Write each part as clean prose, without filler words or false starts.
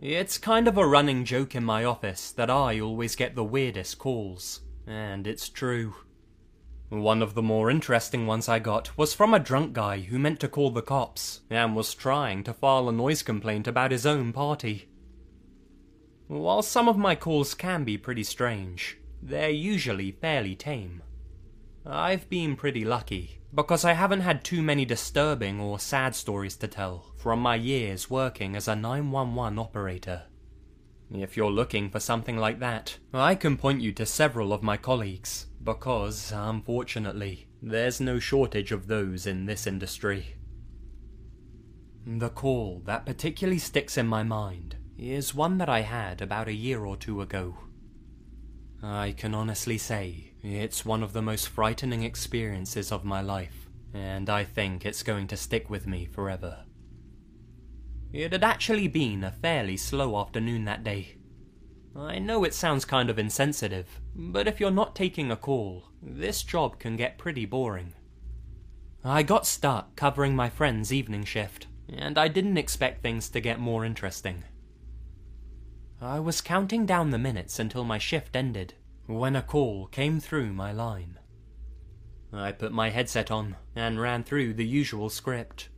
It's kind of a running joke in my office that I always get the weirdest calls, and it's true. One of the more interesting ones I got was from a drunk guy who meant to call the cops, and was trying to file a noise complaint about his own party. While some of my calls can be pretty strange, they're usually fairly tame. I've been pretty lucky, because I haven't had too many disturbing or sad stories to tell from my years working as a 911 operator. If you're looking for something like that, I can point you to several of my colleagues, because, unfortunately, there's no shortage of those in this industry. The call that particularly sticks in my mind is one that I had about a year or two ago. I can honestly say it's one of the most frightening experiences of my life, and I think it's going to stick with me forever. It had actually been a fairly slow afternoon that day. I know it sounds kind of insensitive, but if you're not taking a call, this job can get pretty boring. I got stuck covering my friend's evening shift, and I didn't expect things to get more interesting. I was counting down the minutes until my shift ended, when a call came through my line. I put my headset on and ran through the usual script.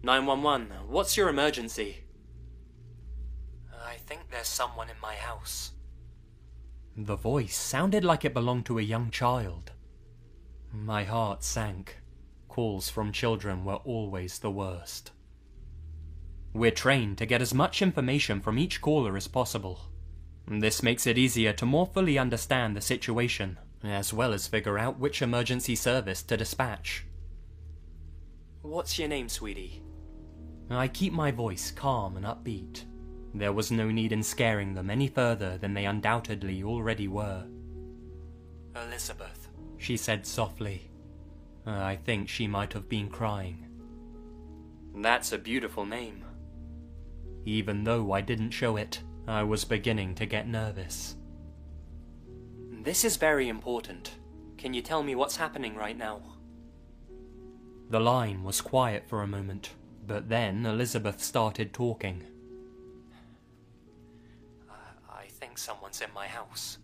911, what's your emergency? I think there's someone in my house. The voice sounded like it belonged to a young child. My heart sank. Calls from children were always the worst. We're trained to get as much information from each caller as possible. This makes it easier to more fully understand the situation, as well as figure out which emergency service to dispatch. What's your name, sweetie? I keep my voice calm and upbeat. There was no need in scaring them any further than they undoubtedly already were. Elizabeth, she said softly. I think she might have been crying. That's a beautiful name. Even though I didn't show it, I was beginning to get nervous. This is very important. Can you tell me what's happening right now? The line was quiet for a moment, but then Elizabeth started talking. I think someone's in my house.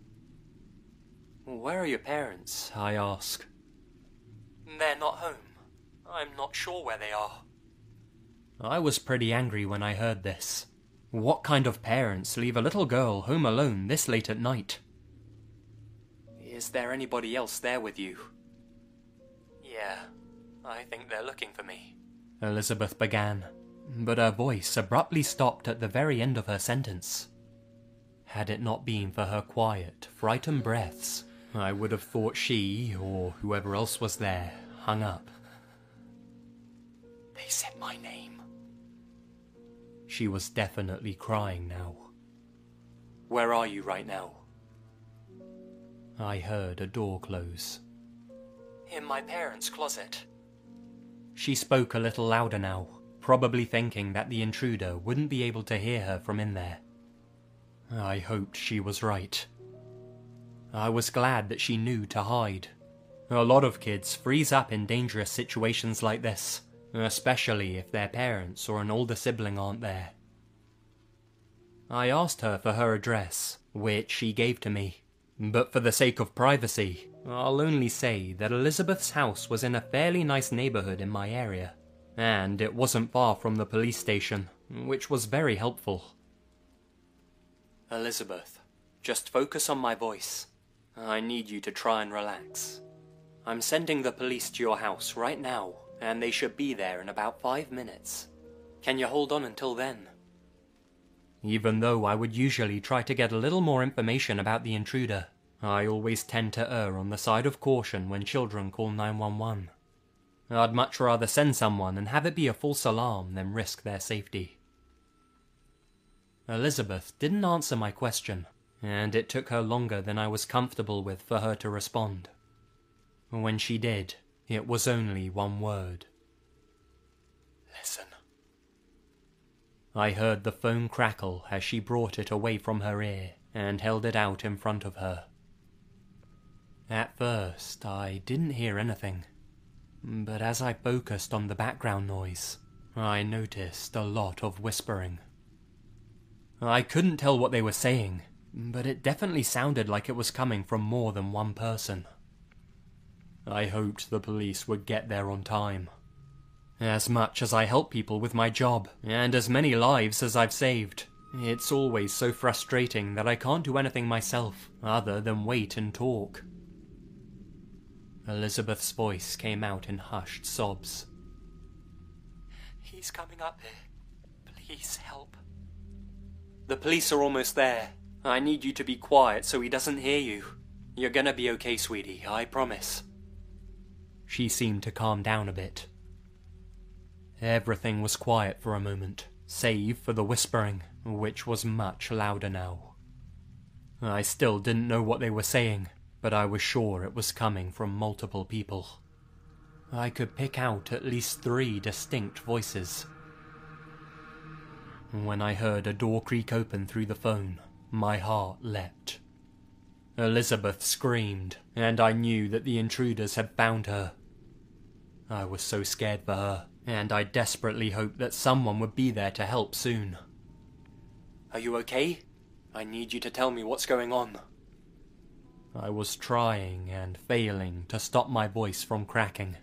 Where are your parents? I ask. They're not home. I'm not sure where they are. I was pretty angry when I heard this. What kind of parents leave a little girl home alone this late at night? Is there anybody else there with you? Yeah, I think they're looking for me, Elizabeth began, but her voice abruptly stopped at the very end of her sentence. Had it not been for her quiet, frightened breaths, I would have thought she, or whoever else was there, hung up. They said my name. She was definitely crying now. Where are you right now? I heard a door close. In my parents' closet. She spoke a little louder now, probably thinking that the intruder wouldn't be able to hear her from in there. I hoped she was right. I was glad that she knew to hide. A lot of kids freeze up in dangerous situations like this, especially if their parents or an older sibling aren't there. I asked her for her address, which she gave to me, but for the sake of privacy, I'll only say that Elizabeth's house was in a fairly nice neighborhood in my area, and it wasn't far from the police station, which was very helpful. Elizabeth, just focus on my voice. I need you to try and relax. I'm sending the police to your house right now, and they should be there in about 5 minutes. Can you hold on until then? Even though I would usually try to get a little more information about the intruder, I always tend to err on the side of caution when children call 911. I'd much rather send someone and have it be a false alarm than risk their safety. Elizabeth didn't answer my question, and it took her longer than I was comfortable with for her to respond. When she did, it was only one word. Listen. I heard the phone crackle as she brought it away from her ear and held it out in front of her. At first, I didn't hear anything, but as I focused on the background noise, I noticed a lot of whispering. I couldn't tell what they were saying, but it definitely sounded like it was coming from more than one person. I hoped the police would get there on time. As much as I help people with my job, and as many lives as I've saved, it's always so frustrating that I can't do anything myself other than wait and talk. Elizabeth's voice came out in hushed sobs. "He's coming up here. Please help." "The police are almost there. I need you to be quiet so he doesn't hear you. You're gonna be okay, sweetie, I promise." She seemed to calm down a bit. Everything was quiet for a moment, save for the whispering, which was much louder now. I still didn't know what they were saying, but I was sure it was coming from multiple people. I could pick out at least 3 distinct voices. When I heard a door creak open through the phone, my heart leapt. Elizabeth screamed, and I knew that the intruders had found her. I was so scared for her, and I desperately hoped that someone would be there to help soon. "Are you okay? I need you to tell me what's going on." I was trying and failing to stop my voice from cracking.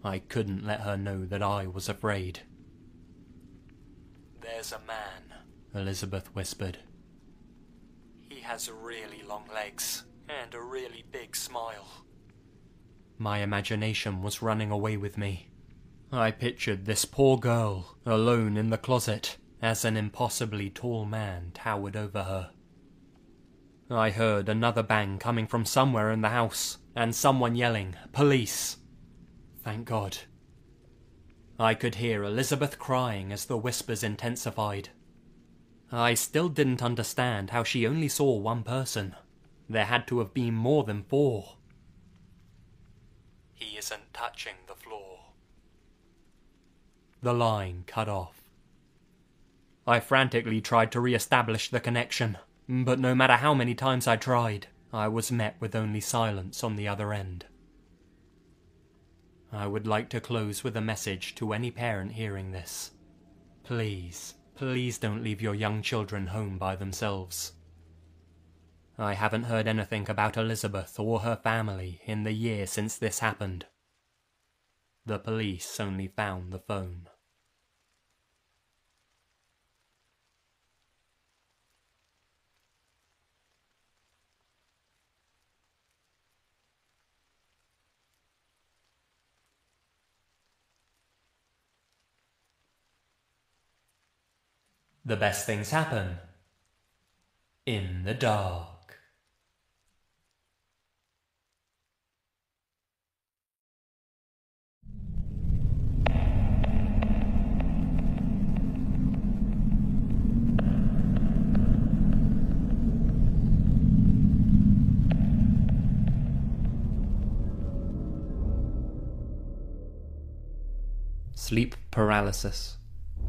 I couldn't let her know that I was afraid. "There's a man," Elizabeth whispered. "He has really long legs and a really big smile." My imagination was running away with me. I pictured this poor girl, alone in the closet, as an impossibly tall man towered over her. I heard another bang coming from somewhere in the house, and someone yelling, "Police!" Thank God. I could hear Elizabeth crying as the whispers intensified. I still didn't understand how she only saw one person. There had to have been more than 4. "He isn't touching the floor." The line cut off. I frantically tried to re-establish the connection, but no matter how many times I tried, I was met with only silence on the other end. I would like to close with a message to any parent hearing this. Please, please don't leave your young children home by themselves. I haven't heard anything about Elizabeth or her family in the year since this happened. The police only found the phone. The best things happen in the dark. Sleep paralysis.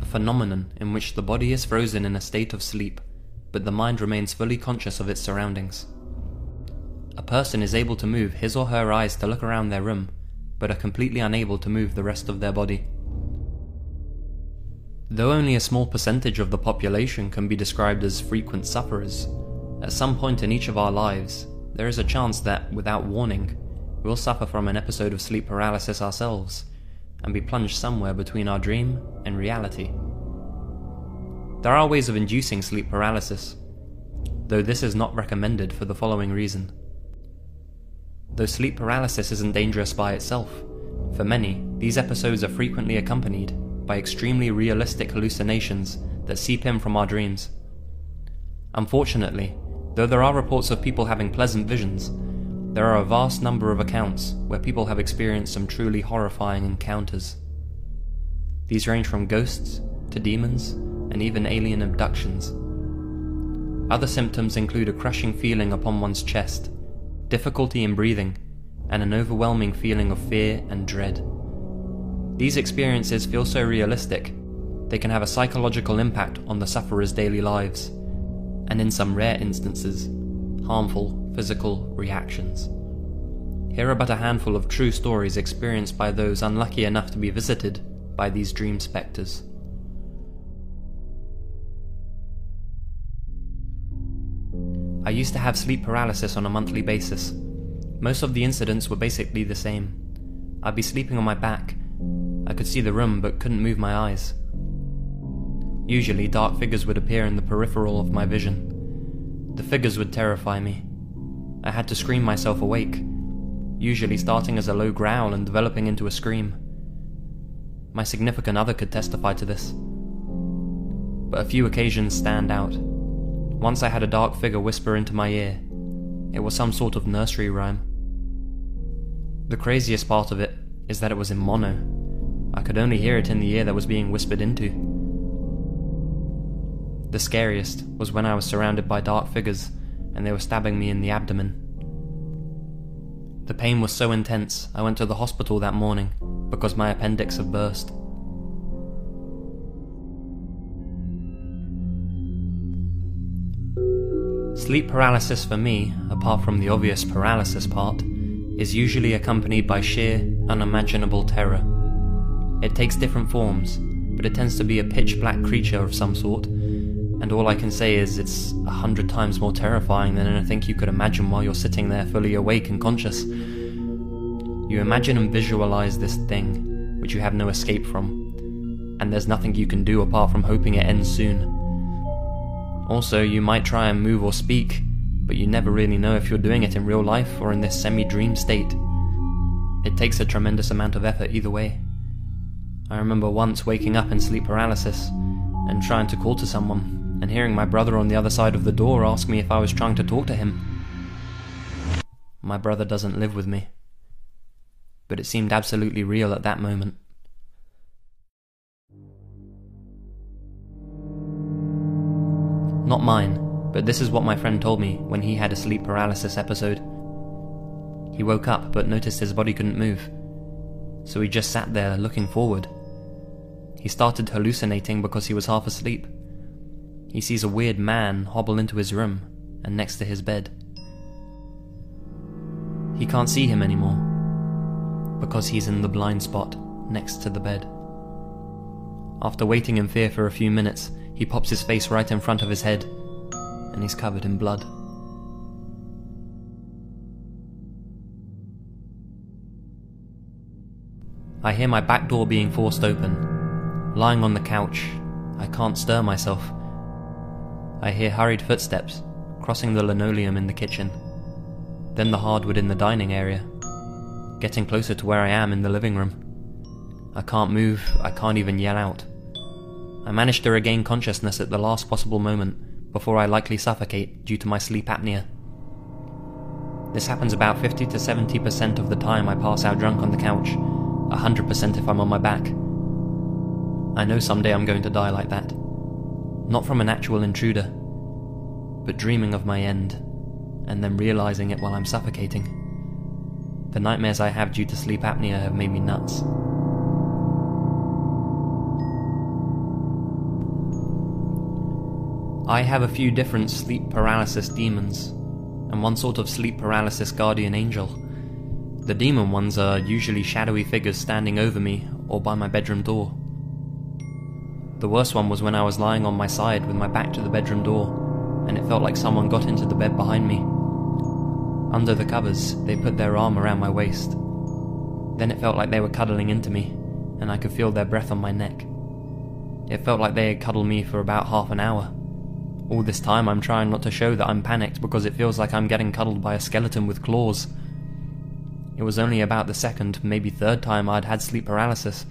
A phenomenon in which the body is frozen in a state of sleep, but the mind remains fully conscious of its surroundings. A person is able to move his or her eyes to look around their room, but are completely unable to move the rest of their body. Though only a small percentage of the population can be described as frequent sufferers, at some point in each of our lives, there is a chance that, without warning, we'll suffer from an episode of sleep paralysis ourselves, and be plunged somewhere between our dream and reality. There are ways of inducing sleep paralysis, though this is not recommended for the following reason. Though sleep paralysis isn't dangerous by itself, for many, these episodes are frequently accompanied by extremely realistic hallucinations that seep in from our dreams. Unfortunately, though there are reports of people having pleasant visions, there are a vast number of accounts where people have experienced some truly horrifying encounters. These range from ghosts to demons and even alien abductions. Other symptoms include a crushing feeling upon one's chest, difficulty in breathing, and an overwhelming feeling of fear and dread. These experiences feel so realistic, they can have a psychological impact on the sufferer's daily lives, and in some rare instances, harmful physical reactions. Here are but a handful of true stories experienced by those unlucky enough to be visited by these dream spectres. I used to have sleep paralysis on a monthly basis. Most of the incidents were basically the same. I'd be sleeping on my back. I could see the room but couldn't move my eyes. Usually dark figures would appear in the peripheral of my vision. The figures would terrify me. I had to scream myself awake, usually starting as a low growl and developing into a scream. My significant other could testify to this. But a few occasions stand out. Once I had a dark figure whisper into my ear. It was some sort of nursery rhyme. The craziest part of it is that it was in mono. I could only hear it in the ear that was being whispered into. The scariest was when I was surrounded by dark figures and they were stabbing me in the abdomen. The pain was so intense, I went to the hospital that morning because my appendix had burst. Sleep paralysis for me, apart from the obvious paralysis part, is usually accompanied by sheer, unimaginable terror. It takes different forms, but it tends to be a pitch-black creature of some sort, and all I can say is it's 100 times more terrifying than anything you could imagine while you're sitting there fully awake and conscious. You imagine and visualize this thing, which you have no escape from, and there's nothing you can do apart from hoping it ends soon. Also, you might try and move or speak, but you never really know if you're doing it in real life or in this semi-dream state. It takes a tremendous amount of effort either way. I remember once waking up in sleep paralysis and trying to call to someone, and hearing my brother on the other side of the door ask me if I was trying to talk to him. My brother doesn't live with me, but it seemed absolutely real at that moment. Not mine, but this is what my friend told me when he had a sleep paralysis episode. He woke up but noticed his body couldn't move, so he just sat there looking forward. He started hallucinating because he was half asleep. He sees a weird man hobble into his room and next to his bed. He can't see him anymore because he's in the blind spot next to the bed. After waiting in fear for a few minutes, he pops his face right in front of his head, and he's covered in blood. I hear my back door being forced open. Lying on the couch, I can't stir myself. I hear hurried footsteps crossing the linoleum in the kitchen, then the hardwood in the dining area, getting closer to where I am in the living room. I can't move, I can't even yell out. I managed to regain consciousness at the last possible moment before I likely suffocate due to my sleep apnea. This happens about 50 to 70% of the time I pass out drunk on the couch, 100% if I'm on my back. I know someday I'm going to die like that. Not from an actual intruder, but dreaming of my end, and then realizing it while I'm suffocating. The nightmares I have due to sleep apnea have made me nuts. I have a few different sleep paralysis demons, and one sort of sleep paralysis guardian angel. The demon ones are usually shadowy figures standing over me or by my bedroom door. The worst one was when I was lying on my side with my back to the bedroom door, and it felt like someone got into the bed behind me. Under the covers, they put their arm around my waist. Then it felt like they were cuddling into me, and I could feel their breath on my neck. It felt like they had cuddled me for about half an hour. All this time I'm trying not to show that I'm panicked because it feels like I'm getting cuddled by a skeleton with claws. It was only about the second, maybe third time I'd had sleep paralysis,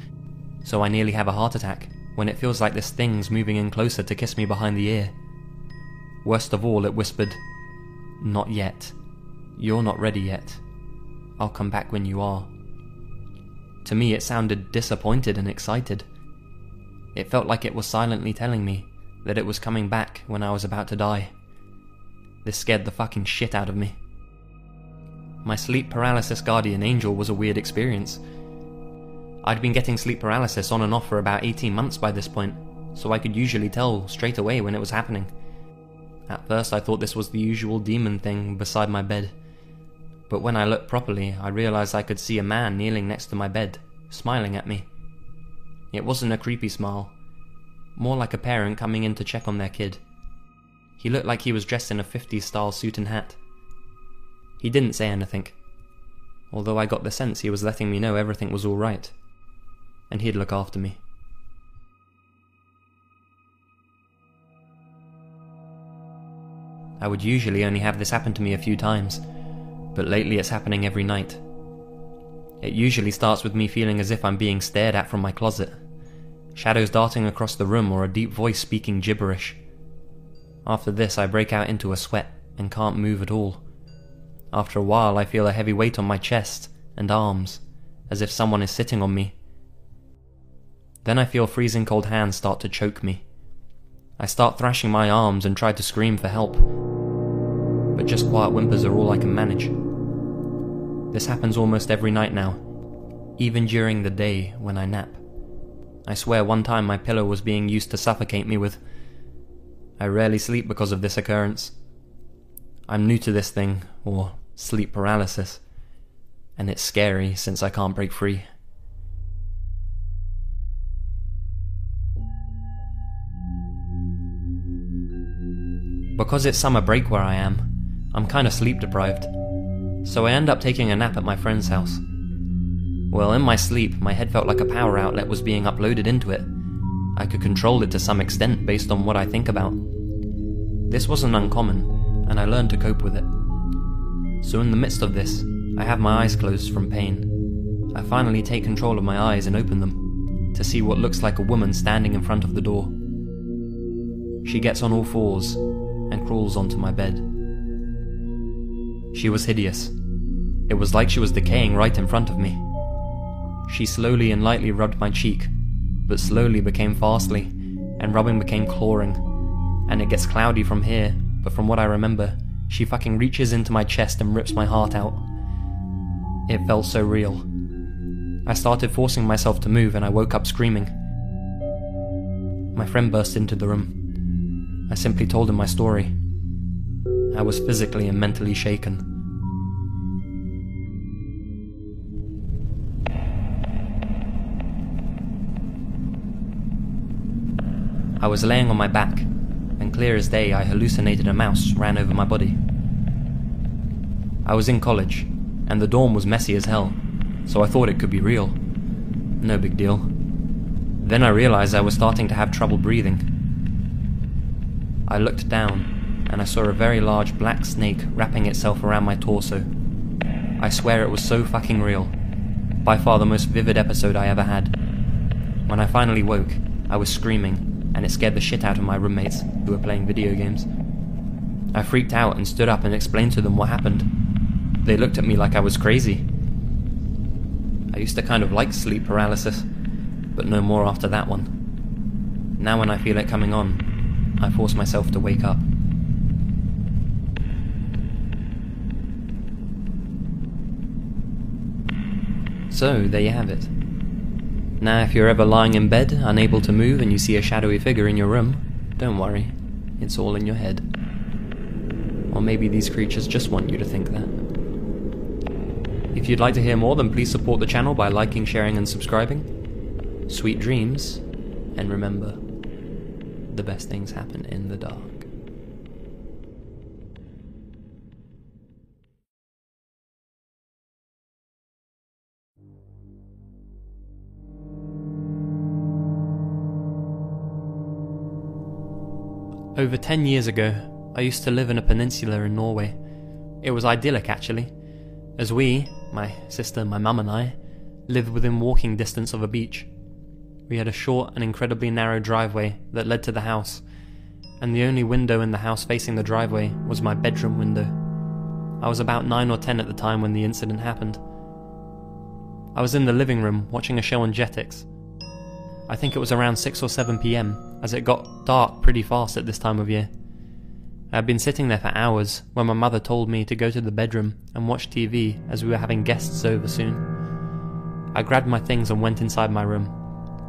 so I nearly have a heart attack, when it feels like this thing's moving in closer to kiss me behind the ear. Worst of all, it whispered, "Not yet. You're not ready yet. I'll come back when you are." To me it sounded disappointed and excited. It felt like it was silently telling me that it was coming back when I was about to die. This scared the fucking shit out of me. My sleep paralysis guardian angel was a weird experience. I'd been getting sleep paralysis on and off for about 18 months by this point, so I could usually tell straight away when it was happening. At first I thought this was the usual demon thing beside my bed, but when I looked properly I realized I could see a man kneeling next to my bed, smiling at me. It wasn't a creepy smile, more like a parent coming in to check on their kid. He looked like he was dressed in a 50s style suit and hat. He didn't say anything, although I got the sense he was letting me know everything was alright, and he'd look after me. I would usually only have this happen to me a few times, but lately it's happening every night. It usually starts with me feeling as if I'm being stared at from my closet, shadows darting across the room or a deep voice speaking gibberish. After this I break out into a sweat and can't move at all. After a while I feel a heavy weight on my chest and arms, as if someone is sitting on me. Then I feel freezing cold hands start to choke me. I start thrashing my arms and try to scream for help, but just quiet whimpers are all I can manage. This happens almost every night now, even during the day when I nap. I swear one time my pillow was being used to suffocate me with. I rarely sleep because of this occurrence. I'm new to this thing, or sleep paralysis, and it's scary since I can't break free. Because it's summer break where I am, I'm kinda sleep deprived, so I end up taking a nap at my friend's house. Well, in my sleep, my head felt like a power outlet was being uploaded into it. I could control it to some extent based on what I think about. This wasn't uncommon, and I learned to cope with it. So in the midst of this, I have my eyes closed from pain. I finally take control of my eyes and open them, to see what looks like a woman standing in front of the door. She gets on all fours, and crawls onto my bed. She was hideous. It was like she was decaying right in front of me. She slowly and lightly rubbed my cheek, but slowly became fastly, and rubbing became clawing, and it gets cloudy from here, but from what I remember, she fucking reaches into my chest and rips my heart out. It felt so real. I started forcing myself to move and I woke up screaming. My friend burst into the room. I simply told him my story. I was physically and mentally shaken. I was laying on my back, and clear as day I hallucinated a mouse ran over my body. I was in college, and the dorm was messy as hell, so I thought it could be real. No big deal. Then I realized I was starting to have trouble breathing. I looked down, and I saw a very large black snake wrapping itself around my torso. I swear it was so fucking real. By far the most vivid episode I ever had. When I finally woke, I was screaming, and it scared the shit out of my roommates, who were playing video games. I freaked out and stood up and explained to them what happened. They looked at me like I was crazy. I used to kind of like sleep paralysis, but no more after that one. Now when I feel it coming on, I force myself to wake up. So, there you have it. Now if you're ever lying in bed, unable to move, and you see a shadowy figure in your room, don't worry, it's all in your head. Or maybe these creatures just want you to think that. If you'd like to hear more, then please support the channel by liking, sharing and subscribing. Sweet dreams, and remember, the best things happen in the dark. Over 10 years ago, I used to live in a peninsula in Norway. It was idyllic actually, as we, my sister, my mum and I, lived within walking distance of a beach. We had a short and incredibly narrow driveway that led to the house, and the only window in the house facing the driveway was my bedroom window. I was about 9 or 10 at the time when the incident happened. I was in the living room watching a show on Jetix. I think it was around 6 or 7 PM, as it got dark pretty fast at this time of year. I had been sitting there for hours when my mother told me to go to the bedroom and watch TV as we were having guests over soon. I grabbed my things and went inside my room.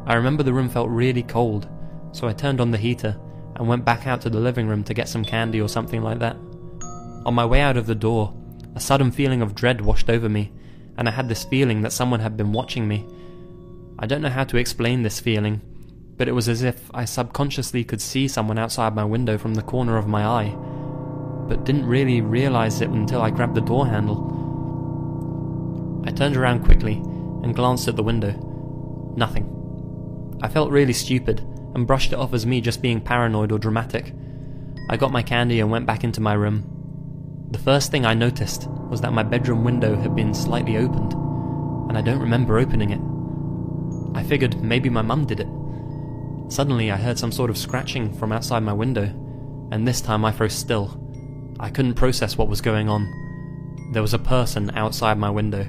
I remember the room felt really cold, so I turned on the heater and went back out to the living room to get some candy or something like that. On my way out of the door, a sudden feeling of dread washed over me, and I had this feeling that someone had been watching me. I don't know how to explain this feeling, but it was as if I subconsciously could see someone outside my window from the corner of my eye, but didn't really realize it until I grabbed the door handle. I turned around quickly and glanced at the window. Nothing. I felt really stupid and brushed it off as me just being paranoid or dramatic. I got my candy and went back into my room. The first thing I noticed was that my bedroom window had been slightly opened, and I don't remember opening it. I figured maybe my mum did it. Suddenly I heard some sort of scratching from outside my window, and this time I froze still. I couldn't process what was going on. There was a person outside my window.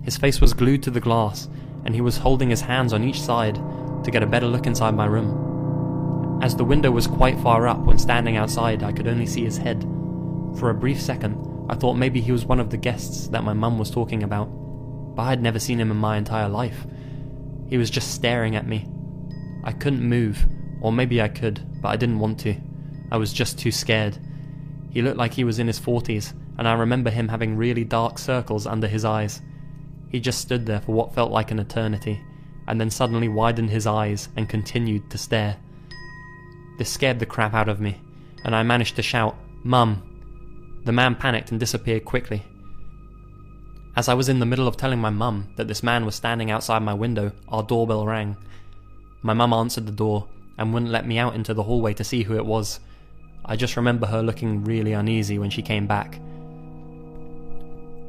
His face was glued to the glass, and he was holding his hands on each side to get a better look inside my room. As the window was quite far up when standing outside, I could only see his head. For a brief second, I thought maybe he was one of the guests that my mum was talking about, but I had never seen him in my entire life. He was just staring at me. I couldn't move, or maybe I could, but I didn't want to. I was just too scared. He looked like he was in his 40s, and I remember him having really dark circles under his eyes. He just stood there for what felt like an eternity, and then suddenly widened his eyes and continued to stare. This scared the crap out of me, and I managed to shout, "Mum!" The man panicked and disappeared quickly. As I was in the middle of telling my mum that this man was standing outside my window, our doorbell rang. My mum answered the door and wouldn't let me out into the hallway to see who it was. I just remember her looking really uneasy when she came back.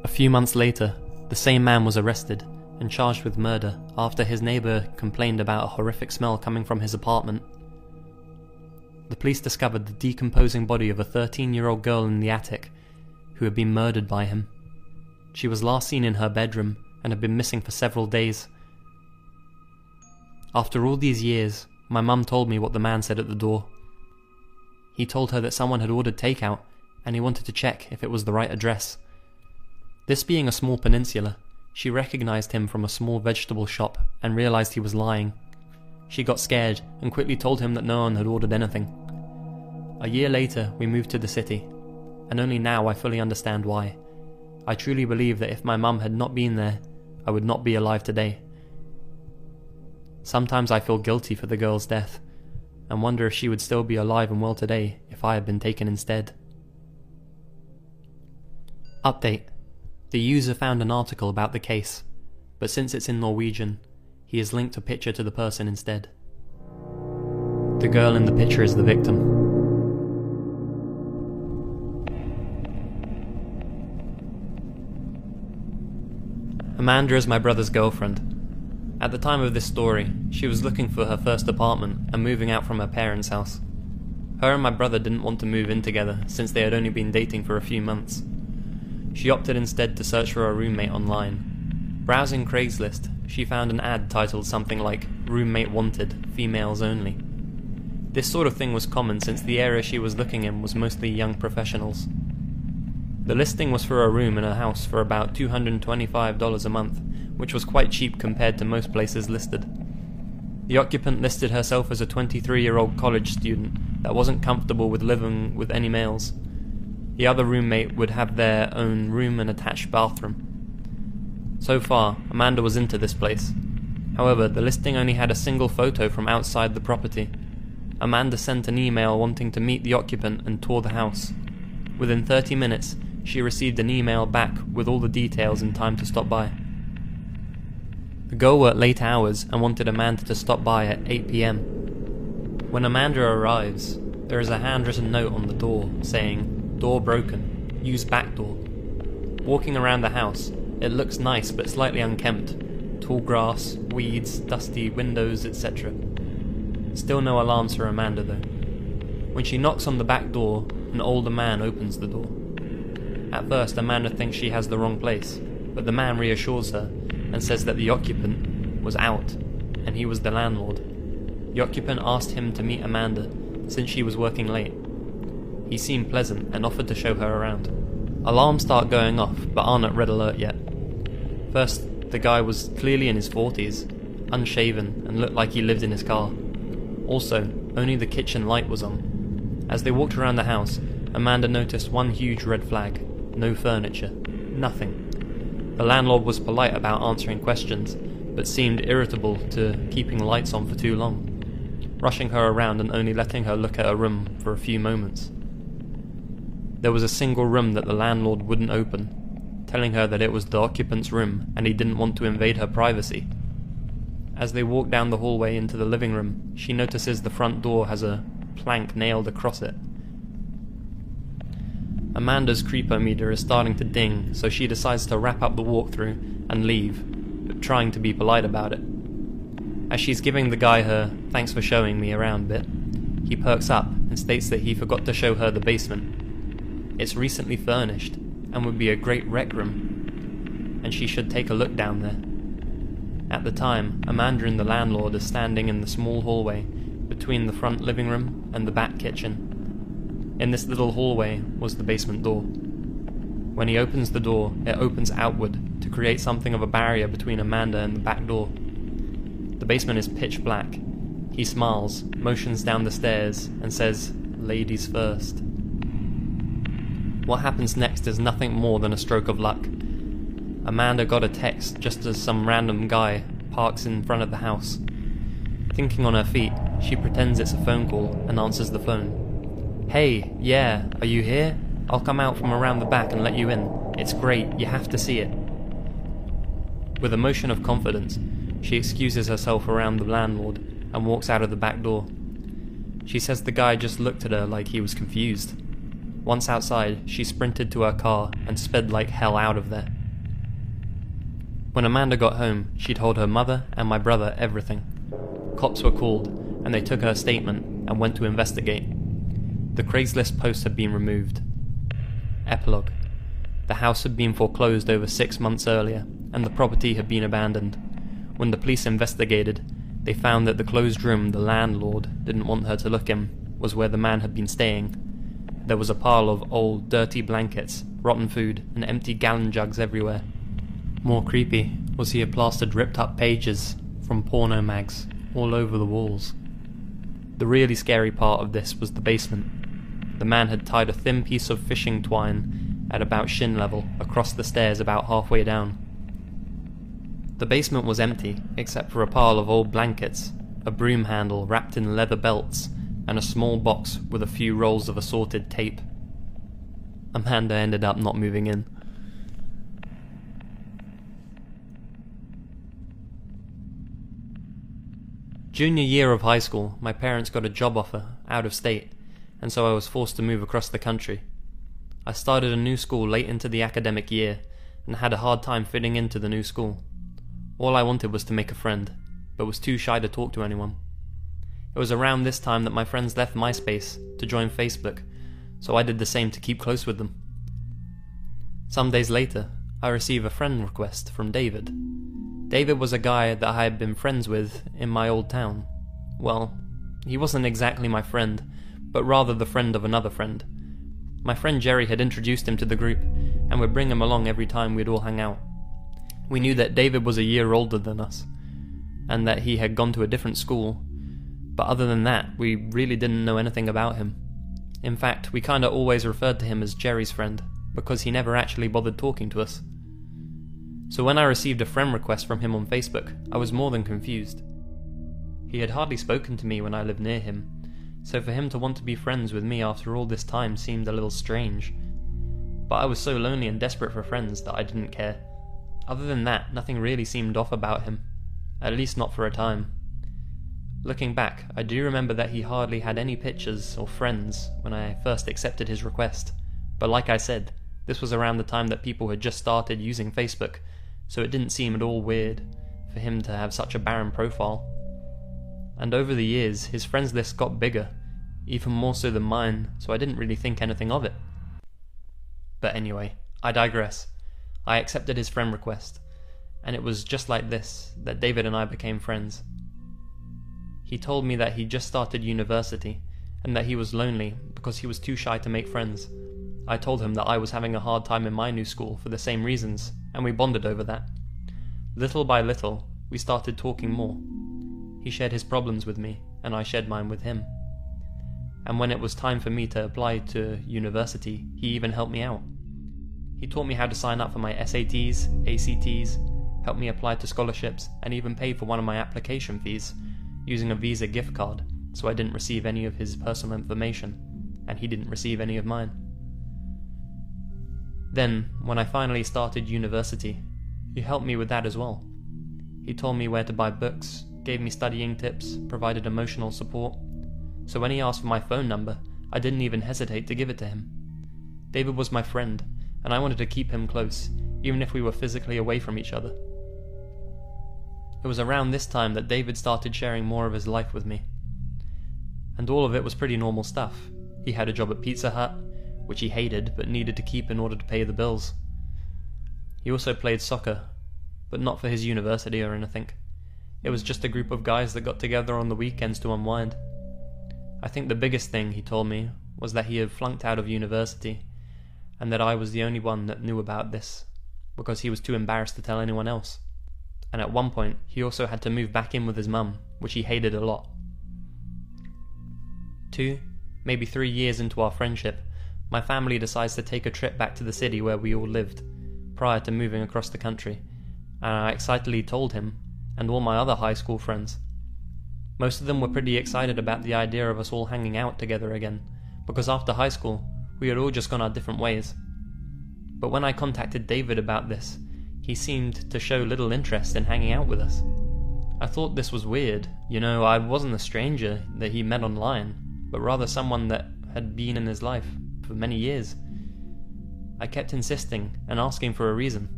A few months later, the same man was arrested and charged with murder after his neighbour complained about a horrific smell coming from his apartment. The police discovered the decomposing body of a 13-year-old girl in the attic who had been murdered by him. She was last seen in her bedroom and had been missing for several days. After all these years, my mum told me what the man said at the door. He told her that someone had ordered takeout and he wanted to check if it was the right address. This being a small peninsula, she recognised him from a small vegetable shop and realised he was lying. She got scared and quickly told him that no one had ordered anything. A year later, we moved to the city, and only now I fully understand why. I truly believe that if my mum had not been there, I would not be alive today. Sometimes I feel guilty for the girl's death, and wonder if she would still be alive and well today if I had been taken instead. Update. The user found an article about the case, but since it's in Norwegian, he has linked a picture to the person instead. The girl in the picture is the victim. Amanda is my brother's girlfriend. At the time of this story, she was looking for her first apartment and moving out from her parents' house. Her and my brother didn't want to move in together since they had only been dating for a few months. She opted instead to search for a roommate online. Browsing Craigslist, she found an ad titled something like "Roommate Wanted, Females Only." This sort of thing was common since the area she was looking in was mostly young professionals. The listing was for a room in a house for about $225 a month, which was quite cheap compared to most places listed. The occupant listed herself as a 23-year-old college student that wasn't comfortable with living with any males. The other roommate would have their own room and attached bathroom. So far, Amanda was into this place. However, the listing only had a single photo from outside the property. Amanda sent an email wanting to meet the occupant and tour the house. Within 30 minutes, she received an email back with all the details in time to stop by. The girl worked late hours and wanted Amanda to stop by at 8 PM. When Amanda arrives, there is a handwritten note on the door saying, "Door broken, use back door." Walking around the house, it looks nice but slightly unkempt. Tall grass, weeds, dusty windows, etc. Still no alarms for Amanda though. When she knocks on the back door, an older man opens the door. At first, Amanda thinks she has the wrong place, but the man reassures her and says that the occupant was out, and he was the landlord. The occupant asked him to meet Amanda, since she was working late. He seemed pleasant and offered to show her around. Alarms start going off, but aren't at red alert yet. First, the guy was clearly in his 40s, unshaven, and looked like he lived in his car. Also, only the kitchen light was on. As they walked around the house, Amanda noticed one huge red flag. No furniture. Nothing. The landlord was polite about answering questions, but seemed irritable to keeping lights on for too long. rushing her around and only letting her look at her room for a few moments. There was a single room that the landlord wouldn't open, telling her that it was the occupant's room and he didn't want to invade her privacy. As they walk down the hallway into the living room, she notices the front door has a plank nailed across it. Amanda's creeper meter is starting to ding, so she decides to wrap up the walkthrough and leave, but trying to be polite about it. As she's giving the guy her "thanks for showing me around" bit, he perks up and states that he forgot to show her the basement. It's recently furnished and would be a great rec room, and she should take a look down there. At the time, Amanda and the landlord are standing in the small hallway between the front living room and the back kitchen. In this little hallway was the basement door. When he opens the door, it opens outward to create something of a barrier between Amanda and the back door. The basement is pitch black. He smiles, motions down the stairs, and says, "Ladies first." What happens next is nothing more than a stroke of luck. Amanda got a text just as some random guy parks in front of the house. Thinking on her feet, she pretends it's a phone call and answers the phone. "Hey, yeah, are you here? I'll come out from around the back and let you in. It's great, you have to see it." With a motion of confidence, she excuses herself around the landlord and walks out of the back door. She says the guy just looked at her like he was confused. Once outside, she sprinted to her car and sped like hell out of there. When Amanda got home, she told her mother and my brother everything. Cops were called, and they took her statement and went to investigate. The Craigslist post had been removed. Epilogue. The house had been foreclosed over 6 months earlier, and the property had been abandoned. When the police investigated, they found that the closed room the landlord didn't want her to look in was where the man had been staying. There was a pile of old, dirty blankets, rotten food, and empty gallon jugs everywhere. More creepy was he had plastered ripped-up pages from porno mags all over the walls. The really scary part of this was the basement. The man had tied a thin piece of fishing twine at about shin level across the stairs about halfway down. The basement was empty, except for a pile of old blankets, a broom handle wrapped in leather belts, and a small box with a few rolls of assorted tape. Amanda ended up not moving in. Junior year of high school, my parents got a job offer out of state, and so I was forced to move across the country. I started a new school late into the academic year, and had a hard time fitting into the new school. All I wanted was to make a friend, but was too shy to talk to anyone. It was around this time that my friends left MySpace to join Facebook, so I did the same to keep close with them. Some days later, I received a friend request from David. David was a guy that I had been friends with in my old town. Well, he wasn't exactly my friend, but rather the friend of another friend. My friend Jerry had introduced him to the group, and would bring him along every time we'd all hang out. We knew that David was a year older than us, and that he had gone to a different school, but other than that, we really didn't know anything about him. In fact, we kinda always referred to him as Jerry's friend, because he never actually bothered talking to us. So when I received a friend request from him on Facebook, I was more than confused. He had hardly spoken to me when I lived near him, so for him to want to be friends with me after all this time seemed a little strange. But I was so lonely and desperate for friends that I didn't care. Other than that, nothing really seemed off about him, at least not for a time. Looking back, I do remember that he hardly had any pictures or friends when I first accepted his request, but like I said, this was around the time that people had just started using Facebook, so it didn't seem at all weird for him to have such a barren profile. And over the years, his friends list got bigger, even more so than mine, so I didn't really think anything of it. But anyway, I digress. I accepted his friend request, and it was just like this that David and I became friends. He told me that he just started university, and that he was lonely because he was too shy to make friends. I told him that I was having a hard time in my new school for the same reasons, and we bonded over that. Little by little, we started talking more. He shared his problems with me, and I shared mine with him. And when it was time for me to apply to university, he even helped me out. He taught me how to sign up for my SATs, ACTs, helped me apply to scholarships, and even paid for one of my application fees, using a Visa gift card, so I didn't receive any of his personal information, and he didn't receive any of mine. Then, when I finally started university, he helped me with that as well. He told me where to buy books, gave me studying tips, provided emotional support. So when he asked for my phone number, I didn't even hesitate to give it to him. David was my friend, and I wanted to keep him close, even if we were physically away from each other. It was around this time that David started sharing more of his life with me. And all of it was pretty normal stuff. He had a job at Pizza Hut, which he hated but needed to keep in order to pay the bills. He also played soccer, but not for his university or anything. It was just a group of guys that got together on the weekends to unwind. I think the biggest thing he told me was that he had flunked out of university, and that I was the only one that knew about this, because he was too embarrassed to tell anyone else. And at one point, he also had to move back in with his mum, which he hated a lot. 2, maybe 3 years into our friendship, my family decides to take a trip back to the city where we all lived, prior to moving across the country, and I excitedly told him, and all my other high school friends. Most of them were pretty excited about the idea of us all hanging out together again, because after high school, we had all just gone our different ways. But when I contacted David about this, he seemed to show little interest in hanging out with us. I thought this was weird. I wasn't a stranger that he met online, but rather someone that had been in his life for many years. I kept insisting and asking for a reason,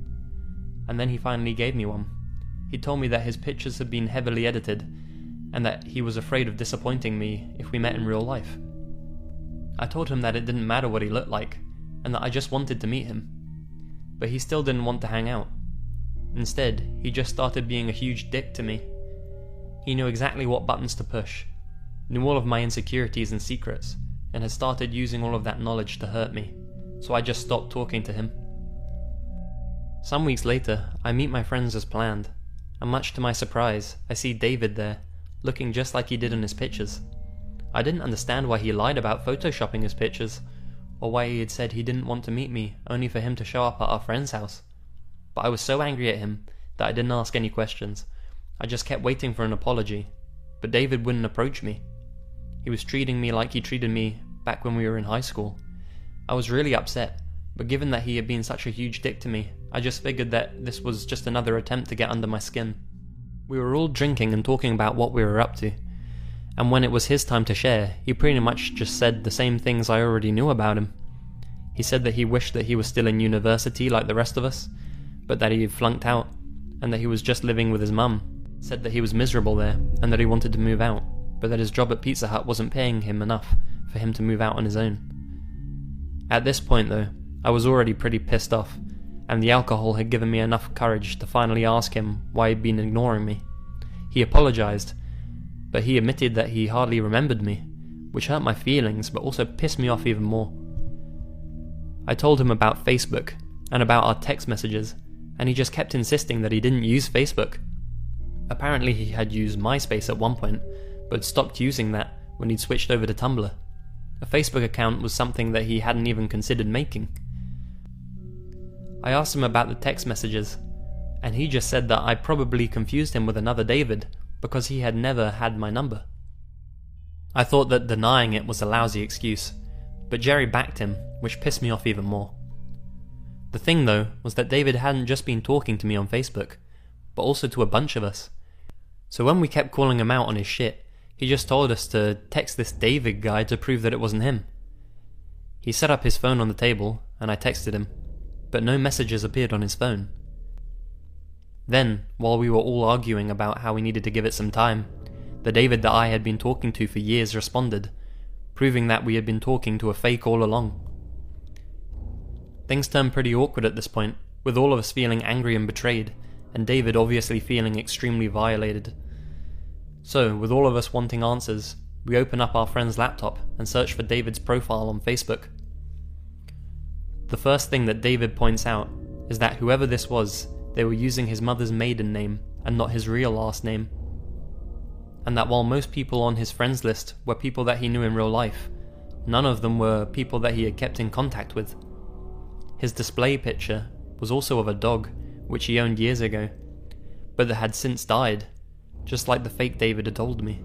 and then he finally gave me one. He told me that his pictures had been heavily edited, and that he was afraid of disappointing me if we met in real life. I told him that it didn't matter what he looked like, and that I just wanted to meet him. But he still didn't want to hang out. Instead, he just started being a huge dick to me. He knew exactly what buttons to push, knew all of my insecurities and secrets, and had started using all of that knowledge to hurt me, so I just stopped talking to him. Some weeks later, I meet my friends as planned, and much to my surprise, I see David there, looking just like he did in his pictures. I didn't understand why he lied about photoshopping his pictures, or why he had said he didn't want to meet me only for him to show up at our friend's house. But I was so angry at him that I didn't ask any questions. I just kept waiting for an apology, but David wouldn't approach me. He was treating me like he treated me back when we were in high school. I was really upset, but given that he had been such a huge dick to me, I just figured that this was just another attempt to get under my skin. We were all drinking and talking about what we were up to, and when it was his time to share, he pretty much just said the same things I already knew about him. He said that he wished that he was still in university like the rest of us, but that he had flunked out, and that he was just living with his mum. Said that he was miserable there, and that he wanted to move out, but that his job at Pizza Hut wasn't paying him enough for him to move out on his own. At this point though, I was already pretty pissed off, and the alcohol had given me enough courage to finally ask him why he'd been ignoring me. He apologized, but he admitted that he hardly remembered me, which hurt my feelings but also pissed me off even more. I told him about Facebook, and about our text messages, and he just kept insisting that he didn't use Facebook. Apparently he had used MySpace at one point, but stopped using that when he'd switched over to Tumblr. A Facebook account was something that he hadn't even considered making. I asked him about the text messages, and he just said that I probably confused him with another David, because he had never had my number. I thought that denying it was a lousy excuse, but Jerry backed him, which pissed me off even more. The thing though, was that David hadn't just been talking to me on Facebook, but also to a bunch of us. So when we kept calling him out on his shit, he just told us to text this David guy to prove that it wasn't him. He set up his phone on the table, and I texted him, but no messages appeared on his phone. Then, while we were all arguing about how we needed to give it some time, the David that I had been talking to for years responded, proving that we had been talking to a fake all along. Things turned pretty awkward at this point, with all of us feeling angry and betrayed, and David obviously feeling extremely violated. So, with all of us wanting answers, we open up our friend's laptop and search for David's profile on Facebook. The first thing that David points out is that whoever this was, they were using his mother's maiden name and not his real last name. And that while most people on his friends list were people that he knew in real life, none of them were people that he had kept in contact with. His display picture was also of a dog, which he owned years ago, but that had since died, just like the fake David had told me.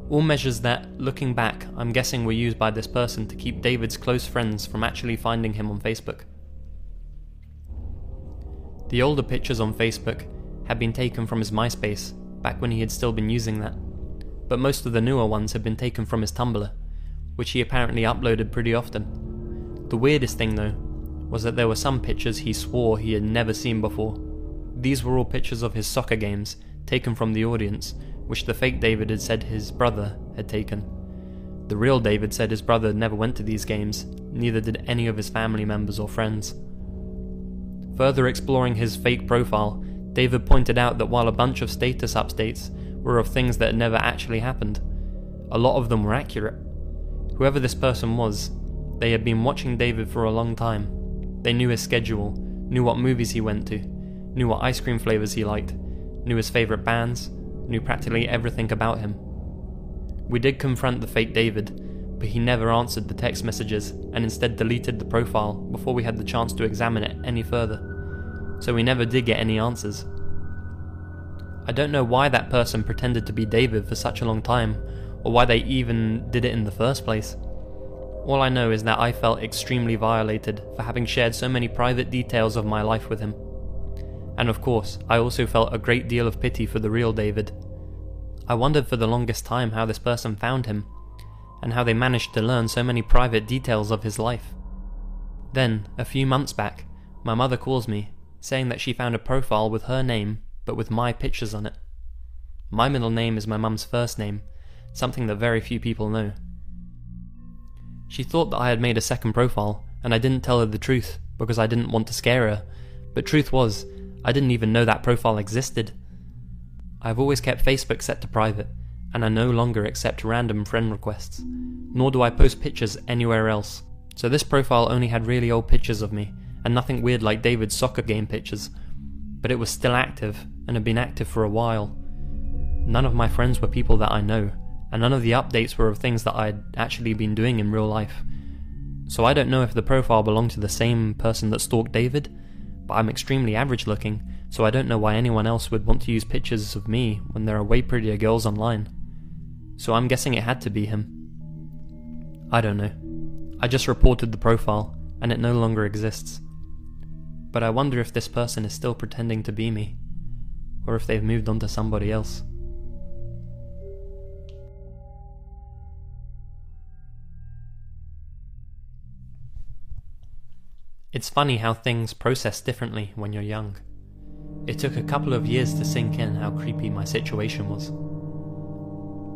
All measures that, looking back, I'm guessing were used by this person to keep David's close friends from actually finding him on Facebook. The older pictures on Facebook had been taken from his MySpace, back when he had still been using that, but most of the newer ones had been taken from his Tumblr, which he apparently uploaded pretty often. The weirdest thing though, was that there were some pictures he swore he had never seen before. These were all pictures of his soccer games, taken from the audience, which the fake David had said his brother had taken. The real David said his brother never went to these games, neither did any of his family members or friends. Further exploring his fake profile, David pointed out that while a bunch of status updates were of things that had never actually happened, a lot of them were accurate. Whoever this person was, they had been watching David for a long time. They knew his schedule, knew what movies he went to, knew what ice cream flavors he liked, knew his favorite bands, knew practically everything about him. We did confront the fake David, but he never answered the text messages and instead deleted the profile before we had the chance to examine it any further, so we never did get any answers. I don't know why that person pretended to be David for such a long time, or why they even did it in the first place. All I know is that I felt extremely violated for having shared so many private details of my life with him. And of course, I also felt a great deal of pity for the real David. I wondered for the longest time how this person found him, and how they managed to learn so many private details of his life. Then, a few months back, my mother calls me, saying that she found a profile with her name, but with my pictures on it. My middle name is my mum's first name, something that very few people know. She thought that I had made a second profile, and I didn't tell her the truth, because I didn't want to scare her, but truth was, I didn't even know that profile existed. I've always kept Facebook set to private, and I no longer accept random friend requests, nor do I post pictures anywhere else, so this profile only had really old pictures of me, and nothing weird like David's soccer game pictures, but it was still active, and had been active for a while. None of my friends were people that I know, and none of the updates were of things that I'd actually been doing in real life. So I don't know if the profile belonged to the same person that stalked David, but I'm extremely average looking, so I don't know why anyone else would want to use pictures of me when there are way prettier girls online. So I'm guessing it had to be him. I don't know. I just reported the profile, and it no longer exists. But I wonder if this person is still pretending to be me, or if they've moved on to somebody else. It's funny how things process differently when you're young. It took a couple of years to sink in how creepy my situation was.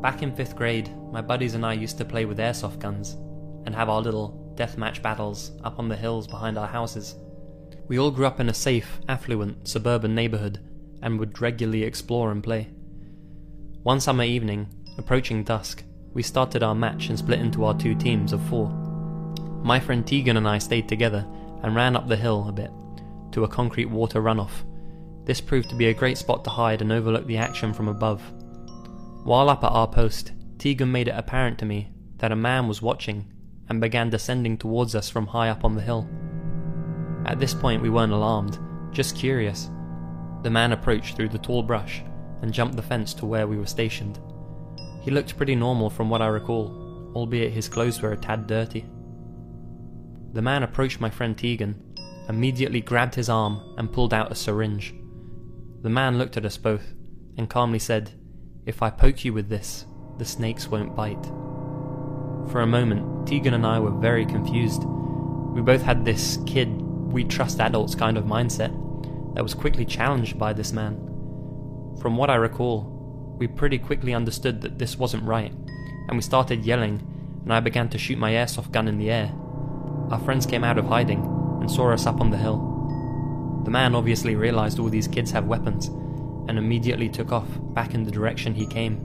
Back in 5th grade, my buddies and I used to play with airsoft guns, and have our little deathmatch battles up on the hills behind our houses. We all grew up in a safe, affluent, suburban neighbourhood, and would regularly explore and play. One summer evening, approaching dusk, we started our match and split into our 2 teams of 4. My friend Tegan and I stayed together, and ran up the hill a bit, to a concrete water runoff. This proved to be a great spot to hide and overlook the action from above. While up at our post, Tegan made it apparent to me that a man was watching, and began descending towards us from high up on the hill. At this point we weren't alarmed, just curious. The man approached through the tall brush, and jumped the fence to where we were stationed. He looked pretty normal from what I recall, albeit his clothes were a tad dirty. The man approached my friend Tegan, immediately grabbed his arm and pulled out a syringe. The man looked at us both, and calmly said, "If I poke you with this, the snakes won't bite." For a moment, Tegan and I were very confused. We both had this kid, we trust adults kind of mindset, that was quickly challenged by this man. From what I recall, we pretty quickly understood that this wasn't right, and we started yelling, and I began to shoot my airsoft gun in the air. Our friends came out of hiding, and saw us up on the hill. The man obviously realized all these kids have weapons, and immediately took off, back in the direction he came.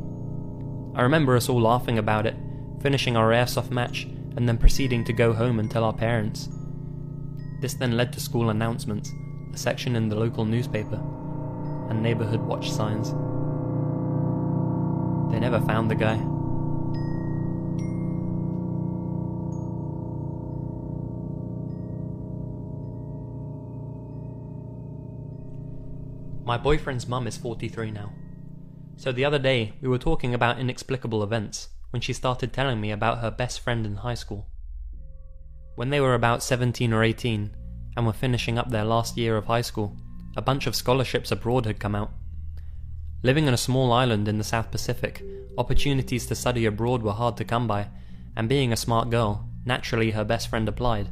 I remember us all laughing about it, finishing our airsoft match, and then proceeding to go home and tell our parents. This then led to school announcements, a section in the local newspaper, and neighborhood watch signs. They never found the guy. My boyfriend's mum is 43 now. So the other day, we were talking about inexplicable events when she started telling me about her best friend in high school. When they were about 17 or 18 and were finishing up their last year of high school, a bunch of scholarships abroad had come out. Living on a small island in the South Pacific, opportunities to study abroad were hard to come by, and being a smart girl, naturally her best friend applied.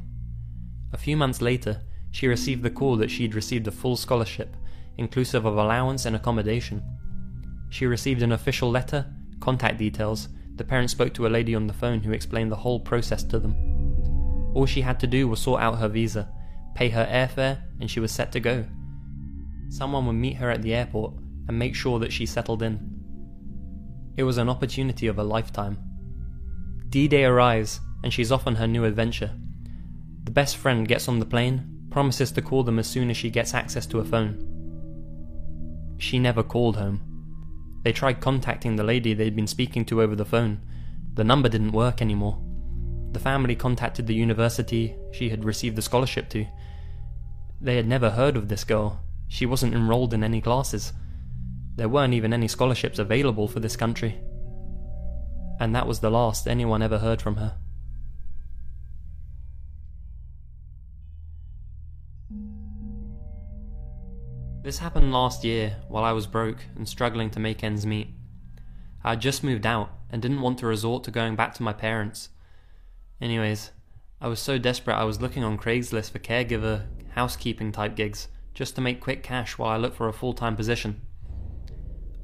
A few months later, she received the call that she'd received a full scholarship, inclusive of allowance and accommodation. She received an official letter, contact details. The parents spoke to a lady on the phone who explained the whole process to them. All she had to do was sort out her visa, pay her airfare, and she was set to go. Someone would meet her at the airport and make sure that she settled in. It was an opportunity of a lifetime. D-Day arrives, and she's off on her new adventure. The best friend gets on the plane, promises to call them as soon as she gets access to a phone. She never called home. They tried contacting the lady they'd been speaking to over the phone. The number didn't work anymore. The family contacted the university she had received the scholarship to. They had never heard of this girl. She wasn't enrolled in any classes. There weren't even any scholarships available for this country. And that was the last anyone ever heard from her. This happened last year while I was broke and struggling to make ends meet. I had just moved out and didn't want to resort to going back to my parents. Anyways, I was so desperate I was looking on Craigslist for caregiver, housekeeping type gigs just to make quick cash while I looked for a full-time position.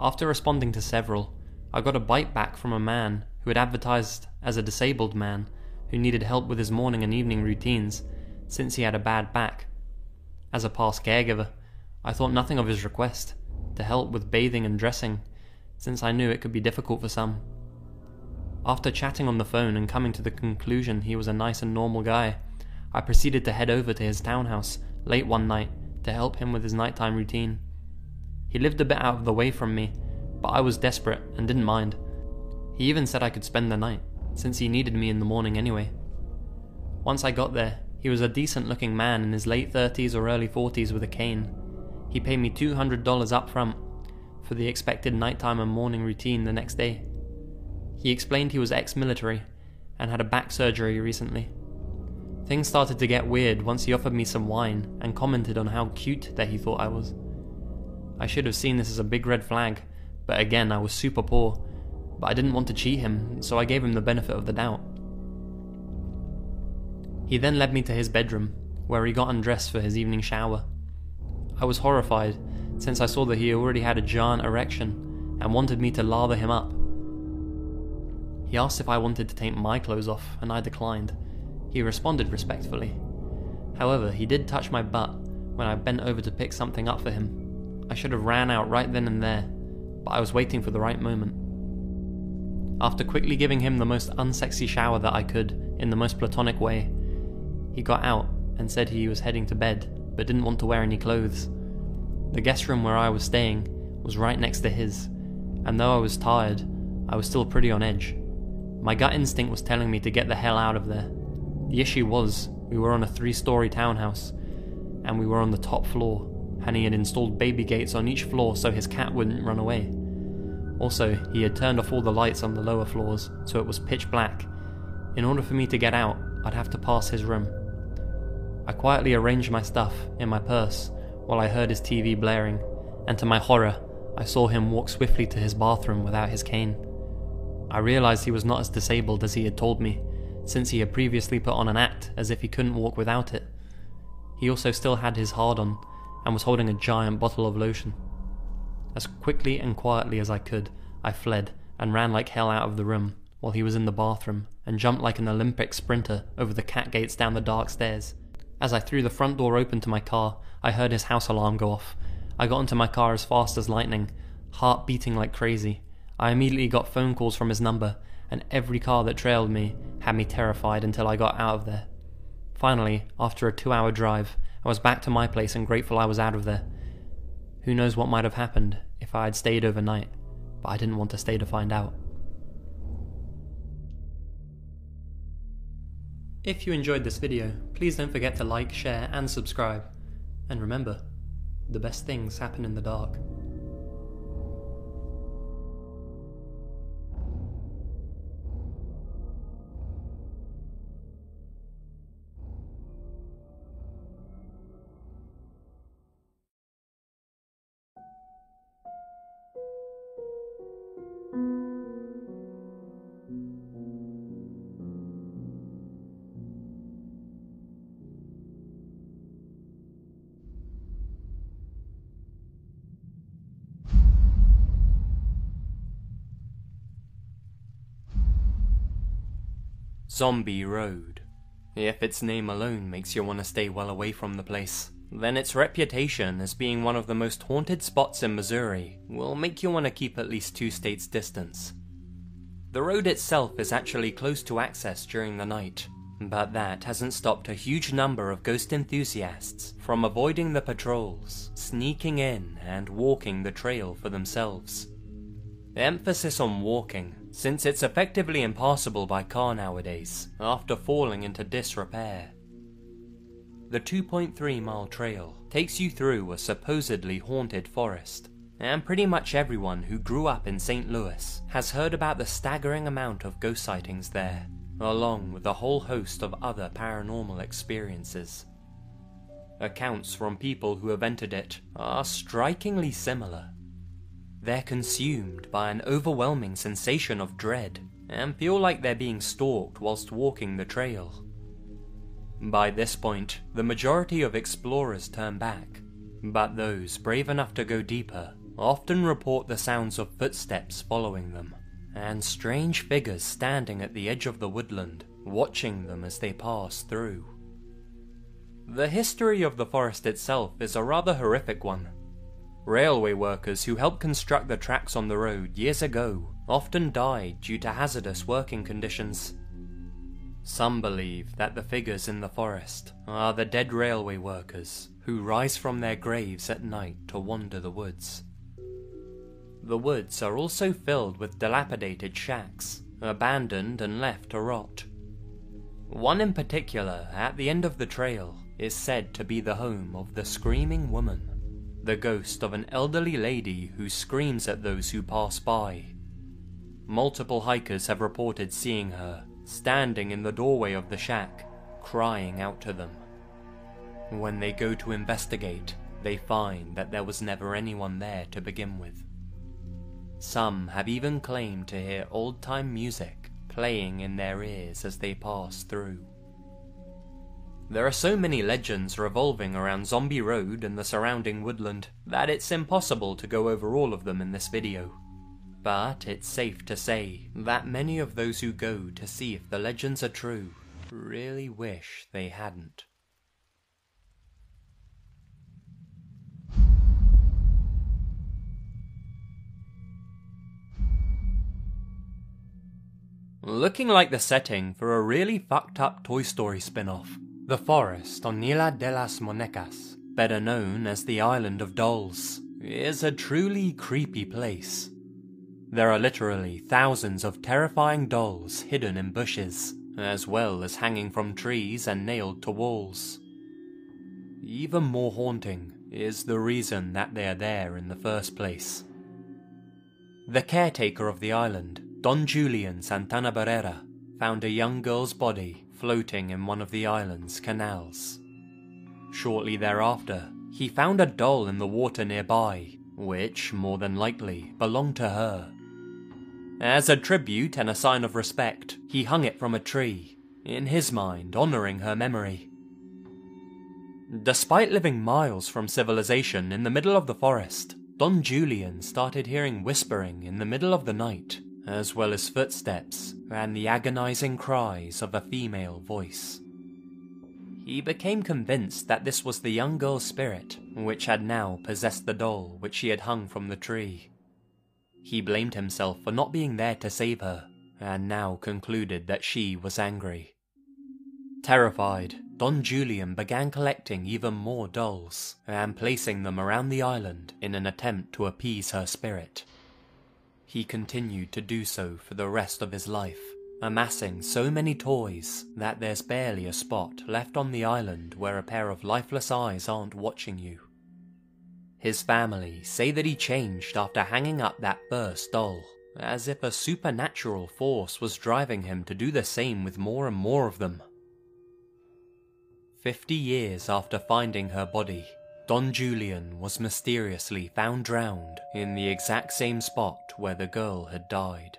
After responding to several, I got a bite back from a man who had advertised as a disabled man who needed help with his morning and evening routines since he had a bad back. As a past caregiver, I thought nothing of his request to help with bathing and dressing, since I knew it could be difficult for some. After chatting on the phone and coming to the conclusion he was a nice and normal guy, I proceeded to head over to his townhouse late one night to help him with his nighttime routine. He lived a bit out of the way from me, but I was desperate and didn't mind. He even said I could spend the night, since he needed me in the morning anyway. Once I got there, he was a decent looking man in his late 30s or early 40s with a cane. He paid me $200 up front for the expected nighttime and morning routine the next day. He explained he was ex-military and had a back surgery recently. Things started to get weird once he offered me some wine and commented on how cute that he thought I was. I should have seen this as a big red flag, but again I was super poor, but I didn't want to cheat him, so I gave him the benefit of the doubt. He then led me to his bedroom, where he got undressed for his evening shower. I was horrified, since I saw that he already had a giant erection and wanted me to lather him up. He asked if I wanted to take my clothes off, and I declined. He responded respectfully. However, he did touch my butt when I bent over to pick something up for him. I should have ran out right then and there, but I was waiting for the right moment. After quickly giving him the most unsexy shower that I could, in the most platonic way, he got out and said he was heading to bed, but didn't want to wear any clothes. The guest room where I was staying was right next to his, and though I was tired, I was still pretty on edge. My gut instinct was telling me to get the hell out of there. The issue was, we were on a 3-story townhouse, and we were on the top floor, and he had installed baby gates on each floor so his cat wouldn't run away. Also, he had turned off all the lights on the lower floors, so it was pitch black. In order for me to get out, I'd have to pass his room. I quietly arranged my stuff in my purse while I heard his TV blaring, and to my horror, I saw him walk swiftly to his bathroom without his cane. I realized he was not as disabled as he had told me, since he had previously put on an act as if he couldn't walk without it. He also still had his hard-on, and was holding a giant bottle of lotion. As quickly and quietly as I could, I fled and ran like hell out of the room while he was in the bathroom, and jumped like an Olympic sprinter over the cat gates down the dark stairs. As I threw the front door open to my car, I heard his house alarm go off. I got into my car as fast as lightning, heart beating like crazy. I immediately got phone calls from his number, and every car that trailed me had me terrified until I got out of there. Finally, after a 2-hour drive, I was back to my place and grateful I was out of there. Who knows what might have happened if I had stayed overnight, but I didn't want to stay to find out. If you enjoyed this video, please don't forget to like, share and subscribe. And remember, the best things happen in the dark. Zombie Road. If its name alone makes you want to stay well away from the place, then its reputation as being one of the most haunted spots in Missouri will make you want to keep at least 2 states' distance. The road itself is actually closed to access during the night, but that hasn't stopped a huge number of ghost enthusiasts from avoiding the patrols, sneaking in and walking the trail for themselves. Emphasis on walking, since it's effectively impassable by car nowadays after falling into disrepair. The 2.3-mile trail takes you through a supposedly haunted forest, and pretty much everyone who grew up in St. Louis has heard about the staggering amount of ghost sightings there, along with a whole host of other paranormal experiences. Accounts from people who have entered it are strikingly similar. They're consumed by an overwhelming sensation of dread and feel like they're being stalked whilst walking the trail. By this point, the majority of explorers turn back, but those brave enough to go deeper often report the sounds of footsteps following them, and strange figures standing at the edge of the woodland, watching them as they pass through. The history of the forest itself is a rather horrific one. Railway workers who helped construct the tracks on the road years ago often died due to hazardous working conditions. Some believe that the figures in the forest are the dead railway workers who rise from their graves at night to wander the woods. The woods are also filled with dilapidated shacks, abandoned and left to rot. One in particular, at the end of the trail, is said to be the home of the Screaming Woman, the ghost of an elderly lady who screams at those who pass by. Multiple hikers have reported seeing her, standing in the doorway of the shack, crying out to them. When they go to investigate, they find that there was never anyone there to begin with. Some have even claimed to hear old-time music playing in their ears as they pass through. There are so many legends revolving around Zombie Road and the surrounding woodland that it's impossible to go over all of them in this video. But it's safe to say that many of those who go to see if the legends are true really wish they hadn't. Looking like the setting for a really fucked up Toy Story spin-off, the forest on Isla de las Monecas, better known as the Island of Dolls, is a truly creepy place. There are literally thousands of terrifying dolls hidden in bushes, as well as hanging from trees and nailed to walls. Even more haunting is the reason that they are there in the first place. The caretaker of the island, Don Julian Santana Barrera, found a young girl's body floating in one of the island's canals. Shortly thereafter, he found a doll in the water nearby, which, more than likely, belonged to her. As a tribute and a sign of respect, he hung it from a tree, in his mind honouring her memory. Despite living miles from civilization in the middle of the forest, Don Julian started hearing whispering in the middle of the night, as well as footsteps and the agonizing cries of a female voice. He became convinced that this was the young girl's spirit, which had now possessed the doll which she had hung from the tree. He blamed himself for not being there to save her, and now concluded that she was angry. Terrified, Don Julian began collecting even more dolls, and placing them around the island in an attempt to appease her spirit. He continued to do so for the rest of his life, amassing so many toys that there's barely a spot left on the island where a pair of lifeless eyes aren't watching you. His family say that he changed after hanging up that first doll, as if a supernatural force was driving him to do the same with more and more of them. 50 years after finding her body, Don Julian was mysteriously found drowned in the exact same spot where the girl had died.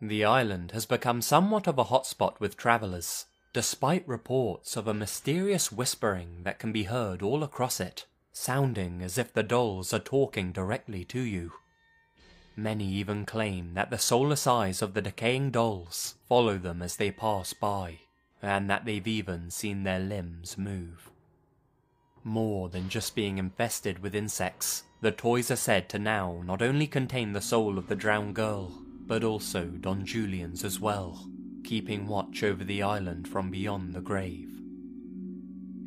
The island has become somewhat of a hotspot with travellers, despite reports of a mysterious whispering that can be heard all across it, sounding as if the dolls are talking directly to you. Many even claim that the soulless eyes of the decaying dolls follow them as they pass by, and that they've even seen their limbs move. More than just being infested with insects, the toys are said to now not only contain the soul of the drowned girl, but also Don Julian's as well, keeping watch over the island from beyond the grave.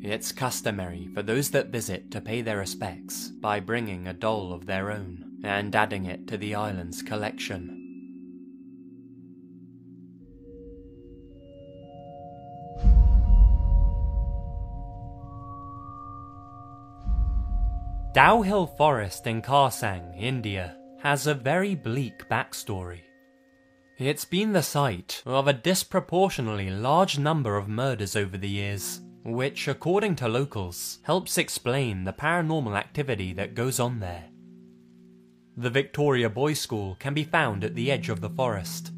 It's customary for those that visit to pay their respects by bringing a doll of their own and adding it to the island's collection. Dow Hill Forest in Karsang, India, has a very bleak backstory. It's been the site of a disproportionately large number of murders over the years, which, according to locals, helps explain the paranormal activity that goes on there. The Victoria Boys' School can be found at the edge of the forest.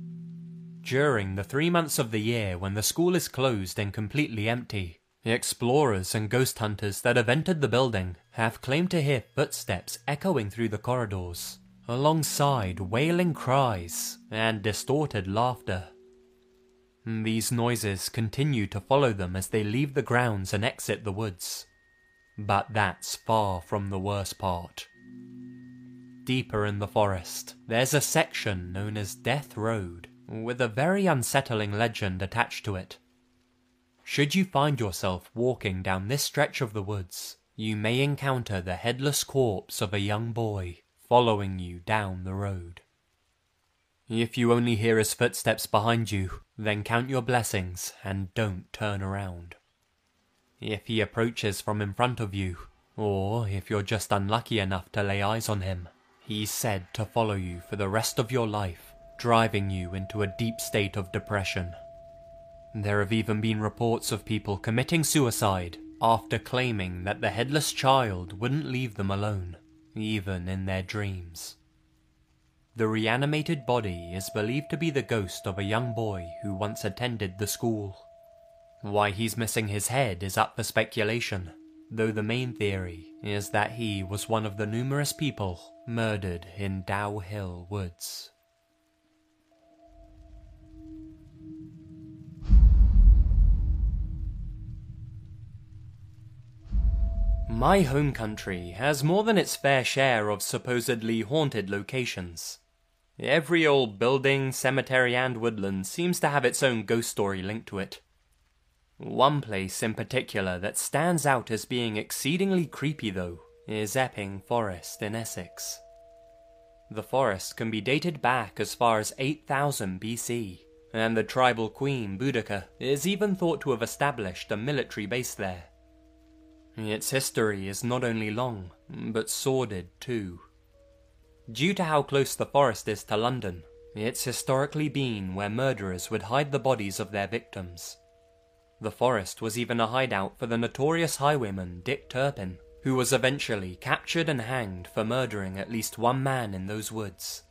During the 3 months of the year when the school is closed and completely empty, explorers and ghost hunters that have entered the building have claimed to hear footsteps echoing through the corridors, alongside wailing cries and distorted laughter. These noises continue to follow them as they leave the grounds and exit the woods. But that's far from the worst part. Deeper in the forest, there's a section known as Death Road, with a very unsettling legend attached to it. Should you find yourself walking down this stretch of the woods, you may encounter the headless corpse of a young boy following you down the road. If you only hear his footsteps behind you, then count your blessings and don't turn around. If he approaches from in front of you, or if you're just unlucky enough to lay eyes on him, he's said to follow you for the rest of your life, driving you into a deep state of depression. There have even been reports of people committing suicide after claiming that the headless child wouldn't leave them alone, even in their dreams. The reanimated body is believed to be the ghost of a young boy who once attended the school. Why he's missing his head is up for speculation, though the main theory is that he was one of the numerous people murdered in Dow Hill Woods. My home country has more than its fair share of supposedly haunted locations. Every old building, cemetery and woodland seems to have its own ghost story linked to it. One place in particular that stands out as being exceedingly creepy though is Epping Forest in Essex. The forest can be dated back as far as 8000 BC, and the tribal queen Boudica is even thought to have established a military base there. Its history is not only long, but sordid too. Due to how close the forest is to London, it's historically been where murderers would hide the bodies of their victims. The forest was even a hideout for the notorious highwayman Dick Turpin, who was eventually captured and hanged for murdering at least one man in those woods.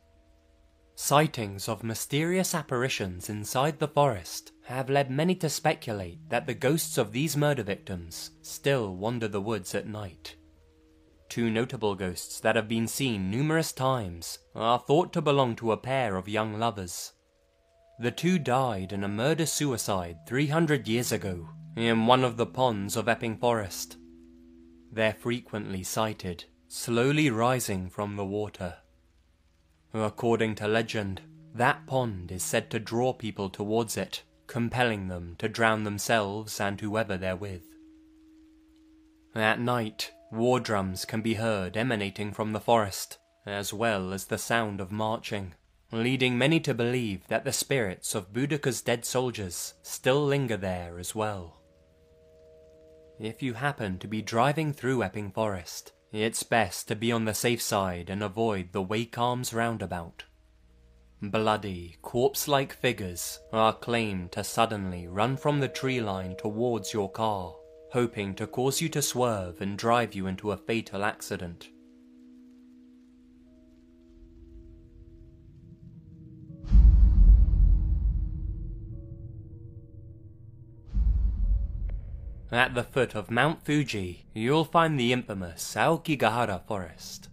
Sightings of mysterious apparitions inside the forest have led many to speculate that the ghosts of these murder victims still wander the woods at night. Two notable ghosts that have been seen numerous times are thought to belong to a pair of young lovers. The two died in a murder-suicide 300 years ago in one of the ponds of Epping Forest. They're frequently sighted, slowly rising from the water. According to legend, that pond is said to draw people towards it, compelling them to drown themselves and whoever they're with. At night, war drums can be heard emanating from the forest, as well as the sound of marching, leading many to believe that the spirits of Boudica's dead soldiers still linger there as well. If you happen to be driving through Epping Forest, it's best to be on the safe side and avoid the Wake Arms roundabout. Bloody, corpse-like figures are claimed to suddenly run from the tree line towards your car, hoping to cause you to swerve and drive you into a fatal accident. At the foot of Mount Fuji, you'll find the infamous Aokigahara Forest.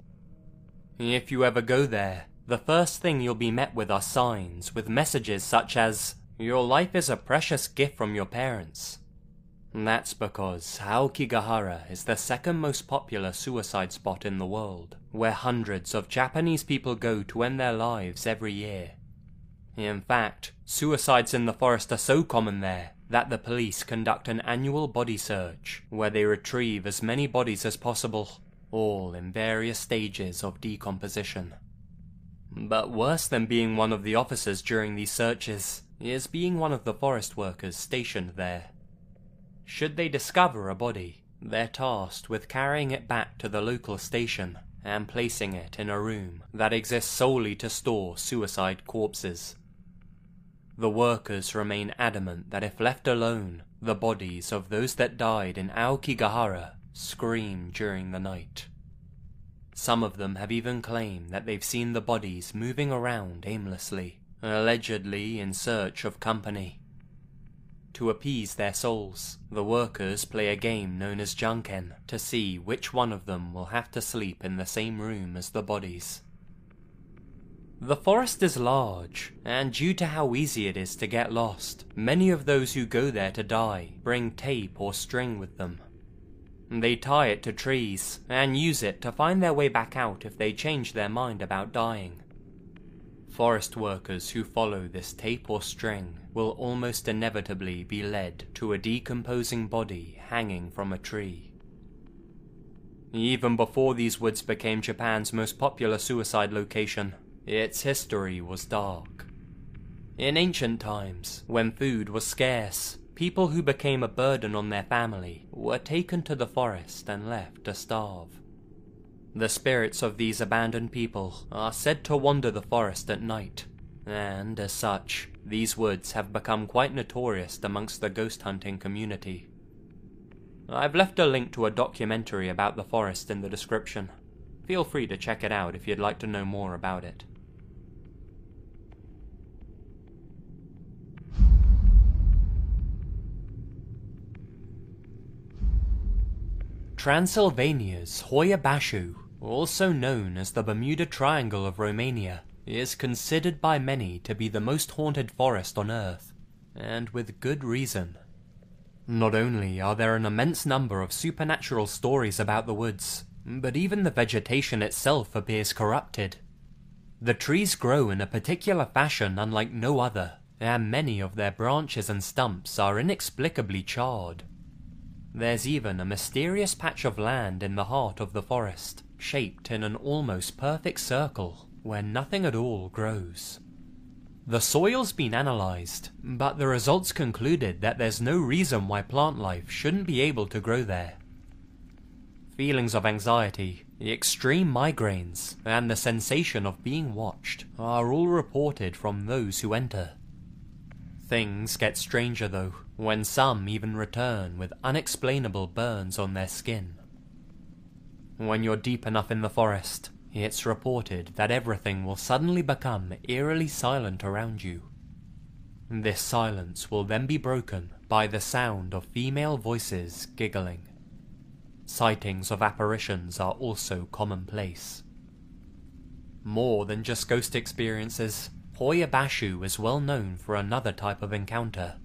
If you ever go there, the first thing you'll be met with are signs with messages such as, "Your life is a precious gift from your parents." That's because Aokigahara is the second most popular suicide spot in the world, where hundreds of Japanese people go to end their lives every year. In fact, suicides in the forest are so common there that the police conduct an annual body search, where they retrieve as many bodies as possible, all in various stages of decomposition. But worse than being one of the officers during these searches is being one of the forest workers stationed there. Should they discover a body, they're tasked with carrying it back to the local station and placing it in a room that exists solely to store suicide corpses. The workers remain adamant that if left alone, the bodies of those that died in Aokigahara scream during the night. Some of them have even claimed that they've seen the bodies moving around aimlessly, allegedly in search of company. To appease their souls, the workers play a game known as Junken to see which one of them will have to sleep in the same room as the bodies. The forest is large, and due to how easy it is to get lost, many of those who go there to die bring tape or string with them. They tie it to trees and use it to find their way back out if they change their mind about dying. Forest workers who follow this tape or string will almost inevitably be led to a decomposing body hanging from a tree. Even before these woods became Japan's most popular suicide location, its history was dark. In ancient times, when food was scarce, people who became a burden on their family were taken to the forest and left to starve. The spirits of these abandoned people are said to wander the forest at night, and as such, these woods have become quite notorious amongst the ghost hunting community. I've left a link to a documentary about the forest in the description. Feel free to check it out if you'd like to know more about it. Transylvania's Hoia Baciu, also known as the Bermuda Triangle of Romania, is considered by many to be the most haunted forest on Earth, and with good reason. Not only are there an immense number of supernatural stories about the woods, but even the vegetation itself appears corrupted. The trees grow in a particular fashion unlike no other, and many of their branches and stumps are inexplicably charred. There's even a mysterious patch of land in the heart of the forest, shaped in an almost perfect circle, where nothing at all grows. The soil's been analysed, but the results concluded that there's no reason why plant life shouldn't be able to grow there. Feelings of anxiety, extreme migraines, and the sensation of being watched are all reported from those who enter. Things get stranger though, when some even return with unexplainable burns on their skin. When you're deep enough in the forest, it's reported that everything will suddenly become eerily silent around you. This silence will then be broken by the sound of female voices giggling. Sightings of apparitions are also commonplace. More than just ghost experiences, Hoia Baciu is well known for another type of encounter.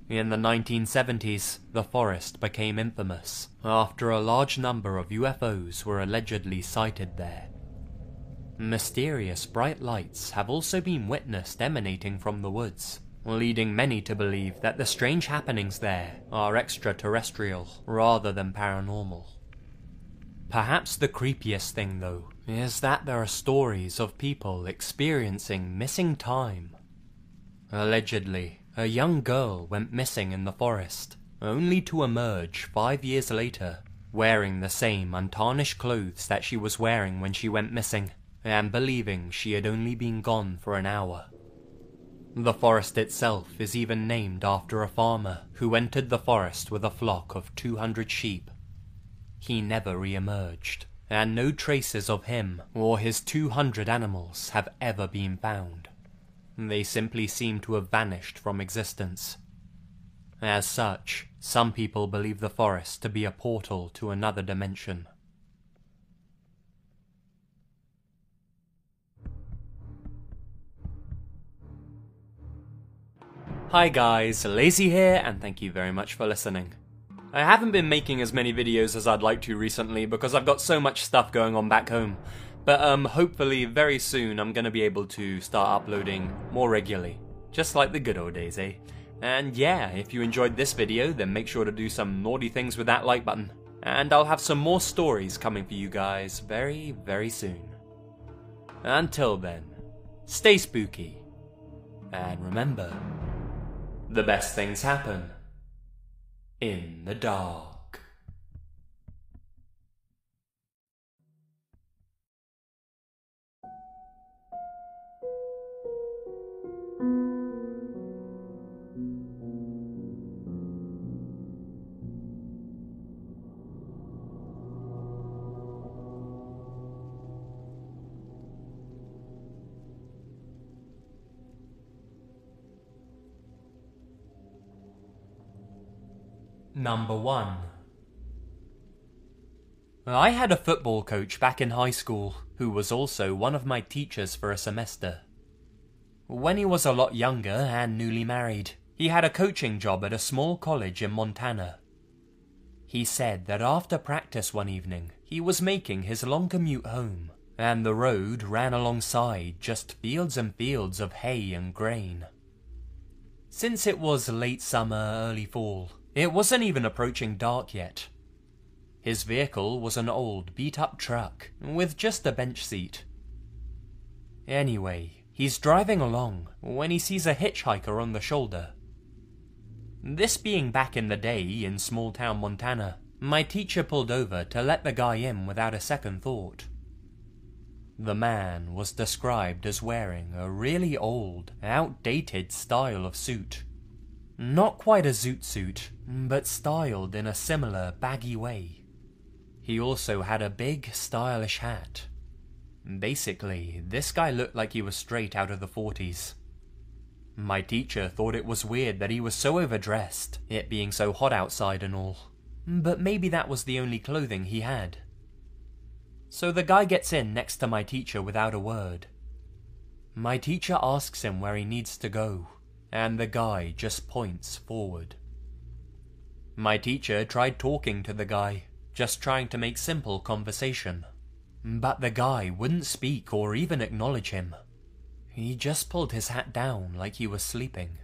In the 1970s, the forest became infamous after a large number of UFOs were allegedly sighted there. Mysterious bright lights have also been witnessed emanating from the woods, leading many to believe that the strange happenings there are extraterrestrial rather than paranormal. Perhaps the creepiest thing, though, is that there are stories of people experiencing missing time. Allegedly, a young girl went missing in the forest, only to emerge 5 years later, wearing the same untarnished clothes that she was wearing when she went missing, and believing she had only been gone for an hour. The forest itself is even named after a farmer who entered the forest with a flock of 200 sheep. He never re-emerged, and no traces of him or his 200 animals have ever been found. They simply seem to have vanished from existence. As such, some people believe the forest to be a portal to another dimension. Hi guys, Lazy here, and thank you very much for listening. I haven't been making as many videos as I'd like to recently because I've got so much stuff going on back home. But hopefully very soon I'm gonna be able to start uploading more regularly. Just like the good old days, eh? And yeah, if you enjoyed this video, then make sure to do some naughty things with that like button. And I'll have some more stories coming for you guys very, very soon. Until then, stay spooky. And remember, the best things happen in the dark. Number 1. I had a football coach back in high school who was also one of my teachers for a semester. When he was a lot younger and newly married, he had a coaching job at a small college in Montana. He said that after practice one evening, he was making his long commute home, and the road ran alongside just fields and fields of hay and grain. Since it was late summer, early fall, it wasn't even approaching dark yet. His vehicle was an old, beat-up truck with just a bench seat. Anyway, he's driving along when he sees a hitchhiker on the shoulder. This being back in the day in small-town Montana, my teacher pulled over to let the guy in without a second thought. The man was described as wearing a really old, outdated style of suit. Not quite a zoot suit, but styled in a similar baggy way. He also had a big, stylish hat. Basically, this guy looked like he was straight out of the 40s. My teacher thought it was weird that he was so overdressed, it being so hot outside and all. But maybe that was the only clothing he had. So the guy gets in next to my teacher without a word. My teacher asks him where he needs to go, and the guy just points forward. My teacher tried talking to the guy, just trying to make simple conversation. But the guy wouldn't speak or even acknowledge him. He just pulled his hat down like he was sleeping.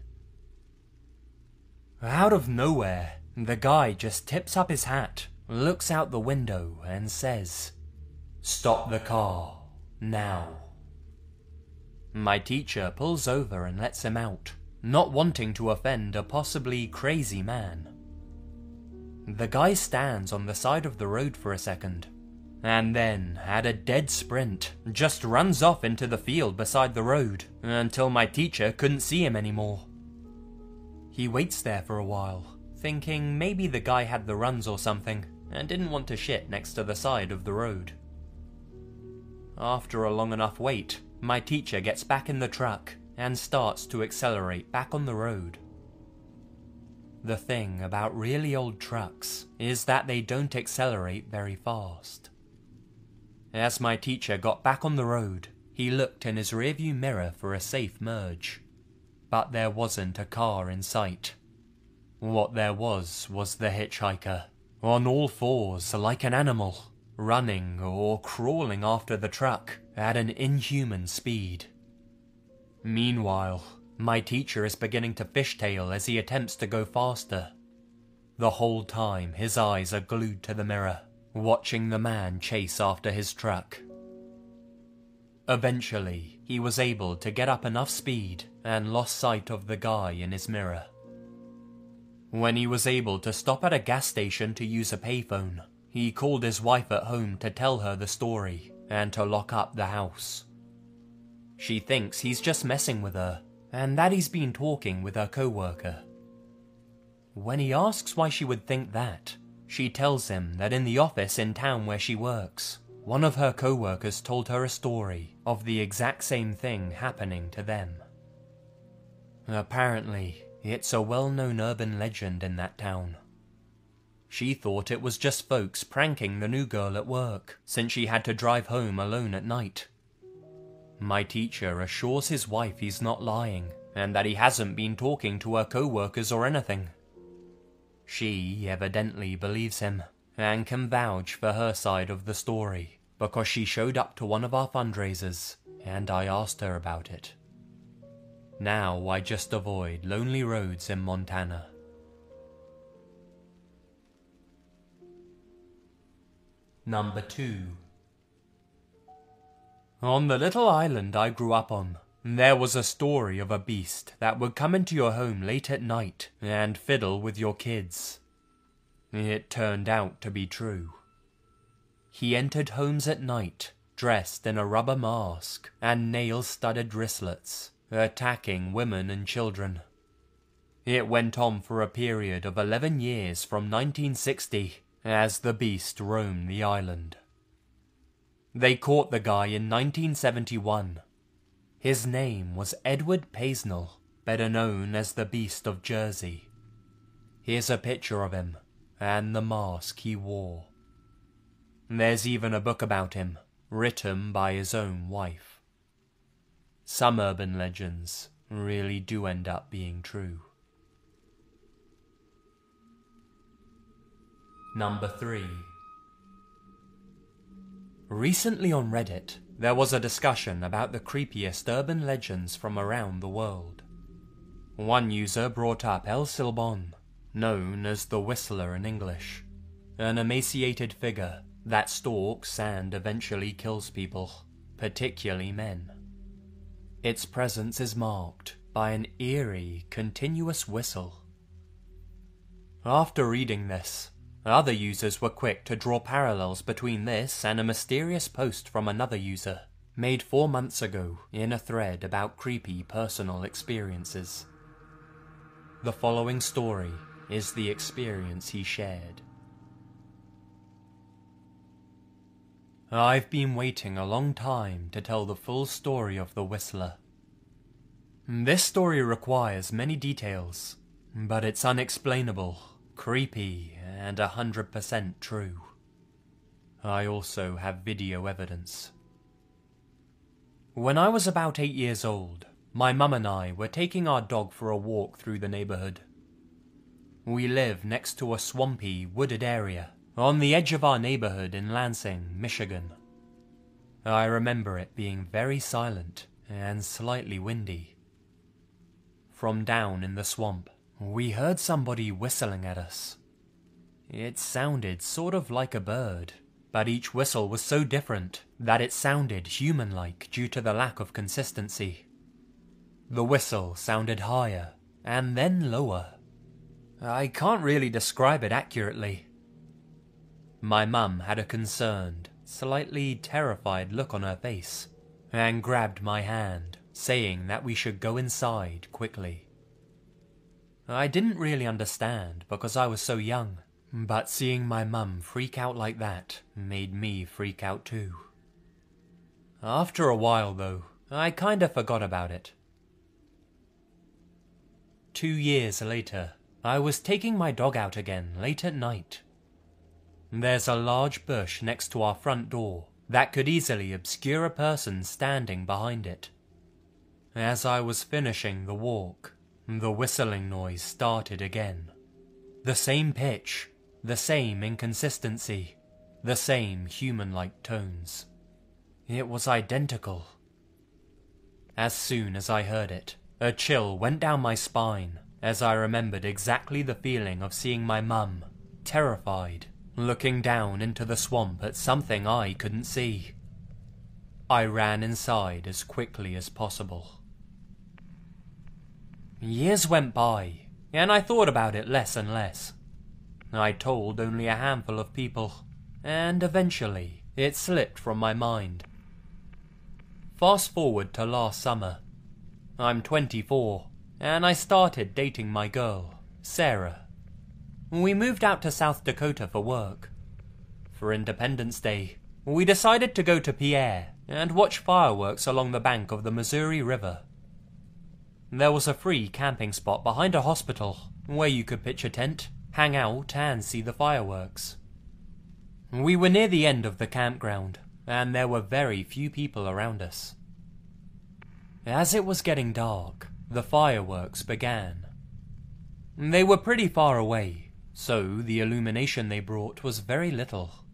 Out of nowhere, the guy just tips up his hat, looks out the window and says, "Stop the car, now." My teacher pulls over and lets him out, not wanting to offend a possibly crazy man. The guy stands on the side of the road for a second, and then, at a dead sprint, just runs off into the field beside the road, until my teacher couldn't see him anymore. He waits there for a while, thinking maybe the guy had the runs or something, and didn't want to shit next to the side of the road. After a long enough wait, my teacher gets back in the truck, and starts to accelerate back on the road. The thing about really old trucks is that they don't accelerate very fast. As my teacher got back on the road, he looked in his rearview mirror for a safe merge. But there wasn't a car in sight. What there was the hitchhiker, on all fours like an animal, running or crawling after the truck at an inhuman speed. Meanwhile, my teacher is beginning to fishtail as he attempts to go faster. The whole time his eyes are glued to the mirror, watching the man chase after his truck. Eventually, he was able to get up enough speed and lost sight of the guy in his mirror. When he was able to stop at a gas station to use a payphone, he called his wife at home to tell her the story and to lock up the house. She thinks he's just messing with her, and that he's been talking with her co-worker. When he asks why she would think that, she tells him that in the office in town where she works, one of her co-workers told her a story of the exact same thing happening to them. Apparently, it's a well-known urban legend in that town. She thought it was just folks pranking the new girl at work, since she had to drive home alone at night. My teacher assures his wife he's not lying, and that he hasn't been talking to her co-workers or anything. She evidently believes him, and can vouch for her side of the story, because she showed up to one of our fundraisers, and I asked her about it. Now I just avoid lonely roads in Montana. Number 2. On the little island I grew up on, there was a story of a beast that would come into your home late at night and fiddle with your kids. It turned out to be true. He entered homes at night, dressed in a rubber mask and nail-studded wristlets, attacking women and children. It went on for a period of 11 years from 1960 as the beast roamed the island. They caught the guy in 1971. His name was Edward Paisnell, better known as the Beast of Jersey. Here's a picture of him, and the mask he wore. There's even a book about him, written by his own wife. Some urban legends really do end up being true. Number 3. Recently on Reddit, there was a discussion about the creepiest urban legends from around the world. One user brought up El Silbón, known as the Whistler in English, an emaciated figure that stalks and eventually kills people, particularly men. Its presence is marked by an eerie, continuous whistle. After reading this, other users were quick to draw parallels between this and a mysterious post from another user, made 4 months ago in a thread about creepy personal experiences. The following story is the experience he shared. I've been waiting a long time to tell the full story of the Whistler. This story requires many details, but it's unexplainable, creepy, and 100% true. I also have video evidence. When I was about 8 years old, my mum and I were taking our dog for a walk through the neighborhood. We live next to a swampy, wooded area on the edge of our neighborhood in Lansing, Michigan. I remember it being very silent and slightly windy. From down in the swamp, we heard somebody whistling at us. It sounded sort of like a bird, but each whistle was so different that it sounded human-like due to the lack of consistency. The whistle sounded higher and then lower. I can't really describe it accurately. My mum had a concerned, slightly terrified look on her face and grabbed my hand, saying that we should go inside quickly. I didn't really understand because I was so young, but seeing my mum freak out like that made me freak out too. After a while though, I kinda forgot about it. 2 years later, I was taking my dog out again late at night. There's a large bush next to our front door that could easily obscure a person standing behind it. As I was finishing the walk, the whistling noise started again. The same pitch, the same inconsistency, the same human-like tones. It was identical. As soon as I heard it, a chill went down my spine as I remembered exactly the feeling of seeing my mum, terrified, looking down into the swamp at something I couldn't see. I ran inside as quickly as possible. Years went by, and I thought about it less and less. I told only a handful of people, and eventually it slipped from my mind. Fast forward to last summer. I'm 24, and I started dating my girl, Sarah. We moved out to South Dakota for work. For Independence Day, we decided to go to Pierre and watch fireworks along the bank of the Missouri River. There was a free camping spot behind a hospital where you could pitch a tent, hang out, and see the fireworks. We were near the end of the campground, and there were very few people around us. As it was getting dark, the fireworks began. They were pretty far away, so the illumination they brought was very little.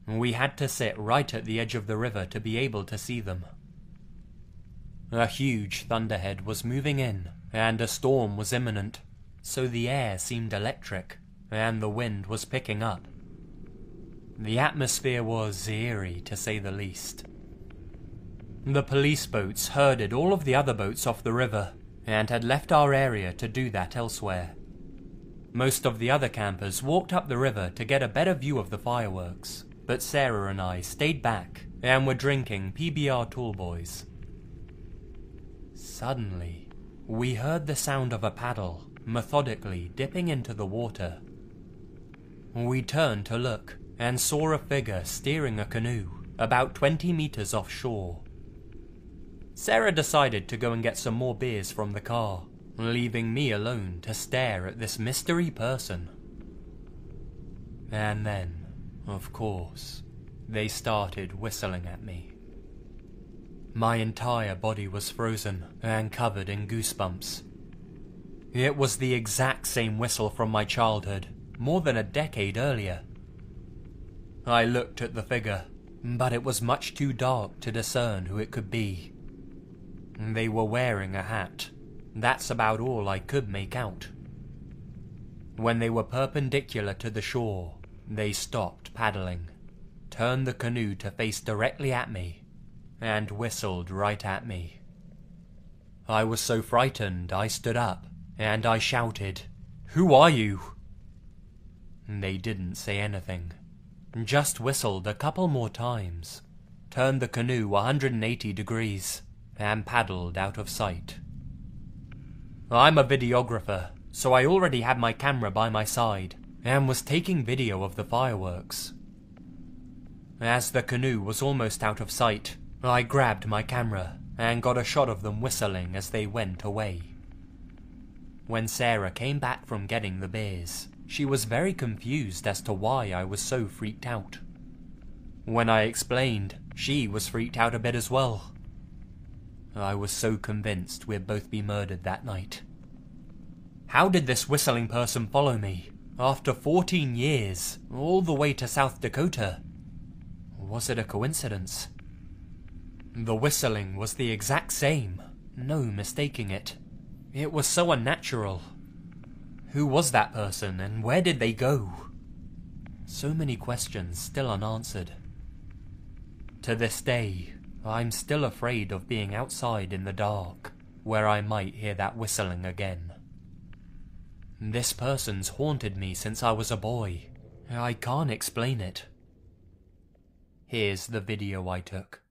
We had to sit right at the edge of the river to be able to see them. A huge thunderhead was moving in, and a storm was imminent, so the air seemed electric, and the wind was picking up. The atmosphere was eerie, to say the least. The police boats herded all of the other boats off the river, and had left our area to do that elsewhere. Most of the other campers walked up the river to get a better view of the fireworks, but Sarah and I stayed back and were drinking PBR Tallboys. Suddenly, we heard the sound of a paddle methodically dipping into the water. We turned to look and saw a figure steering a canoe about 20 meters offshore. Sarah decided to go and get some more beers from the car, leaving me alone to stare at this mystery person. And then, of course, they started whistling at me. My entire body was frozen and covered in goosebumps. It was the exact same whistle from my childhood, more than a decade earlier. I looked at the figure, but it was much too dark to discern who it could be. They were wearing a hat. That's about all I could make out. When they were perpendicular to the shore, they stopped paddling, turned the canoe to face directly at me, and whistled right at me. I was so frightened I stood up, and I shouted, "Who are you?" They didn't say anything, just whistled a couple more times, turned the canoe 180 degrees, and paddled out of sight. I'm a videographer, so I already had my camera by my side, and was taking video of the fireworks. As the canoe was almost out of sight, I grabbed my camera and got a shot of them whistling as they went away. When Sarah came back from getting the beers, she was very confused as to why I was so freaked out. When I explained, she was freaked out a bit as well. I was so convinced we'd both be murdered that night. How did this whistling person follow me, after 14 years, all the way to South Dakota? Was it a coincidence? The whistling was the exact same, no mistaking it. It was so unnatural. Who was that person, and where did they go? So many questions still unanswered. To this day, I'm still afraid of being outside in the dark, where I might hear that whistling again. This person's haunted me since I was a boy. I can't explain it. Here's the video I took.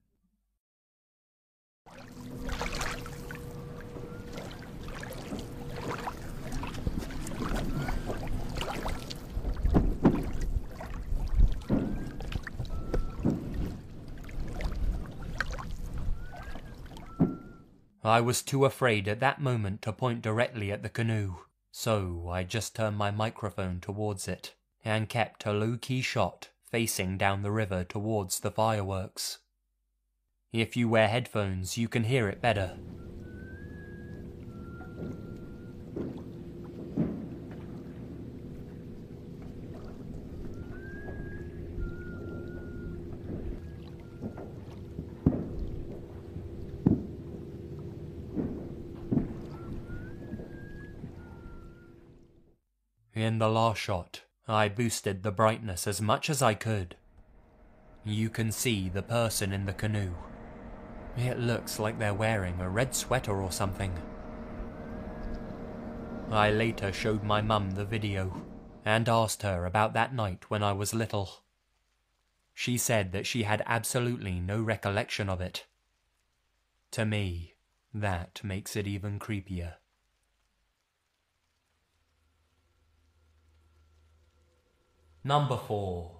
I was too afraid at that moment to point directly at the canoe, so I just turned my microphone towards it and kept a low-key shot facing down the river towards the fireworks. If you wear headphones, you can hear it better. In the last shot, I boosted the brightness as much as I could. You can see the person in the canoe. It looks like they're wearing a red sweater or something. I later showed my mum the video and asked her about that night when I was little. She said that she had absolutely no recollection of it. To me, that makes it even creepier. Number 4.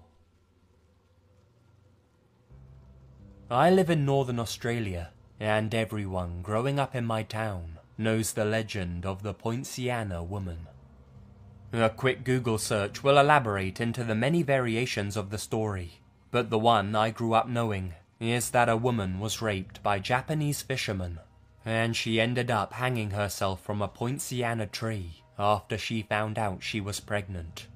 I live in Northern Australia, and everyone growing up in my town knows the legend of the Poinciana woman. A quick Google search will elaborate into the many variations of the story, but the one I grew up knowing is that a woman was raped by Japanese fishermen and she ended up hanging herself from a poinciana tree after she found out she was pregnant.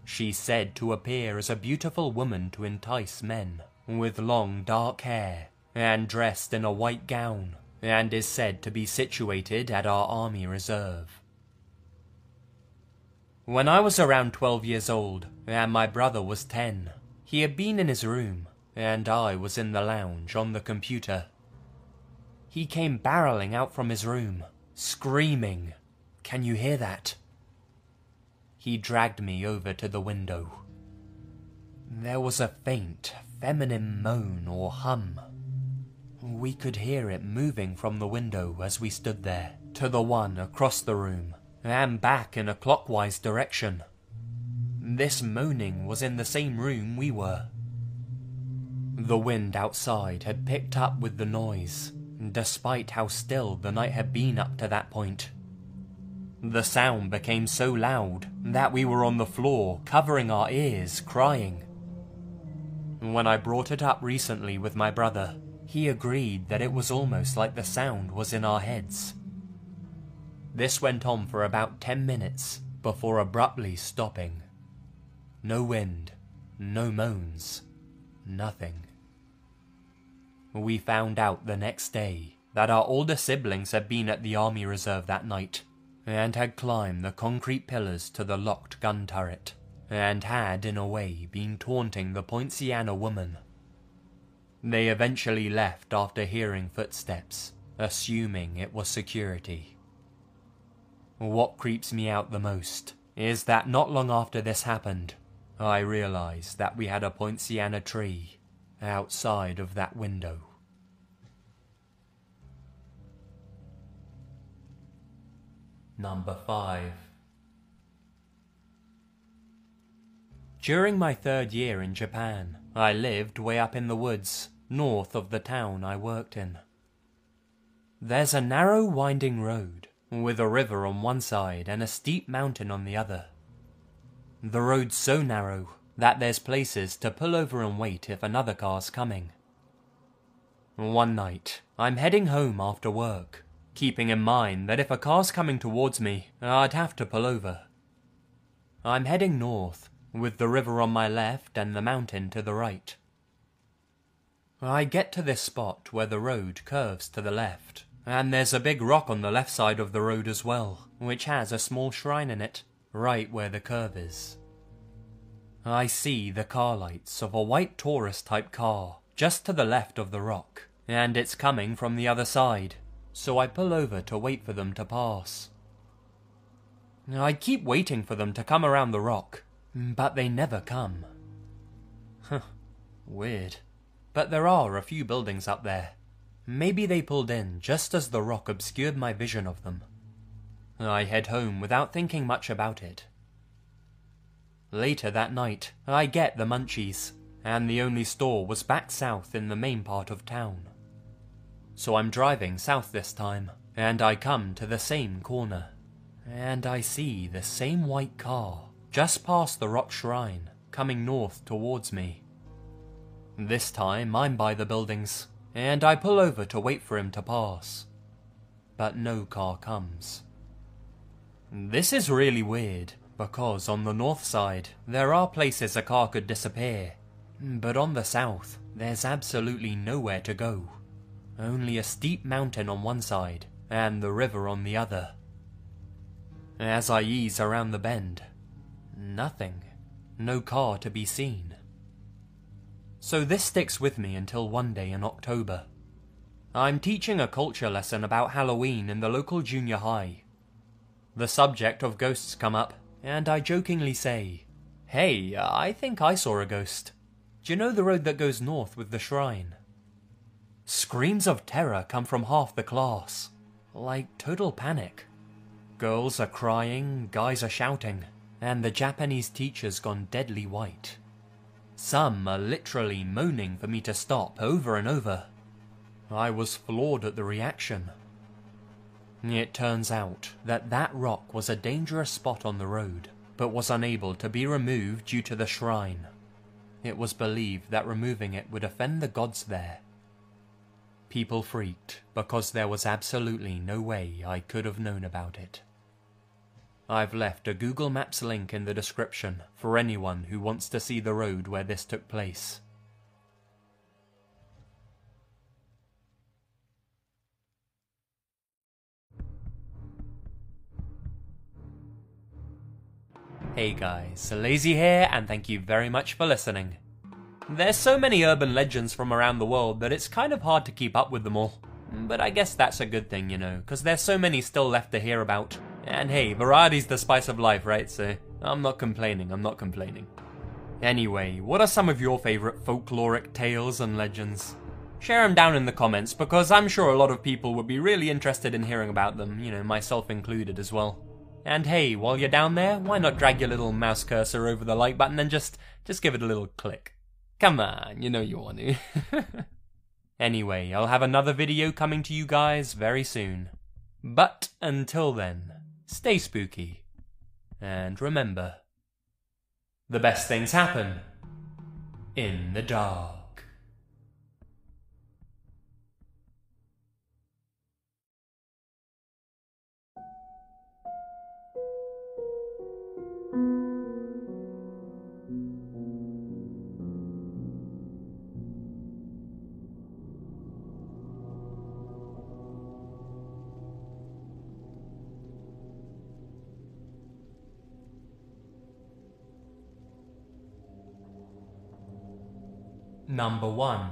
She's said to appear as a beautiful woman to entice men, with long dark hair and dressed in a white gown, and is said to be situated at our army reserve. When I was around 12 years old and my brother was 10, he had been in his room and I was in the lounge on the computer. He came barreling out from his room, screaming, "Can you hear that?" He dragged me over to the window. There was a faint, feminine moan or hum. We could hear it moving from the window as we stood there, to the one across the room, and back in a clockwise direction. This moaning was in the same room we were. The wind outside had picked up with the noise, despite how still the night had been up to that point. The sound became so loud that we were on the floor, covering our ears, crying. When I brought it up recently with my brother, he agreed that it was almost like the sound was in our heads. This went on for about 10 minutes, before abruptly stopping. No wind, no moans, nothing. We found out the next day that our older siblings had been at the army reserve that night, and had climbed the concrete pillars to the locked gun turret, and had, in a way, been taunting the Poinciana woman. They eventually left after hearing footsteps, assuming it was security. What creeps me out the most is that not long after this happened, I realized that we had a Poinciana tree outside of that window. Number 5. During my 3rd year in Japan, I lived way up in the woods, north of the town I worked in. There's a narrow winding road, with a river on one side and a steep mountain on the other. The road's so narrow that there's places to pull over and wait if another car's coming. One night, I'm heading home after work, keeping in mind that if a car's coming towards me, I'd have to pull over. I'm heading north, with the river on my left and the mountain to the right. I get to this spot where the road curves to the left, and there's a big rock on the left side of the road as well, which has a small shrine in it, right where the curve is. I see the car lights of a white Taurus-type car just to the left of the rock, and it's coming from the other side, so I pull over to wait for them to pass. I keep waiting for them to come around the rock, but they never come. Weird. But there are a few buildings up there. Maybe they pulled in just as the rock obscured my vision of them. I head home without thinking much about it. Later that night, I get the munchies, and the only store was back south in the main part of town. So I'm driving south this time, and I come to the same corner, and I see the same white car just past the rock shrine, coming north towards me. This time I'm by the buildings, and I pull over to wait for him to pass. But no car comes. This is really weird, because on the north side, there are places a car could disappear, but on the south, there's absolutely nowhere to go. Only a steep mountain on one side, and the river on the other. As I ease around the bend, nothing. No car to be seen. So this sticks with me until one day in October. I'm teaching a culture lesson about Halloween in the local junior high. The subject of ghosts come up, and I jokingly say, "Hey, I think I saw a ghost. Do you know the road that goes north with the shrine?" Screams of terror come from half the class, like total panic. Girls are crying, guys are shouting, and the Japanese teacher's gone deadly white. Some are literally moaning for me to stop over and over. I was floored at the reaction. It turns out that that rock was a dangerous spot on the road, but was unable to be removed due to the shrine. It was believed that removing it would offend the gods there. People freaked because there was absolutely no way I could have known about it. I've left a Google Maps link in the description for anyone who wants to see the road where this took place. Hey guys, Lazy here, and thank you very much for listening. There's so many urban legends from around the world that it's kind of hard to keep up with them all. But I guess that's a good thing, you know, because there's so many still left to hear about. And hey, variety's the spice of life, right? So I'm not complaining. Anyway, what are some of your favourite folkloric tales and legends? Share them down in the comments, because I'm sure a lot of people would be really interested in hearing about them, you know, myself included as well. And hey, while you're down there, why not drag your little mouse cursor over the like button and just give it a little click. Come on, you know you want to. Anyway, I'll have another video coming to you guys very soon. But until then, stay spooky. And remember, the best things happen in the dark. Number 1.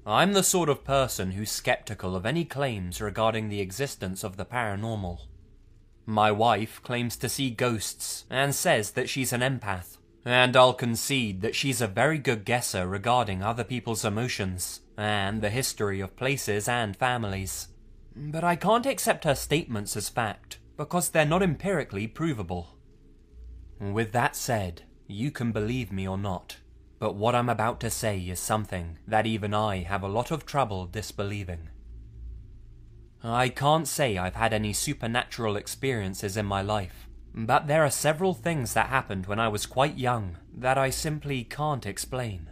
I'm the sort of person who's skeptical of any claims regarding the existence of the paranormal. My wife claims to see ghosts and says that she's an empath, and I'll concede that she's a very good guesser regarding other people's emotions and the history of places and families. But I can't accept her statements as fact because they're not empirically provable. With that said, you can believe me or not, but what I'm about to say is something that even I have a lot of trouble disbelieving. I can't say I've had any supernatural experiences in my life, but there are several things that happened when I was quite young that I simply can't explain.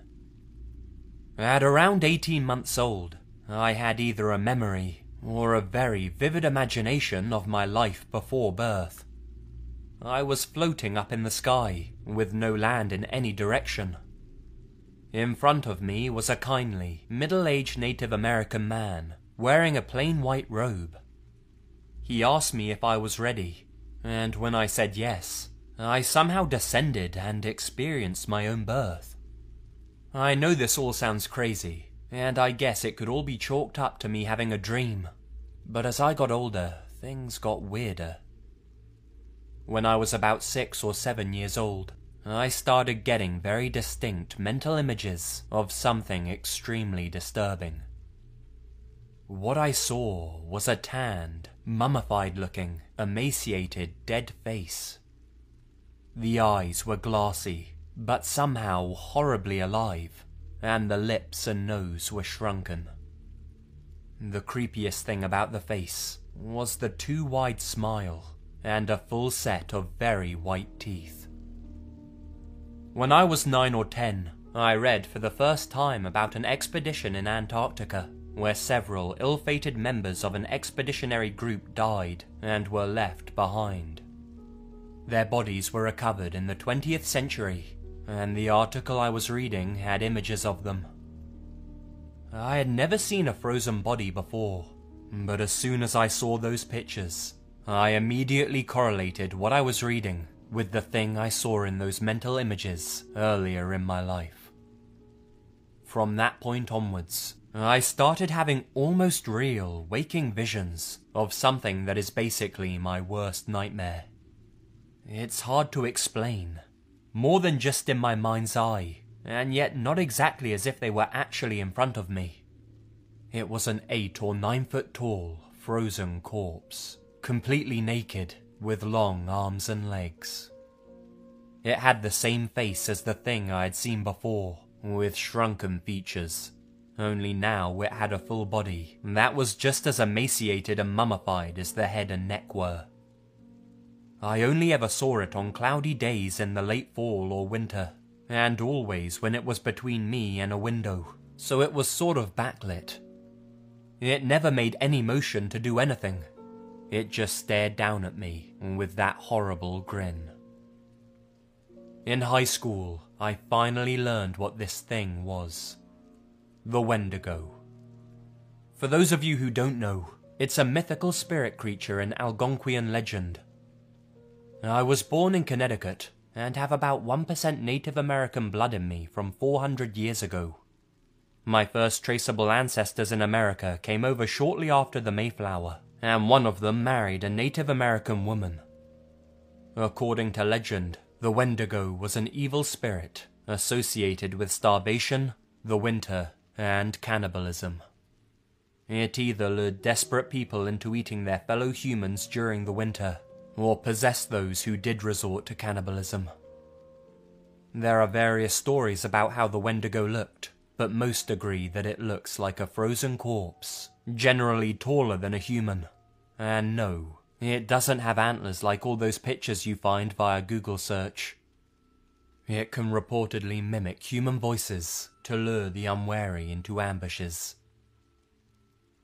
At around 18 months old, I had either a memory or a very vivid imagination of my life before birth. I was floating up in the sky, with no land in any direction. In front of me was a kindly, middle-aged Native American man, wearing a plain white robe. He asked me if I was ready, and when I said yes, I somehow descended and experienced my own birth. I know this all sounds crazy, and I guess it could all be chalked up to me having a dream, but as I got older, things got weirder. When I was about 6 or 7 years old, I started getting very distinct mental images of something extremely disturbing. What I saw was a tanned, mummified-looking, emaciated, dead face. The eyes were glassy, but somehow horribly alive, and the lips and nose were shrunken. The creepiest thing about the face was the too wide smile and a full set of very white teeth. When I was 9 or 10, I read for the first time about an expedition in Antarctica, where several ill-fated members of an expeditionary group died and were left behind. Their bodies were recovered in the 20th century, and the article I was reading had images of them. I had never seen a frozen body before, but as soon as I saw those pictures, I immediately correlated what I was reading with the thing I saw in those mental images earlier in my life. From that point onwards, I started having almost real, waking visions of something that is basically my worst nightmare. It's hard to explain, more than just in my mind's eye, and yet not exactly as if they were actually in front of me. It was an 8 or 9 foot tall, frozen corpse, completely naked, with long arms and legs. It had the same face as the thing I had seen before, with shrunken features, only now it had a full body that was just as emaciated and mummified as the head and neck were. I only ever saw it on cloudy days in the late fall or winter, and always when it was between me and a window, so it was sort of backlit. It never made any motion to do anything. It just stared down at me with that horrible grin. In high school, I finally learned what this thing was. The Wendigo. For those of you who don't know, it's a mythical spirit creature in Algonquian legend. I was born in Connecticut and have about 1% Native American blood in me from 400 years ago. My first traceable ancestors in America came over shortly after the Mayflower, and one of them married a Native American woman. According to legend, the Wendigo was an evil spirit associated with starvation, the winter, and cannibalism. It either lured desperate people into eating their fellow humans during the winter, or possessed those who did resort to cannibalism. There are various stories about how the Wendigo looked, but most agree that it looks like a frozen corpse, generally taller than a human. And no, it doesn't have antlers like all those pictures you find via Google search. It can reportedly mimic human voices to lure the unwary into ambushes.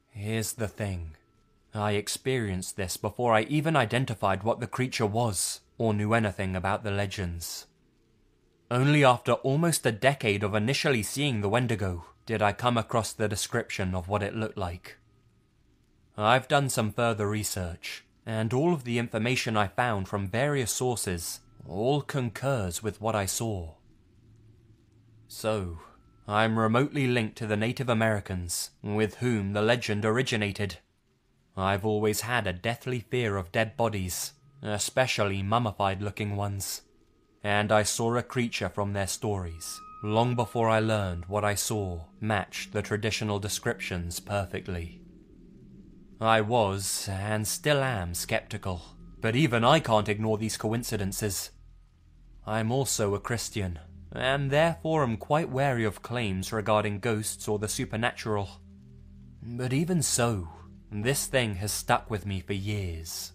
Here's the thing. I experienced this before I even identified what the creature was, or knew anything about the legends. Only after almost a decade of initially seeing the Wendigo did I come across the description of what it looked like. I've done some further research, and all of the information I found from various sources all concurs with what I saw. So, I'm remotely linked to the Native Americans, with whom the legend originated. I've always had a deathly fear of dead bodies, especially mummified-looking ones, and I saw a creature from their stories, long before I learned what I saw matched the traditional descriptions perfectly. I was, and still am, skeptical, but even I can't ignore these coincidences. I'm also a Christian, and therefore am quite wary of claims regarding ghosts or the supernatural. But even so, this thing has stuck with me for years.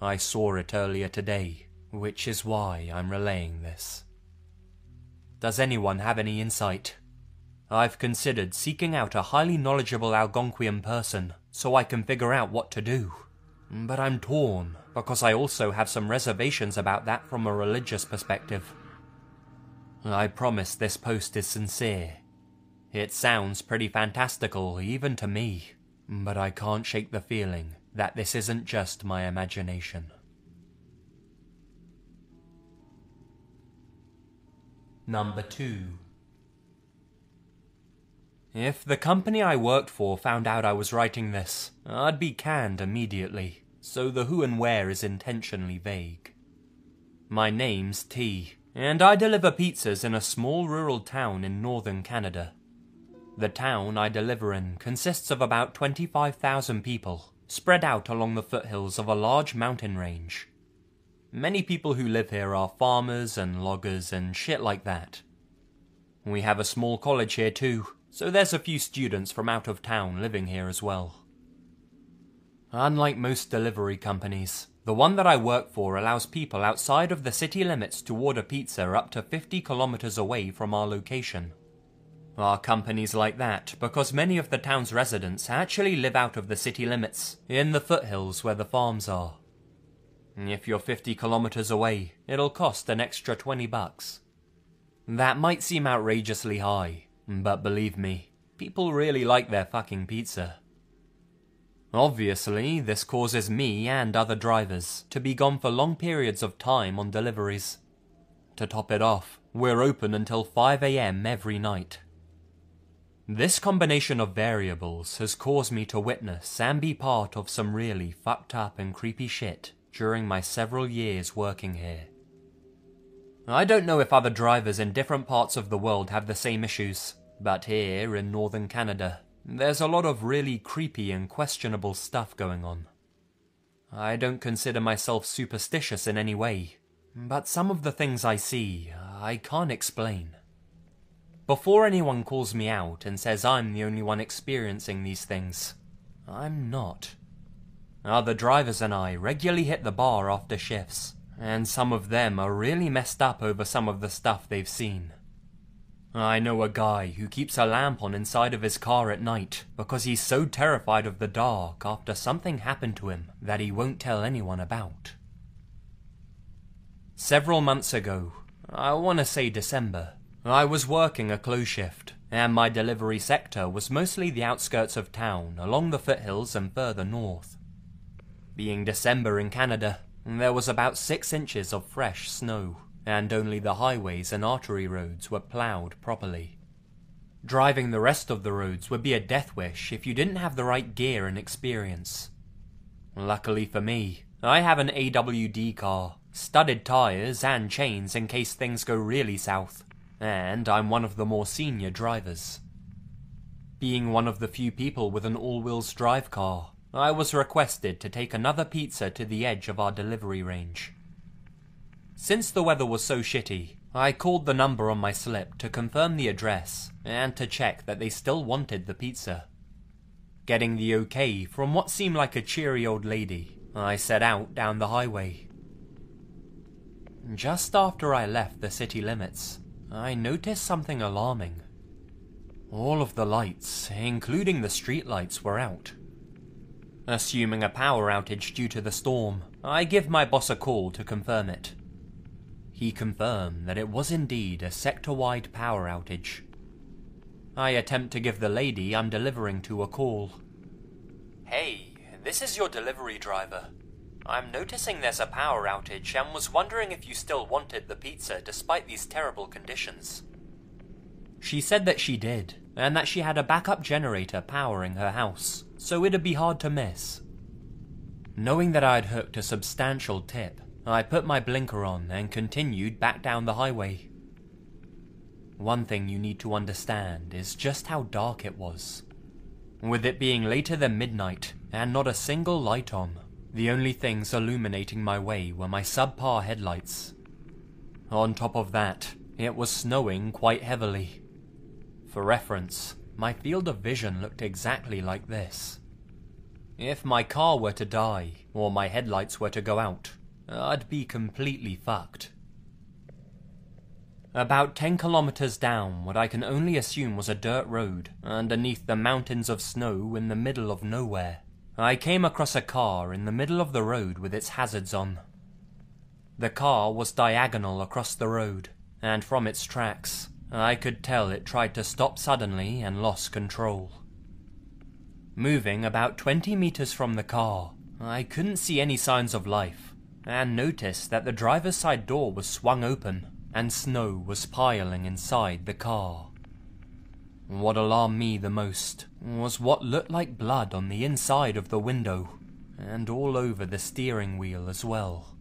I saw it earlier today, which is why I'm relaying this. Does anyone have any insight? I've considered seeking out a highly knowledgeable Algonquian person so I can figure out what to do. But I'm torn, because I also have some reservations about that from a religious perspective. I promise this post is sincere. It sounds pretty fantastical even to me, but I can't shake the feeling that this isn't just my imagination. Number 2. If the company I worked for found out I was writing this, I'd be canned immediately, so the who and where is intentionally vague. My name's T, and I deliver pizzas in a small rural town in northern Canada. The town I deliver in consists of about 25,000 people, spread out along the foothills of a large mountain range. Many people who live here are farmers and loggers and shit like that. We have a small college here too, so there's a few students from out of town living here as well. Unlike most delivery companies, the one that I work for allows people outside of the city limits to order pizza up to 50 kilometers away from our location. Our company's like that because many of the town's residents actually live out of the city limits, in the foothills where the farms are. If you're 50 kilometers away, it'll cost an extra $20. That might seem outrageously high, but believe me, people really like their fucking pizza. Obviously, this causes me and other drivers to be gone for long periods of time on deliveries. To top it off, we're open until 5 AM every night. This combination of variables has caused me to witness and be part of some really fucked up and creepy shit during my several years working here. I don't know if other drivers in different parts of the world have the same issues, but here in northern Canada, there's a lot of really creepy and questionable stuff going on. I don't consider myself superstitious in any way, but some of the things I see, I can't explain. Before anyone calls me out and says I'm the only one experiencing these things, I'm not. Other drivers and I regularly hit the bar after shifts, and some of them are really messed up over some of the stuff they've seen. I know a guy who keeps a lamp on inside of his car at night because he's so terrified of the dark after something happened to him that he won't tell anyone about. Several months ago, I want to say December, I was working a close shift, and my delivery sector was mostly the outskirts of town along the foothills and further north. Being December in Canada, there was about 6 inches of fresh snow, and only the highways and artery roads were ploughed properly. Driving the rest of the roads would be a death wish if you didn't have the right gear and experience. Luckily for me, I have an AWD car, studded tyres and chains in case things go really south, and I'm one of the more senior drivers. Being one of the few people with an all-wheels drive car, I was requested to take another pizza to the edge of our delivery range. Since the weather was so shitty, I called the number on my slip to confirm the address and to check that they still wanted the pizza. Getting the okay from what seemed like a cheery old lady, I set out down the highway. Just after I left the city limits, I noticed something alarming. All of the lights, including the street lights, were out. Assuming a power outage due to the storm, I give my boss a call to confirm it. He confirmed that it was indeed a sector-wide power outage. I attempt to give the lady I'm delivering to a call. Hey, this is your delivery driver. I'm noticing there's a power outage and was wondering if you still wanted the pizza despite these terrible conditions. She said that she did, and that she had a backup generator powering her house, so it'd be hard to miss. Knowing that I'd hooked a substantial tip, I put my blinker on and continued back down the highway. One thing you need to understand is just how dark it was. With it being later than midnight and not a single light on, the only things illuminating my way were my subpar headlights. On top of that, it was snowing quite heavily. For reference, my field of vision looked exactly like this. If my car were to die, or my headlights were to go out, I'd be completely fucked. About 10 kilometers down what I can only assume was a dirt road underneath the mountains of snow in the middle of nowhere, I came across a car in the middle of the road with its hazards on. The car was diagonal across the road, and from its tracks, I could tell it tried to stop suddenly and lost control. Moving about 20 meters from the car, I couldn't see any signs of life, and noticed that the driver's side door was swung open, and snow was piling inside the car. What alarmed me the most was what looked like blood on the inside of the window, and all over the steering wheel as well.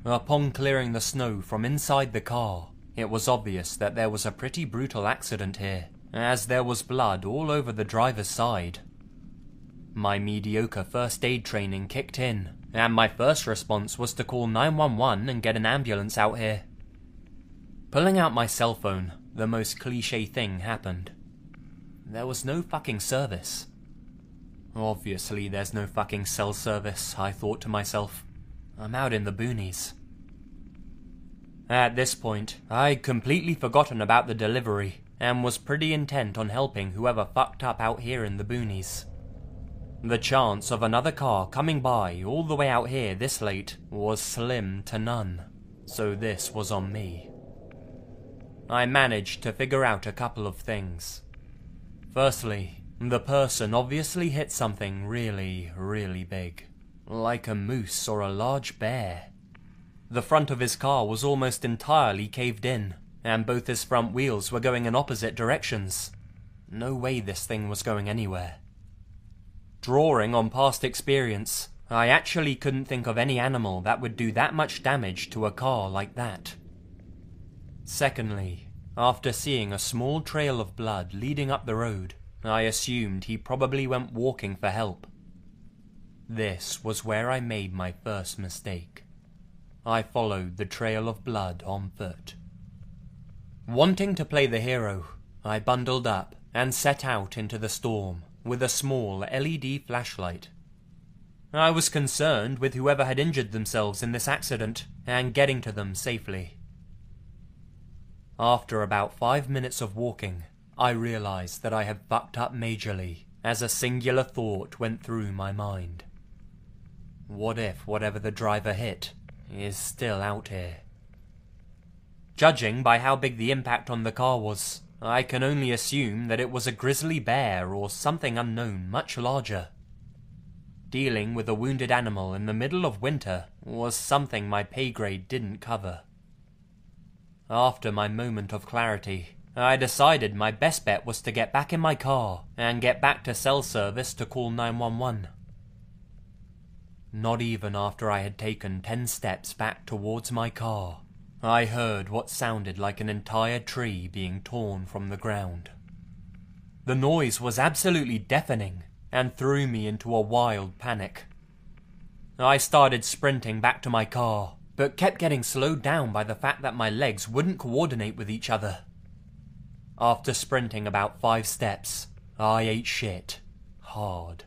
Upon clearing the snow from inside the car, it was obvious that there was a pretty brutal accident here, as there was blood all over the driver's side. My mediocre first aid training kicked in, and my first response was to call 911 and get an ambulance out here. Pulling out my cell phone, the most cliché thing happened. There was no fucking service. Obviously there's no fucking cell service, I thought to myself. I'm out in the boonies. At this point, I'd completely forgotten about the delivery, and was pretty intent on helping whoever fucked up out here in the boonies. The chance of another car coming by all the way out here this late was slim to none, so this was on me. I managed to figure out a couple of things. Firstly, the person obviously hit something really, really big, like a moose or a large bear. The front of his car was almost entirely caved in, and both his front wheels were going in opposite directions. No way this thing was going anywhere. Drawing on past experience, I actually couldn't think of any animal that would do that much damage to a car like that. Secondly, after seeing a small trail of blood leading up the road, I assumed he probably went walking for help. This was where I made my first mistake. I followed the trail of blood on foot. Wanting to play the hero, I bundled up and set out into the storm with a small LED flashlight. I was concerned with whoever had injured themselves in this accident and getting to them safely. After about 5 minutes of walking, I realized that I had fucked up majorly as a singular thought went through my mind. What if whatever the driver hit is still out here? Judging by how big the impact on the car was, I can only assume that it was a grizzly bear or something unknown much larger. Dealing with a wounded animal in the middle of winter was something my pay grade didn't cover. After my moment of clarity, I decided my best bet was to get back in my car and get back to cell service to call 911. Not even after I had taken 10 steps back towards my car, I heard what sounded like an entire tree being torn from the ground. The noise was absolutely deafening and threw me into a wild panic. I started sprinting back to my car, but kept getting slowed down by the fact that my legs wouldn't coordinate with each other. After sprinting about 5 steps, I ate shit hard.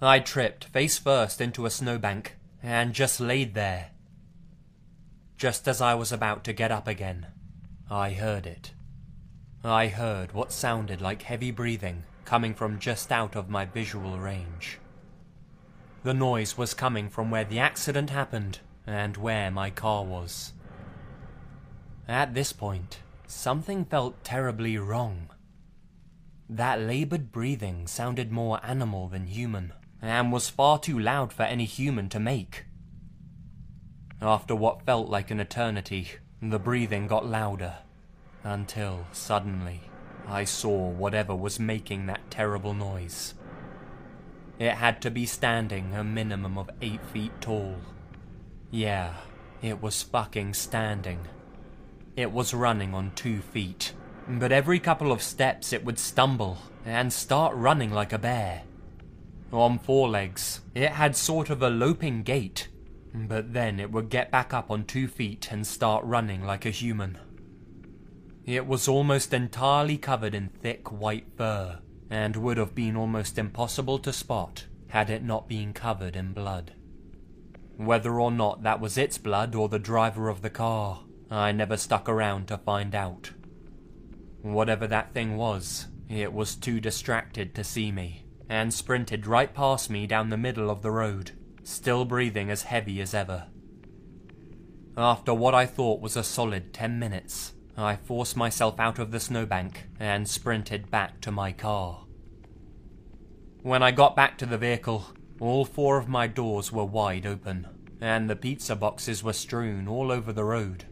I tripped face first into a snowbank and just laid there. Just as I was about to get up again, I heard it. I heard what sounded like heavy breathing coming from just out of my visual range. The noise was coming from where the accident happened and where my car was. At this point, something felt terribly wrong. That laboured breathing sounded more animal than human, and was far too loud for any human to make. After what felt like an eternity, the breathing got louder, until suddenly I saw whatever was making that terrible noise. It had to be standing a minimum of 8 feet tall. Yeah, it was fucking standing. It was running on 2 feet, but every couple of steps it would stumble and start running like a bear. On 4 legs, it had sort of a loping gait, but then it would get back up on 2 feet and start running like a human. It was almost entirely covered in thick white fur, and would have been almost impossible to spot had it not been covered in blood. Whether or not that was its blood or the driver of the car, I never stuck around to find out. Whatever that thing was, it was too distracted to see me, and sprinted right past me down the middle of the road, still breathing as heavy as ever. After what I thought was a solid 10 minutes, I forced myself out of the snowbank and sprinted back to my car. When I got back to the vehicle, all 4 of my doors were wide open, and the pizza boxes were strewn all over the road.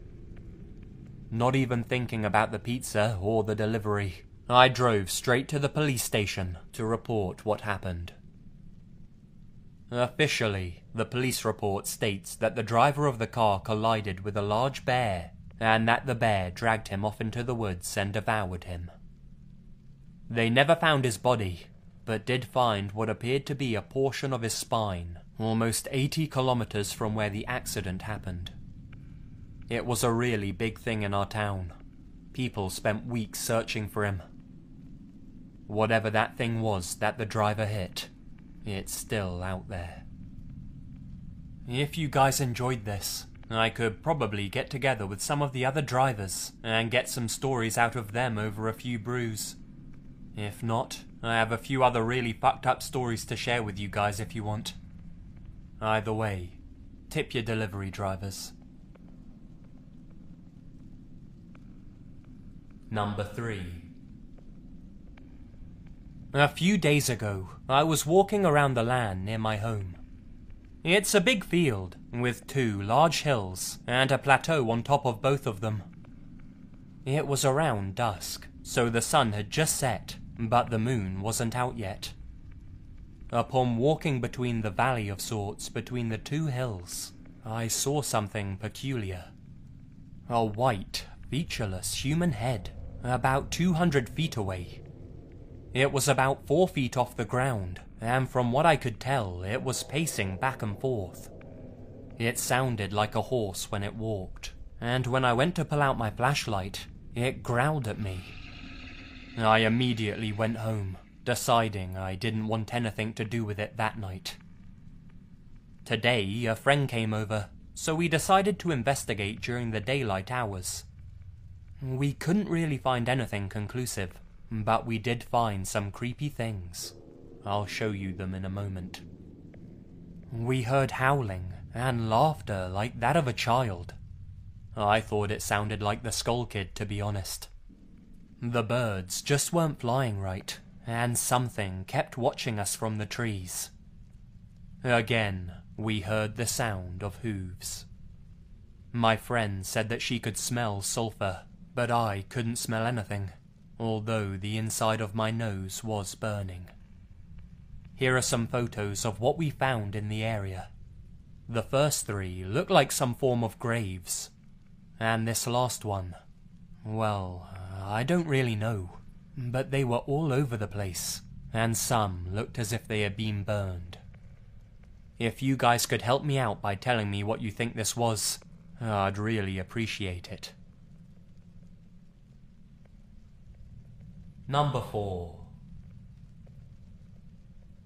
Not even thinking about the pizza or the delivery, I drove straight to the police station to report what happened. Officially, the police report states that the driver of the car collided with a large bear, and that the bear dragged him off into the woods and devoured him. They never found his body, but did find what appeared to be a portion of his spine, almost 80 kilometers from where the accident happened. It was a really big thing in our town. People spent weeks searching for him. Whatever that thing was that the driver hit, it's still out there. If you guys enjoyed this, I could probably get together with some of the other drivers and get some stories out of them over a few brews. If not, I have a few other really fucked up stories to share with you guys if you want. Either way, tip your delivery drivers. Number 3. A few days ago, I was walking around the land near my home. It's a big field, with 2 large hills, and a plateau on top of both of them. It was around dusk, so the sun had just set, but the moon wasn't out yet. Upon walking between the valley of sorts between the 2 hills, I saw something peculiar. A white, featureless human head, about 200 feet away. It was about 4 feet off the ground, and from what I could tell, it was pacing back and forth. It sounded like a horse when it walked, and when I went to pull out my flashlight, it growled at me. I immediately went home, deciding I didn't want anything to do with it that night. Today, a friend came over, so we decided to investigate during the daylight hours. We couldn't really find anything conclusive, but we did find some creepy things. I'll show you them in a moment. We heard howling and laughter like that of a child. I thought it sounded like the Skull Kid, to be honest. The birds just weren't flying right, and something kept watching us from the trees. Again, we heard the sound of hooves. My friend said that she could smell sulfur, but I couldn't smell anything, although the inside of my nose was burning. Here are some photos of what we found in the area. The first three look like some form of graves, and this last one, well, I don't really know, but they were all over the place, and some looked as if they had been burned. If you guys could help me out by telling me what you think this was, I'd really appreciate it. Number 4.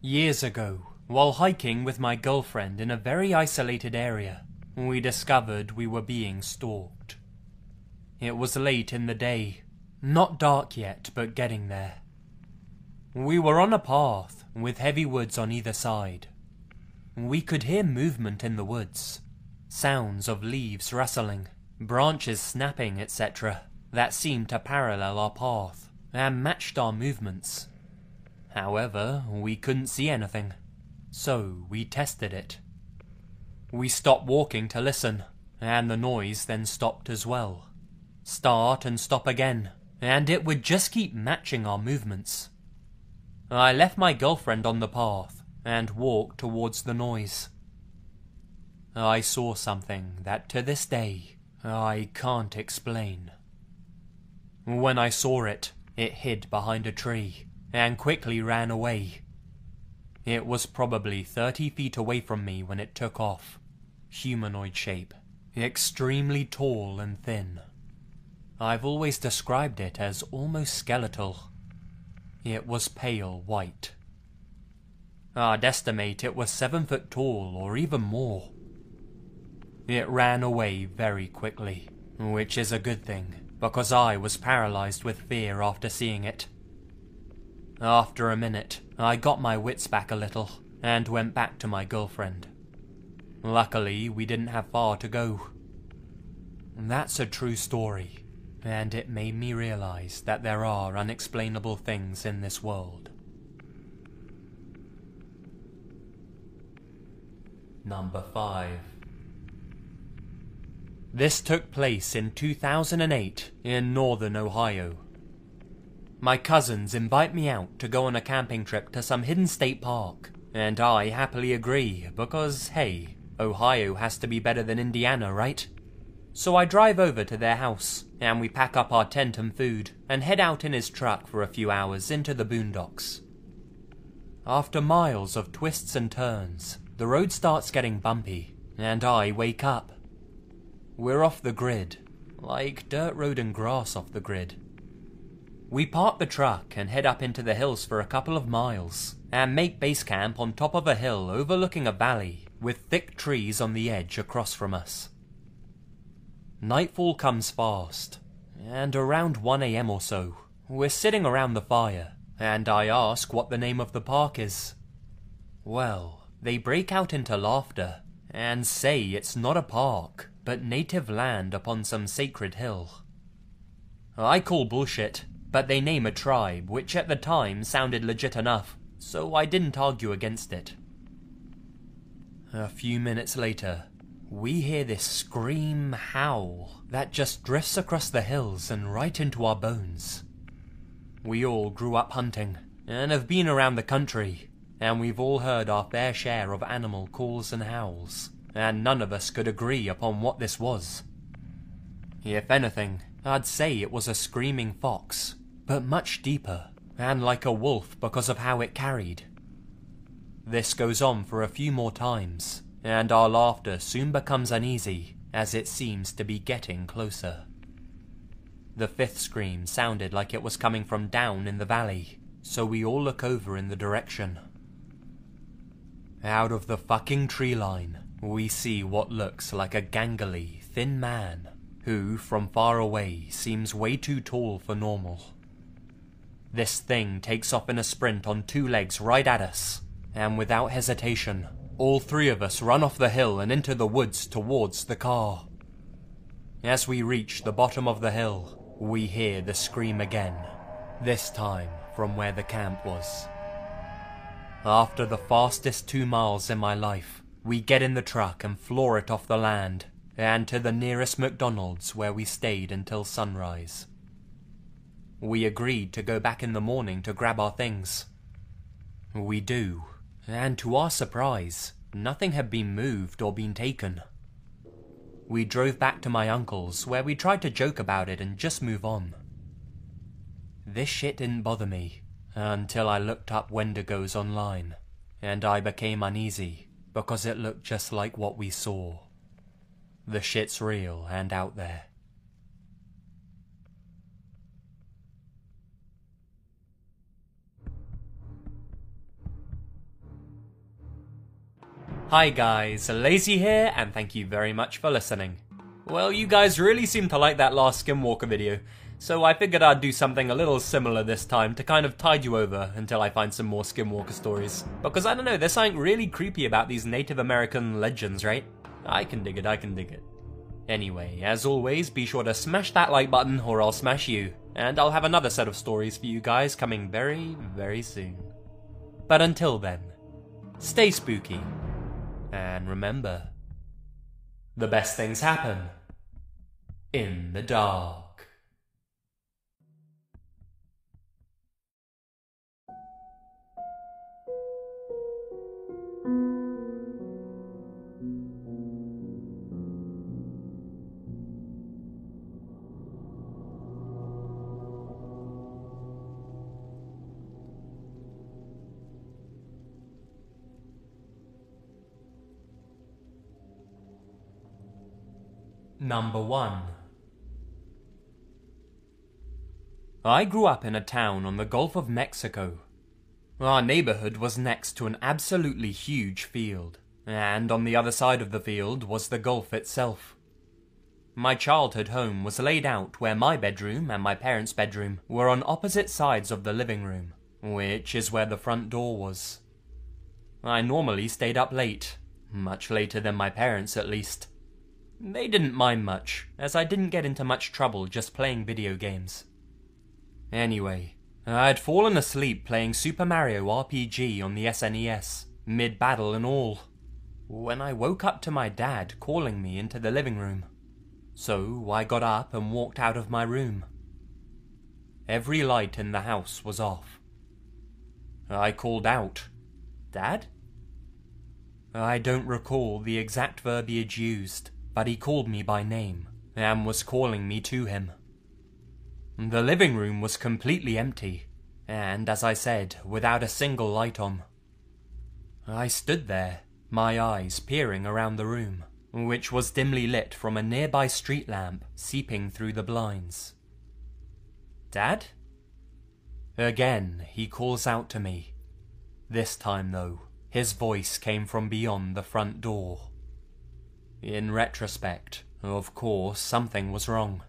Years ago, while hiking with my girlfriend in a very isolated area, we discovered we were being stalked. It was late in the day, not dark yet, but getting there. We were on a path with heavy woods on either side. We could hear movement in the woods, sounds of leaves rustling, branches snapping, etc., that seemed to parallel our path and matched our movements. However, we couldn't see anything, so we tested it. We stopped walking to listen, and the noise then stopped as well. Start and stop again, and it would just keep matching our movements. I left my girlfriend on the path and walked towards the noise. I saw something that to this day I can't explain. When I saw it, it hid behind a tree and quickly ran away. It was probably 30 feet away from me when it took off. Humanoid shape, extremely tall and thin. I've always described it as almost skeletal. It was pale white. I'd estimate it was 7 foot tall or even more. It ran away very quickly, which is a good thing, because I was paralyzed with fear after seeing it. After a minute, I got my wits back a little, and went back to my girlfriend. Luckily, we didn't have far to go. That's a true story, and it made me realize that there are unexplainable things in this world. Number 5. This took place in 2008 in northern Ohio. My cousins invite me out to go on a camping trip to some hidden state park, and I happily agree because, hey, Ohio has to be better than Indiana, right? So I drive over to their house, and we pack up our tent and food, and head out in his truck for a few hours into the boondocks. After miles of twists and turns, the road starts getting bumpy, and I wake up. We're off the grid, like dirt road and grass off the grid. We park the truck and head up into the hills for a couple of miles, and make base camp on top of a hill overlooking a valley with thick trees on the edge across from us. Nightfall comes fast, and around 1 AM or so, we're sitting around the fire, and I ask what the name of the park is. Well, they break out into laughter, and say it's not a park, but native land upon some sacred hill. I call bullshit, but they name a tribe, which at the time sounded legit enough, so I didn't argue against it. A few minutes later, we hear this scream howl that just drifts across the hills and right into our bones. We all grew up hunting, and have been around the country, and we've all heard our fair share of animal calls and howls, and none of us could agree upon what this was. If anything, I'd say it was a screaming fox, but much deeper, and like a wolf because of how it carried. This goes on for a few more times, and our laughter soon becomes uneasy as it seems to be getting closer. The fifth scream sounded like it was coming from down in the valley, so we all look over in the direction. Out of the fucking tree line, we see what looks like a gangly, thin man, who, from far away, seems way too tall for normal. This thing takes off in a sprint on 2 legs right at us, and without hesitation, all 3 of us run off the hill and into the woods towards the car. As we reach the bottom of the hill, we hear the scream again, this time from where the camp was. After the fastest 2 miles in my life, we get in the truck and floor it off the land, and to the nearest McDonald's where we stayed until sunrise. We agreed to go back in the morning to grab our things. We do, and to our surprise, nothing had been moved or been taken. We drove back to my uncle's where we tried to joke about it and just move on. This shit didn't bother me until I looked up Wendigos online, and I became uneasy because it looked just like what we saw. The shit's real and out there. Hi guys, Lazy here, and thank you very much for listening. Well, you guys really seem to like that last Skinwalker video, so I figured I'd do something a little similar this time to kind of tide you over until I find some more Skinwalker stories. Because I don't know, there's something really creepy about these Native American legends, right? I can dig it, I can dig it. Anyway, as always, be sure to smash that like button or I'll smash you, and I'll have another set of stories for you guys coming very, very soon. But until then, stay spooky. And remember, the best things happen in the dark. Number 1. I grew up in a town on the Gulf of Mexico. Our neighborhood was next to an absolutely huge field, and on the other side of the field was the Gulf itself. My childhood home was laid out where my bedroom and my parents' bedroom were on opposite sides of the living room, which is where the front door was. I normally stayed up late, much later than my parents at least. They didn't mind much, as I didn't get into much trouble just playing video games. Anyway, I'd fallen asleep playing Super Mario RPG on the SNES, mid-battle and all, when I woke up to my dad calling me into the living room. So I got up and walked out of my room. Every light in the house was off. I called out, "Dad?" I don't recall the exact verbiage used, but he called me by name, and was calling me to him. The living room was completely empty, and as I said, without a single light on. I stood there, my eyes peering around the room, which was dimly lit from a nearby street lamp seeping through the blinds. "Dad?" Again, he calls out to me. This time, though, his voice came from beyond the front door. In retrospect, of course, something was wrong.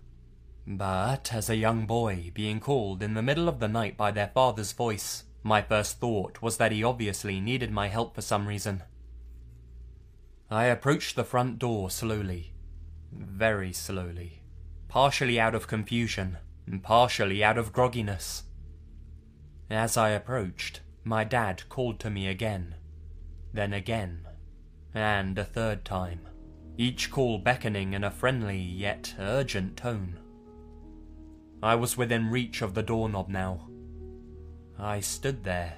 But as a young boy being called in the middle of the night by their father's voice, my first thought was that he obviously needed my help for some reason. I approached the front door slowly, very slowly, partially out of confusion, and partially out of grogginess. As I approached, my dad called to me again, then again, and a third time. Each call beckoning in a friendly yet urgent tone. I was within reach of the doorknob now. I stood there.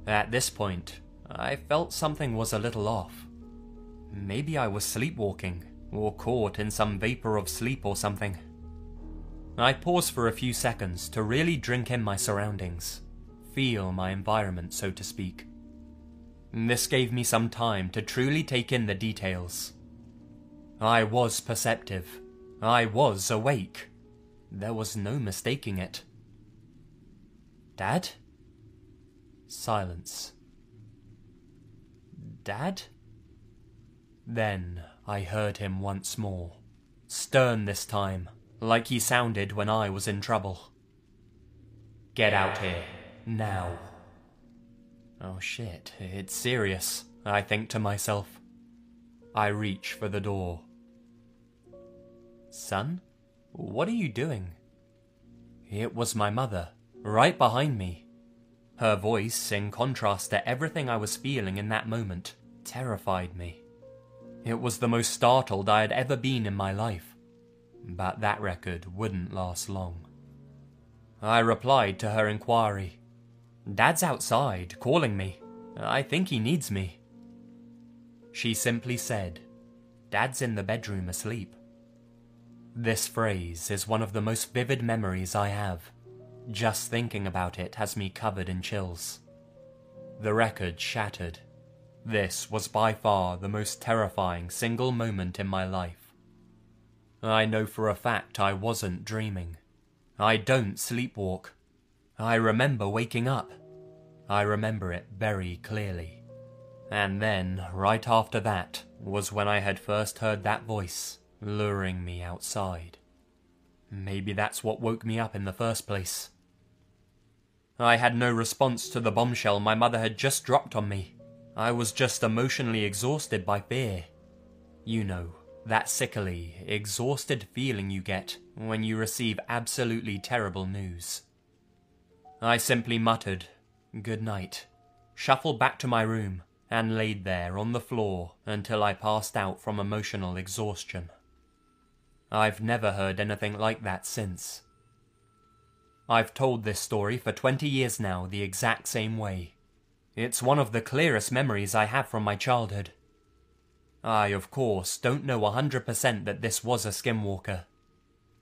At this point, I felt something was a little off. Maybe I was sleepwalking, or caught in some vapor of sleep or something. I paused for a few seconds to really drink in my surroundings, feel my environment, so to speak. This gave me some time to truly take in the details. I was perceptive. I was awake. There was no mistaking it. "Dad?" Silence. Dad? Then I heard him once more, stern this time, like he sounded when I was in trouble. Get out here, now. Oh shit, it's serious, I think to myself. I reach for the door. Son, what are you doing? It was my mother, right behind me. Her voice, in contrast to everything I was feeling in that moment, terrified me. It was the most startled I had ever been in my life, but that record wouldn't last long. I replied to her inquiry. Dad's outside, calling me. I think he needs me. She simply said, Dad's in the bedroom asleep. This phrase is one of the most vivid memories I have. Just thinking about it has me covered in chills. The record shattered. This was by far the most terrifying single moment in my life. I know for a fact I wasn't dreaming. I don't sleepwalk. I remember waking up. I remember it very clearly. And then, right after that, was when I had first heard that voice, luring me outside. Maybe that's what woke me up in the first place. I had no response to the bombshell my mother had just dropped on me. I was just emotionally exhausted by fear. You know, that sickly, exhausted feeling you get when you receive absolutely terrible news. I simply muttered, "Good night," shuffled back to my room, and laid there on the floor until I passed out from emotional exhaustion. I've never heard anything like that since. I've told this story for 20 years now the exact same way. It's one of the clearest memories I have from my childhood. I, of course, don't know 100% that this was a skinwalker.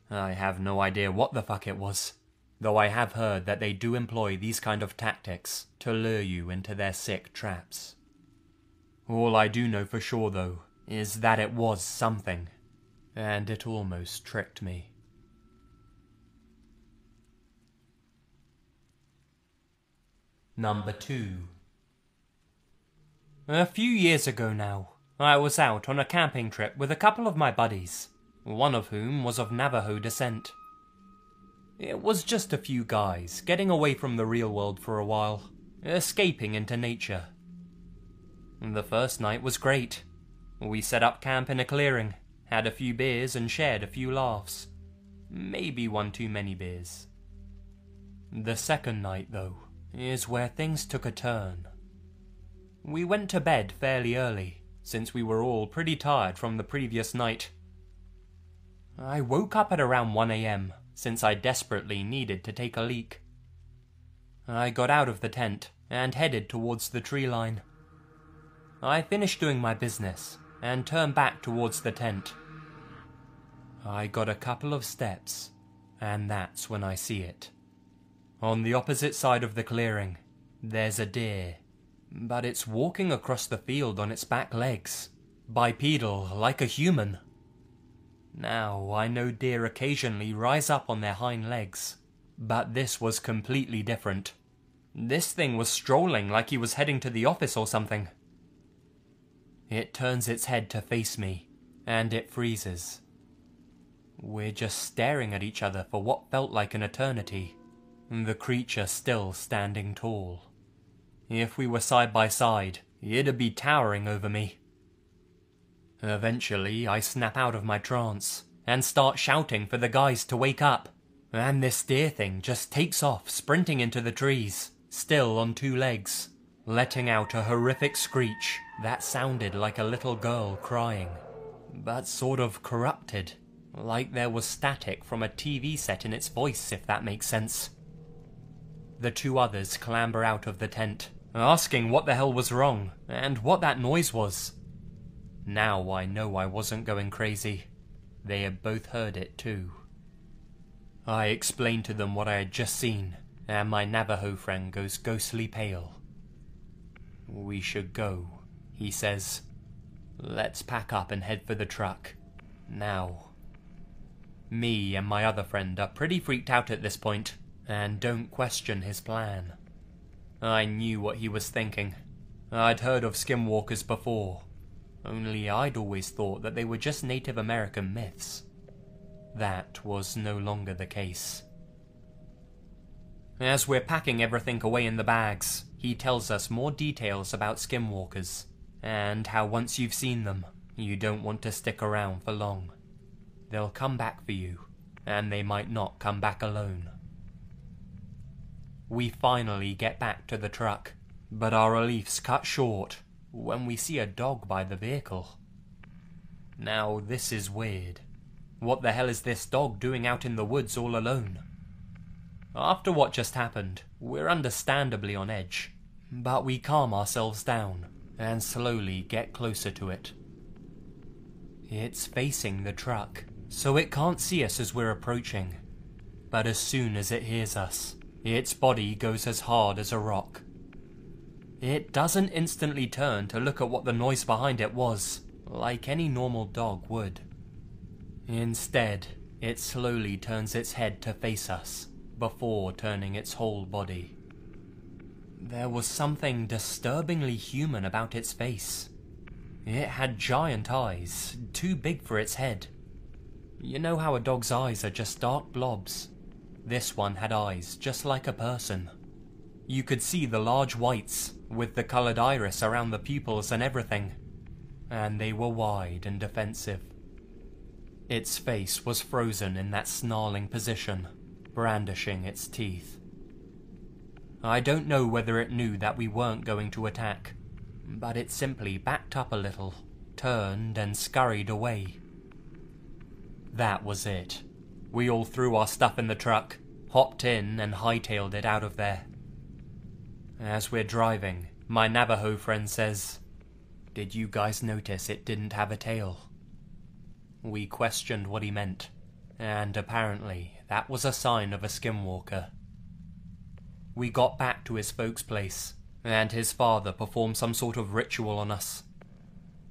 I have no idea what the fuck it was, though I have heard that they do employ these kind of tactics to lure you into their sick traps. All I do know for sure, though, is that it was something, and it almost tricked me. Number 2. A few years ago now, I was out on a camping trip with a couple of my buddies, one of whom was of Navajo descent. It was just a few guys getting away from the real world for a while, escaping into nature. The first night was great. We set up camp in a clearing, had a few beers and shared a few laughs. Maybe one too many beers. The second night, though, is where things took a turn. We went to bed fairly early, since we were all pretty tired from the previous night. I woke up at around 1 AM, since I desperately needed to take a leak. I got out of the tent and headed towards the tree line. I finished doing my business and turned back towards the tent. I got a couple of steps, and that's when I see it. On the opposite side of the clearing, there's a deer, but it's walking across the field on its back legs, bipedal like a human. Now, I know deer occasionally rise up on their hind legs, but this was completely different. This thing was strolling like he was heading to the office or something. It turns its head to face me, and it freezes. We're just staring at each other for what felt like an eternity, the creature still standing tall. If we were side by side, it'd be towering over me. Eventually, I snap out of my trance and start shouting for the guys to wake up, and this deer thing just takes off, sprinting into the trees, still on 2 legs, letting out a horrific screech that sounded like a little girl crying, but sort of corrupted, like there was static from a TV set in its voice, if that makes sense. The 2 others clamber out of the tent, asking what the hell was wrong, and what that noise was. Now I know I wasn't going crazy. They had both heard it too. I explained to them what I had just seen, and my Navajo friend goes ghostly pale. "We should go," he says. "Let's pack up and head for the truck. Now." Me and my other friend are pretty freaked out at this point, and don't question his plan. I knew what he was thinking. I'd heard of skinwalkers before, only I'd always thought that they were just Native American myths. That was no longer the case. As we're packing everything away in the bags, he tells us more details about skinwalkers, and how once you've seen them, you don't want to stick around for long. They'll come back for you, and they might not come back alone. We finally get back to the truck, but our relief's cut short when we see a dog by the vehicle. Now this is weird. What the hell is this dog doing out in the woods all alone? After what just happened, we're understandably on edge, but we calm ourselves down and slowly get closer to it. It's facing the truck, so it can't see us as we're approaching, but as soon as it hears us, its body goes as hard as a rock. It doesn't instantly turn to look at what the noise behind it was, like any normal dog would. Instead, it slowly turns its head to face us, before turning its whole body. There was something disturbingly human about its face. It had giant eyes, too big for its head. You know how a dog's eyes are just dark blobs? This one had eyes just like a person. You could see the large whites, with the coloured iris around the pupils and everything, and they were wide and defensive. Its face was frozen in that snarling position, brandishing its teeth. I don't know whether it knew that we weren't going to attack, but it simply backed up a little, turned and scurried away. That was it. We all threw our stuff in the truck, hopped in and hightailed it out of there. As we're driving, my Navajo friend says, "Did you guys notice it didn't have a tail?" We questioned what he meant, and apparently that was a sign of a skinwalker. We got back to his folks' place, and his father performed some sort of ritual on us.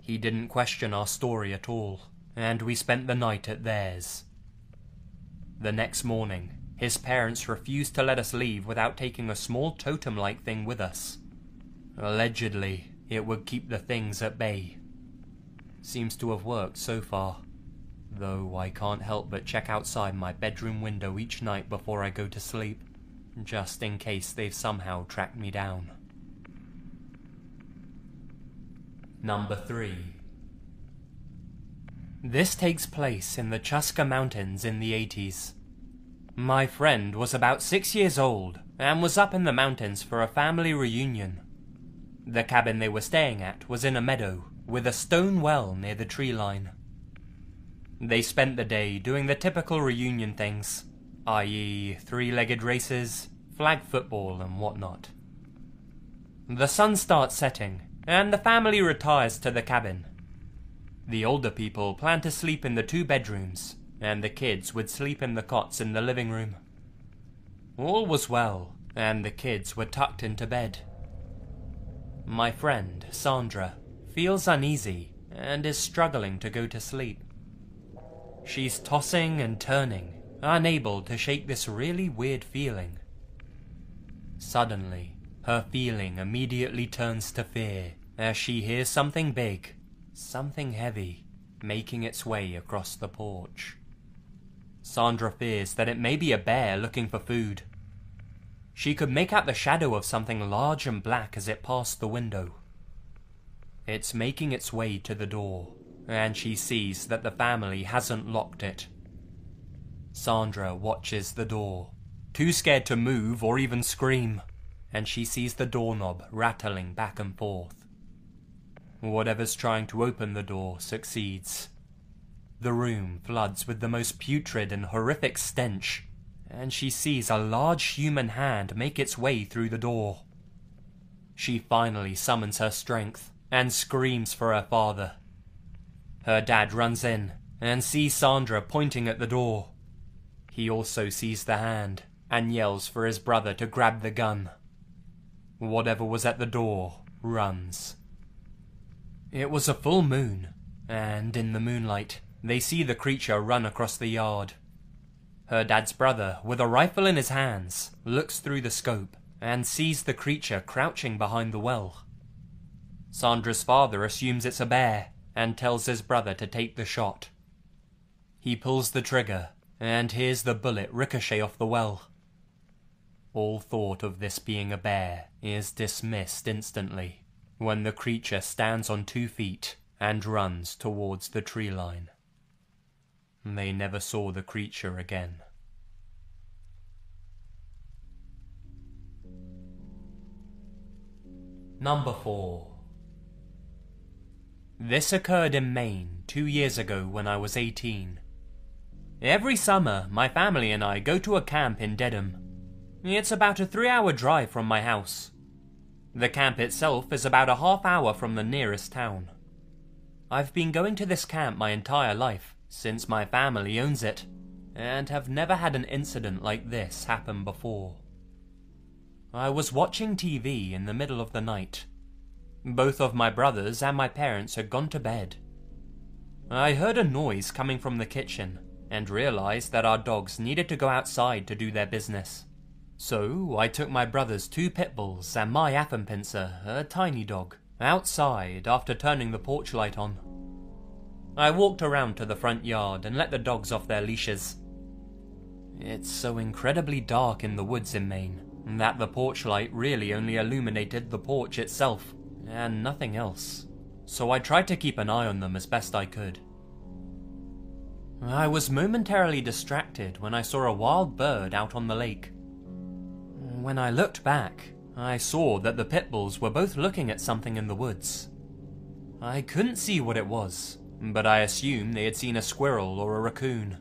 He didn't question our story at all, and we spent the night at theirs. The next morning, his parents refused to let us leave without taking a small totem-like thing with us. Allegedly, it would keep the things at bay. Seems to have worked so far, though I can't help but check outside my bedroom window each night before I go to sleep, just in case they've somehow tracked me down. Number 3. This takes place in the Chuska Mountains in the 80s. My friend was about 6 years old and was up in the mountains for a family reunion. The cabin they were staying at was in a meadow with a stone well near the tree line. They spent the day doing the typical reunion things, i.e. three-legged races, flag football and whatnot. The sun starts setting and the family retires to the cabin. The older people planned to sleep in the 2 bedrooms, and the kids would sleep in the cots in the living room. All was well, and the kids were tucked into bed. My friend, Sandra, feels uneasy and is struggling to go to sleep. She's tossing and turning, unable to shake this really weird feeling. Suddenly, her feeling immediately turns to fear as she hears something big, something heavy, making its way across the porch. Sandra fears that it may be a bear looking for food. She could make out the shadow of something large and black as it passed the window. It's making its way to the door, and she sees that the family hasn't locked it. Sandra watches the door, too scared to move or even scream, and she sees the doorknob rattling back and forth. Whatever's trying to open the door succeeds. The room floods with the most putrid and horrific stench, and she sees a large human hand make its way through the door. She finally summons her strength and screams for her father. Her dad runs in and sees Sandra pointing at the door. He also sees the hand and yells for his brother to grab the gun. Whatever was at the door runs. It was a full moon, and in the moonlight, they see the creature run across the yard. Her dad's brother, with a rifle in his hands, looks through the scope and sees the creature crouching behind the well. Sandra's father assumes it's a bear and tells his brother to take the shot. He pulls the trigger and hears the bullet ricochet off the well. All thought of this being a bear is dismissed instantly when the creature stands on 2 feet and runs towards the tree line. They never saw the creature again. Number 4. This occurred in Maine 2 years ago when I was 18. Every summer, my family and I go to a camp in Dedham. It's about a 3-hour drive from my house. The camp itself is about a half hour from the nearest town. I've been going to this camp my entire life, since my family owns it, and have never had an incident like this happen before. I was watching TV in the middle of the night. Both of my brothers and my parents had gone to bed. I heard a noise coming from the kitchen and realized that our dogs needed to go outside to do their business. So I took my brother's 2 pit bulls and my Affenpinscher, a tiny dog, outside after turning the porch light on. I walked around to the front yard and let the dogs off their leashes. It's so incredibly dark in the woods in Maine that the porch light really only illuminated the porch itself and nothing else, so I tried to keep an eye on them as best I could. I was momentarily distracted when I saw a wild bird out on the lake. When I looked back, I saw that the pit bulls were both looking at something in the woods. I couldn't see what it was, but I assumed they had seen a squirrel or a raccoon.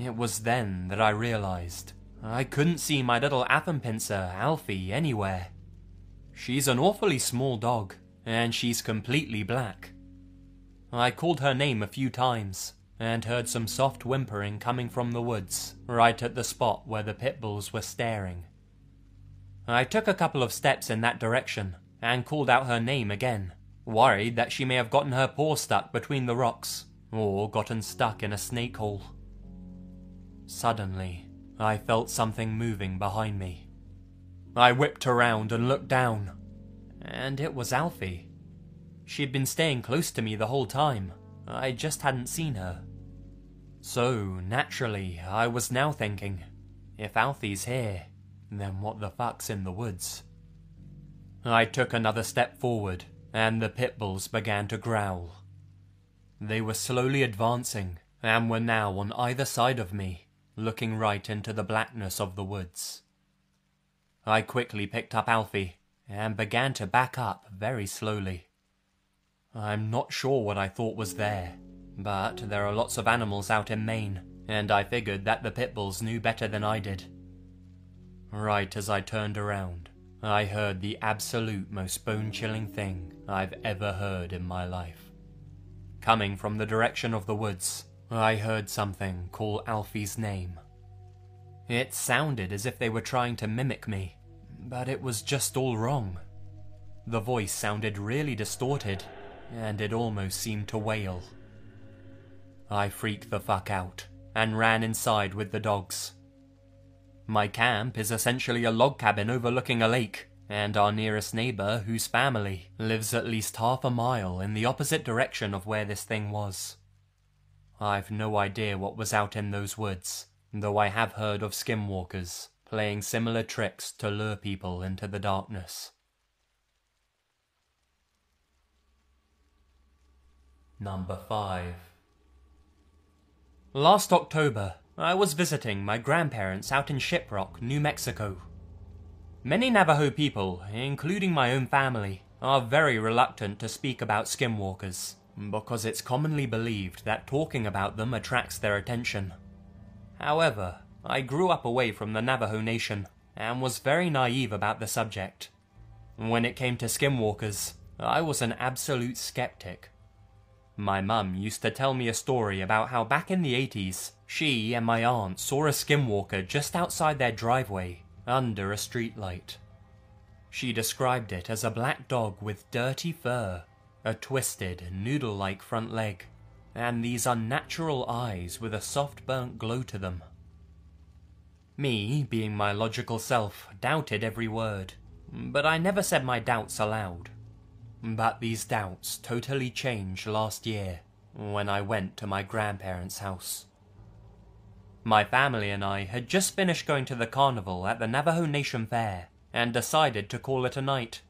It was then that I realized I couldn't see my little Affenpinscher, Alfie, anywhere. She's an awfully small dog, and she's completely black. I called her name a few times, and heard some soft whimpering coming from the woods, right at the spot where the pit bulls were staring. I took a couple of steps in that direction, and called out her name again, worried that she may have gotten her paw stuck between the rocks, or gotten stuck in a snake hole. Suddenly, I felt something moving behind me. I whipped around and looked down, and it was Alfie. She'd been staying close to me the whole time, I just hadn't seen her. So, naturally, I was now thinking, if Alfie's here, then what the fuck's in the woods? I took another step forward, and the pit bulls began to growl. They were slowly advancing, and were now on either side of me, looking right into the blackness of the woods. I quickly picked up Alfie, and began to back up very slowly. I'm not sure what I thought was there, but there are lots of animals out in Maine, and I figured that the pit bulls knew better than I did. Right as I turned around, I heard the absolute most bone-chilling thing I've ever heard in my life. Coming from the direction of the woods, I heard something call Alfie's name. It sounded as if they were trying to mimic me, but it was just all wrong. The voice sounded really distorted, and it almost seemed to wail. I freaked the fuck out, and ran inside with the dogs. My camp is essentially a log cabin overlooking a lake, and our nearest neighbour, whose family, lives at least half a mile in the opposite direction of where this thing was. I've no idea what was out in those woods, though I have heard of skinwalkers playing similar tricks to lure people into the darkness. Number 5. Last October, I was visiting my grandparents out in Shiprock, New Mexico. Many Navajo people, including my own family, are very reluctant to speak about skinwalkers, because it's commonly believed that talking about them attracts their attention. However, I grew up away from the Navajo Nation, and was very naive about the subject. When it came to skinwalkers, I was an absolute skeptic. My mum used to tell me a story about how back in the 80s, she and my aunt saw a skinwalker just outside their driveway, under a streetlight. She described it as a black dog with dirty fur, a twisted, noodle-like front leg, and these unnatural eyes with a soft burnt glow to them. Me, being my logical self, doubted every word, but I never said my doubts aloud. But these doubts totally changed last year when I went to my grandparents' house. My family and I had just finished going to the carnival at the Navajo Nation Fair and decided to call it a night.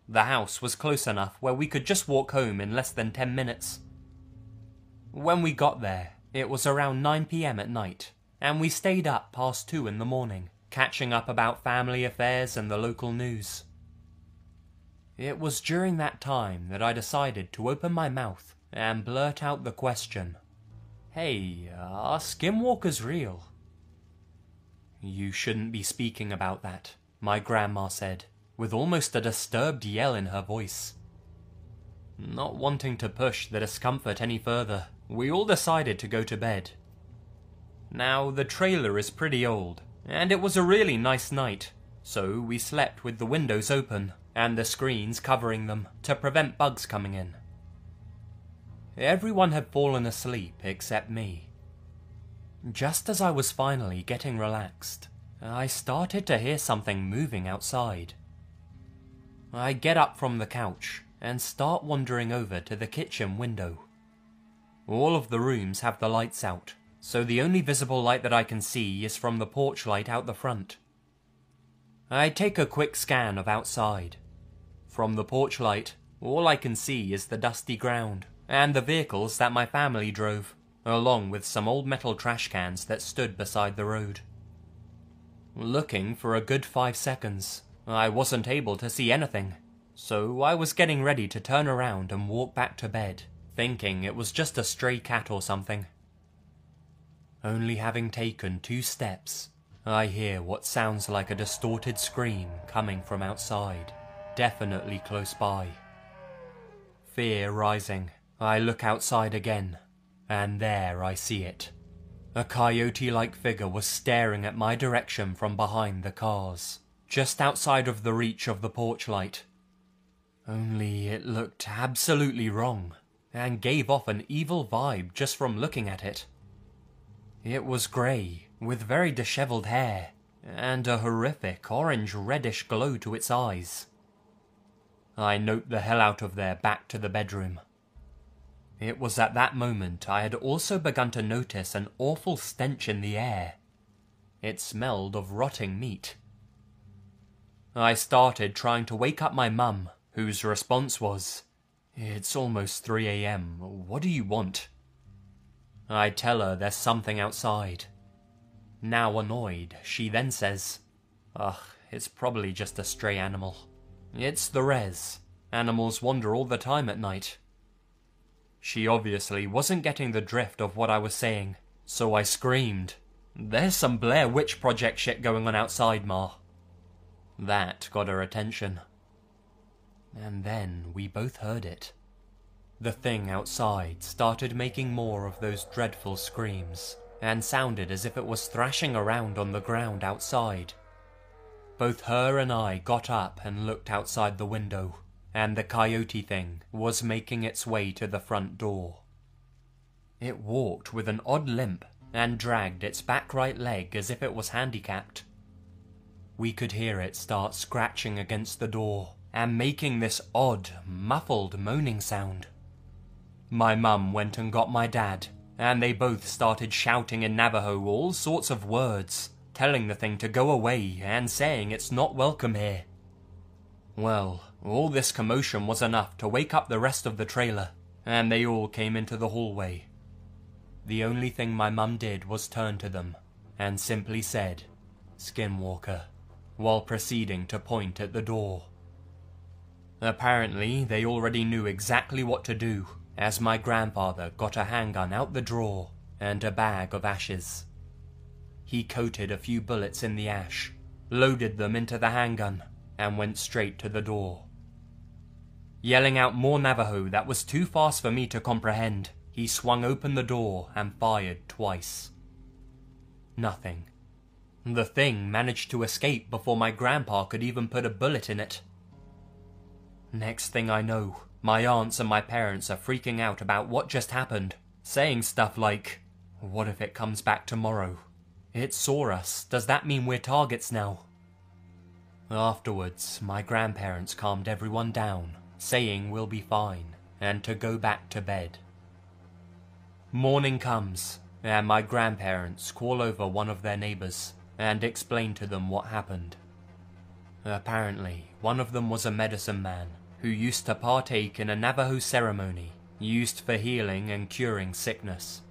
The house was close enough where we could just walk home in less than 10 minutes. When we got there, it was around 9 PM at night, and we stayed up past 2 in the morning, catching up about family affairs and the local news. It was during that time that I decided to open my mouth and blurt out the question, "Hey, are skinwalkers real?" "You shouldn't be speaking about that," my grandma said, with almost a disturbed yell in her voice. Not wanting to push the discomfort any further, we all decided to go to bed. Now, the trailer is pretty old, and it was a really nice night, so we slept with the windows open and the screens covering them to prevent bugs coming in. Everyone had fallen asleep except me. Just as I was finally getting relaxed, I started to hear something moving outside. I get up from the couch and start wandering over to the kitchen window. All of the rooms have the lights out, so the only visible light that I can see is from the porch light out the front. I take a quick scan of outside. From the porch light, all I can see is the dusty ground and the vehicles that my family drove, along with some old metal trash cans that stood beside the road. Looking for a good 5 seconds, I wasn't able to see anything, so I was getting ready to turn around and walk back to bed, thinking it was just a stray cat or something. Only having taken 2 steps, I hear what sounds like a distorted scream coming from outside, definitely close by. Fear rising, I look outside again, and there I see it. A coyote-like figure was staring at my direction from behind the cars, just outside of the reach of the porch light. Only it looked absolutely wrong, and gave off an evil vibe just from looking at it. It was grey, with very disheveled hair, and a horrific orange-reddish glow to its eyes. I noped the hell out of there back to the bedroom. It was at that moment I had also begun to notice an awful stench in the air. It smelled of rotting meat. I started trying to wake up my mum, whose response was, "It's almost 3 AM, what do you want?" I tell her there's something outside. Now annoyed, she then says, "Ugh, it's probably just a stray animal. It's the res. Animals wander all the time at night." She obviously wasn't getting the drift of what I was saying, so I screamed, "There's some Blair Witch Project shit going on outside, Ma." That got her attention. And then we both heard it. The thing outside started making more of those dreadful screams, and sounded as if it was thrashing around on the ground outside. Both her and I got up and looked outside the window, and the coyote thing was making its way to the front door. It walked with an odd limp and dragged its back right leg as if it was handicapped. We could hear it start scratching against the door and making this odd, muffled moaning sound. My mum went and got my dad, and they both started shouting in Navajo all sorts of words, telling the thing to go away and saying it's not welcome here. Well, all this commotion was enough to wake up the rest of the trailer, and they all came into the hallway. The only thing my mum did was turn to them, and simply said, "Skinwalker," while proceeding to point at the door. Apparently, they already knew exactly what to do, as my grandfather got a handgun out the drawer and a bag of ashes. He coated a few bullets in the ash, loaded them into the handgun, and went straight to the door. Yelling out more Navajo that was too fast for me to comprehend, he swung open the door and fired twice. Nothing. The thing managed to escape before my grandpa could even put a bullet in it. Next thing I know, my aunts and my parents are freaking out about what just happened, saying stuff like, "What if it comes back tomorrow? It saw us, does that mean we're targets now?" Afterwards, my grandparents calmed everyone down, saying we'll be fine and to go back to bed. Morning comes, and my grandparents call over one of their neighbors and explain to them what happened. Apparently, one of them was a medicine man who used to partake in a Navajo ceremony used for healing and curing sickness.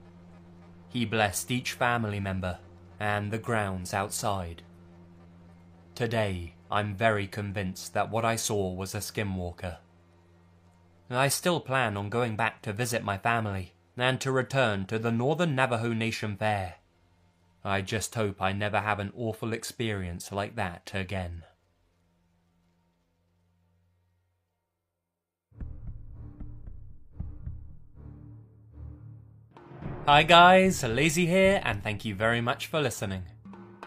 He blessed each family member and the grounds outside. Today, I'm very convinced that what I saw was a skinwalker. I still plan on going back to visit my family and to return to the Northern Navajo Nation Fair. I just hope I never have an awful experience like that again. Hi guys, Lazy here, and thank you very much for listening.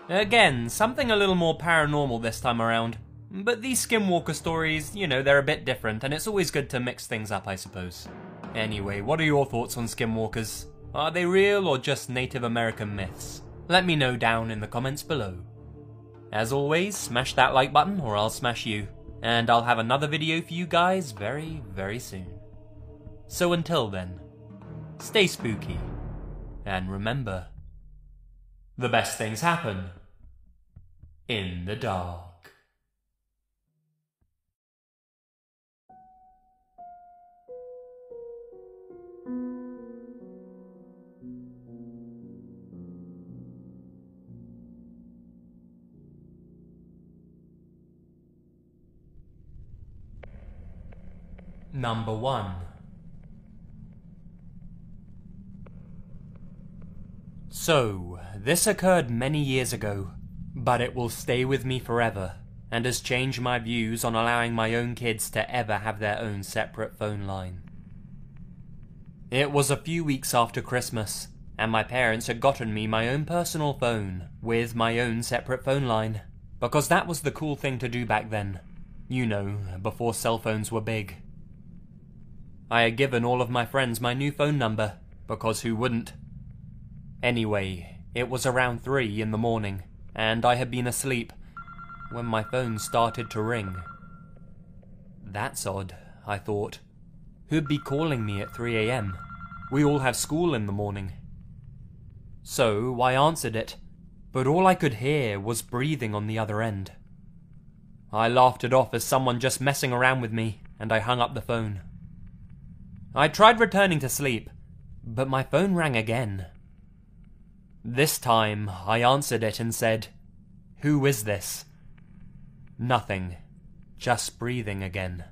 Again, something a little more paranormal this time around. But these skinwalker stories, they're a bit different, and it's always good to mix things up, I suppose. Anyway, what are your thoughts on skinwalkers? Are they real or just Native American myths? Let me know down in the comments below. As always, smash that like button or I'll smash you. And I'll have another video for you guys very, very soon. So until then, stay spooky. And remember, the best things happen in the dark. Number 1. So, this occurred many years ago, but it will stay with me forever, and has changed my views on allowing my own kids to ever have their own separate phone line. It was a few weeks after Christmas, and my parents had gotten me my own personal phone, with my own separate phone line, because that was the cool thing to do back then. Before cell phones were big. I had given all of my friends my new phone number, because who wouldn't? Anyway, it was around 3 in the morning, and I had been asleep, when my phone started to ring. That's odd, I thought. Who'd be calling me at 3 AM? We all have school in the morning. So, I answered it, but all I could hear was breathing on the other end. I laughed it off as someone just messing around with me, and I hung up the phone. I tried returning to sleep, but my phone rang again. This time, I answered it and said, "Who is this?" Nothing, just breathing again.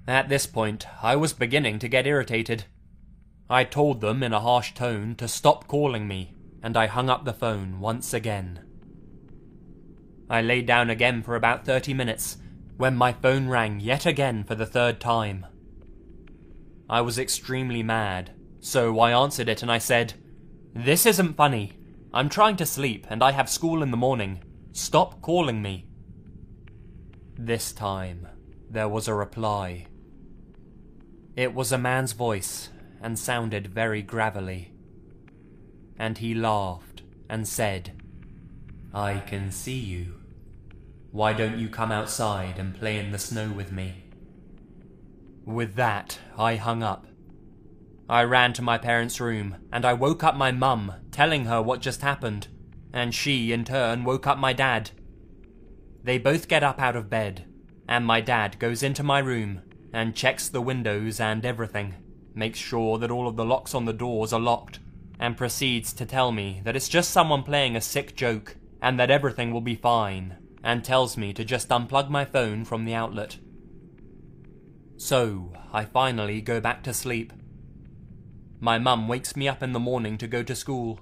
At this point, I was beginning to get irritated. I told them in a harsh tone to stop calling me, and I hung up the phone once again. I lay down again for about 30 minutes, when my phone rang yet again for the 3rd time. I was extremely mad, so I answered it and I said, "This isn't funny. I'm trying to sleep and I have school in the morning. Stop calling me." This time, there was a reply. It was a man's voice and sounded very gravelly. And he laughed and said, "I can see you. Why don't you come outside and play in the snow with me?" With that, I hung up. I ran to my parents' room, and I woke up my mum, telling her what just happened, and she, in turn, woke up my dad. They both get up out of bed, and my dad goes into my room and checks the windows and everything, makes sure that all of the locks on the doors are locked, and proceeds to tell me that it's just someone playing a sick joke, and that everything will be fine, and tells me to just unplug my phone from the outlet. So, I finally go back to sleep. My mum wakes me up in the morning to go to school.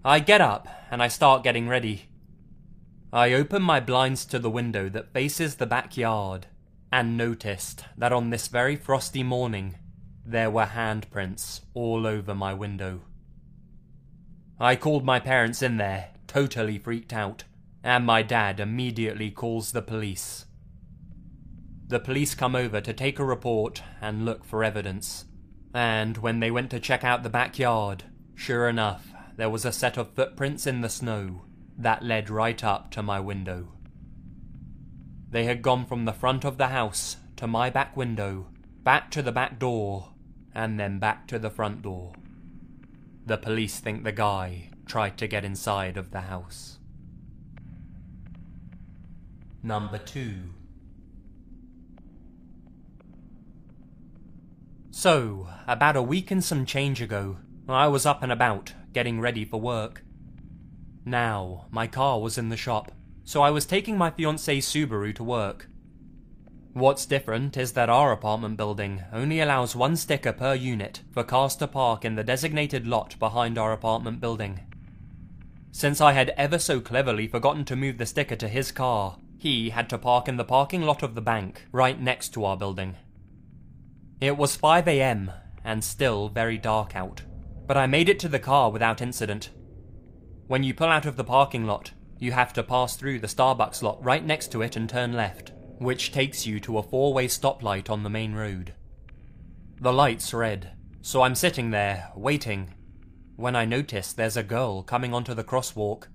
I get up and I start getting ready. I open my blinds to the window that faces the backyard and noticed that on this very frosty morning there were handprints all over my window. I called my parents in there, totally freaked out, and my dad immediately calls the police. The police come over to take a report and look for evidence. And when they went to check out the backyard, sure enough, there was a set of footprints in the snow that led right up to my window. They had gone from the front of the house to my back window, back to the back door, and then back to the front door. The police think the guy tried to get inside of the house. Number 2. So, about a week and some change ago, I was up and about, getting ready for work. Now, my car was in the shop, so I was taking my fiancée's Subaru to work. What's different is that our apartment building only allows one sticker per unit for cars to park in the designated lot behind our apartment building. Since I had ever so cleverly forgotten to move the sticker to his car, he had to park in the parking lot of the bank, right next to our building. It was 5 AM, and still very dark out, but I made it to the car without incident. When you pull out of the parking lot, you have to pass through the Starbucks lot right next to it and turn left, which takes you to a 4-way stoplight on the main road. The light's red, so I'm sitting there, waiting, when I notice there's a girl coming onto the crosswalk.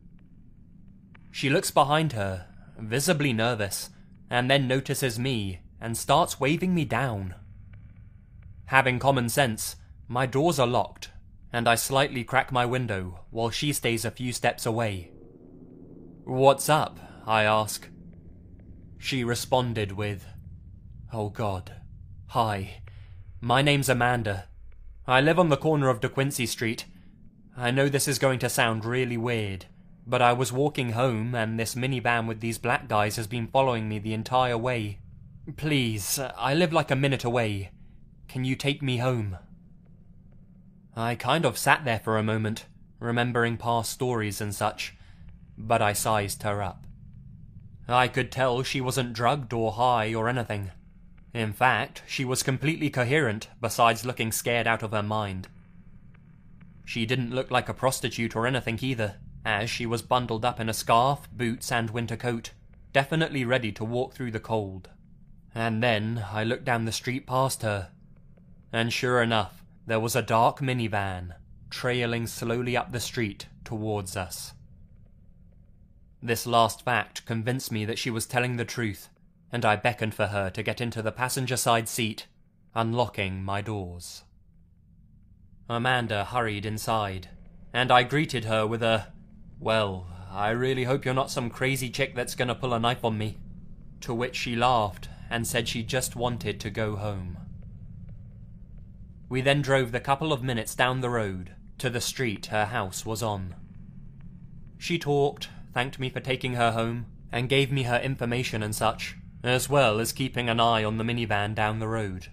She looks behind her, visibly nervous, and then notices me and starts waving me down. Having common sense, my doors are locked, and I slightly crack my window while she stays a few steps away. "What's up?" I ask. She responded with, "Oh God, hi, my name's Amanda. I live on the corner of De Quincy Street. I know this is going to sound really weird, but I was walking home and this minivan with these black guys has been following me the entire way. Please, I live like a minute away. Can you take me home?" I kind of sat there for a moment, remembering past stories and such, but I sized her up. I could tell she wasn't drugged or high or anything. In fact, she was completely coherent, besides looking scared out of her mind. She didn't look like a prostitute or anything either, as she was bundled up in a scarf, boots and winter coat, definitely ready to walk through the cold. And then I looked down the street past her, and sure enough, there was a dark minivan, trailing slowly up the street towards us. This last fact convinced me that she was telling the truth, and I beckoned for her to get into the passenger side seat, unlocking my doors. Amanda hurried inside, and I greeted her with a, "Well, I really hope you're not some crazy chick that's gonna pull a knife on me," to which she laughed and said she just wanted to go home. We then drove the couple of minutes down the road to the street her house was on. She talked, thanked me for taking her home, and gave me her information and such, as well as keeping an eye on the minivan down the road.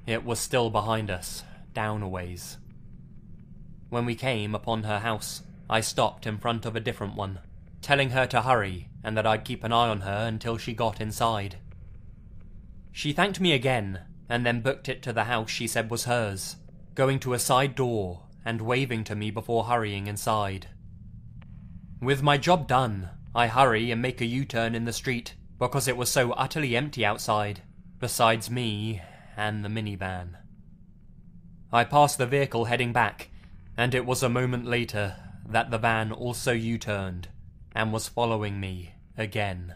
It was still behind us, down a ways. When we came upon her house, I stopped in front of a different one, telling her to hurry and that I'd keep an eye on her until she got inside. She thanked me again, and then booked it to the house she said was hers, going to a side door and waving to me before hurrying inside. With my job done, I hurry and make a U-turn in the street because it was so utterly empty outside, besides me and the minivan. I passed the vehicle heading back, and it was a moment later that the van also U-turned and was following me again.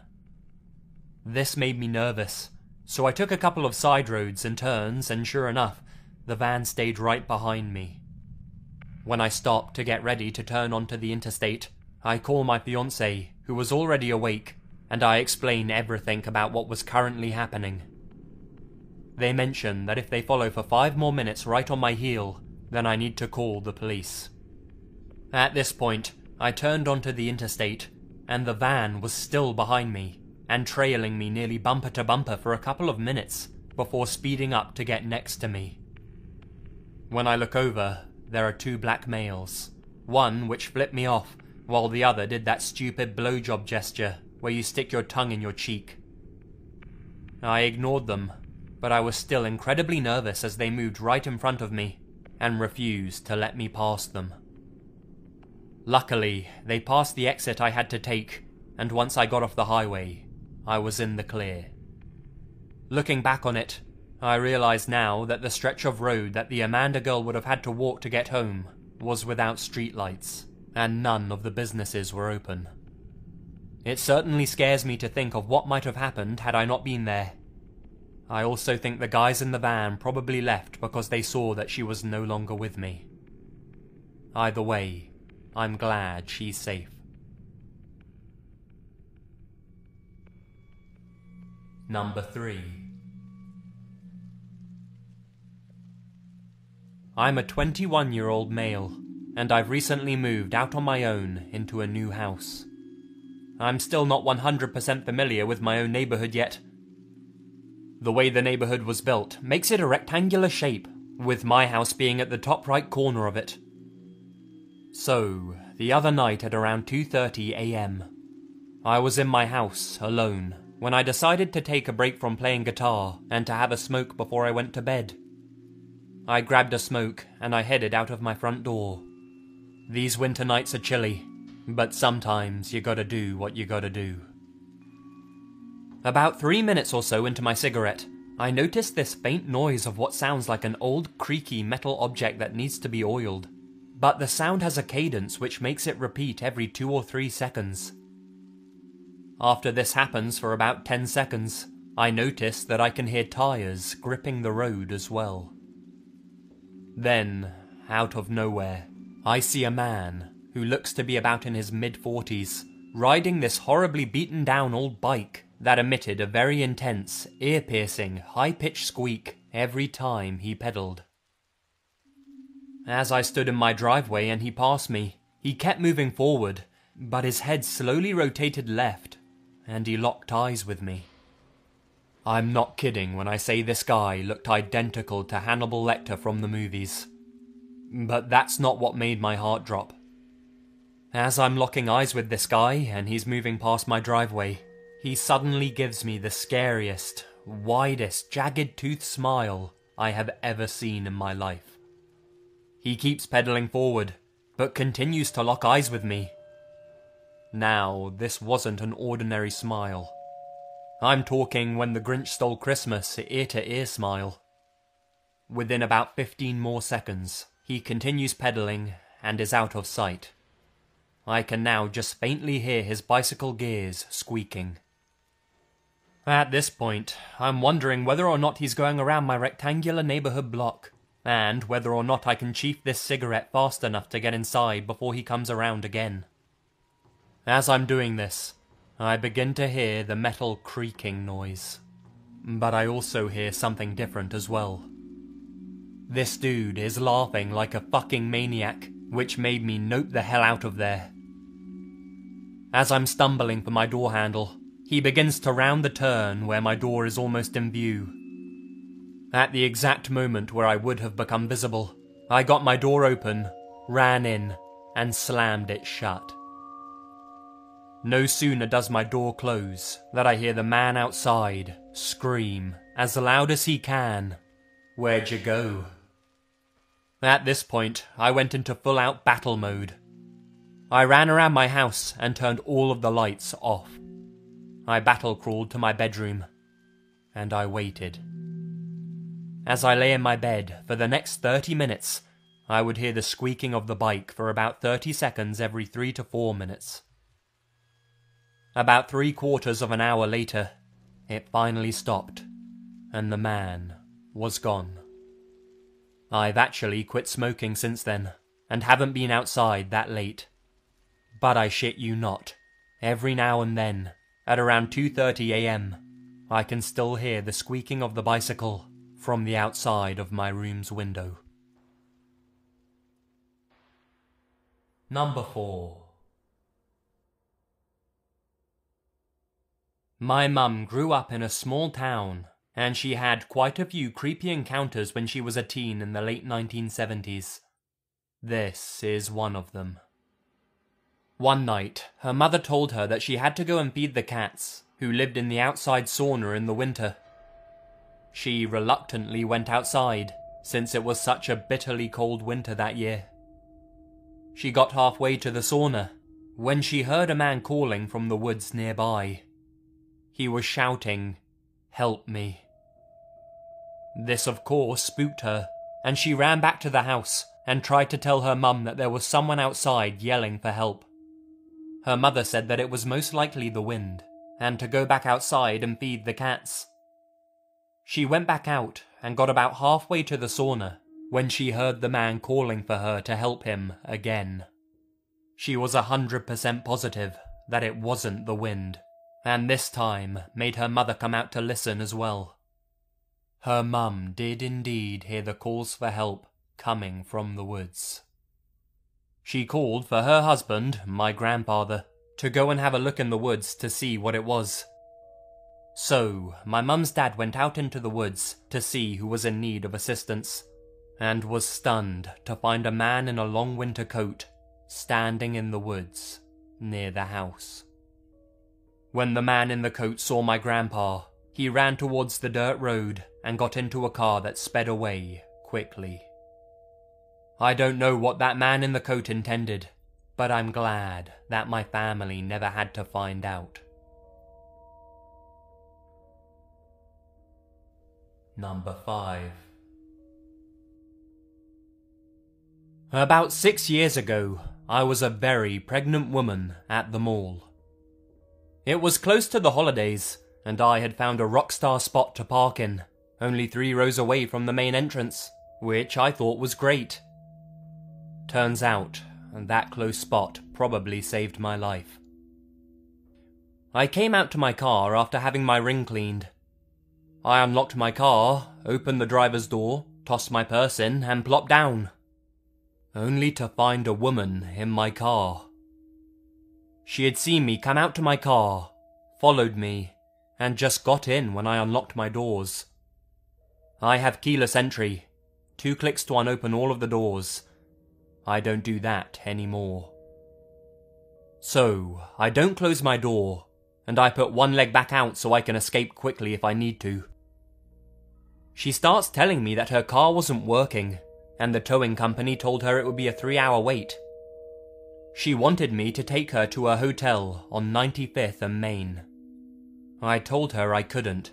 This made me nervous, so I took a couple of side roads and turns, and sure enough, the van stayed right behind me. When I stopped to get ready to turn onto the interstate, I call my fiancée, who was already awake, and I explain everything about what was currently happening. They mention that if they follow for 5 more minutes right on my heel, then I need to call the police. At this point, I turned onto the interstate, and the van was still behind me, and trailing me nearly bumper to bumper for a couple of minutes before speeding up to get next to me. When I look over, there are 2 black males, one which flipped me off, while the other did that stupid blowjob gesture where you stick your tongue in your cheek. I ignored them, but I was still incredibly nervous as they moved right in front of me and refused to let me pass them. Luckily, they passed the exit I had to take, and once I got off the highway, I was in the clear. Looking back on it, I realize now that the stretch of road that the Amanda girl would have had to walk to get home was without streetlights, and none of the businesses were open. It certainly scares me to think of what might have happened had I not been there. I also think the guys in the van probably left because they saw that she was no longer with me. Either way, I'm glad she's safe. Number 3. I'm a 21-year-old male, and I've recently moved out on my own into a new house. I'm still not 100% familiar with my own neighborhood yet. The way the neighborhood was built makes it a rectangular shape, with my house being at the top right corner of it. So, the other night at around 2:30 AM, I was in my house, alone, when I decided to take a break from playing guitar and to have a smoke before I went to bed. I grabbed a smoke and I headed out of my front door. These winter nights are chilly, but sometimes you gotta do what you gotta do. About 3 minutes or so into my cigarette, I noticed this faint noise of what sounds like an old creaky metal object that needs to be oiled, but the sound has a cadence which makes it repeat every 2 or 3 seconds. After this happens for about 10 seconds, I notice that I can hear tyres gripping the road as well. Then, out of nowhere, I see a man who looks to be about in his mid-40s, riding this horribly beaten down old bike that emitted a very intense, ear-piercing, high-pitched squeak every time he pedalled. As I stood in my driveway and he passed me, he kept moving forward, but his head slowly rotated left, and he locked eyes with me. I'm not kidding when I say this guy looked identical to Hannibal Lecter from the movies. But that's not what made my heart drop. As I'm locking eyes with this guy and he's moving past my driveway, he suddenly gives me the scariest, widest, jagged-toothed smile I have ever seen in my life. He keeps pedaling forward, but continues to lock eyes with me. Now, this wasn't an ordinary smile. I'm talking When the Grinch Stole Christmas ear-to-ear smile. Within about 15 more seconds, he continues pedaling and is out of sight. I can now just faintly hear his bicycle gears squeaking. At this point, I'm wondering whether or not he's going around my rectangular neighborhood block, and whether or not I can chief this cigarette fast enough to get inside before he comes around again. As I'm doing this, I begin to hear the metal creaking noise, but I also hear something different as well. This dude is laughing like a fucking maniac, which made me nope the hell out of there. As I'm stumbling for my door handle, he begins to round the turn where my door is almost in view. At the exact moment where I would have become visible, I got my door open, ran in, and slammed it shut. No sooner does my door close that I hear the man outside scream as loud as he can, "Where'd you go?" At this point, I went into full-out battle mode. I ran around my house and turned all of the lights off. I battle-crawled to my bedroom, and I waited. As I lay in my bed for the next 30 minutes, I would hear the squeaking of the bike for about 30 seconds every 3 to 4 minutes. About 3/4 of an hour later, it finally stopped, and the man was gone. I've actually quit smoking since then, and haven't been outside that late. But I shit you not, every now and then, at around 2:30 AM, I can still hear the squeaking of the bicycle from the outside of my room's window. Number 4. My mum grew up in a small town, and she had quite a few creepy encounters when she was a teen in the late 1970s. This is one of them. One night, her mother told her that she had to go and feed the cats, who lived in the outside sauna in the winter. She reluctantly went outside, since it was such a bitterly cold winter that year. She got halfway to the sauna, when she heard a man calling from the woods nearby. He was shouting, "Help me." This of course spooked her, and she ran back to the house and tried to tell her mum that there was someone outside yelling for help. Her mother said that it was most likely the wind, and to go back outside and feed the cats. She went back out and got about halfway to the sauna when she heard the man calling for her to help him again. She was 100% positive that it wasn't the wind, and this time made her mother come out to listen as well. Her mum did indeed hear the calls for help coming from the woods. She called for her husband, my grandfather, to go and have a look in the woods to see what it was. So, my mum's dad went out into the woods to see who was in need of assistance, and was stunned to find a man in a long winter coat standing in the woods near the house. When the man in the coat saw my grandpa, he ran towards the dirt road and got into a car that sped away quickly. I don't know what that man in the coat intended, but I'm glad that my family never had to find out. Number 5. About 6 years ago, I was a very pregnant woman at the mall. It was close to the holidays, and I had found a rockstar spot to park in, only 3 rows away from the main entrance, which I thought was great. Turns out, that close spot probably saved my life. I came out to my car after having my ring cleaned. I unlocked my car, opened the driver's door, tossed my purse in, and plopped down. Only to find a woman in my car. She had seen me come out to my car, followed me, and just got in when I unlocked my doors. I have keyless entry, 2 clicks to unopen all of the doors. I don't do that anymore. So, I don't close my door, and I put one leg back out so I can escape quickly if I need to. She starts telling me that her car wasn't working, and the towing company told her it would be a 3-hour wait. She wanted me to take her to a hotel on 95th and Main. I told her I couldn't.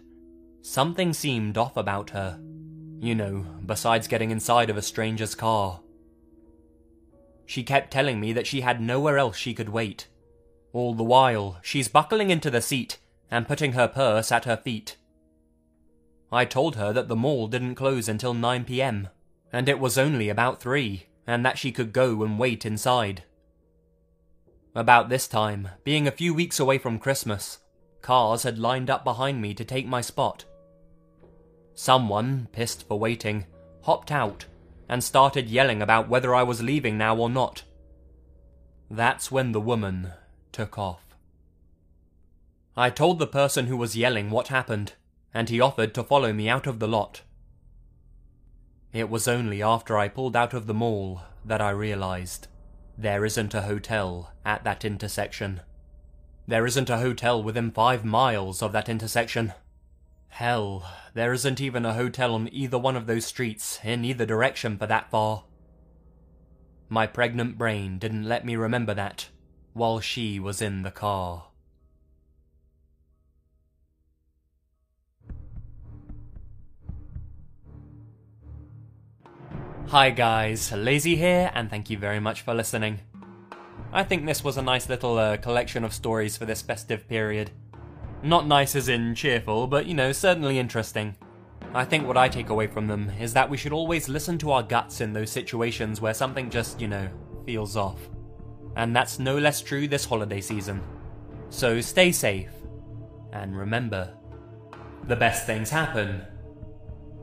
Something seemed off about her. You know, besides getting inside of a stranger's car. She kept telling me that she had nowhere else she could wait. All the while, she's buckling into the seat and putting her purse at her feet. I told her that the mall didn't close until 9 PM, and it was only about 3, and that she could go and wait inside. About this time, being a few weeks away from Christmas, cars had lined up behind me to take my spot. Someone, pissed for waiting, hopped out and started yelling about whether I was leaving now or not. That's when the woman took off. I told the person who was yelling what happened, and he offered to follow me out of the lot. It was only after I pulled out of the mall that I realized there isn't a hotel at that intersection. There isn't a hotel within 5 miles of that intersection. Hell, there isn't even a hotel on either one of those streets in either direction for that far. My pregnant brain didn't let me remember that while she was in the car. Hi guys, Lazy here, and thank you very much for listening. I think this was a nice little collection of stories for this festive period. Not nice as in cheerful, but certainly interesting. I think what I take away from them is that we should always listen to our guts in those situations where something just, feels off. And that's no less true this holiday season. So stay safe, and remember, the best things happen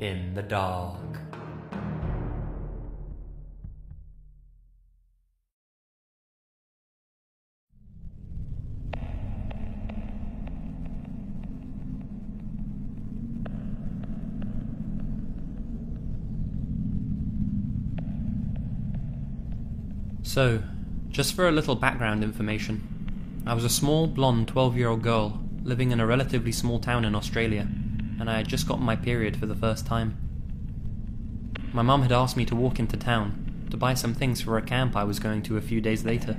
in the dark. So, just for a little background information, I was a small, blonde 12-year-old girl living in a relatively small town in Australia, and I had just gotten my period for the first time. My mum had asked me to walk into town to buy some things for a camp I was going to a few days later,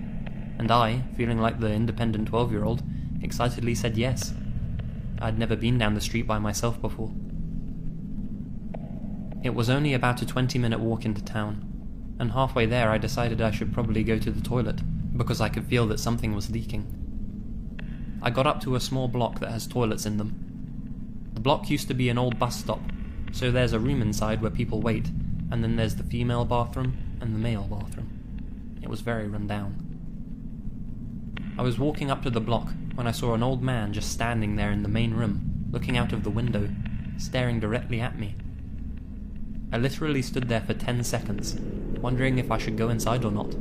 and I, feeling like the independent 12-year-old, excitedly said yes. I'd never been down the street by myself before. It was only about a 20-minute walk into town, and halfway there I decided I should probably go to the toilet, because I could feel that something was leaking. I got up to a small block that has toilets in them. The block used to be an old bus stop, so there's a room inside where people wait, and then there's the female bathroom and the male bathroom. It was very run down. I was walking up to the block when I saw an old man just standing there in the main room, looking out of the window, staring directly at me. I literally stood there for 10 seconds, wondering if I should go inside or not.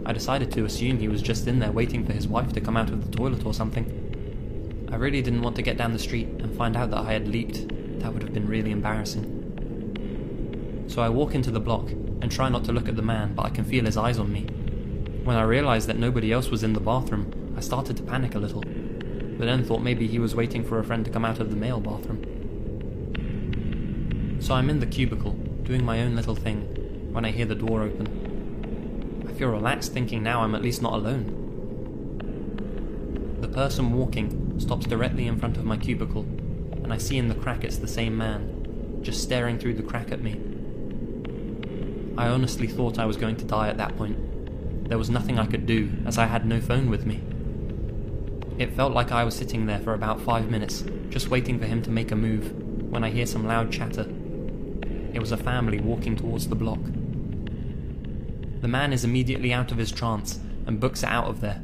I decided to assume he was just in there waiting for his wife to come out of the toilet or something. I really didn't want to get down the street and find out that I had leaked. That would have been really embarrassing. So I walk into the block and try not to look at the man, but I can feel his eyes on me. When I realised that nobody else was in the bathroom, I started to panic a little, but then thought maybe he was waiting for a friend to come out of the male bathroom. So I'm in the cubicle, doing my own little thing, when I hear the door open. I feel relaxed thinking now I'm at least not alone. The person walking stops directly in front of my cubicle, and I see in the crack it's the same man, just staring through the crack at me. I honestly thought I was going to die at that point. There was nothing I could do, as I had no phone with me. It felt like I was sitting there for about 5 minutes, just waiting for him to make a move, when I hear some loud chatter. It was a family walking towards the block. The man is immediately out of his trance, and books it out of there.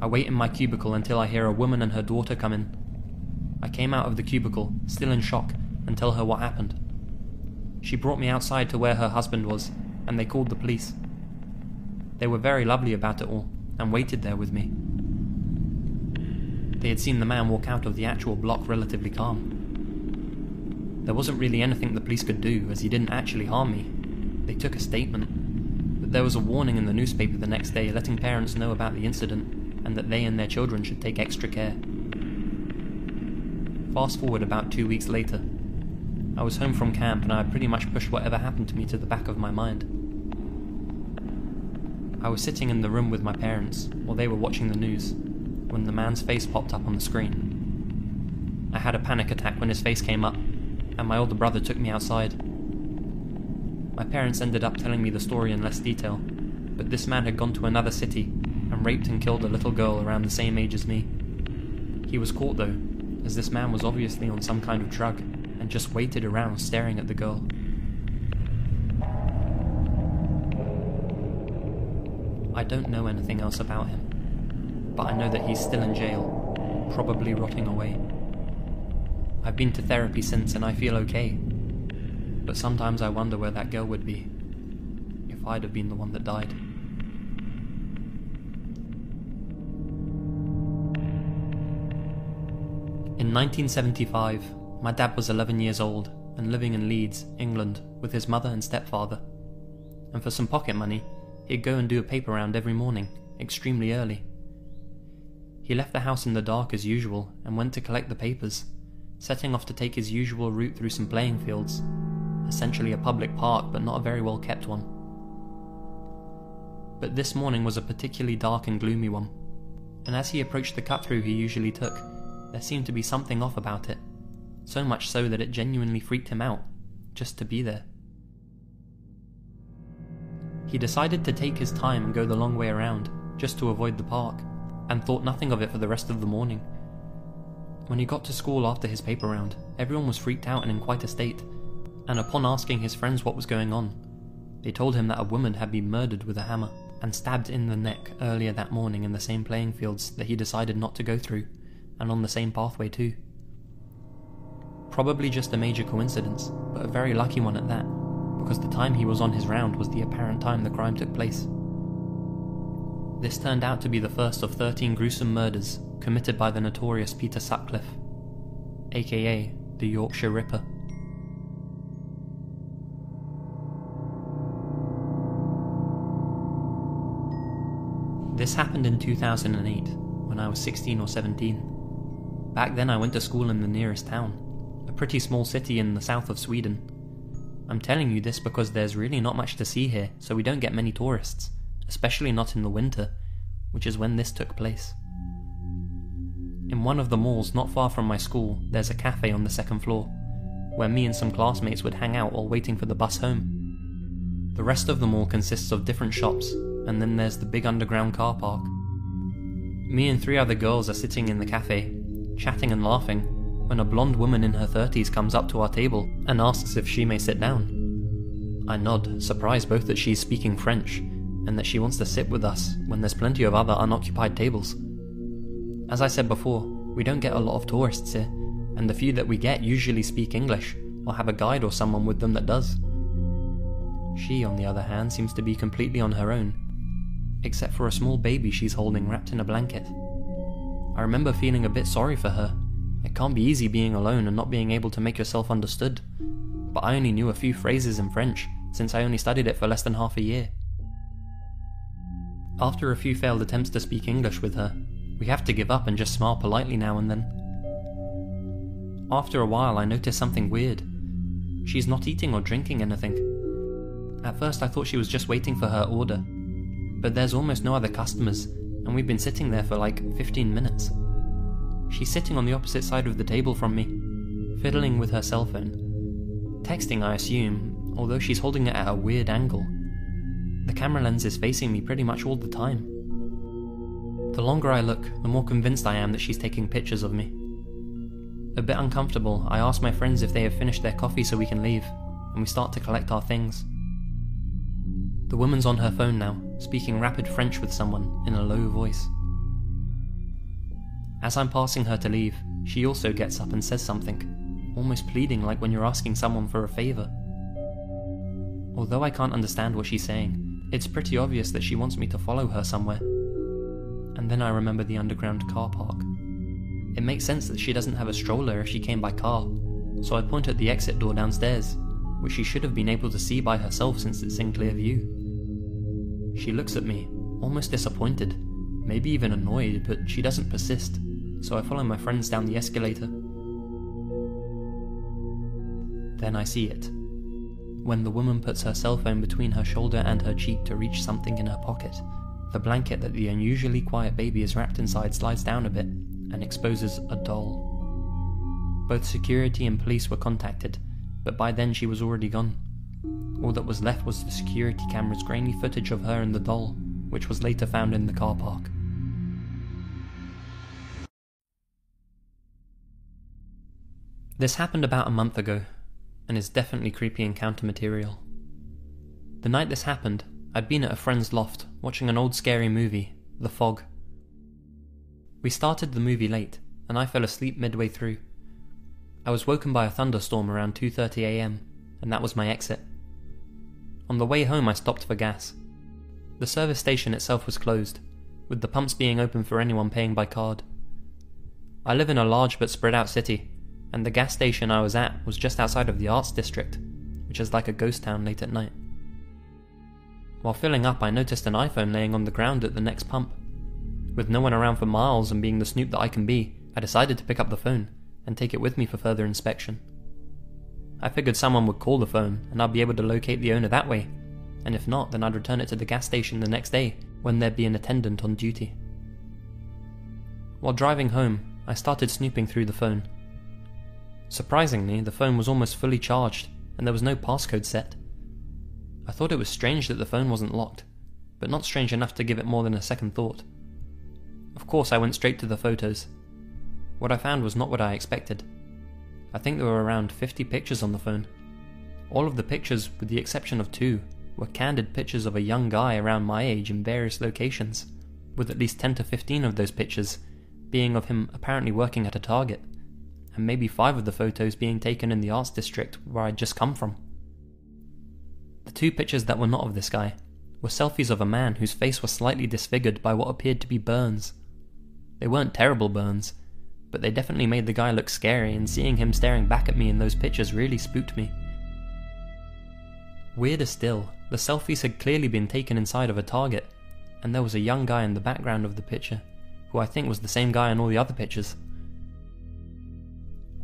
I wait in my cubicle until I hear a woman and her daughter come in. I came out of the cubicle, still in shock, and tell her what happened. She brought me outside to where her husband was, and they called the police. They were very lovely about it all, and waited there with me. They had seen the man walk out of the actual block relatively calm. There wasn't really anything the police could do, as he didn't actually harm me. They took a statement, but there was a warning in the newspaper the next day letting parents know about the incident, and that they and their children should take extra care. Fast forward about 2 weeks later. I was home from camp and I had pretty much pushed whatever happened to me to the back of my mind. I was sitting in the room with my parents, while they were watching the news, when the man's face popped up on the screen. I had a panic attack when his face came up, and my older brother took me outside. My parents ended up telling me the story in less detail, but this man had gone to another city and raped and killed a little girl around the same age as me. He was caught though, as this man was obviously on some kind of drug, and just waited around staring at the girl. I don't know anything else about him, but I know that he's still in jail, probably rotting away. I've been to therapy since and I feel okay, but sometimes I wonder where that girl would be, if I'd have been the one that died. In 1975, my dad was 11 years old and living in Leeds, England, with his mother and stepfather. And for some pocket money, he'd go and do a paper round every morning, extremely early. He left the house in the dark as usual and went to collect the papers, setting off to take his usual route through some playing fields, essentially a public park but not a very well kept one. But this morning was a particularly dark and gloomy one, and as he approached the cut-through he usually took, there seemed to be something off about it, so much so that it genuinely freaked him out, just to be there. He decided to take his time and go the long way around, just to avoid the park, and thought nothing of it for the rest of the morning. When he got to school after his paper round, everyone was freaked out and in quite a state, and upon asking his friends what was going on, they told him that a woman had been murdered with a hammer and stabbed in the neck earlier that morning in the same playing fields that he decided not to go through, and on the same pathway too. Probably just a major coincidence, but a very lucky one at that, because the time he was on his round was the apparent time the crime took place. This turned out to be the first of 13 gruesome murders committed by the notorious Peter Sutcliffe, aka the Yorkshire Ripper. This happened in 2008, when I was 16 or 17. Back then I went to school in the nearest town, a pretty small city in the south of Sweden. I'm telling you this because there's really not much to see here, so we don't get many tourists, especially not in the winter, which is when this took place. In one of the malls not far from my school, there's a cafe on the second floor, where me and some classmates would hang out while waiting for the bus home. The rest of the mall consists of different shops, and then there's the big underground car park. Me and 3 other girls are sitting in the cafe, chatting and laughing, when a blonde woman in her 30s comes up to our table and asks if she may sit down. I nod, surprised both that she's speaking French and that she wants to sit with us when there's plenty of other unoccupied tables. As I said before, we don't get a lot of tourists here, and the few that we get usually speak English or have a guide or someone with them that does. She, on the other hand, seems to be completely on her own, except for a small baby she's holding wrapped in a blanket. I remember feeling a bit sorry for her. It can't be easy being alone and not being able to make yourself understood, but I only knew a few phrases in French, since I only studied it for less than half a year. After a few failed attempts to speak English with her, we have to give up and just smile politely now and then. After a while I noticed something weird. She's not eating or drinking anything. At first I thought she was just waiting for her order, but there's almost no other customers, and we've been sitting there for like 15 minutes. She's sitting on the opposite side of the table from me, fiddling with her cell phone. Texting, I assume, although she's holding it at a weird angle. The camera lens is facing me pretty much all the time. The longer I look, the more convinced I am that she's taking pictures of me. A bit uncomfortable, I ask my friends if they have finished their coffee so we can leave, and we start to collect our things. The woman's on her phone now, speaking rapid French with someone in a low voice. As I'm passing her to leave, she also gets up and says something, almost pleading like when you're asking someone for a favour. Although I can't understand what she's saying, it's pretty obvious that she wants me to follow her somewhere. And then I remember the underground car park. It makes sense that she doesn't have a stroller if she came by car, so I point at the exit door downstairs, which she should have been able to see by herself since it's in clear view. She looks at me, almost disappointed, maybe even annoyed, but she doesn't persist, so I follow my friends down the escalator. Then I see it. When the woman puts her cell phone between her shoulder and her cheek to reach something in her pocket, the blanket that the unusually quiet baby is wrapped inside slides down a bit and exposes a doll. Both security and police were contacted, but by then she was already gone. All that was left was the security camera's grainy footage of her and the doll, which was later found in the car park. This happened about a month ago, and is definitely creepy encounter material. The night this happened, I'd been at a friend's loft, watching an old scary movie, The Fog. We started the movie late, and I fell asleep midway through. I was woken by a thunderstorm around 2:30 AM, and that was my exit. On the way home I stopped for gas. The service station itself was closed, with the pumps being open for anyone paying by card. I live in a large but spread out city, and the gas station I was at was just outside of the arts district, which is like a ghost town late at night. While filling up, I noticed an iPhone laying on the ground at the next pump. With no one around for miles and being the snoop that I can be, I decided to pick up the phone and take it with me for further inspection. I figured someone would call the phone and I'd be able to locate the owner that way, and if not, then I'd return it to the gas station the next day when there'd be an attendant on duty. While driving home, I started snooping through the phone. Surprisingly, the phone was almost fully charged and there was no passcode set. I thought it was strange that the phone wasn't locked, but not strange enough to give it more than a second thought. Of course, I went straight to the photos. What I found was not what I expected. I think there were around 50 pictures on the phone. All of the pictures, with the exception of 2, were candid pictures of a young guy around my age in various locations, with at least 10 to 15 of those pictures being of him apparently working at a Target, and maybe 5 of the photos being taken in the arts district where I'd just come from. The 2 pictures that were not of this guy were selfies of a man whose face was slightly disfigured by what appeared to be burns. They weren't terrible burns, but they definitely made the guy look scary, and seeing him staring back at me in those pictures really spooked me. Weirder still, the selfies had clearly been taken inside of a Target, and there was a young guy in the background of the picture, who I think was the same guy in all the other pictures.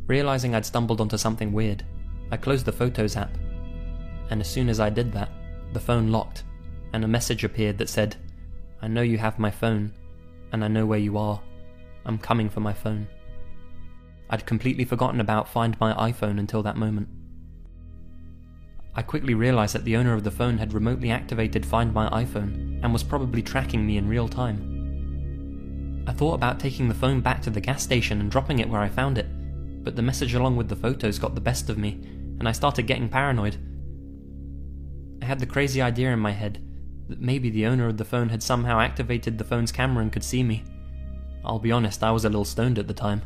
Realizing I'd stumbled onto something weird, I closed the Photos app, and as soon as I did that, the phone locked, and a message appeared that said, "I know you have my phone, and I know where you are. I'm coming for my phone." I'd completely forgotten about Find My iPhone until that moment. I quickly realized that the owner of the phone had remotely activated Find My iPhone and was probably tracking me in real time. I thought about taking the phone back to the gas station and dropping it where I found it, but the message along with the photos got the best of me, and I started getting paranoid. I had the crazy idea in my head that maybe the owner of the phone had somehow activated the phone's camera and could see me. I'll be honest, I was a little stoned at the time.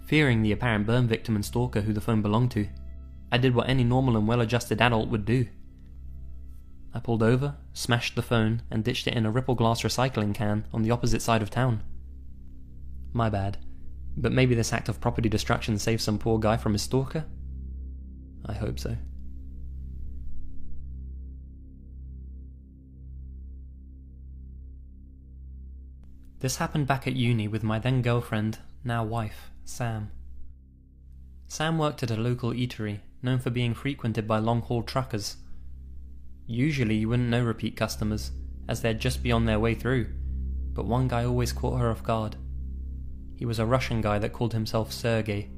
Fearing the apparent burn victim and stalker who the phone belonged to, I did what any normal and well-adjusted adult would do. I pulled over, smashed the phone, and ditched it in a Ripple Glass recycling can on the opposite side of town. My bad, but maybe this act of property destruction saved some poor guy from his stalker? I hope so. This happened back at uni with my then girlfriend, now wife, Sam. Sam worked at a local eatery, known for being frequented by long-haul truckers. Usually you wouldn't know repeat customers, as they'd just be on their way through, but one guy always caught her off guard. He was a Russian guy that called himself Sergey.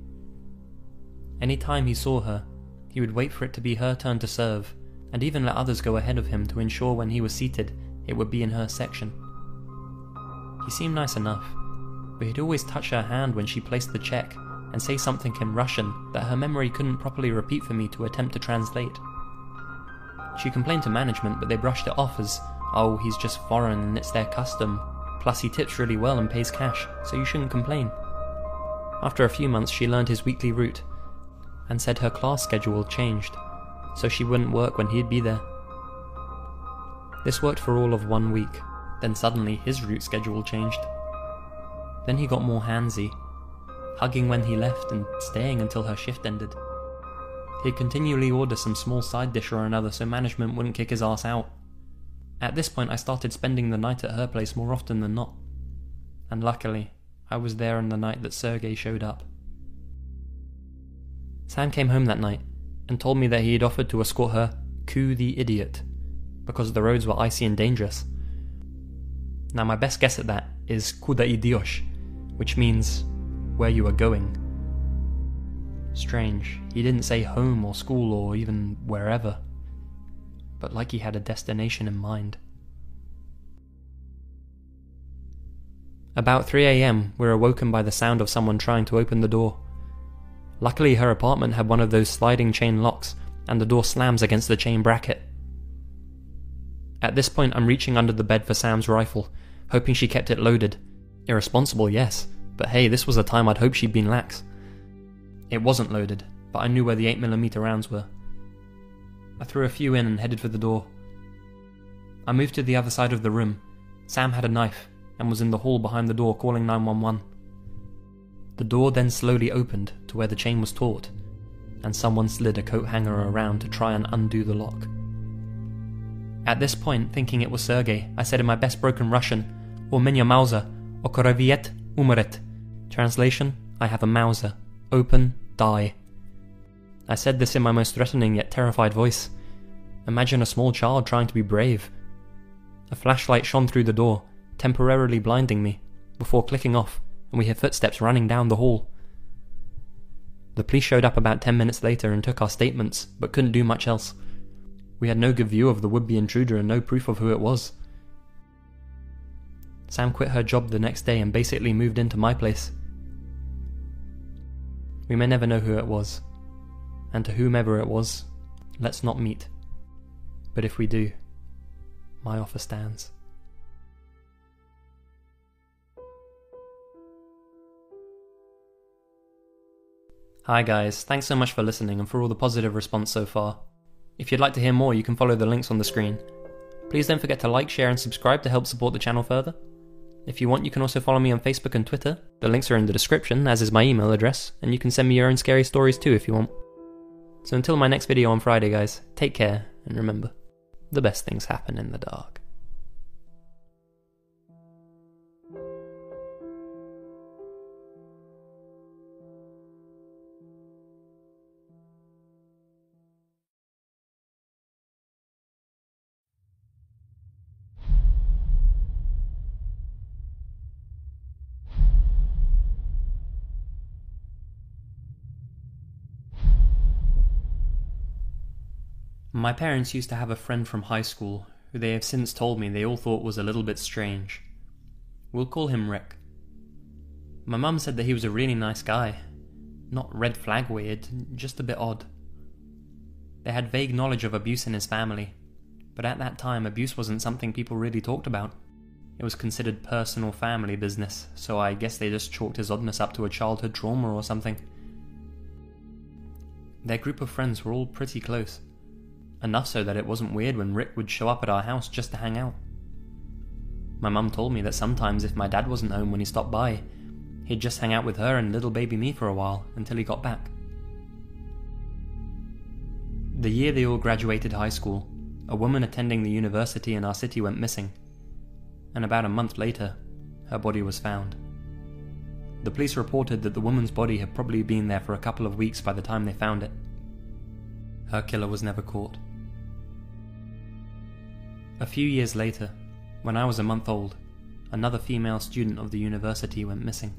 Any time he saw her, he would wait for it to be her turn to serve, and even let others go ahead of him to ensure when he was seated, it would be in her section. He seemed nice enough, but he'd always touch her hand when she placed the check and say something in Russian that her memory couldn't properly repeat for me to attempt to translate. She complained to management, but they brushed it off as, oh, he's just foreign and it's their custom, plus he tips really well and pays cash, so you shouldn't complain. After a few months she learned his weekly route, and said her class schedule changed, so she wouldn't work when he'd be there. This worked for all of 1 week. Then suddenly his route schedule changed. Then he got more handsy, hugging when he left and staying until her shift ended. He'd continually order some small side dish or another so management wouldn't kick his ass out. At this point I started spending the night at her place more often than not. And luckily, I was there on the night that Sergey showed up. Sam came home that night and told me that he had offered to escort her to the idiot because the roads were icy and dangerous. Now my best guess at that is kuda idiosh, which means where you are going. Strange, he didn't say home or school or even wherever, but like he had a destination in mind. About 3 AM, we're awoken by the sound of someone trying to open the door. Luckily her apartment had one of those sliding chain locks, and the door slams against the chain bracket. At this point I'm reaching under the bed for Sam's rifle, hoping she kept it loaded. Irresponsible, yes, but hey, this was a time I'd hoped she'd been lax. It wasn't loaded, but I knew where the 8mm rounds were. I threw a few in and headed for the door. I moved to the other side of the room. Sam had a knife, and was in the hall behind the door calling 911. The door then slowly opened to where the chain was taut, and someone slid a coat hanger around to try and undo the lock. At this point, thinking it was Sergey, I said in my best broken Russian, "O меня Mauser, okoroviet umret." Translation, I have a Mauser. Open, die. I said this in my most threatening yet terrified voice. Imagine a small child trying to be brave. A flashlight shone through the door, temporarily blinding me, before clicking off, and we heard footsteps running down the hall. The police showed up about 10 minutes later and took our statements, but couldn't do much else. We had no good view of the would-be intruder and no proof of who it was. Sam quit her job the next day and basically moved into my place. We may never know who it was, and to whomever it was, let's not meet. But if we do, my offer stands. Hi guys, thanks so much for listening and for all the positive response so far. If you'd like to hear more, you can follow the links on the screen. Please don't forget to like, share and subscribe to help support the channel further. If you want, you can also follow me on Facebook and Twitter. The links are in the description, as is my email address, and you can send me your own scary stories too if you want. So until my next video on Friday guys, take care, and remember, the best things happen in the dark. My parents used to have a friend from high school who they have since told me they all thought was a little bit strange. We'll call him Rick. My mum said that he was a really nice guy. Not red flag weird, just a bit odd. They had vague knowledge of abuse in his family, but at that time abuse wasn't something people really talked about. It was considered personal family business, so I guess they just chalked his oddness up to a childhood trauma or something. Their group of friends were all pretty close, enough so that it wasn't weird when Rick would show up at our house just to hang out. My mum told me that sometimes if my dad wasn't home when he stopped by, he'd just hang out with her and little baby me for a while until he got back. The year they all graduated high school, a woman attending the university in our city went missing, and about a month later, her body was found. The police reported that the woman's body had probably been there for a couple of weeks by the time they found it. Her killer was never caught. A few years later, when I was a month old, another female student of the university went missing.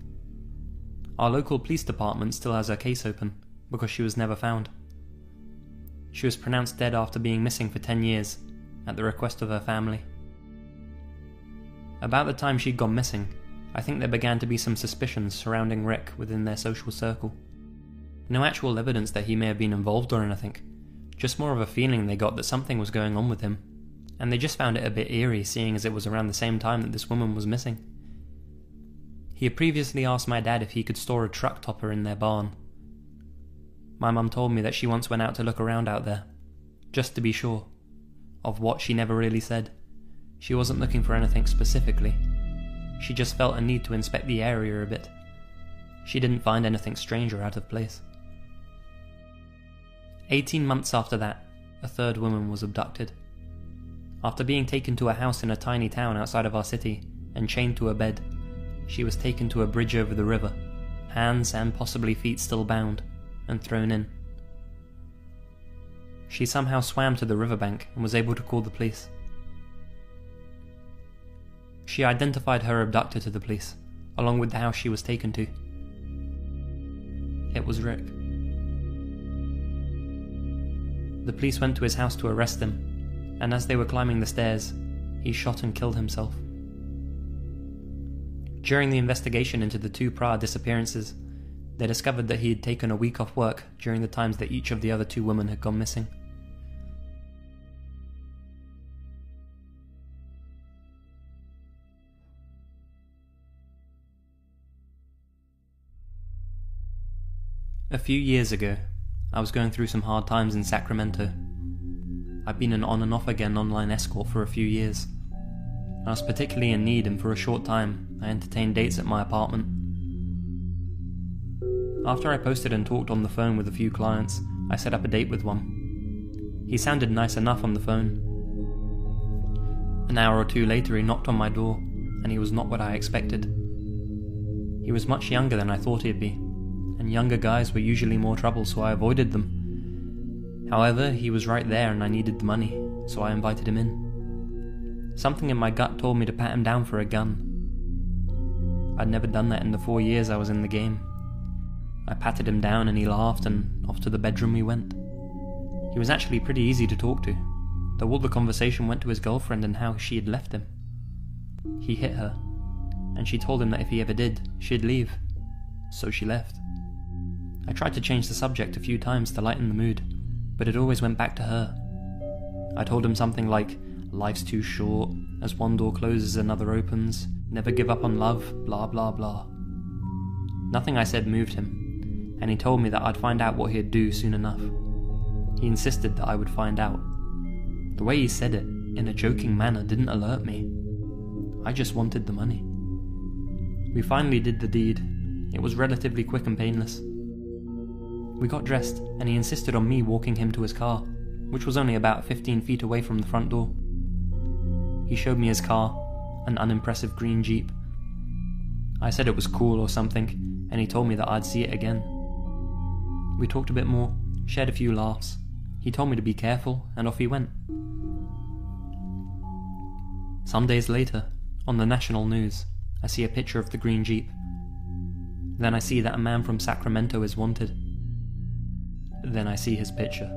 Our local police department still has her case open, because she was never found. She was pronounced dead after being missing for 10 years, at the request of her family. About the time she'd gone missing, I think there began to be some suspicions surrounding Rick within their social circle. No actual evidence that he may have been involved or anything, just more of a feeling they got that something was going on with him, and they just found it a bit eerie seeing as it was around the same time that this woman was missing. He had previously asked my dad if he could store a truck topper in their barn. My mum told me that she once went out to look around out there, just to be sure. Of what, she never really said. She wasn't looking for anything specifically. She just felt a need to inspect the area a bit. She didn't find anything strange or out of place. 18 months after that, a third woman was abducted. After being taken to a house in a tiny town outside of our city and chained to a bed, she was taken to a bridge over the river, hands and possibly feet still bound, and thrown in. She somehow swam to the riverbank and was able to call the police. She identified her abductor to the police, along with the house she was taken to. It was Rick. The police went to his house to arrest him, and as they were climbing the stairs, he shot and killed himself. During the investigation into the two prior disappearances, they discovered that he had taken a week off work during the times that each of the other two women had gone missing. A few years ago, I was going through some hard times in Sacramento. I'd been an on and off again online escort for a few years. I was particularly in need, and for a short time, I entertained dates at my apartment. After I posted and talked on the phone with a few clients, I set up a date with one. He sounded nice enough on the phone. An hour or two later he knocked on my door, and he was not what I expected. He was much younger than I thought he'd be, and younger guys were usually more trouble, so I avoided them. However, he was right there and I needed the money, so I invited him in. Something in my gut told me to pat him down for a gun. I'd never done that in the 4 years I was in the game. I patted him down and he laughed, and off to the bedroom we went. He was actually pretty easy to talk to, though all the conversation went to his girlfriend and how she had left him. He hit her, and she told him that if he ever did, she'd leave, so she left. I tried to change the subject a few times to lighten the mood, but it always went back to her. I told him something like, life's too short, as one door closes another opens, never give up on love, blah blah blah. Nothing I said moved him, and he told me that I'd find out what he'd do soon enough. He insisted that I would find out. The way he said it, in a joking manner, didn't alert me. I just wanted the money. We finally did the deed. It was relatively quick and painless. We got dressed, and he insisted on me walking him to his car, which was only about 15 feet away from the front door. He showed me his car, an unimpressive green Jeep. I said it was cool or something, and he told me that I'd see it again. We talked a bit more, shared a few laughs. He told me to be careful, and off he went. Some days later, on the national news, I see a picture of the green Jeep. Then I see that a man from Sacramento is wanted. Then I see his picture.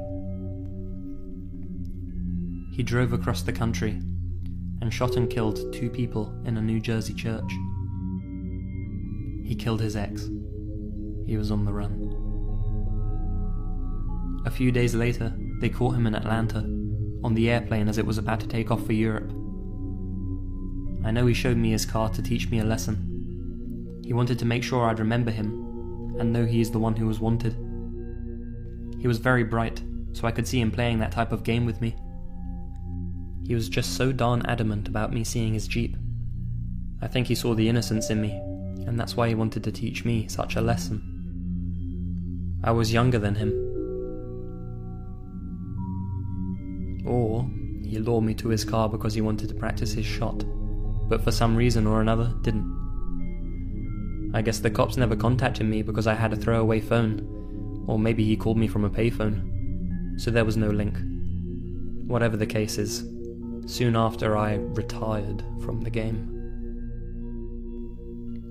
He drove across the country and shot and killed 2 people in a New Jersey church. He killed his ex. He was on the run. A few days later, they caught him in Atlanta, on the airplane as it was about to take off for Europe. I know he showed me his car to teach me a lesson. He wanted to make sure I'd remember him, and know he is the one who was wanted. He was very bright, so I could see him playing that type of game with me. He was just so darn adamant about me seeing his Jeep. I think he saw the innocence in me, and that's why he wanted to teach me such a lesson. I was younger than him. Or he lured me to his car because he wanted to practice his shot, but for some reason or another didn't. I guess the cops never contacted me because I had a throwaway phone, or maybe he called me from a payphone, so there was no link. Whatever the case is, soon after I retired from the game.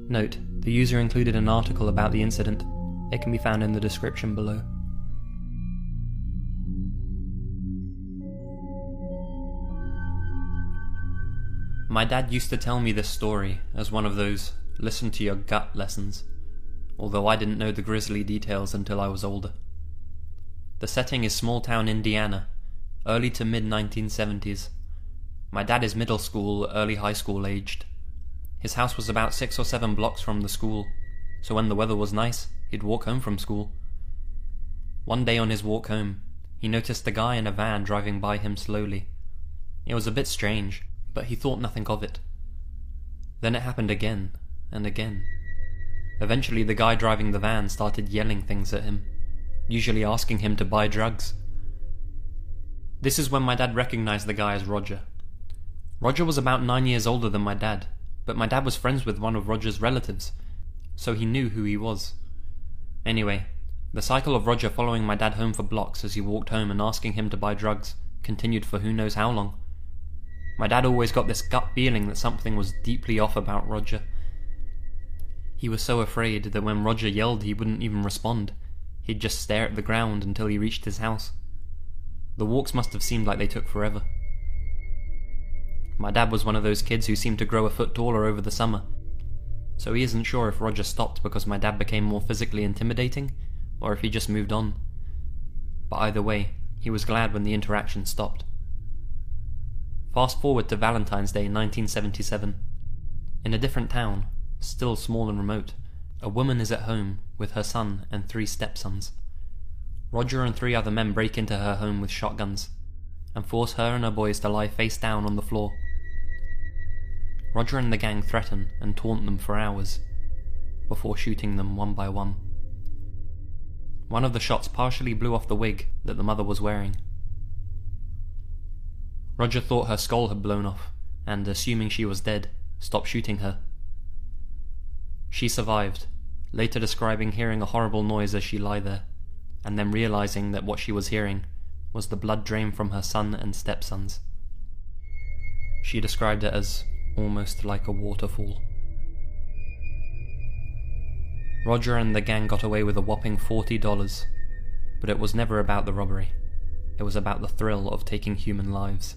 Note, the user included an article about the incident. It can be found in the description below. My dad used to tell me this story as one of those listen to your gut lessons, although I didn't know the grisly details until I was older. The setting is small town Indiana, early to mid 1970s. My dad is middle school, early high school aged. His house was about 6 or 7 blocks from the school, so when the weather was nice, he'd walk home from school. One day on his walk home, he noticed a guy in a van driving by him slowly. It was a bit strange, but he thought nothing of it. Then it happened again, and again. Eventually the guy driving the van started yelling things at him, usually asking him to buy drugs. This is when my dad recognized the guy as Roger. Roger was about 9 years older than my dad, but my dad was friends with one of Roger's relatives, so he knew who he was. Anyway, the cycle of Roger following my dad home for blocks as he walked home and asking him to buy drugs continued for who knows how long. My dad always got this gut feeling that something was deeply off about Roger. He was so afraid that when Roger yelled he wouldn't even respond. He'd just stare at the ground until he reached his house. The walks must have seemed like they took forever. My dad was one of those kids who seemed to grow a foot taller over the summer, so he isn't sure if Roger stopped because my dad became more physically intimidating, or if he just moved on. But either way, he was glad when the interaction stopped. Fast forward to Valentine's Day 1977. In a different town, still small and remote, a woman is at home with her son and 3 stepsons. Roger and 3 other men break into her home with shotguns and force her and her boys to lie face down on the floor. Roger and the gang threaten and taunt them for hours, before shooting them one by one. One of the shots partially blew off the wig that the mother was wearing. Roger thought her skull had blown off, and assuming she was dead, stopped shooting her. She survived, later describing hearing a horrible noise as she lay there, and then realizing that what she was hearing was the blood drain from her son and stepsons. She described it as almost like a waterfall. Roger and the gang got away with a whopping $40, but it was never about the robbery. It was about the thrill of taking human lives.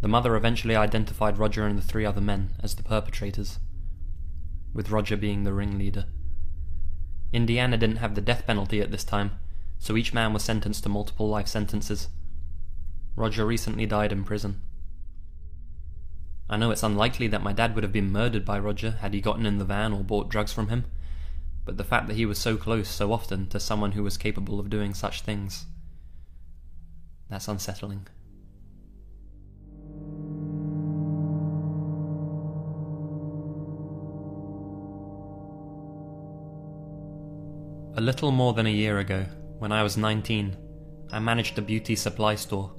The mother eventually identified Roger and the 3 other men as the perpetrators, with Roger being the ringleader. Indiana didn't have the death penalty at this time, so each man was sentenced to multiple life sentences. Roger recently died in prison. I know it's unlikely that my dad would have been murdered by Roger had he gotten in the van or bought drugs from him, but the fact that he was so close so often to someone who was capable of doing such things, that's unsettling. A little more than a year ago, when I was 19, I managed a beauty supply store.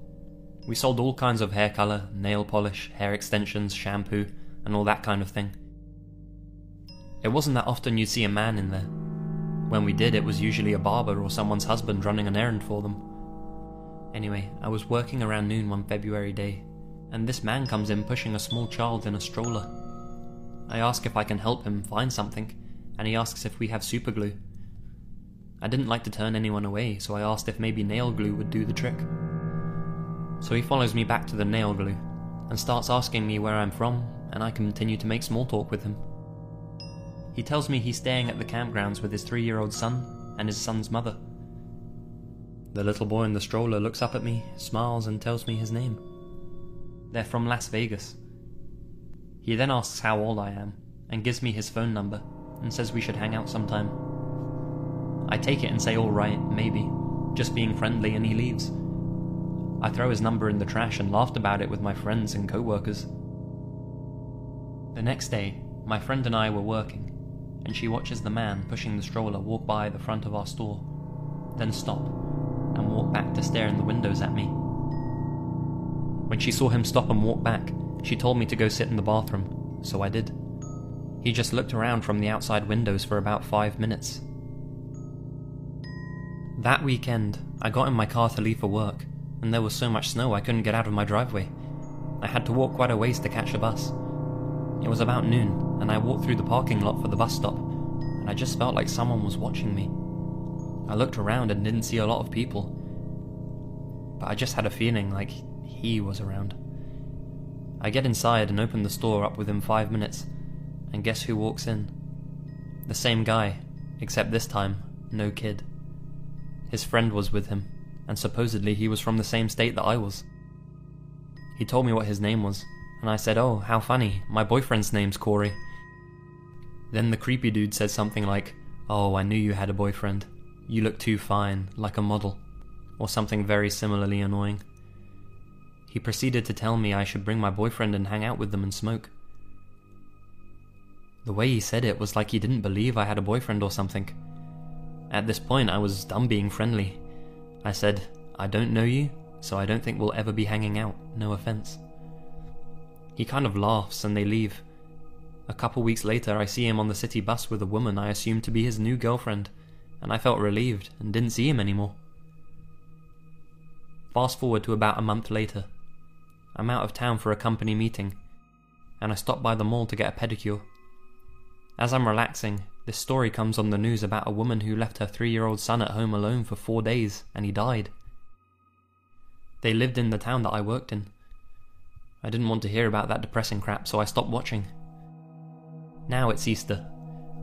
We sold all kinds of hair colour, nail polish, hair extensions, shampoo, and all that kind of thing. It wasn't that often you'd see a man in there. When we did, it was usually a barber or someone's husband running an errand for them. Anyway, I was working around noon one February day, and this man comes in pushing a small child in a stroller. I ask if I can help him find something, and he asks if we have super glue. I didn't like to turn anyone away, so I asked if maybe nail glue would do the trick. So he follows me back to the nail glue and starts asking me where I'm from, and I continue to make small talk with him. He tells me he's staying at the campgrounds with his 3-year-old son and his son's mother. The little boy in the stroller looks up at me, smiles, and tells me his name. They're from Las Vegas. He then asks how old I am and gives me his phone number and says we should hang out sometime. I take it and say alright, maybe, just being friendly, and he leaves. I throw his number in the trash and laughed about it with my friends and co-workers. The next day, my friend and I were working, and she watches the man pushing the stroller walk by the front of our store, then stop and walk back to stare in the windows at me. When she saw him stop and walk back, she told me to go sit in the bathroom, so I did. He just looked around from the outside windows for about 5 minutes. That weekend, I got in my car to leave for work, and there was so much snow I couldn't get out of my driveway. I had to walk quite a ways to catch a bus. It was about noon, and I walked through the parking lot for the bus stop, and I just felt like someone was watching me. I looked around and didn't see a lot of people, but I just had a feeling like he was around. I get inside and open the store up within 5 minutes, and guess who walks in? The same guy, except this time, no kid. His friend was with him, and supposedly he was from the same state that I was. He told me what his name was, and I said, "Oh, how funny, my boyfriend's name's Corey." Then the creepy dude said something like, "Oh, I knew you had a boyfriend. You look too fine, like a model," or something very similarly annoying. He proceeded to tell me I should bring my boyfriend and hang out with them and smoke. The way he said it was like he didn't believe I had a boyfriend or something. At this point, I was done being friendly. I said, "I don't know you, so I don't think we'll ever be hanging out, no offense." He kind of laughs and they leave. A couple weeks later, I see him on the city bus with a woman I assumed to be his new girlfriend, and I felt relieved and didn't see him anymore. Fast forward to about a month later. I'm out of town for a company meeting, and I stop by the mall to get a pedicure. As I'm relaxing, this story comes on the news about a woman who left her 3-year-old son at home alone for 4 days, and he died. They lived in the town that I worked in. I didn't want to hear about that depressing crap, so I stopped watching. Now it's Easter.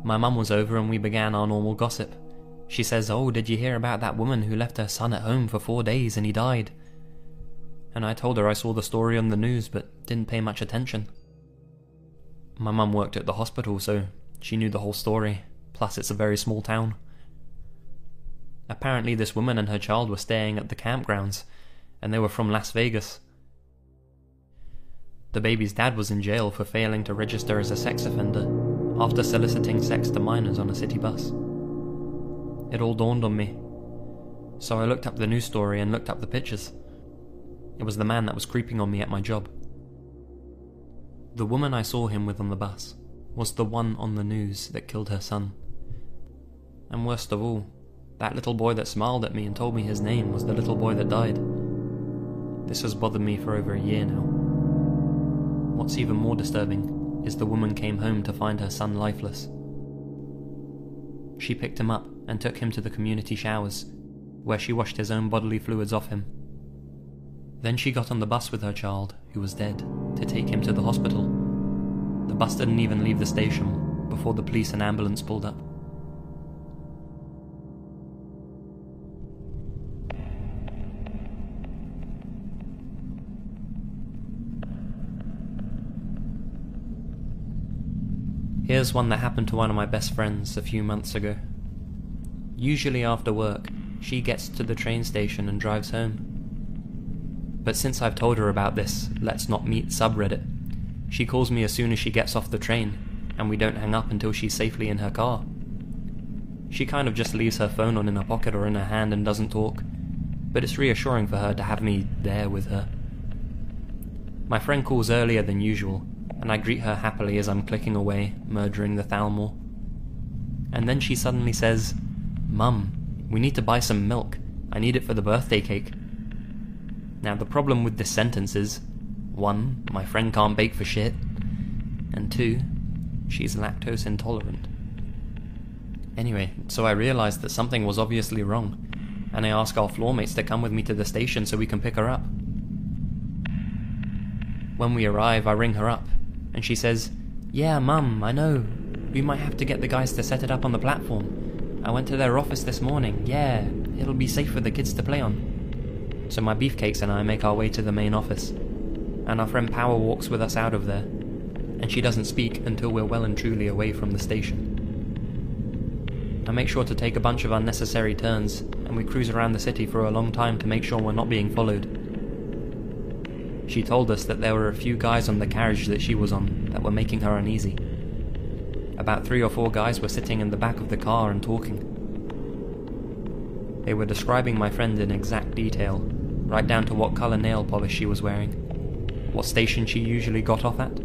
My mum was over and we began our normal gossip. She says, "Oh, did you hear about that woman who left her son at home for 4 days and he died?" And I told her I saw the story on the news but didn't pay much attention. My mum worked at the hospital, so she knew the whole story, plus it's a very small town. Apparently this woman and her child were staying at the campgrounds, and they were from Las Vegas. The baby's dad was in jail for failing to register as a sex offender after soliciting sex to minors on a city bus. It all dawned on me, so I looked up the news story and looked up the pictures. It was the man that was creeping on me at my job. The woman I saw him with on the bus was the one on the news that killed her son. And worst of all, that little boy that smiled at me and told me his name was the little boy that died. This has bothered me for over a year now. What's even more disturbing is the woman came home to find her son lifeless. She picked him up and took him to the community showers, where she washed his own bodily fluids off him. Then she got on the bus with her child, who was dead, to take him to the hospital. The bus didn't even leave the station before the police and ambulance pulled up. Here's one that happened to one of my best friends a few months ago. Usually after work, she gets to the train station and drives home. But since I've told her about this "let's not meet" subreddit, she calls me as soon as she gets off the train, and we don't hang up until she's safely in her car. She kind of just leaves her phone on in her pocket or in her hand and doesn't talk, but it's reassuring for her to have me there with her. My friend calls earlier than usual, and I greet her happily as I'm clicking away, murdering the Thalmor. And then she suddenly says, "Mum, we need to buy some milk. I need it for the birthday cake." Now the problem with this sentence is, 1, my friend can't bake for shit, and 2, she's lactose intolerant. Anyway, so I realized that something was obviously wrong, and I asked our floor mates to come with me to the station so we can pick her up. When we arrive, I ring her up, and she says, "Yeah, Mum, I know. We might have to get the guys to set it up on the platform. I went to their office this morning. Yeah, it'll be safe for the kids to play on." So my beefcakes and I make our way to the main office, and our friend Power walks with us out of there, and she doesn't speak until we're well and truly away from the station. I make sure to take a bunch of unnecessary turns, and we cruise around the city for a long time to make sure we're not being followed. She told us that there were a few guys on the carriage that she was on that were making her uneasy. About 3 or 4 guys were sitting in the back of the car and talking. They were describing my friend in exact detail, right down to what colour nail polish she was wearing, what station she usually got off at,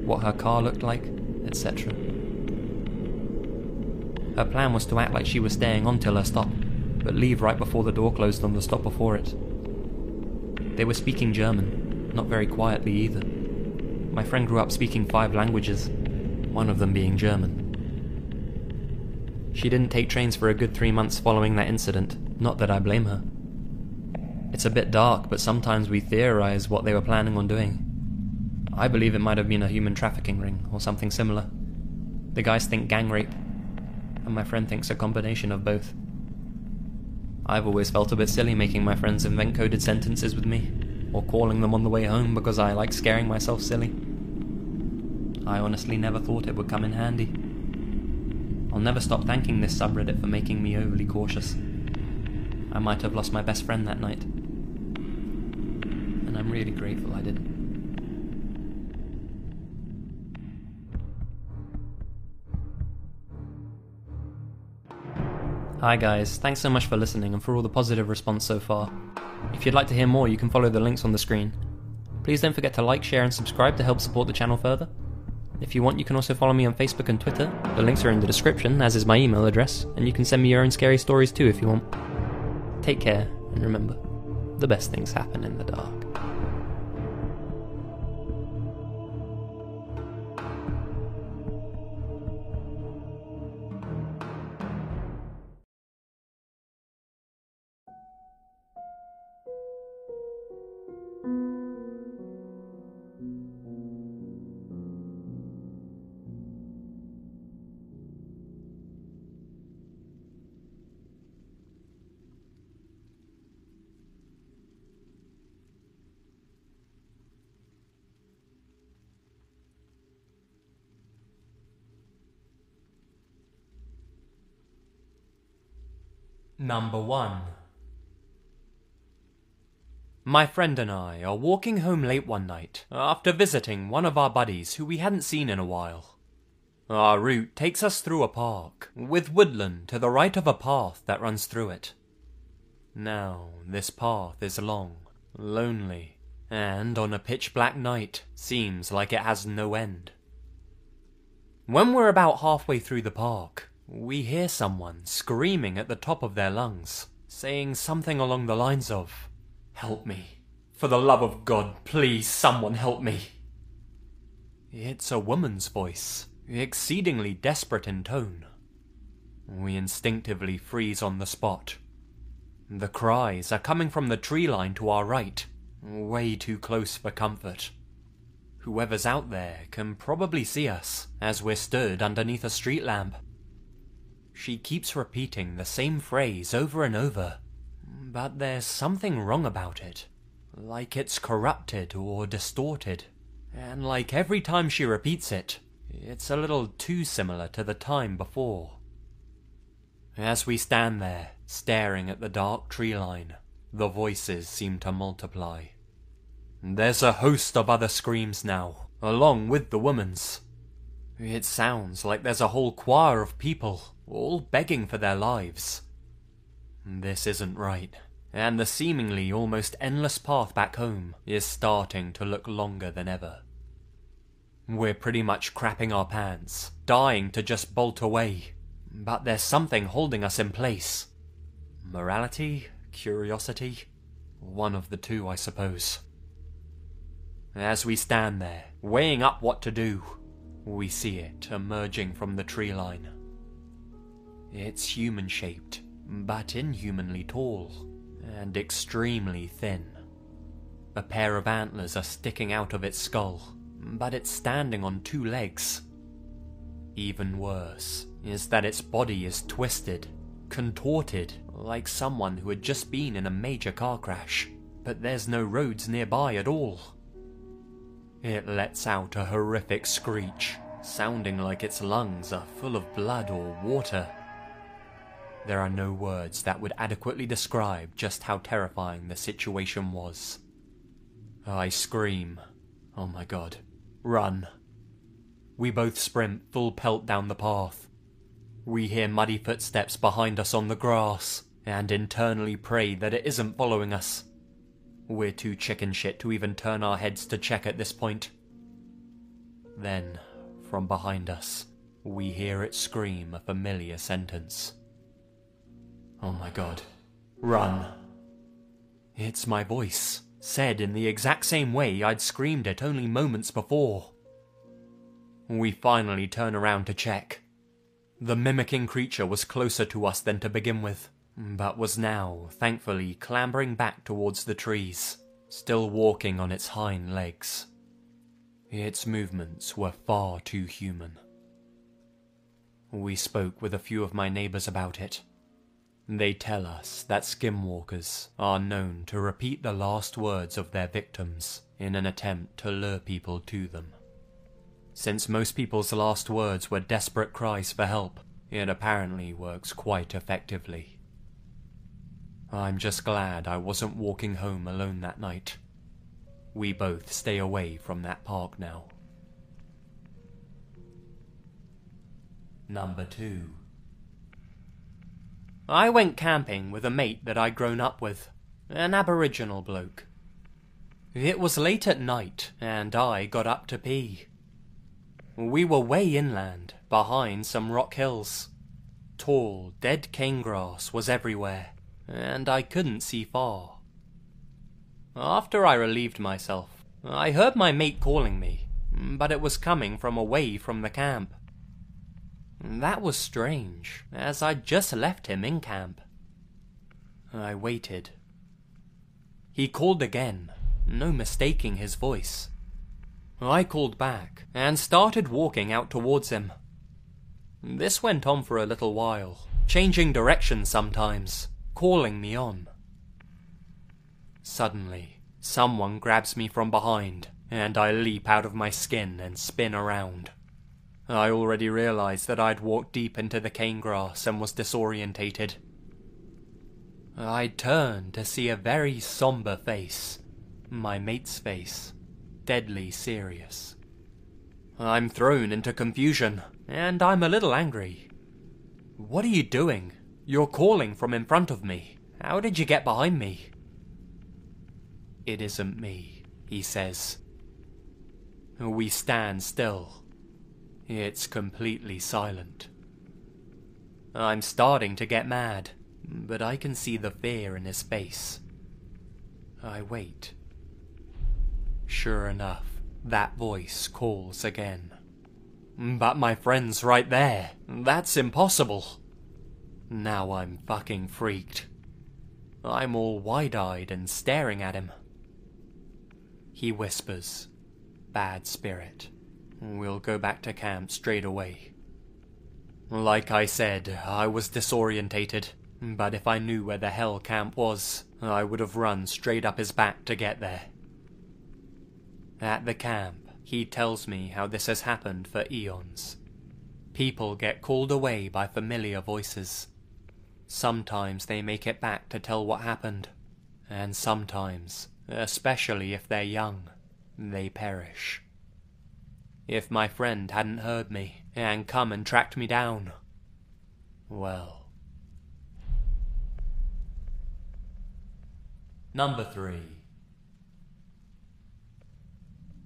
what her car looked like, etc. Her plan was to act like she was staying on till her stop, but leave right before the door closed on the stop before it. They were speaking German, not very quietly either. My friend grew up speaking 5 languages, one of them being German. She didn't take trains for a good 3 months following that incident, not that I blame her. It's a bit dark, but sometimes we theorize what they were planning on doing. I believe it might have been a human trafficking ring, or something similar. The guys think gang rape, and my friend thinks a combination of both. I've always felt a bit silly making my friends invent coded sentences with me, or calling them on the way home because I like scaring myself silly. I honestly never thought it would come in handy. I'll never stop thanking this subreddit for making me overly cautious. I might have lost my best friend that night, and I'm really grateful I didn't. Hi guys, thanks so much for listening and for all the positive response so far. If you'd like to hear more, you can follow the links on the screen. Please don't forget to like, share and subscribe to help support the channel further. If you want, you can also follow me on Facebook and Twitter. The links are in the description, as is my email address, and you can send me your own scary stories too if you want. Take care, and remember, the best things happen in the dark. Number 1. My friend and I are walking home late one night after visiting one of our buddies who we hadn't seen in a while. Our route takes us through a park, with woodland to the right of a path that runs through it. Now, this path is long, lonely, and on a pitch-black night seems like it has no end. When we're about halfway through the park, we hear someone screaming at the top of their lungs, saying something along the lines of, "Help me. For the love of God, please, someone help me." It's a woman's voice, exceedingly desperate in tone. We instinctively freeze on the spot. The cries are coming from the tree line to our right, way too close for comfort. Whoever's out there can probably see us, as we're stood underneath a street lamp. She keeps repeating the same phrase over and over, but there's something wrong about it. Like it's corrupted or distorted, and like every time she repeats it, it's a little too similar to the time before. As we stand there, staring at the dark tree line, the voices seem to multiply. There's a host of other screams now, along with the woman's. It sounds like there's a whole choir of people, all begging for their lives. This isn't right, and the seemingly almost endless path back home is starting to look longer than ever. We're pretty much crapping our pants, dying to just bolt away, but there's something holding us in place. Morality? Curiosity? One of the two, I suppose. As we stand there, weighing up what to do, we see it emerging from the tree line. It's human-shaped, but inhumanly tall, and extremely thin. A pair of antlers are sticking out of its skull, but it's standing on 2 legs. Even worse is that its body is twisted, contorted, like someone who had just been in a major car crash, but there's no roads nearby at all. It lets out a horrific screech, sounding like its lungs are full of blood or water. There are no words that would adequately describe just how terrifying the situation was. I scream, "Oh my god, run." We both sprint full pelt down the path. We hear muddy footsteps behind us on the grass, and internally pray that it isn't following us. We're too chicken shit to even turn our heads to check at this point. Then, from behind us, we hear it scream a familiar sentence. "Oh my god, run." It's my voice, said in the exact same way I'd screamed it only moments before. We finally turn around to check. The mimicking creature was closer to us than to begin with, but was now, thankfully, clambering back towards the trees, still walking on its hind legs. Its movements were far too human. We spoke with a few of my neighbours about it. They tell us that skinwalkers are known to repeat the last words of their victims in an attempt to lure people to them. Since most people's last words were desperate cries for help, it apparently works quite effectively. I'm just glad I wasn't walking home alone that night. We both stay away from that park now. Number 2. I went camping with a mate that I'd grown up with, an Aboriginal bloke. It was late at night, and I got up to pee. We were way inland, behind some rock hills. Tall, dead cane grass was everywhere, and I couldn't see far. After I relieved myself, I heard my mate calling me, but it was coming from away from the camp. That was strange, as I'd just left him in camp. I waited. He called again, no mistaking his voice. I called back, and started walking out towards him. This went on for a little while, changing direction sometimes, calling me on. Suddenly, someone grabs me from behind, and I leap out of my skin and spin around. I already realized that I'd walked deep into the cane grass and was disorientated. I turned to see a very somber face, my mate's face, deadly serious. I'm thrown into confusion, and I'm a little angry. "What are you doing? You're calling from in front of me. How did you get behind me?" "It isn't me," he says. We stand still. It's completely silent. I'm starting to get mad, but I can see the fear in his face. I wait. Sure enough, that voice calls again. "But my friend's right there. That's impossible." Now I'm fucking freaked. I'm all wide-eyed and staring at him. He whispers, "Bad spirit. We'll go back to camp straight away." Like I said, I was disorientated, but if I knew where the hell camp was, I would have run straight up his back to get there. At the camp, he tells me how this has happened for eons. People get called away by familiar voices. Sometimes they make it back to tell what happened, and sometimes, especially if they're young, they perish. If my friend hadn't heard me and come and tracked me down, well. Number 3.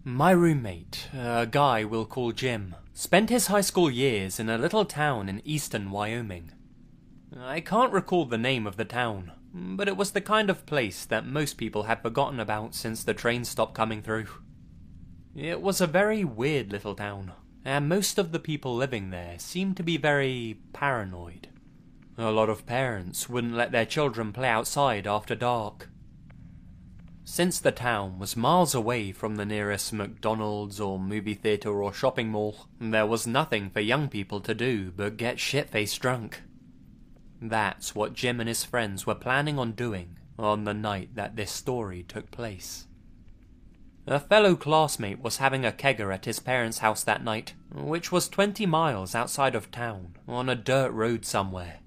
My roommate, a guy we'll call Jim, spent his high school years in a little town in eastern Wyoming. I can't recall the name of the town, but it was the kind of place that most people had forgotten about since the train stopped coming through. It was a very weird little town, and most of the people living there seemed to be very paranoid. A lot of parents wouldn't let their children play outside after dark. Since the town was miles away from the nearest McDonald's or movie theatre or shopping mall, there was nothing for young people to do but get shit-faced drunk. That's what Jim and his friends were planning on doing on the night that this story took place. A fellow classmate was having a kegger at his parents' house that night, which was 20 miles outside of town, on a dirt road somewhere.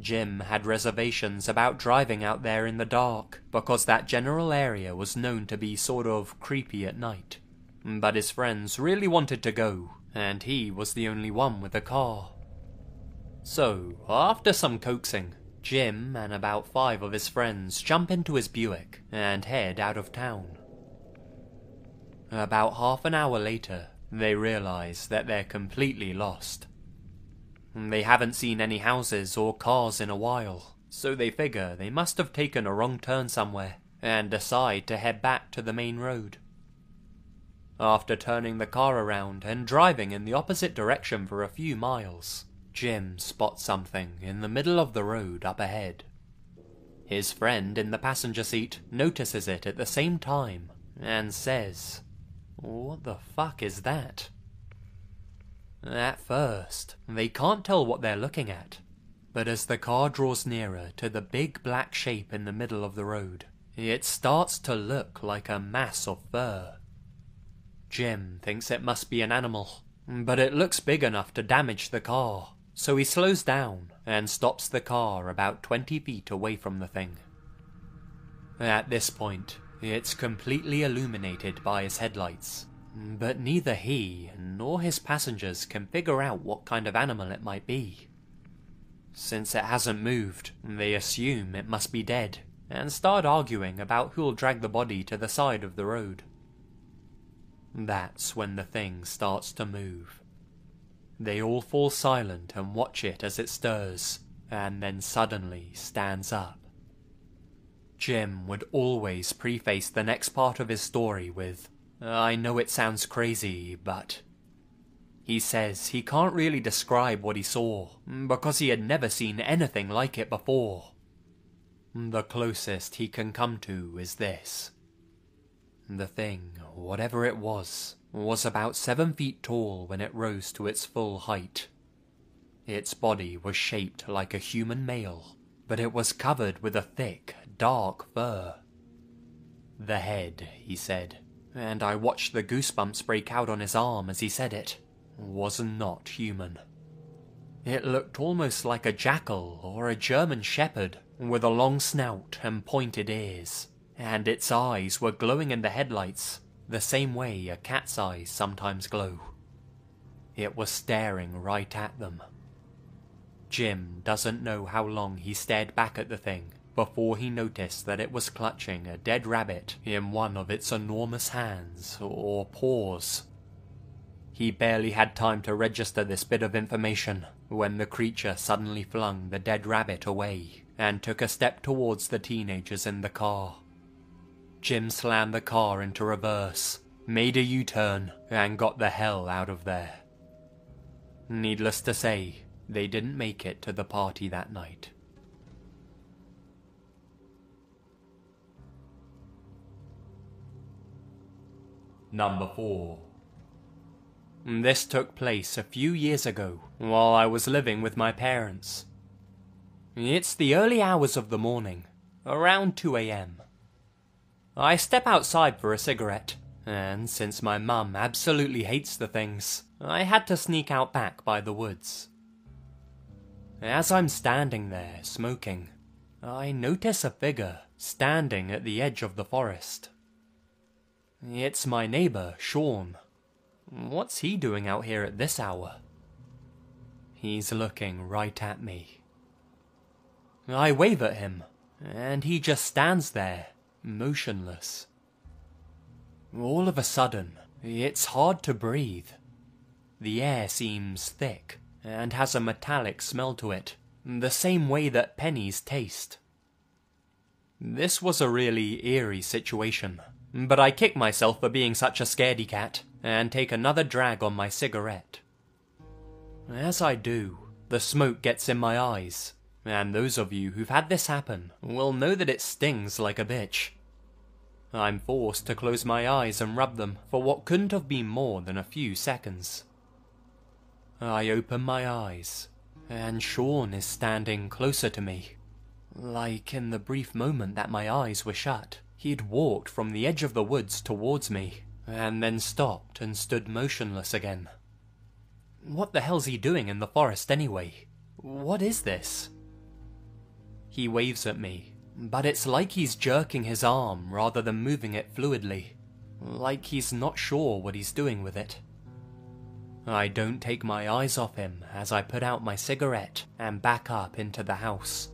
Jim had reservations about driving out there in the dark, because that general area was known to be sort of creepy at night. But his friends really wanted to go, and he was the only one with a car. So, after some coaxing, Jim and about 5 of his friends jump into his Buick and head out of town. About half an hour later, they realise that they're completely lost. They haven't seen any houses or cars in a while, so they figure they must have taken a wrong turn somewhere, and decide to head back to the main road. After turning the car around and driving in the opposite direction for a few miles, Jim spots something in the middle of the road up ahead. His friend in the passenger seat notices it at the same time, and says, "What the fuck is that?" At first, they can't tell what they're looking at, but as the car draws nearer to the big black shape in the middle of the road, it starts to look like a mass of fur. Jim thinks it must be an animal, but it looks big enough to damage the car, so he slows down and stops the car about 20 feet away from the thing. At this point, it's completely illuminated by his headlights, but neither he nor his passengers can figure out what kind of animal it might be. Since it hasn't moved, they assume it must be dead, and start arguing about who'll drag the body to the side of the road. That's when the thing starts to move. They all fall silent and watch it as it stirs, and then suddenly stands up. Jim would always preface the next part of his story with, "I know it sounds crazy, but..." He says he can't really describe what he saw, because he had never seen anything like it before. The closest he can come to is this. The thing, whatever it was about 7 feet tall when it rose to its full height. Its body was shaped like a human male, but it was covered with a thick, dark fur. The head, he said, and I watched the goosebumps break out on his arm as he said it, was not human. It looked almost like a jackal or a German shepherd, with a long snout and pointed ears, and its eyes were glowing in the headlights, the same way a cat's eyes sometimes glow. It was staring right at them. Jim doesn't know how long he stared back at the thing before he noticed that it was clutching a dead rabbit in one of its enormous hands or paws. He barely had time to register this bit of information when the creature suddenly flung the dead rabbit away and took a step towards the teenagers in the car. Jim slammed the car into reverse, made a U-turn, and got the hell out of there. Needless to say, they didn't make it to the party that night. Number 4. This took place a few years ago, while I was living with my parents. It's the early hours of the morning, around 2 a.m. I step outside for a cigarette, and since my mum absolutely hates the things, I had to sneak out back by the woods. As I'm standing there, smoking, I notice a figure standing at the edge of the forest. It's my neighbour, Sean. What's he doing out here at this hour? He's looking right at me. I wave at him, and he just stands there, motionless. All of a sudden, it's hard to breathe. The air seems thick, and has a metallic smell to it, the same way that pennies taste. This was a really eerie situation, but I kick myself for being such a scaredy cat, and take another drag on my cigarette. As I do, the smoke gets in my eyes, and those of you who've had this happen will know that it stings like a bitch. I'm forced to close my eyes and rub them for what couldn't have been more than a few seconds. I open my eyes, and Sean is standing closer to me. Like in the brief moment that my eyes were shut, he'd walked from the edge of the woods towards me, and then stopped and stood motionless again. What the hell's he doing in the forest anyway? What is this? He waves at me, but it's like he's jerking his arm rather than moving it fluidly, like he's not sure what he's doing with it. I don't take my eyes off him as I put out my cigarette and back up into the house.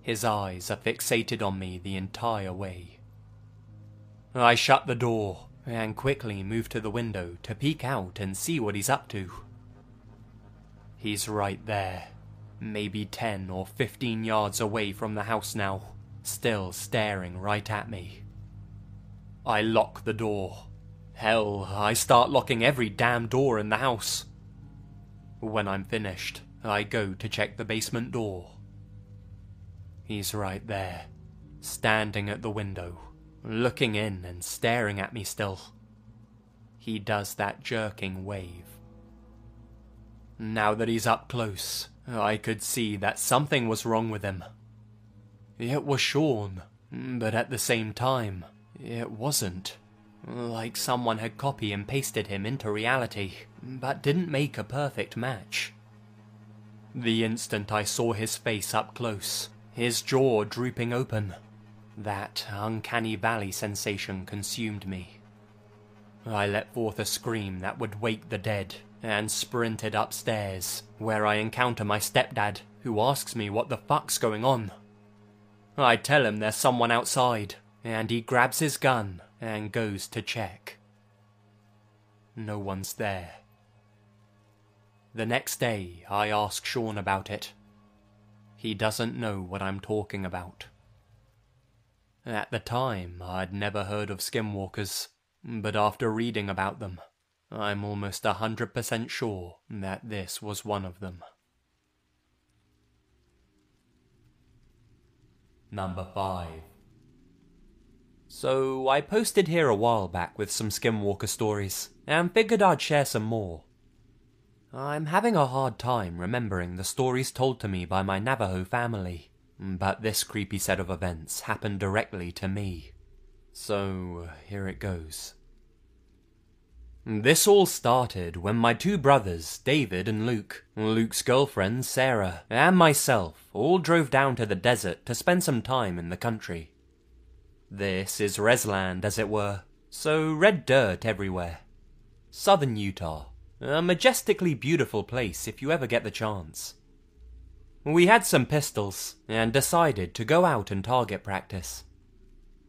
His eyes are fixated on me the entire way. I shut the door and quickly move to the window to peek out and see what he's up to. He's right there, maybe 10 or 15 yards away from the house now, still staring right at me. I lock the door. Hell, I start locking every damn door in the house. When I'm finished, I go to check the basement door. He's right there, standing at the window, looking in and staring at me still. He does that jerking wave. Now that he's up close, I could see that something was wrong with him. It was Sean, but at the same time, it wasn't. Like someone had copy and pasted him into reality, but didn't make a perfect match. The instant I saw his face up close, his jaw drooping open, that uncanny valley sensation consumed me. I let forth a scream that would wake the dead, and sprinted upstairs, where I encounter my stepdad, who asks me what the fuck's going on. I tell him there's someone outside, and he grabs his gun and goes to check. No one's there. The next day, I ask Sean about it. He doesn't know what I'm talking about. At the time, I'd never heard of skinwalkers, but after reading about them, I'm almost 100% sure that this was one of them. Number 5. So, I posted here a while back with some skinwalker stories, and figured I'd share some more. I'm having a hard time remembering the stories told to me by my Navajo family, but this creepy set of events happened directly to me. So, here it goes. This all started when my two brothers, David and Luke, Luke's girlfriend, Sarah, and myself all drove down to the desert to spend some time in the country. This is Resland, as it were, so red dirt everywhere. Southern Utah, a majestically beautiful place if you ever get the chance. We had some pistols, and decided to go out and target practice.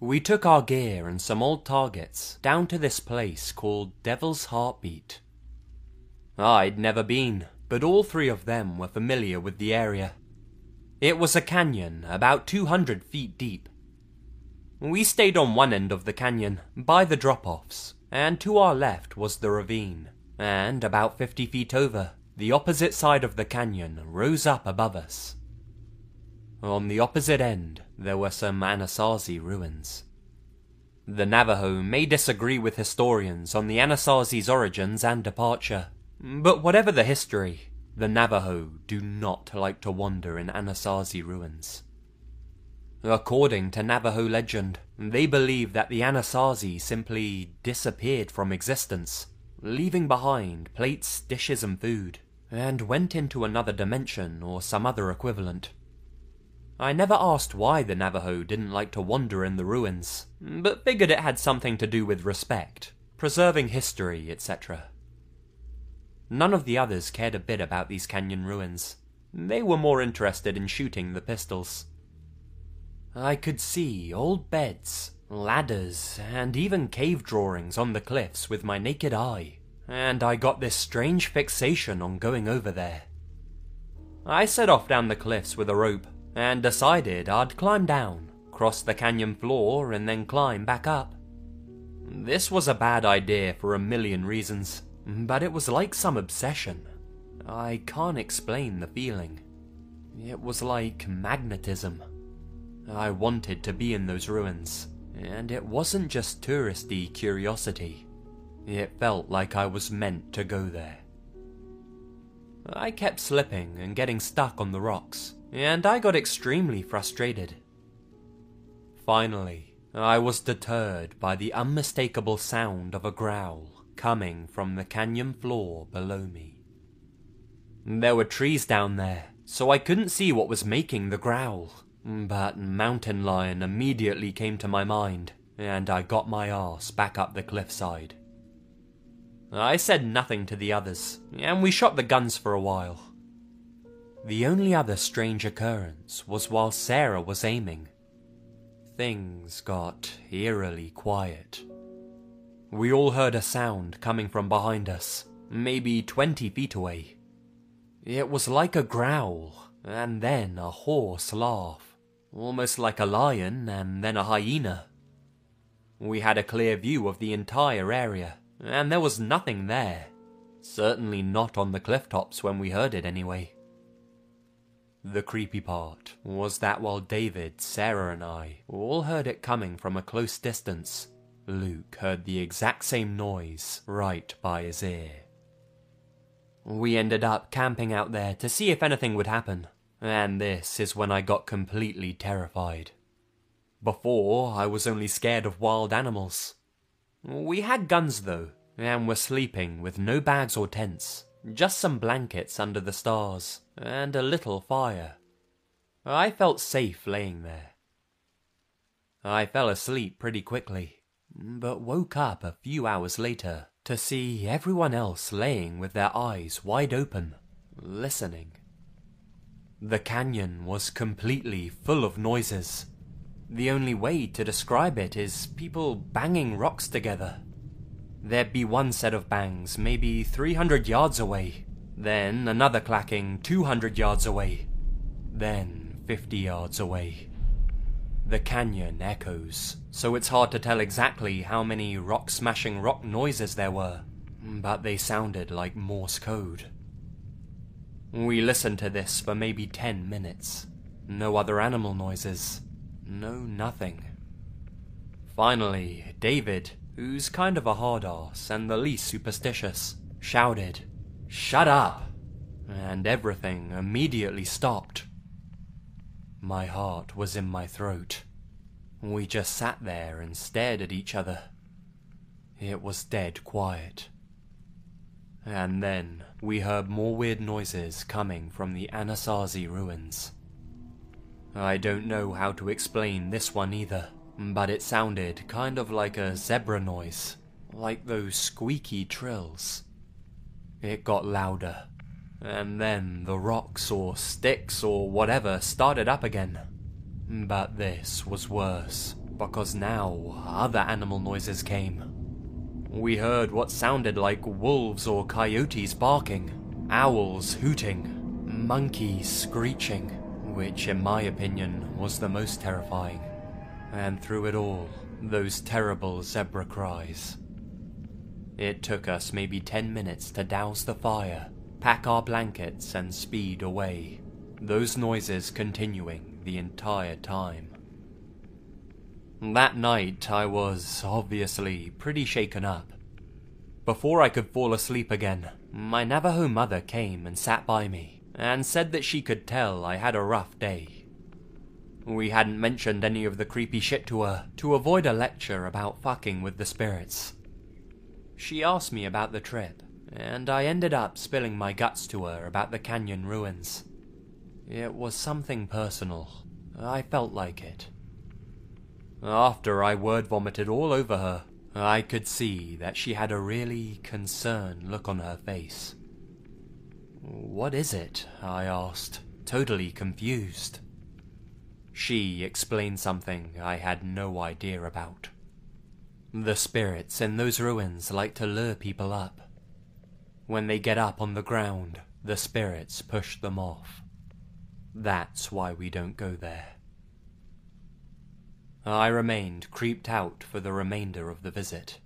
We took our gear and some old targets down to this place called Devil's Heartbeat. I'd never been, but all three of them were familiar with the area. It was a canyon about 200 feet deep. We stayed on one end of the canyon, by the drop-offs, and to our left was the ravine, and about 50 feet over, the opposite side of the canyon rose up above us. On the opposite end, there were some Anasazi ruins. The Navajo may disagree with historians on the Anasazi's origins and departure, but whatever the history, the Navajo do not like to wander in Anasazi ruins. According to Navajo legend, they believe that the Anasazi simply disappeared from existence, leaving behind plates, dishes and food, and went into another dimension or some other equivalent. I never asked why the Navajo didn't like to wander in the ruins, but figured it had something to do with respect, preserving history, etc. None of the others cared a bit about these canyon ruins. They were more interested in shooting the pistols. I could see old beds, ladders, and even cave drawings on the cliffs with my naked eye, and I got this strange fixation on going over there. I set off down the cliffs with a rope, and decided I'd climb down, cross the canyon floor, and then climb back up. This was a bad idea for a million reasons, but it was like some obsession. I can't explain the feeling. It was like magnetism. I wanted to be in those ruins, and it wasn't just touristy curiosity. It felt like I was meant to go there. I kept slipping and getting stuck on the rocks, and I got extremely frustrated. Finally, I was deterred by the unmistakable sound of a growl coming from the canyon floor below me. There were trees down there, so I couldn't see what was making the growl, but mountain lion immediately came to my mind, and I got my ass back up the cliffside. I said nothing to the others, and we shot the guns for a while. The only other strange occurrence was while Sarah was aiming. Things got eerily quiet. We all heard a sound coming from behind us, maybe 20 feet away. It was like a growl, and then a hoarse laugh, almost like a lion and then a hyena. We had a clear view of the entire area, and there was nothing there. Certainly not on the cliff tops when we heard it anyway. The creepy part was that while David, Sarah and I all heard it coming from a close distance, Luke heard the exact same noise right by his ear. We ended up camping out there to see if anything would happen, and this is when I got completely terrified. Before, I was only scared of wild animals. We had guns though, and were sleeping with no bags or tents, just some blankets under the stars, and a little fire. I felt safe laying there. I fell asleep pretty quickly, but woke up a few hours later to see everyone else laying with their eyes wide open, listening. The canyon was completely full of noises. The only way to describe it is people banging rocks together. There'd be one set of bangs maybe 300 yards away, then another clacking 200 yards away, then 50 yards away. The canyon echoes, so it's hard to tell exactly how many rock-smashing rock noises there were, but they sounded like Morse code. We listened to this for maybe 10 minutes. No other animal noises. No nothing. Finally, David, who's kind of a hard-ass and the least superstitious, shouted, "Shut up!" and everything immediately stopped. My heart was in my throat. We just sat there and stared at each other. It was dead quiet. And then we heard more weird noises coming from the Anasazi ruins. I don't know how to explain this one either, but it sounded kind of like a zebra noise, like those squeaky trills. It got louder, and then the rocks or sticks or whatever started up again. But this was worse, because now other animal noises came. We heard what sounded like wolves or coyotes barking, owls hooting, monkeys screeching, which in my opinion was the most terrifying. And through it all, those terrible zebra cries. It took us maybe 10 minutes to douse the fire, pack our blankets and speed away, those noises continuing the entire time. That night I was, obviously, pretty shaken up. Before I could fall asleep again, my Navajo mother came and sat by me, and said that she could tell I had a rough day. We hadn't mentioned any of the creepy shit to her, to avoid a lecture about fucking with the spirits. She asked me about the trip, and I ended up spilling my guts to her about the canyon ruins. It was something personal. I felt like it. After I word vomited all over her, I could see that she had a really concerned look on her face. "What is it?" I asked, totally confused. She explained something I had no idea about. The spirits in those ruins like to lure people up. When they get up on the ground, the spirits push them off. That's why we don't go there. I remained creeped out for the remainder of the visit.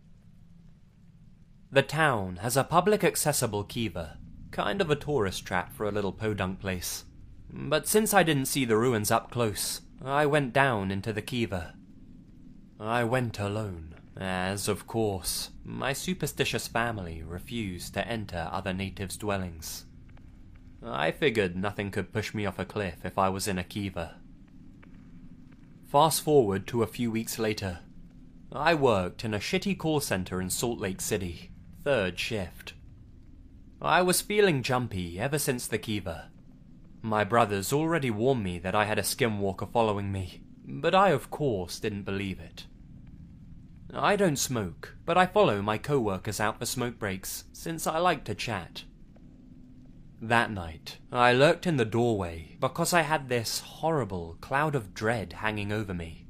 The town has a public accessible kiva, kind of a tourist trap for a little podunk place. But since I didn't see the ruins up close, I went down into the kiva. I went alone, as, of course, my superstitious family refused to enter other natives' dwellings. I figured nothing could push me off a cliff if I was in a kiva. Fast forward to a few weeks later. I worked in a shitty call center in Salt Lake City, 3rd shift. I was feeling jumpy ever since the kiva. My brothers already warned me that I had a skinwalker following me, but I of course didn't believe it. I don't smoke, but I follow my co-workers out for smoke breaks, since I like to chat. That night, I lurked in the doorway because I had this horrible cloud of dread hanging over me.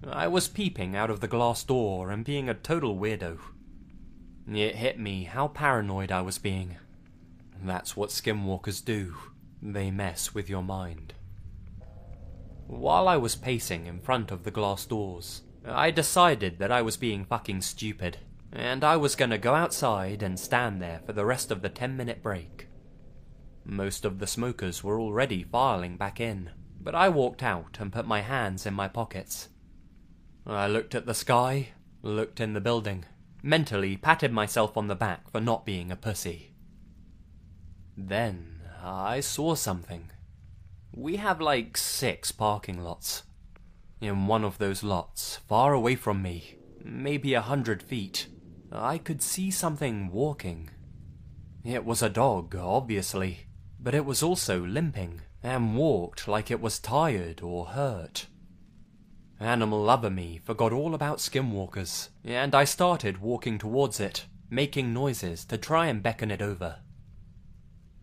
I was peeping out of the glass door and being a total weirdo. It hit me how paranoid I was being. That's what skinwalkers do. They mess with your mind. While I was pacing in front of the glass doors, I decided that I was being fucking stupid, and I was gonna go outside and stand there for the rest of the 10-minute break. Most of the smokers were already filing back in, but I walked out and put my hands in my pockets. I looked at the sky, looked in the building, mentally patted myself on the back for not being a pussy. Then I saw something. We have like 6 parking lots. In one of those lots, far away from me, maybe 100 feet, I could see something walking. It was a dog, obviously, but it was also limping, and walked like it was tired or hurt. Animal lover me forgot all about skinwalkers, and I started walking towards it, making noises to try and beckon it over.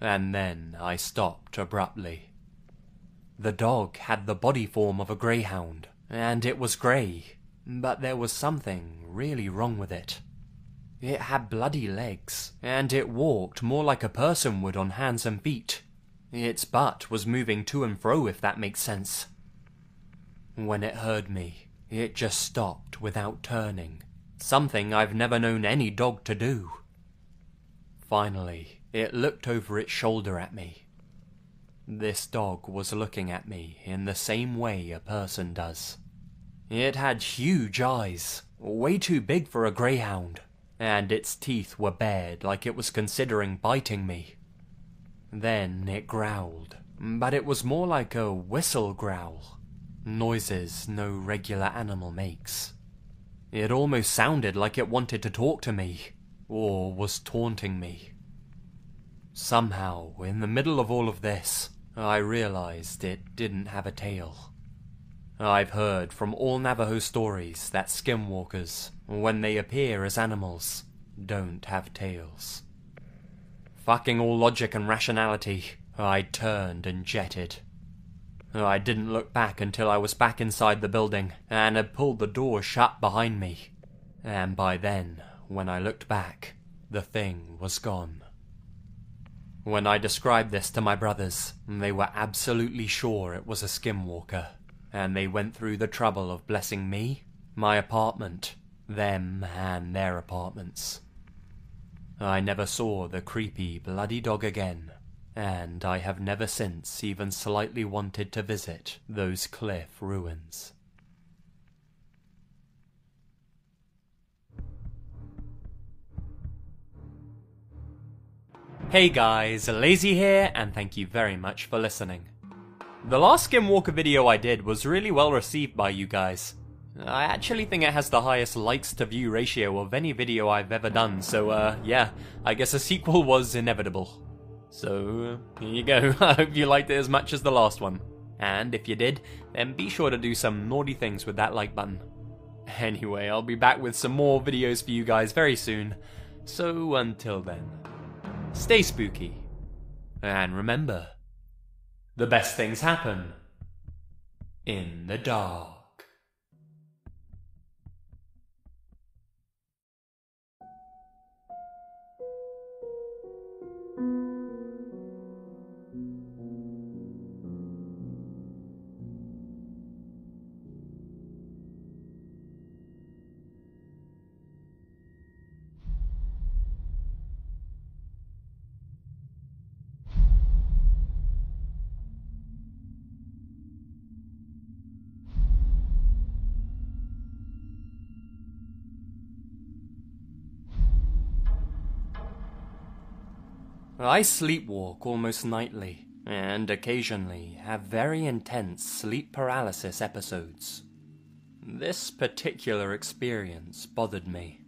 And then I stopped abruptly. The dog had the body form of a greyhound, and it was grey, but there was something really wrong with it. It had bloody legs, and it walked more like a person would on hands and feet. Its butt was moving to and fro, if that makes sense. When it heard me, it just stopped without turning, something I've never known any dog to do. Finally, it looked over its shoulder at me. This dog was looking at me in the same way a person does. It had huge eyes, way too big for a greyhound, and its teeth were bared like it was considering biting me. Then it growled, but it was more like a whistle growl. Noises no regular animal makes. It almost sounded like it wanted to talk to me, or was taunting me. Somehow, in the middle of all of this, I realized it didn't have a tail. I've heard from all Navajo stories that skinwalkers, when they appear as animals, don't have tails. Fucking all logic and rationality, I turned and jetted. I didn't look back until I was back inside the building and had pulled the door shut behind me. And by then, when I looked back, the thing was gone. When I described this to my brothers, they were absolutely sure it was a skinwalker, and they went through the trouble of blessing me, my apartment, them and their apartments. I never saw the creepy, bloody dog again, and I have never since even slightly wanted to visit those cliff ruins. Hey guys, Lazy here, and thank you very much for listening. The last Skinwalker video I did was really well received by you guys. I actually think it has the highest likes to view ratio of any video I've ever done, so yeah, I guess a sequel was inevitable. So, here you go. I hope you liked it as much as the last one. And if you did, then be sure to do some naughty things with that like button. Anyway, I'll be back with some more videos for you guys very soon. So until then, stay spooky. And remember, the best things happen in the dark. I sleepwalk almost nightly, and occasionally have very intense sleep paralysis episodes. This particular experience bothered me.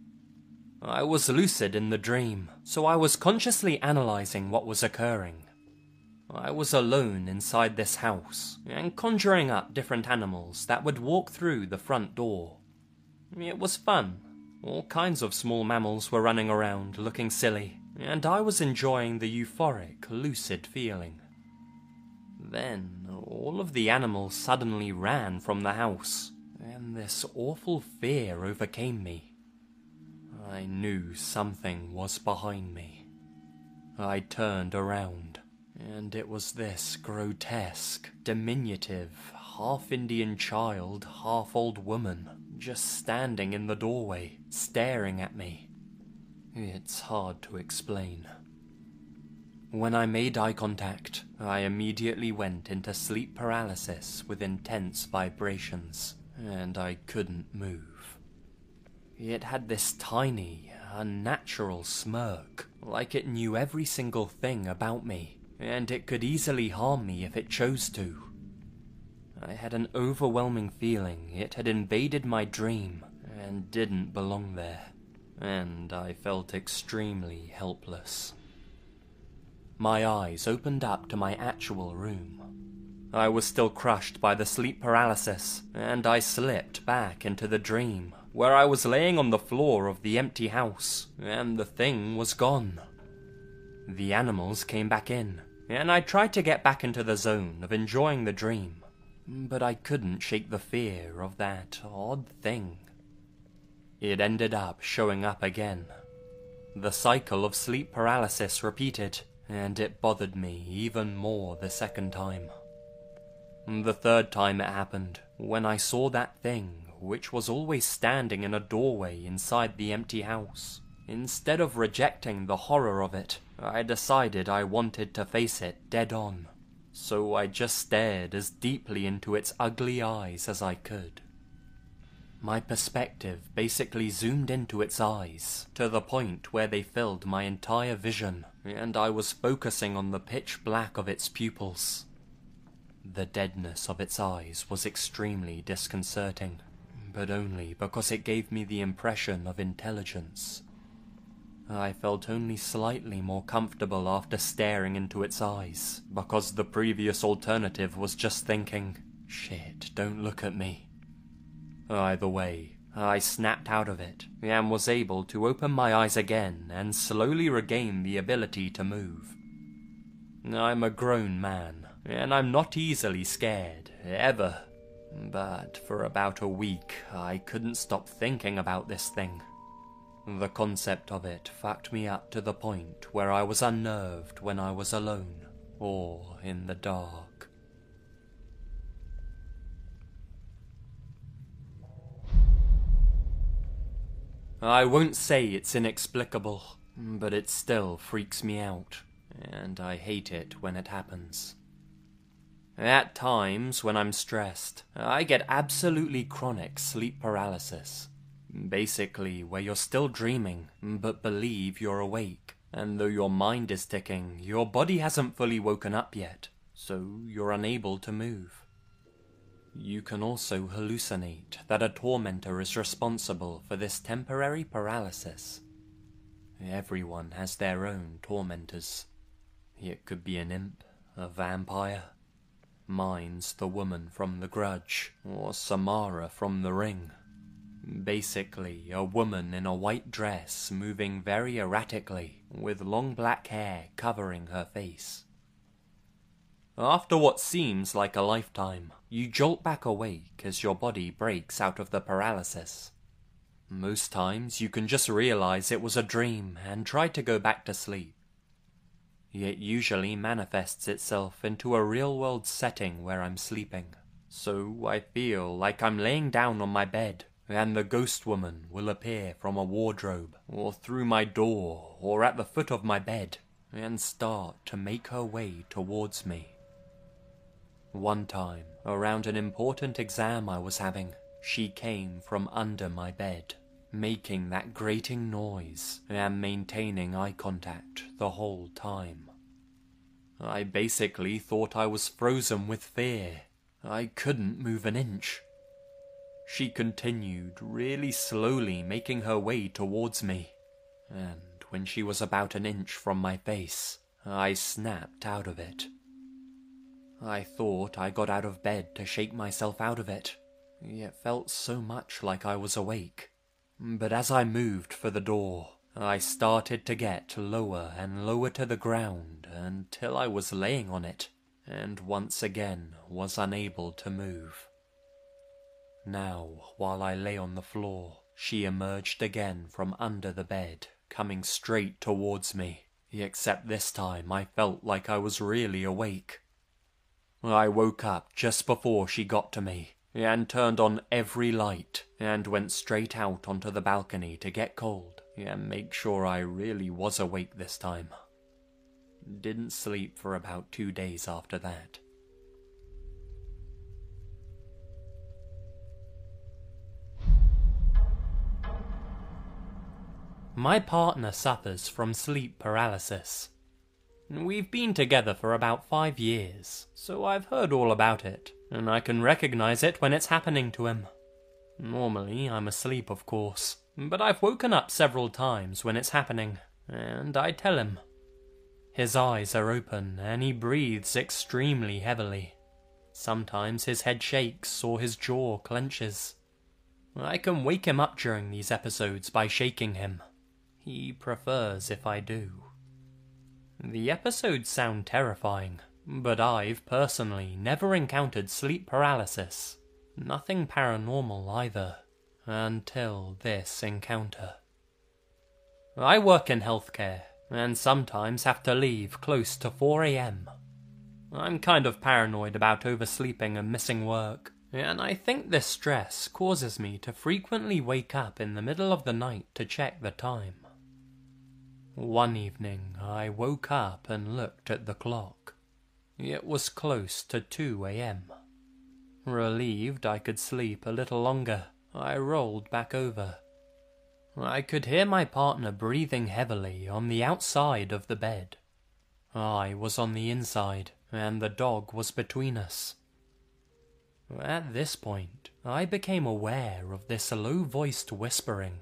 I was lucid in the dream, so I was consciously analysing what was occurring. I was alone inside this house, and conjuring up different animals that would walk through the front door. It was fun. All kinds of small mammals were running around, looking silly, and I was enjoying the euphoric, lucid feeling. Then, all of the animals suddenly ran from the house, and this awful fear overcame me. I knew something was behind me. I turned around, and it was this grotesque, diminutive, half-Indian child, half-old woman, just standing in the doorway, staring at me. It's hard to explain. When I made eye contact, I immediately went into sleep paralysis with intense vibrations, and I couldn't move. It had this tiny, unnatural smirk, like it knew every single thing about me, and it could easily harm me if it chose to. I had an overwhelming feeling it had invaded my dream and didn't belong there, and I felt extremely helpless. My eyes opened up to my actual room. I was still crushed by the sleep paralysis, and I slipped back into the dream, where I was laying on the floor of the empty house, and the thing was gone. The animals came back in, and I tried to get back into the zone of enjoying the dream, but I couldn't shake the fear of that odd thing. It ended up showing up again. The cycle of sleep paralysis repeated, and it bothered me even more the second time. The third time it happened, when I saw that thing, which was always standing in a doorway inside the empty house. Instead of rejecting the horror of it, I decided I wanted to face it dead on. So I just stared as deeply into its ugly eyes as I could. My perspective basically zoomed into its eyes, to the point where they filled my entire vision, and I was focusing on the pitch black of its pupils. The deadness of its eyes was extremely disconcerting, but only because it gave me the impression of intelligence. I felt only slightly more comfortable after staring into its eyes, because the previous alternative was just thinking, "Shit, don't look at me." Either way, I snapped out of it, and was able to open my eyes again and slowly regain the ability to move. I'm a grown man, and I'm not easily scared, ever. But for about a week, I couldn't stop thinking about this thing. The concept of it fucked me up to the point where I was unnerved when I was alone, or in the dark. I won't say it's inexplicable, but it still freaks me out, and I hate it when it happens. At times, when I'm stressed, I get absolutely chronic sleep paralysis. Basically, where you're still dreaming, but believe you're awake, and though your mind is ticking, your body hasn't fully woken up yet, so you're unable to move. You can also hallucinate that a tormentor is responsible for this temporary paralysis. Everyone has their own tormentors. It could be an imp, a vampire. Mine's the woman from The Grudge, or Samara from The Ring. Basically, a woman in a white dress moving very erratically, with long black hair covering her face. After what seems like a lifetime, you jolt back awake as your body breaks out of the paralysis. Most times you can just realize it was a dream and try to go back to sleep. It usually manifests itself into a real-world setting where I'm sleeping, so I feel like I'm laying down on my bed, and the ghost woman will appear from a wardrobe, or through my door, or at the foot of my bed, and start to make her way towards me. One time, around an important exam I was having, she came from under my bed, making that grating noise and maintaining eye contact the whole time. I basically thought I was frozen with fear. I couldn't move an inch. She continued really slowly making her way towards me, and when she was about an inch from my face, I snapped out of it. I thought I got out of bed to shake myself out of it. It felt so much like I was awake. But as I moved for the door, I started to get lower and lower to the ground until I was laying on it, and once again was unable to move. Now, while I lay on the floor, she emerged again from under the bed, coming straight towards me, except this time I felt like I was really awake. I woke up just before she got to me, and turned on every light, and went straight out onto the balcony to get cold, and make sure I really was awake this time. Didn't sleep for about 2 days after that. My partner suffers from sleep paralysis. We've been together for about 5 years, so I've heard all about it, and I can recognize it when it's happening to him. Normally, I'm asleep, of course, but I've woken up several times when it's happening, and I tell him. His eyes are open, and he breathes extremely heavily. Sometimes his head shakes or his jaw clenches. I can wake him up during these episodes by shaking him. He prefers if I do. The episodes sound terrifying, but I've personally never encountered sleep paralysis. Nothing paranormal either, until this encounter. I work in healthcare, and sometimes have to leave close to 4 AM. I'm kind of paranoid about oversleeping and missing work, and I think this stress causes me to frequently wake up in the middle of the night to check the time. One evening, I woke up and looked at the clock. It was close to 2 AM. Relieved I could sleep a little longer, I rolled back over. I could hear my partner breathing heavily on the outside of the bed. I was on the inside, and the dog was between us. At this point, I became aware of this low-voiced whispering.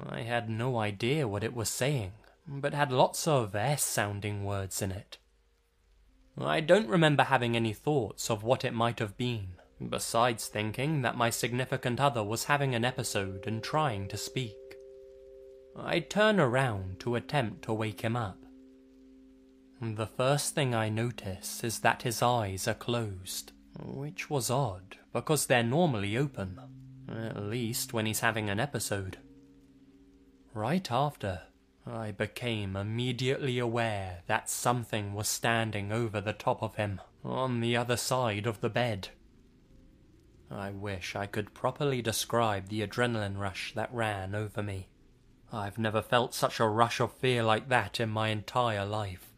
I had no idea what it was saying, but had lots of S-sounding words in it. I don't remember having any thoughts of what it might have been, besides thinking that my significant other was having an episode and trying to speak. I turn around to attempt to wake him up. The first thing I notice is that his eyes are closed, which was odd, because they're normally open, at least when he's having an episode. Right after, I became immediately aware that something was standing over the top of him, on the other side of the bed. I wish I could properly describe the adrenaline rush that ran over me. I've never felt such a rush of fear like that in my entire life.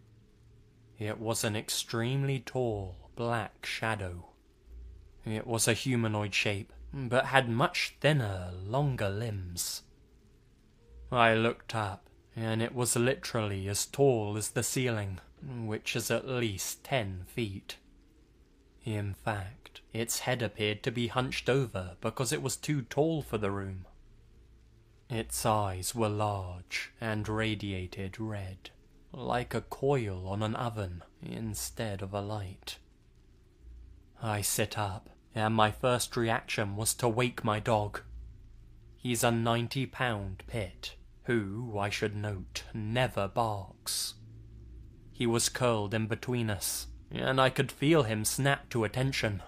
It was an extremely tall, black shadow. It was a humanoid shape, but had much thinner, longer limbs. I looked up, and it was literally as tall as the ceiling, which is at least 10 feet. In fact, its head appeared to be hunched over because it was too tall for the room. Its eyes were large and radiated red, like a coil on an oven instead of a light. I sit up, and my first reaction was to wake my dog. He's a 90-pound pit, who, I should note, never barks. He was curled in between us, and I could feel him snap to attention.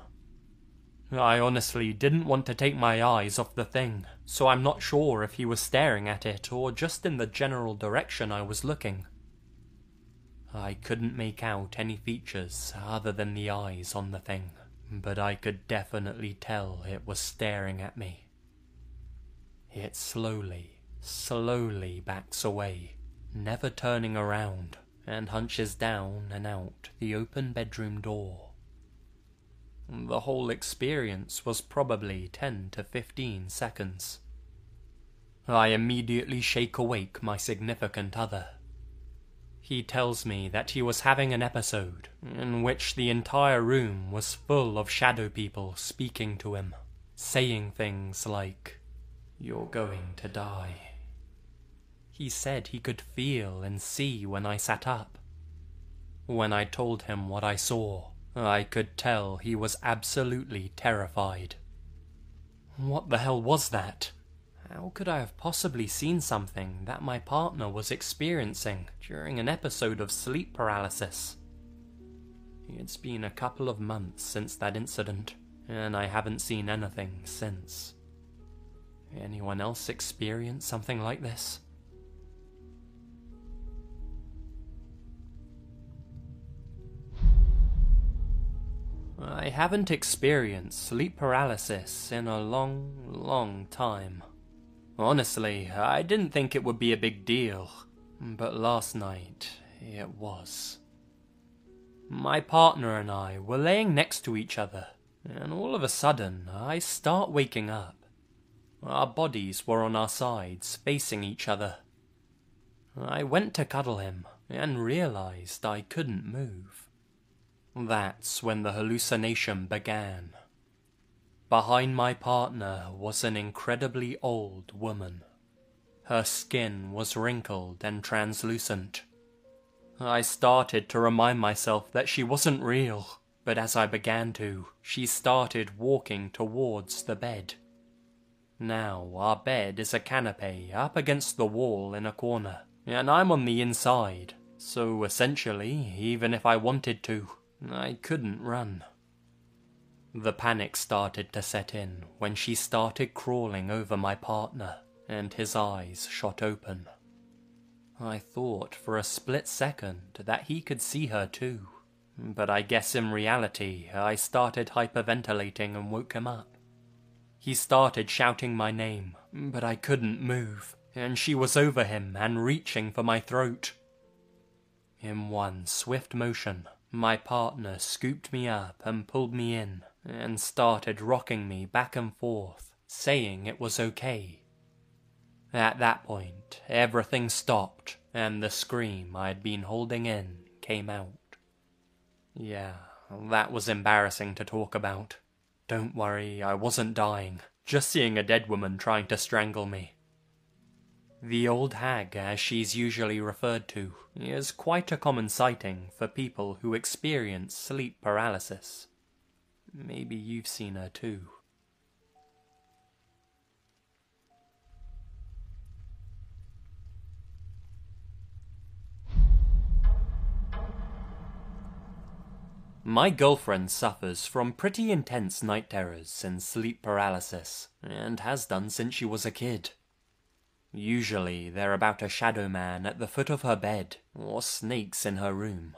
I honestly didn't want to take my eyes off the thing, so I'm not sure if he was staring at it or just in the general direction I was looking. I couldn't make out any features other than the eyes on the thing, but I could definitely tell it was staring at me. It slowly backs away, never turning around, and hunches down and out the open bedroom door. The whole experience was probably 10 to 15 seconds. I immediately shake awake my significant other. He tells me that he was having an episode in which the entire room was full of shadow people speaking to him, saying things like, "You're going to die." He said he could feel and see when I sat up. When I told him what I saw, I could tell he was absolutely terrified. What the hell was that? How could I have possibly seen something that my partner was experiencing during an episode of sleep paralysis? It's been a couple of months since that incident, and I haven't seen anything since. Anyone else experience something like this? I haven't experienced sleep paralysis in a long time. Honestly, I didn't think it would be a big deal, but last night it was. My partner and I were laying next to each other, and all of a sudden I start waking up. Our bodies were on our sides, facing each other. I went to cuddle him, and realized I couldn't move. That's when the hallucination began. Behind my partner was an incredibly old woman. Her skin was wrinkled and translucent. I started to remind myself that she wasn't real, but as I began to, she started walking towards the bed. Now, our bed is a canopy up against the wall in a corner, and I'm on the inside, so essentially, even if I wanted to, I couldn't run. The panic started to set in when she started crawling over my partner, and his eyes shot open. I thought for a split second that he could see her too, but I guess in reality I started hyperventilating and woke him up. He started shouting my name, but I couldn't move, and she was over him and reaching for my throat. In one swift motion, my partner scooped me up and pulled me in, and started rocking me back and forth, saying it was okay. At that point, everything stopped, and the scream I had been holding in came out. Yeah, that was embarrassing to talk about. Don't worry, I wasn't dying, just seeing a dead woman trying to strangle me. The old hag, as she's usually referred to, is quite a common sighting for people who experience sleep paralysis. Maybe you've seen her too. My girlfriend suffers from pretty intense night terrors and sleep paralysis, and has done since she was a kid. Usually they're about a shadow man at the foot of her bed, or snakes in her room.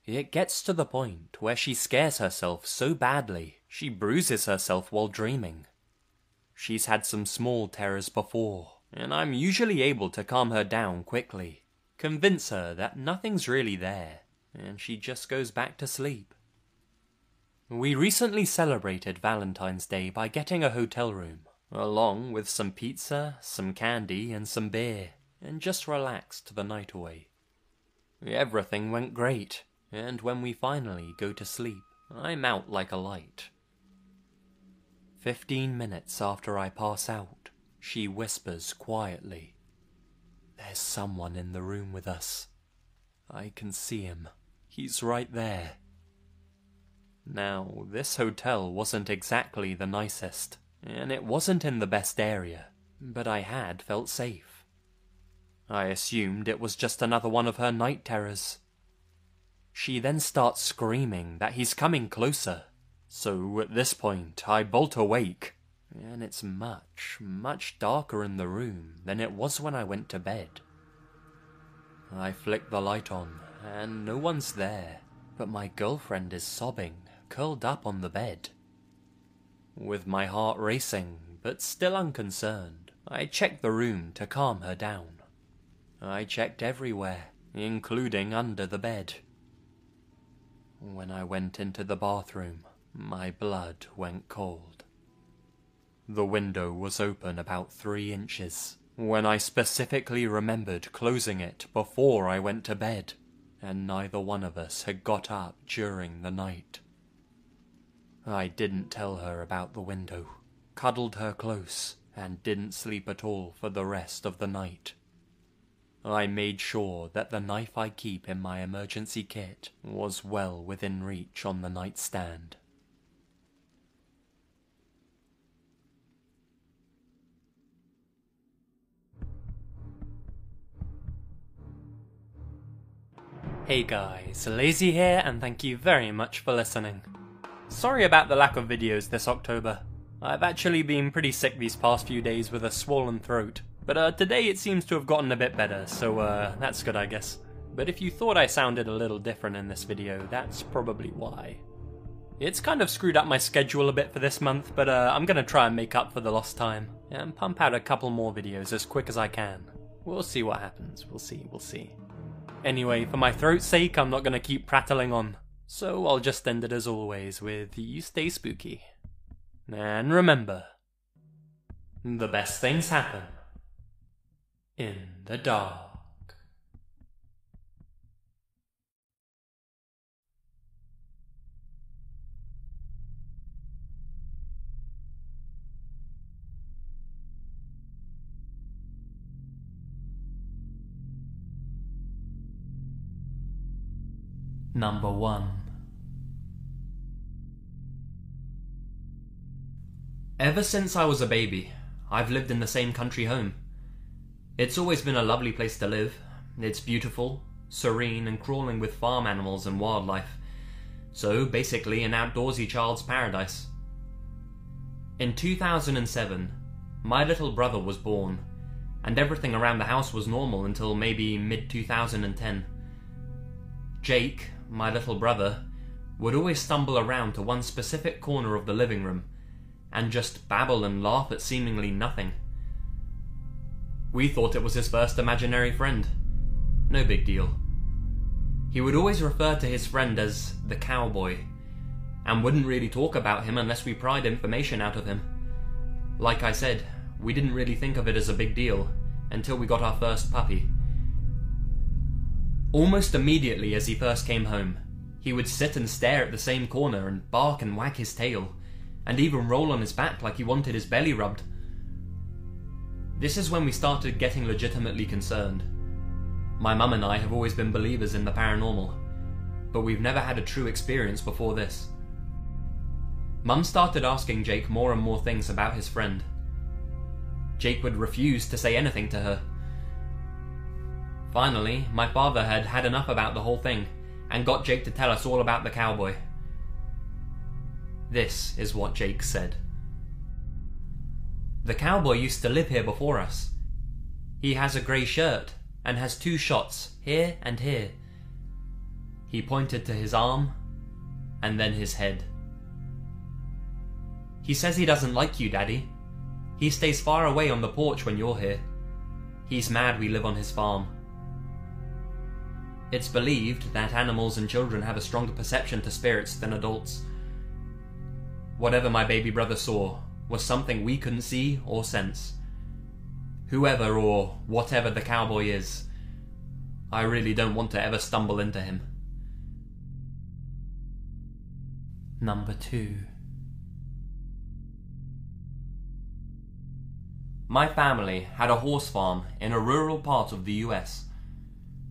It gets to the point where she scares herself so badly, she bruises herself while dreaming. She's had some small terrors before, and I'm usually able to calm her down quickly, convince her that nothing's really there, and she just goes back to sleep. We recently celebrated Valentine's Day by getting a hotel room, along with some pizza, some candy, and some beer, and just relaxed the night away. Everything went great, and when we finally go to sleep, I'm out like a light. 15 minutes after I pass out, she whispers quietly, "There's someone in the room with us. I can see him. He's right there." Now, this hotel wasn't exactly the nicest, and it wasn't in the best area, but I had felt safe. I assumed it was just another one of her night terrors. She then starts screaming that he's coming closer, so at this point I bolt awake, and it's much darker in the room than it was when I went to bed. I flick the light on, and no one's there, but my girlfriend is sobbing, curled up on the bed. With my heart racing, but still unconcerned, I checked the room to calm her down. I checked everywhere, including under the bed. When I went into the bathroom, my blood went cold. The window was open about 3 inches, when I specifically remembered closing it before I went to bed, and neither one of us had got up during the night. I didn't tell her about the window, cuddled her close, and didn't sleep at all for the rest of the night. I made sure that the knife I keep in my emergency kit was well within reach on the nightstand. Hey guys, Lazy here, and thank you very much for listening. Sorry about the lack of videos this October. I've actually been pretty sick these past few days with a swollen throat, but today it seems to have gotten a bit better, so that's good I guess. But if you thought I sounded a little different in this video, that's probably why. It's kind of screwed up my schedule a bit for this month, but I'm gonna try and make up for the lost time, and pump out a couple more videos as quick as I can. We'll see what happens, we'll see. Anyway, for my throat's sake, I'm not gonna keep prattling on, so I'll just end it as always with you stay spooky. And remember, the best things happen in the dark. Number 1. Ever since I was a baby, I've lived in the same country home. It's always been a lovely place to live. It's beautiful, serene, and crawling with farm animals and wildlife. So basically an outdoorsy child's paradise. In 2007, my little brother was born, and everything around the house was normal until maybe mid-2010. Jake, my little brother, would always stumble around to one specific corner of the living room and just babble and laugh at seemingly nothing. We thought it was his first imaginary friend. No big deal. He would always refer to his friend as the cowboy, and wouldn't really talk about him unless we pried information out of him. Like I said, we didn't really think of it as a big deal until we got our first puppy. Almost immediately as he first came home, he would sit and stare at the same corner and bark and wag his tail, and even roll on his back like he wanted his belly rubbed. This is when we started getting legitimately concerned. My mum and I have always been believers in the paranormal, but we've never had a true experience before this. Mum started asking Jake more and more things about his friend. Jake would refuse to say anything to her. Finally, my father had had enough about the whole thing, and got Jake to tell us all about the cowboy. This is what Jake said. The cowboy used to live here before us. He has a grey shirt, and has 2 shots, here and here. He pointed to his arm, and then his head. He says he doesn't like you, Daddy. He stays far away on the porch when you're here. He's mad we live on his farm. It's believed that animals and children have a stronger perception to spirits than adults. Whatever my baby brother saw was something we couldn't see or sense. Whoever or whatever the cowboy is, I really don't want to ever stumble into him. Number 2. My family had a horse farm in a rural part of the US.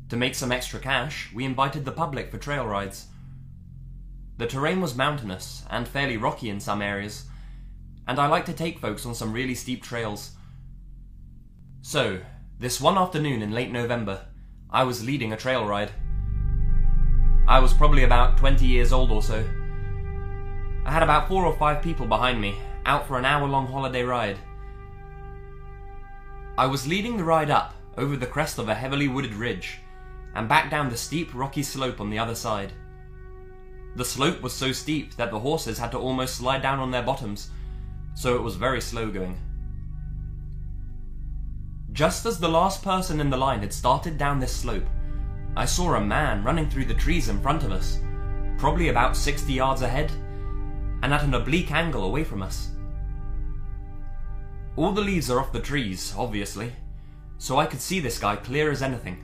To make some extra cash, we invited the public for trail rides. The terrain was mountainous and fairly rocky in some areas, and I like to take folks on some really steep trails. So, this one afternoon in late November, I was leading a trail ride. I was probably about 20 years old or so. I had about 4 or 5 people behind me, out for an hour-long holiday ride. I was leading the ride up over the crest of a heavily wooded ridge, and back down the steep, rocky slope on the other side. The slope was so steep that the horses had to almost slide down on their bottoms, so it was very slow going. Just as the last person in the line had started down this slope, I saw a man running through the trees in front of us, probably about 60 yards ahead, and at an oblique angle away from us. All the leaves are off the trees, obviously, so I could see this guy clear as anything.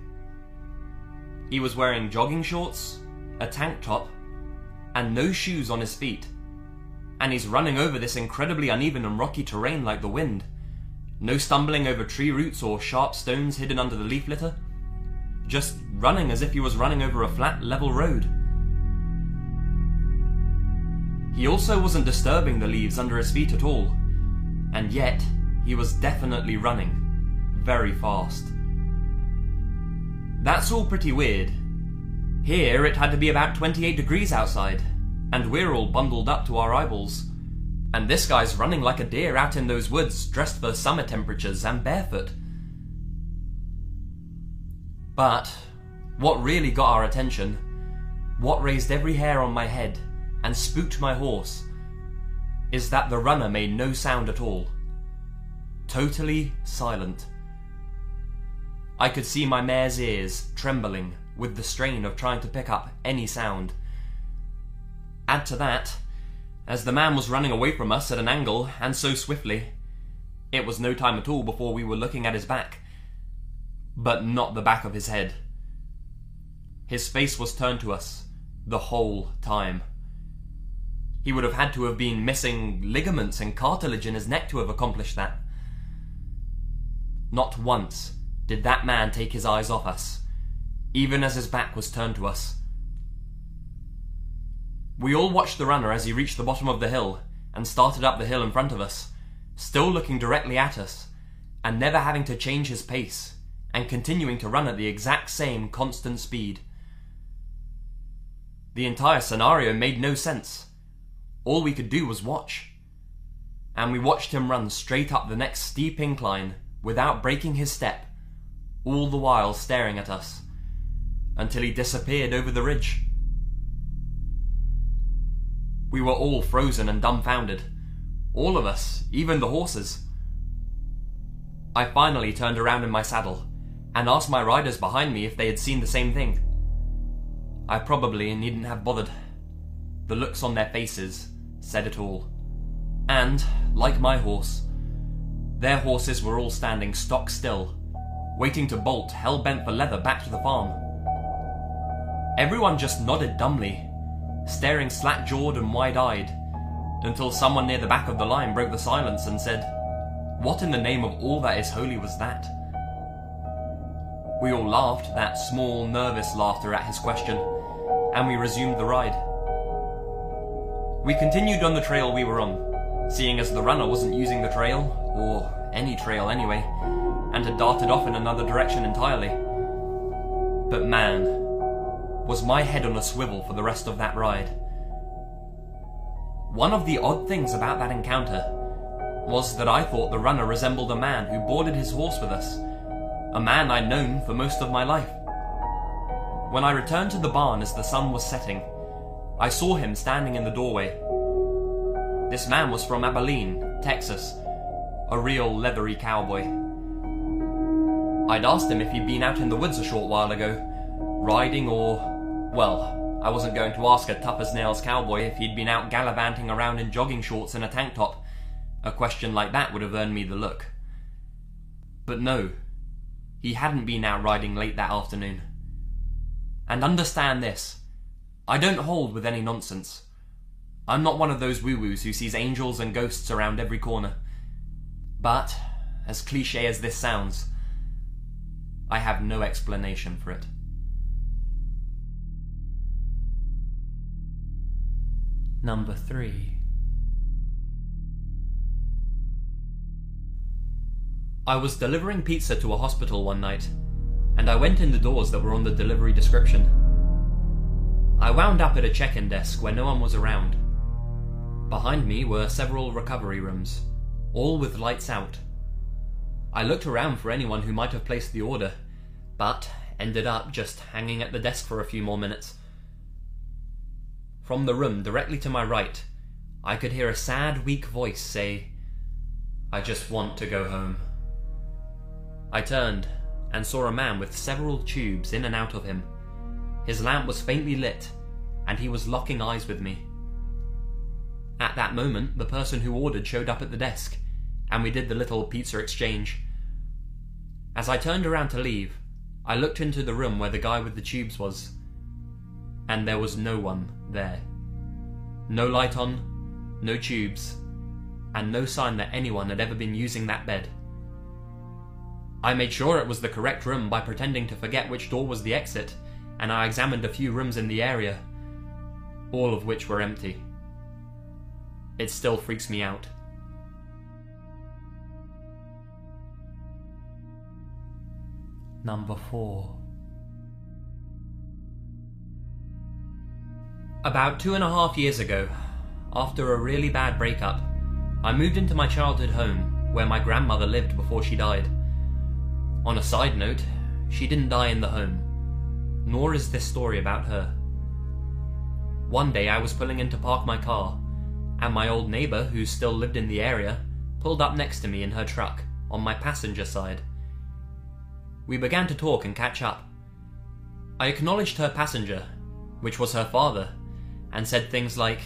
He was wearing jogging shorts, a tank top, and no shoes on his feet. And he's running over this incredibly uneven and rocky terrain like the wind. No stumbling over tree roots or sharp stones hidden under the leaf litter. Just running as if he was running over a flat, level road. He also wasn't disturbing the leaves under his feet at all. And yet, he was definitely running. Very fast. That's all pretty weird. Here it had to be about 28 degrees outside, and we're all bundled up to our eyeballs. And this guy's running like a deer out in those woods, dressed for summer temperatures and barefoot. But what really got our attention, what raised every hair on my head and spooked my horse, is that the runner made no sound at all. Totally silent. I could see my mare's ears trembling with the strain of trying to pick up any sound. Add to that, as the man was running away from us at an angle and so swiftly, it was no time at all before we were looking at his back. But not the back of his head. His face was turned to us the whole time. He would have had to have been missing ligaments and cartilage in his neck to have accomplished that. Not once did that man take his eyes off us, even as his back was turned to us. We all watched the runner as he reached the bottom of the hill and started up the hill in front of us, still looking directly at us, and never having to change his pace, and continuing to run at the exact same constant speed. The entire scenario made no sense. All we could do was watch. And we watched him run straight up the next steep incline without breaking his step, all the while staring at us, until he disappeared over the ridge. We were all frozen and dumbfounded. All of us, even the horses. I finally turned around in my saddle and asked my riders behind me if they had seen the same thing. I probably needn't have bothered. The looks on their faces said it all. And, like my horse, their horses were all standing stock still, waiting to bolt hell-bent for leather back to the farm. Everyone just nodded dumbly, staring slack-jawed and wide-eyed, until someone near the back of the line broke the silence and said, "What in the name of all that is holy was that?" We all laughed, that small, nervous laughter at his question, and we resumed the ride. We continued on the trail we were on, seeing as the runner wasn't using the trail, or any trail anyway, and had darted off in another direction entirely. But man, was my head on a swivel for the rest of that ride. One of the odd things about that encounter was that I thought the runner resembled a man who boarded his horse with us, a man I'd known for most of my life. When I returned to the barn as the sun was setting, I saw him standing in the doorway. This man was from Abilene, Texas, a real leathery cowboy. I'd asked him if he'd been out in the woods a short while ago, riding or... well, I wasn't going to ask a tough-as-nails cowboy if he'd been out gallivanting around in jogging shorts and a tank top. A question like that would have earned me the look. But no, he hadn't been out riding late that afternoon. And understand this, I don't hold with any nonsense. I'm not one of those woo-woos who sees angels and ghosts around every corner. But, as cliché as this sounds, I have no explanation for it. Number 3. I was delivering pizza to a hospital one night, and I went in the doors that were on the delivery description. I wound up at a check-in desk where no one was around. Behind me were several recovery rooms, all with lights out. I looked around for anyone who might have placed the order, but ended up just hanging at the desk for a few more minutes. From the room directly to my right, I could hear a sad, weak voice say, "I just want to go home." I turned and saw a man with several tubes in and out of him. His lamp was faintly lit, and he was locking eyes with me. At that moment, the person who ordered showed up at the desk, and we did the little pizza exchange. As I turned around to leave, I looked into the room where the guy with the tubes was, and there was no one there. No light on, no tubes, and no sign that anyone had ever been using that bed. I made sure it was the correct room by pretending to forget which door was the exit, and I examined a few rooms in the area, all of which were empty. It still freaks me out. Number 4. About 2.5 years ago, after a really bad breakup, I moved into my childhood home where my grandmother lived before she died. On a side note, she didn't die in the home, nor is this story about her. One day I was pulling in to park my car, and my old neighbour, who still lived in the area, pulled up next to me in her truck, on my passenger side. We began to talk and catch up. I acknowledged her passenger, which was her father, and said things like,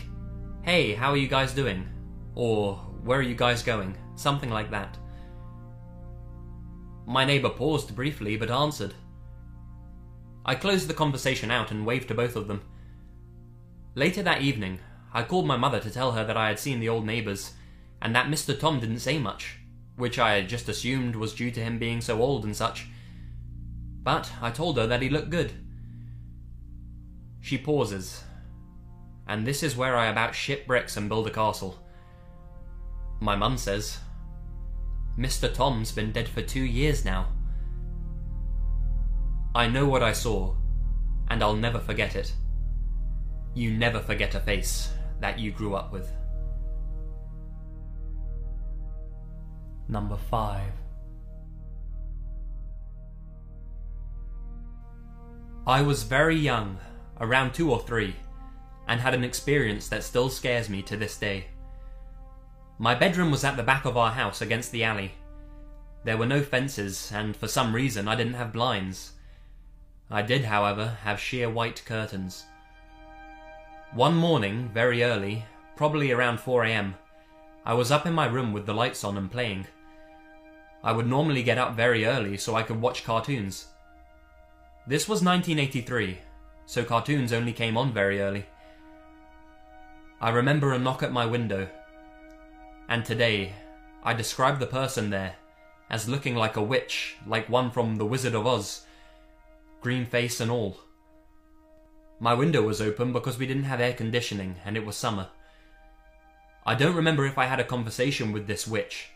"Hey, how are you guys doing?" Or, "Where are you guys going?" Something like that. My neighbour paused briefly but answered. I closed the conversation out and waved to both of them. Later that evening, I called my mother to tell her that I had seen the old neighbours, and that Mr. Tom didn't say much, which I had just assumed was due to him being so old and such. But I told her that he looked good. She pauses, and this is where I about shit bricks and build a castle. My mum says, "Mr. Tom's been dead for 2 years now." I know what I saw, and I'll never forget it. You never forget a face that you grew up with. Number 5. I was very young, around 2 or 3, and had an experience that still scares me to this day. My bedroom was at the back of our house against the alley. There were no fences, and for some reason I didn't have blinds. I did, however, have sheer white curtains. One morning, very early, probably around 4 AM, I was up in my room with the lights on and playing. I would normally get up very early so I could watch cartoons. This was 1983, so cartoons only came on very early. I remember a knock at my window, and today I describe the person there as looking like a witch, like one from The Wizard of Oz, green face and all. My window was open because we didn't have air conditioning and it was summer. I don't remember if I had a conversation with this witch.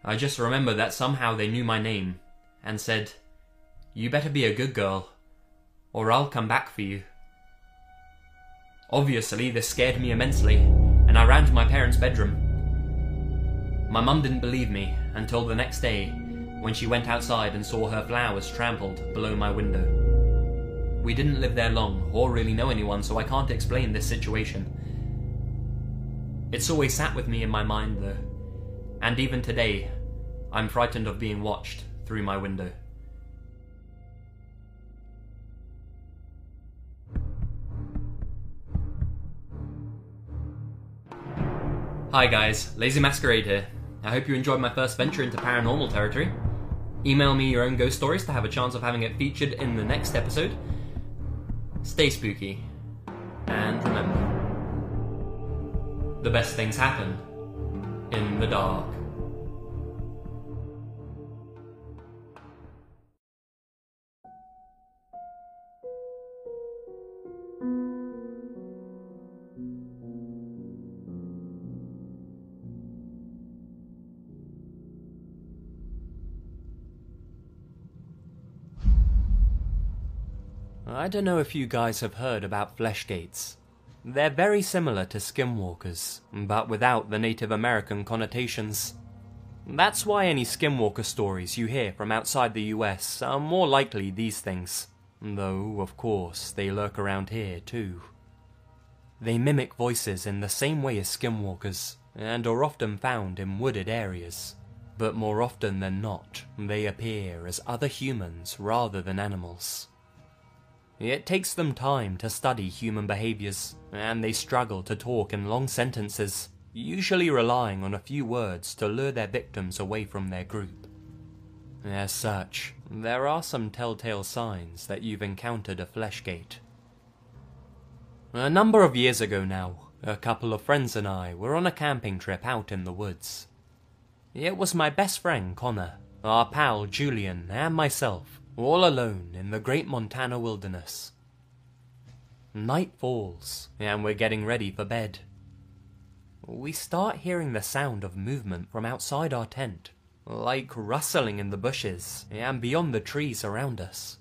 I just remember that somehow they knew my name and said, "You better be a good girl, or I'll come back for you." Obviously, this scared me immensely, and I ran to my parents' bedroom. My mum didn't believe me until the next day, when she went outside and saw her flowers trampled below my window. We didn't live there long, or really know anyone, so I can't explain this situation. It's always sat with me in my mind, though, and even today, I'm frightened of being watched through my window. Hi guys, Lazy Masquerade here. I hope you enjoyed my first venture into paranormal territory. Email me your own ghost stories to have a chance of having it featured in the next episode. Stay spooky, and remember, the best things happen in the dark. I don't know if you guys have heard about flesh gates. They're very similar to skinwalkers, but without the Native American connotations. That's why any skinwalker stories you hear from outside the US are more likely these things, though, of course, they lurk around here too. They mimic voices in the same way as skinwalkers, and are often found in wooded areas, but more often than not, they appear as other humans rather than animals. It takes them time to study human behaviours, and they struggle to talk in long sentences, usually relying on a few words to lure their victims away from their group. As such, there are some telltale signs that you've encountered a fleshgate. A number of years ago now, a couple of friends and I were on a camping trip out in the woods. It was my best friend Connor, our pal Julian, and myself, all alone in the great Montana wilderness. Night falls, and we're getting ready for bed. We start hearing the sound of movement from outside our tent, like rustling in the bushes and beyond the trees around us.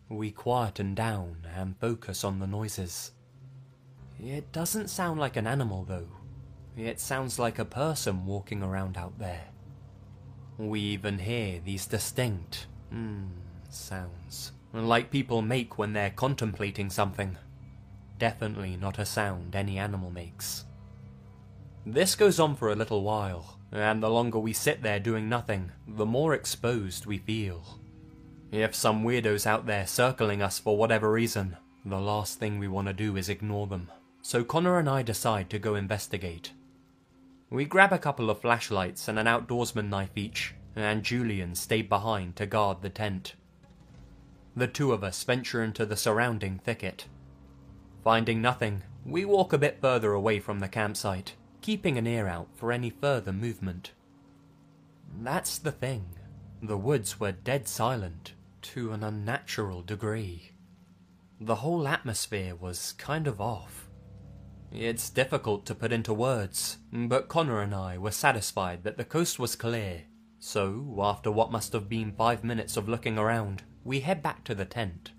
We quieten down and focus on the noises. It doesn't sound like an animal though. It sounds like a person walking around out there. We even hear these distinct sounds, like people make when they're contemplating something. Definitely not a sound any animal makes. This goes on for a little while, and the longer we sit there doing nothing, the more exposed we feel. If some weirdo's out there circling us for whatever reason, the last thing we want to do is ignore them. So Connor and I decide to go investigate. We grab a couple of flashlights and an outdoorsman knife each, and Julian stayed behind to guard the tent. The two of us venture into the surrounding thicket. Finding nothing, we walk a bit further away from the campsite, keeping an ear out for any further movement. That's the thing. The woods were dead silent, to an unnatural degree. The whole atmosphere was kind of off. It's difficult to put into words, but Connor and I were satisfied that the coast was clear, so after what must have been 5 minutes of looking around, we head back to the tent.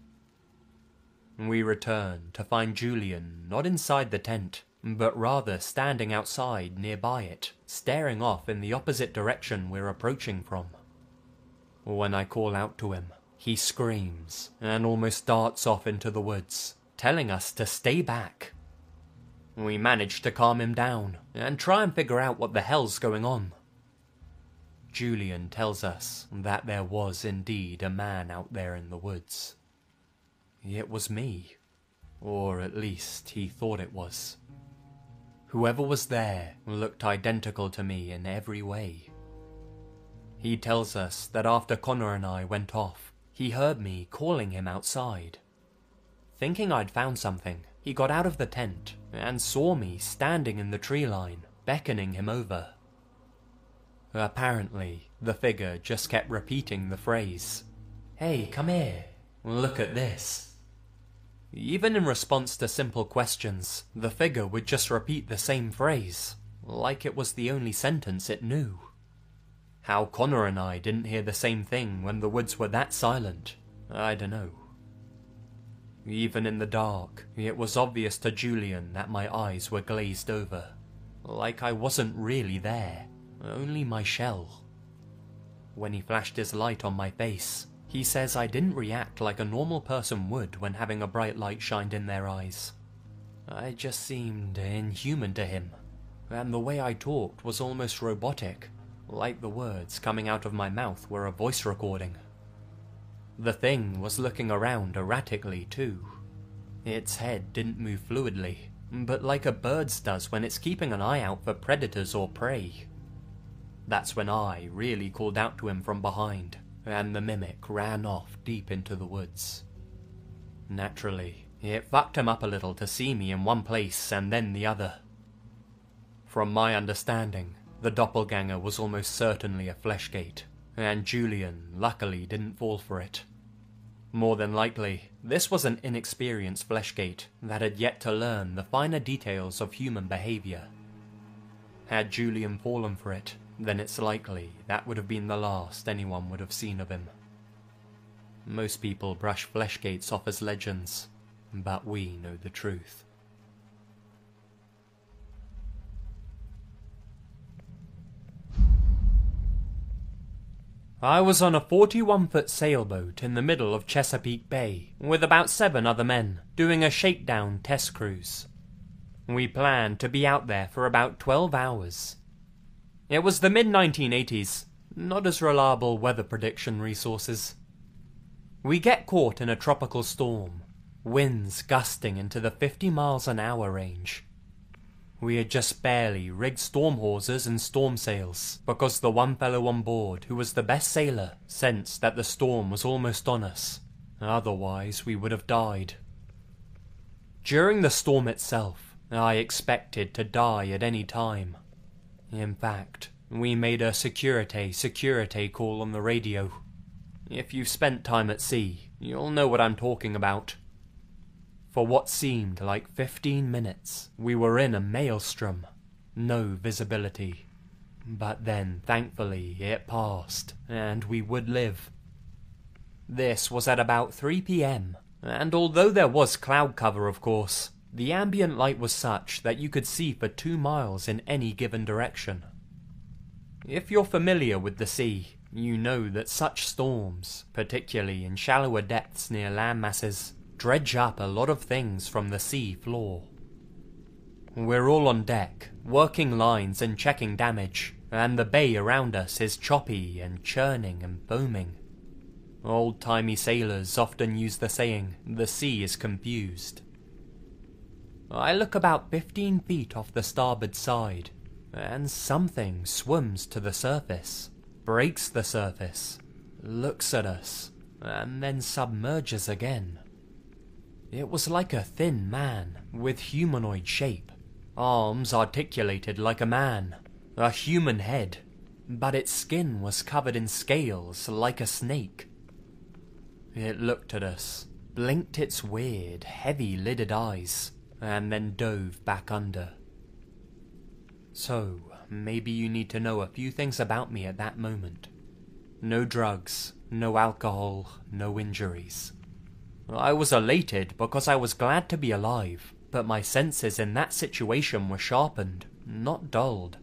We return to find Julian not inside the tent, but rather standing outside nearby it, staring off in the opposite direction we're approaching from. When I call out to him, he screams and almost darts off into the woods, telling us to stay back. We manage to calm him down and try and figure out what the hell's going on. Julian tells us that there was indeed a man out there in the woods. It was me, or at least he thought it was. Whoever was there looked identical to me in every way. He tells us that after Connor and I went off, he heard me calling him outside. Thinking I'd found something, he got out of the tent and saw me standing in the tree line, beckoning him over. Apparently, the figure just kept repeating the phrase, "Hey, come here, look at this." Even in response to simple questions, the figure would just repeat the same phrase, like it was the only sentence it knew. How Connor and I didn't hear the same thing when the woods were that silent, I don't know. Even in the dark, it was obvious to Julian that my eyes were glazed over, like I wasn't really there, only my shell. When he flashed his light on my face, he says I didn't react like a normal person would when having a bright light shined in their eyes. I just seemed inhuman to him, and the way I talked was almost robotic, like the words coming out of my mouth were a voice recording. The thing was looking around erratically too. Its head didn't move fluidly, but like a bird's does when it's keeping an eye out for predators or prey. That's when I really called out to him from behind, and the mimic ran off deep into the woods. Naturally, it fucked him up a little to see me in one place and then the other. From my understanding, the doppelganger was almost certainly a fleshgate, and Julian luckily didn't fall for it. More than likely, this was an inexperienced fleshgate that had yet to learn the finer details of human behavior. Had Julian fallen for it, then it's likely that would have been the last anyone would have seen of him. Most people brush fleshgates off as legends, but we know the truth. I was on a 41-foot sailboat in the middle of Chesapeake Bay with about 7 other men doing a shakedown test cruise. We planned to be out there for about 12 hours. It was the mid-1980s, not as reliable weather prediction resources. We get caught in a tropical storm, winds gusting into the 50 miles an hour range. We had just barely rigged storm hawsers and storm sails, because the one fellow on board, who was the best sailor, sensed that the storm was almost on us. Otherwise, we would have died. During the storm itself, I expected to die at any time. In fact, we made a security call on the radio. If you've spent time at sea, you'll know what I'm talking about. For what seemed like 15 minutes, we were in a maelstrom. No visibility. But then, thankfully, it passed, and we would live. This was at about 3 p.m, and although there was cloud cover, of course, the ambient light was such that you could see for 2 miles in any given direction. If you're familiar with the sea, you know that such storms, particularly in shallower depths near land masses, dredge up a lot of things from the sea floor. We're all on deck, working lines and checking damage, and the bay around us is choppy and churning and foaming. Old-timey sailors often use the saying, "the sea is confused." I look about 15 feet off the starboard side, and something swims to the surface, breaks the surface, looks at us, and then submerges again. It was like a thin man, with humanoid shape, arms articulated like a man, a human head, but its skin was covered in scales like a snake. It looked at us, blinked its weird, heavy-lidded eyes, and then dove back under. So, maybe you need to know a few things about me at that moment. No drugs, no alcohol, no injuries. I was elated because I was glad to be alive, but my senses in that situation were sharpened, not dulled.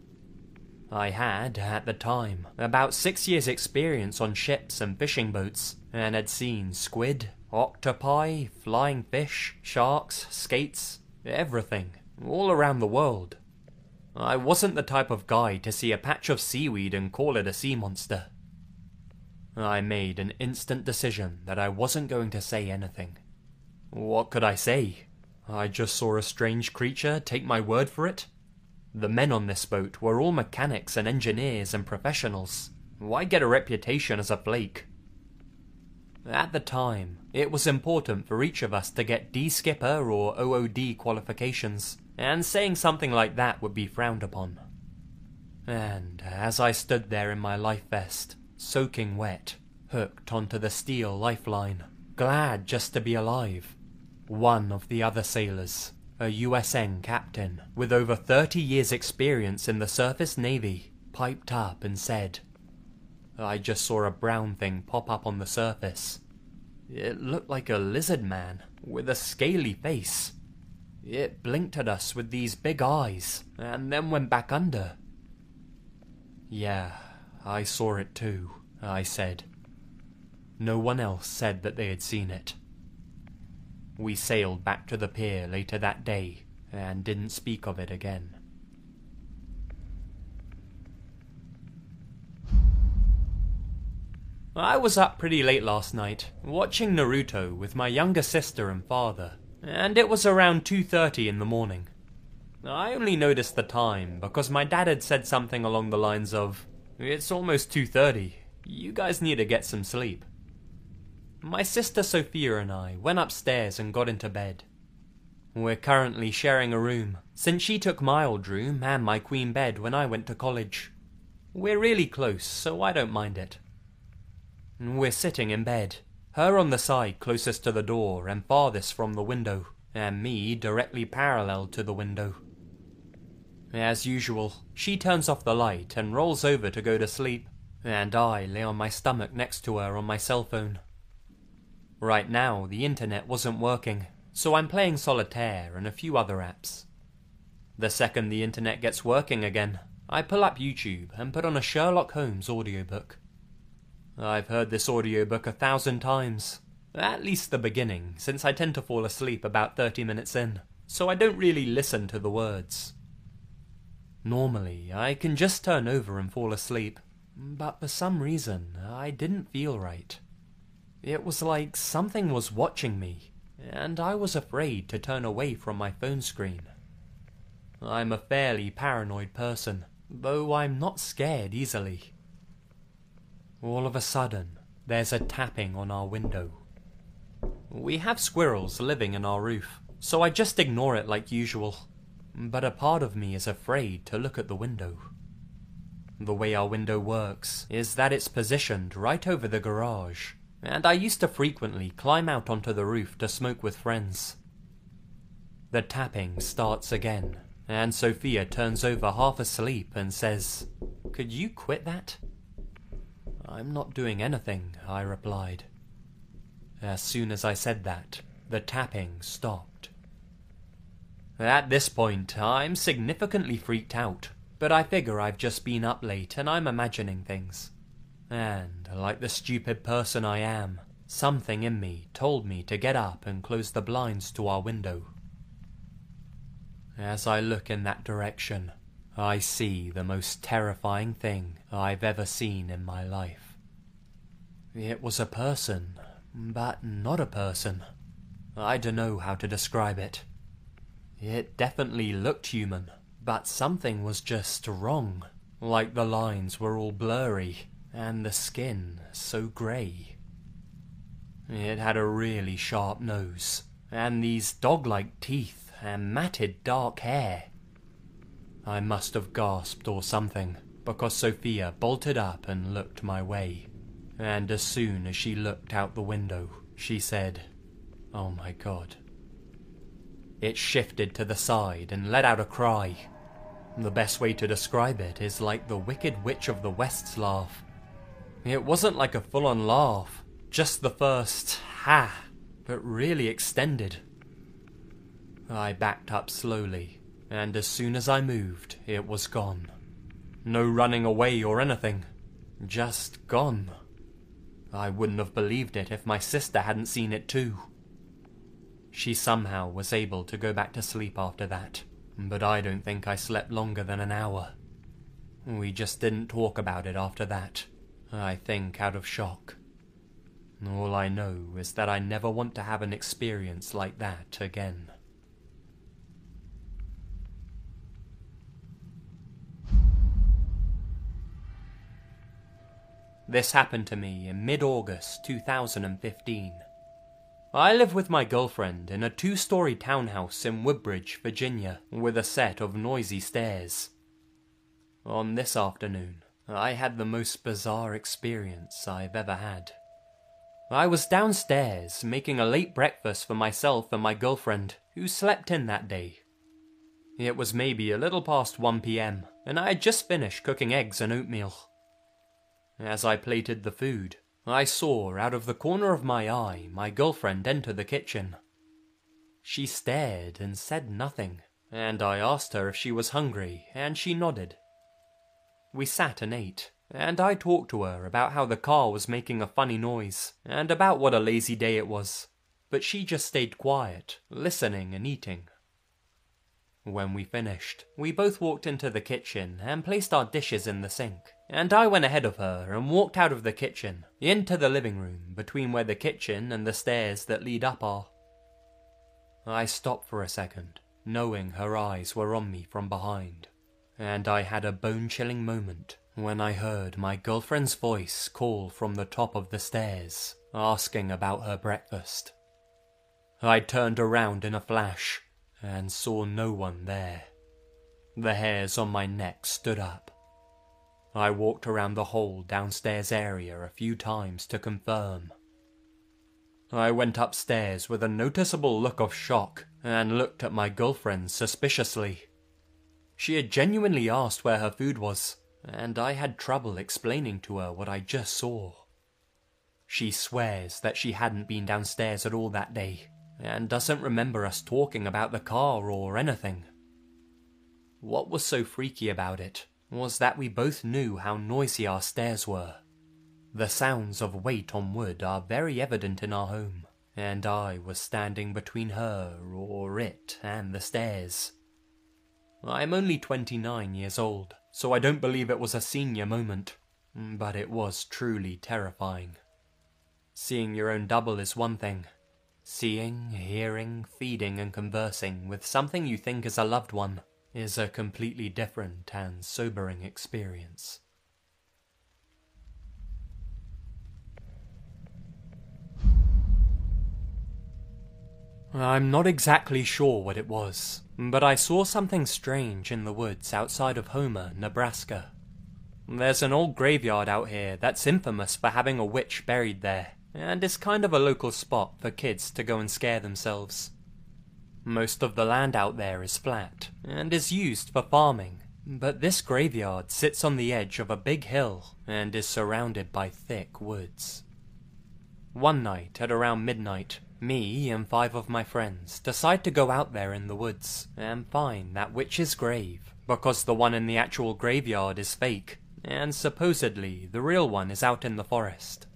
I had, at the time, about 6 years' experience on ships and fishing boats, and had seen squid, octopi, flying fish, sharks, skates, everything, all around the world. I wasn't the type of guy to see a patch of seaweed and call it a sea monster. I made an instant decision that I wasn't going to say anything. What could I say? I just saw a strange creature, take my word for it. The men on this boat were all mechanics and engineers and professionals. Why get a reputation as a flake? At the time, it was important for each of us to get D-Skipper or OOD qualifications, and saying something like that would be frowned upon. And as I stood there in my life vest, soaking wet, hooked onto the steel lifeline, glad just to be alive, one of the other sailors, a USN captain with over 30 years' experience in the surface navy, piped up and said, "I just saw a brown thing pop up on the surface. It looked like a lizard man with a scaly face. It blinked at us with these big eyes and then went back under." "Yeah, I saw it too," I said. No one else said that they had seen it. We sailed back to the pier later that day and didn't speak of it again. I was up pretty late last night, watching Naruto with my younger sister and father, and it was around 2:30 in the morning. I only noticed the time because my dad had said something along the lines of, "It's almost 2:30, you guys need to get some sleep." My sister Sophia and I went upstairs and got into bed. We're currently sharing a room, since she took my old room and my queen bed when I went to college. We're really close, so I don't mind it. We're sitting in bed, her on the side closest to the door and farthest from the window, and me directly parallel to the window. As usual, she turns off the light and rolls over to go to sleep, and I lay on my stomach next to her on my cell phone. Right now, the internet wasn't working, so I'm playing solitaire and a few other apps. The second the internet gets working again, I pull up YouTube and put on a Sherlock Holmes audiobook. I've heard this audiobook 1,000 times, at least the beginning, since I tend to fall asleep about 30 minutes in, so I don't really listen to the words. Normally, I can just turn over and fall asleep, but for some reason, I didn't feel right. It was like something was watching me, and I was afraid to turn away from my phone screen. I'm a fairly paranoid person, though I'm not scared easily. All of a sudden, there's a tapping on our window. We have squirrels living in our roof, so I just ignore it like usual. But a part of me is afraid to look at the window. The way our window works is that it's positioned right over the garage, and I used to frequently climb out onto the roof to smoke with friends. The tapping starts again, and Sophia turns over half asleep and says, "Could you quit that?" "I'm not doing anything," I replied. As soon as I said that, the tapping stopped. At this point, I'm significantly freaked out, but I figure I've just been up late and I'm imagining things. And, like the stupid person I am, something in me told me to get up and close the blinds to our window. As I look in that direction, I see the most terrifying thing I've ever seen in my life. It was a person, but not a person. I don't know how to describe it. It definitely looked human, but something was just wrong, like the lines were all blurry, and the skin so grey. It had a really sharp nose, and these dog-like teeth, and matted dark hair. I must have gasped or something, because Sophia bolted up and looked my way. And as soon as she looked out the window, she said, "Oh my God." It shifted to the side and let out a cry. The best way to describe it is like the Wicked Witch of the West's laugh. It wasn't like a full-on laugh, just the first "ha", but really extended. I backed up slowly, and as soon as I moved, it was gone. No running away or anything, just gone. I wouldn't have believed it if my sister hadn't seen it too. She somehow was able to go back to sleep after that, but I don't think I slept longer than an hour. We just didn't talk about it after that, I think out of shock. All I know is that I never want to have an experience like that again. This happened to me in mid-August 2015. I live with my girlfriend in a 2-story townhouse in Woodbridge, Virginia, with a set of noisy stairs. On this afternoon, I had the most bizarre experience I've ever had. I was downstairs making a late breakfast for myself and my girlfriend, who slept in that day. It was maybe a little past 1 p.m, and I had just finished cooking eggs and oatmeal. As I plated the food, I saw out of the corner of my eye my girlfriend enter the kitchen. She stared and said nothing, and I asked her if she was hungry, and she nodded. We sat and ate, and I talked to her about how the car was making a funny noise, and about what a lazy day it was, but she just stayed quiet, listening and eating. When we finished, we both walked into the kitchen and placed our dishes in the sink, and I went ahead of her and walked out of the kitchen, into the living room between where the kitchen and the stairs that lead up are. I stopped for a second, knowing her eyes were on me from behind, and I had a bone-chilling moment when I heard my girlfriend's voice call from the top of the stairs, asking about her breakfast. I turned around in a flash, and saw no one there. The hairs on my neck stood up. I walked around the whole downstairs area a few times to confirm. I went upstairs with a noticeable look of shock and looked at my girlfriend suspiciously. She had genuinely asked where her food was, and I had trouble explaining to her what I just saw. She swears that she hadn't been downstairs at all that day, and doesn't remember us talking about the car or anything. What was so freaky about it was that we both knew how noisy our stairs were. The sounds of weight on wood are very evident in our home, and I was standing between her or it and the stairs. I'm only 29 years old, so I don't believe it was a senior moment, but it was truly terrifying. Seeing your own double is one thing. Seeing, hearing, feeding and conversing with something you think is a loved one is a completely different and sobering experience. I'm not exactly sure what it was, but I saw something strange in the woods outside of Homer, Nebraska. There's an old graveyard out here that's infamous for having a witch buried there, and is kind of a local spot for kids to go and scare themselves. Most of the land out there is flat, and is used for farming, but this graveyard sits on the edge of a big hill, and is surrounded by thick woods. One night at around midnight, me and 5 of my friends decide to go out there in the woods and find that witch's grave, because the one in the actual graveyard is fake, and supposedly the real one is out in the forest.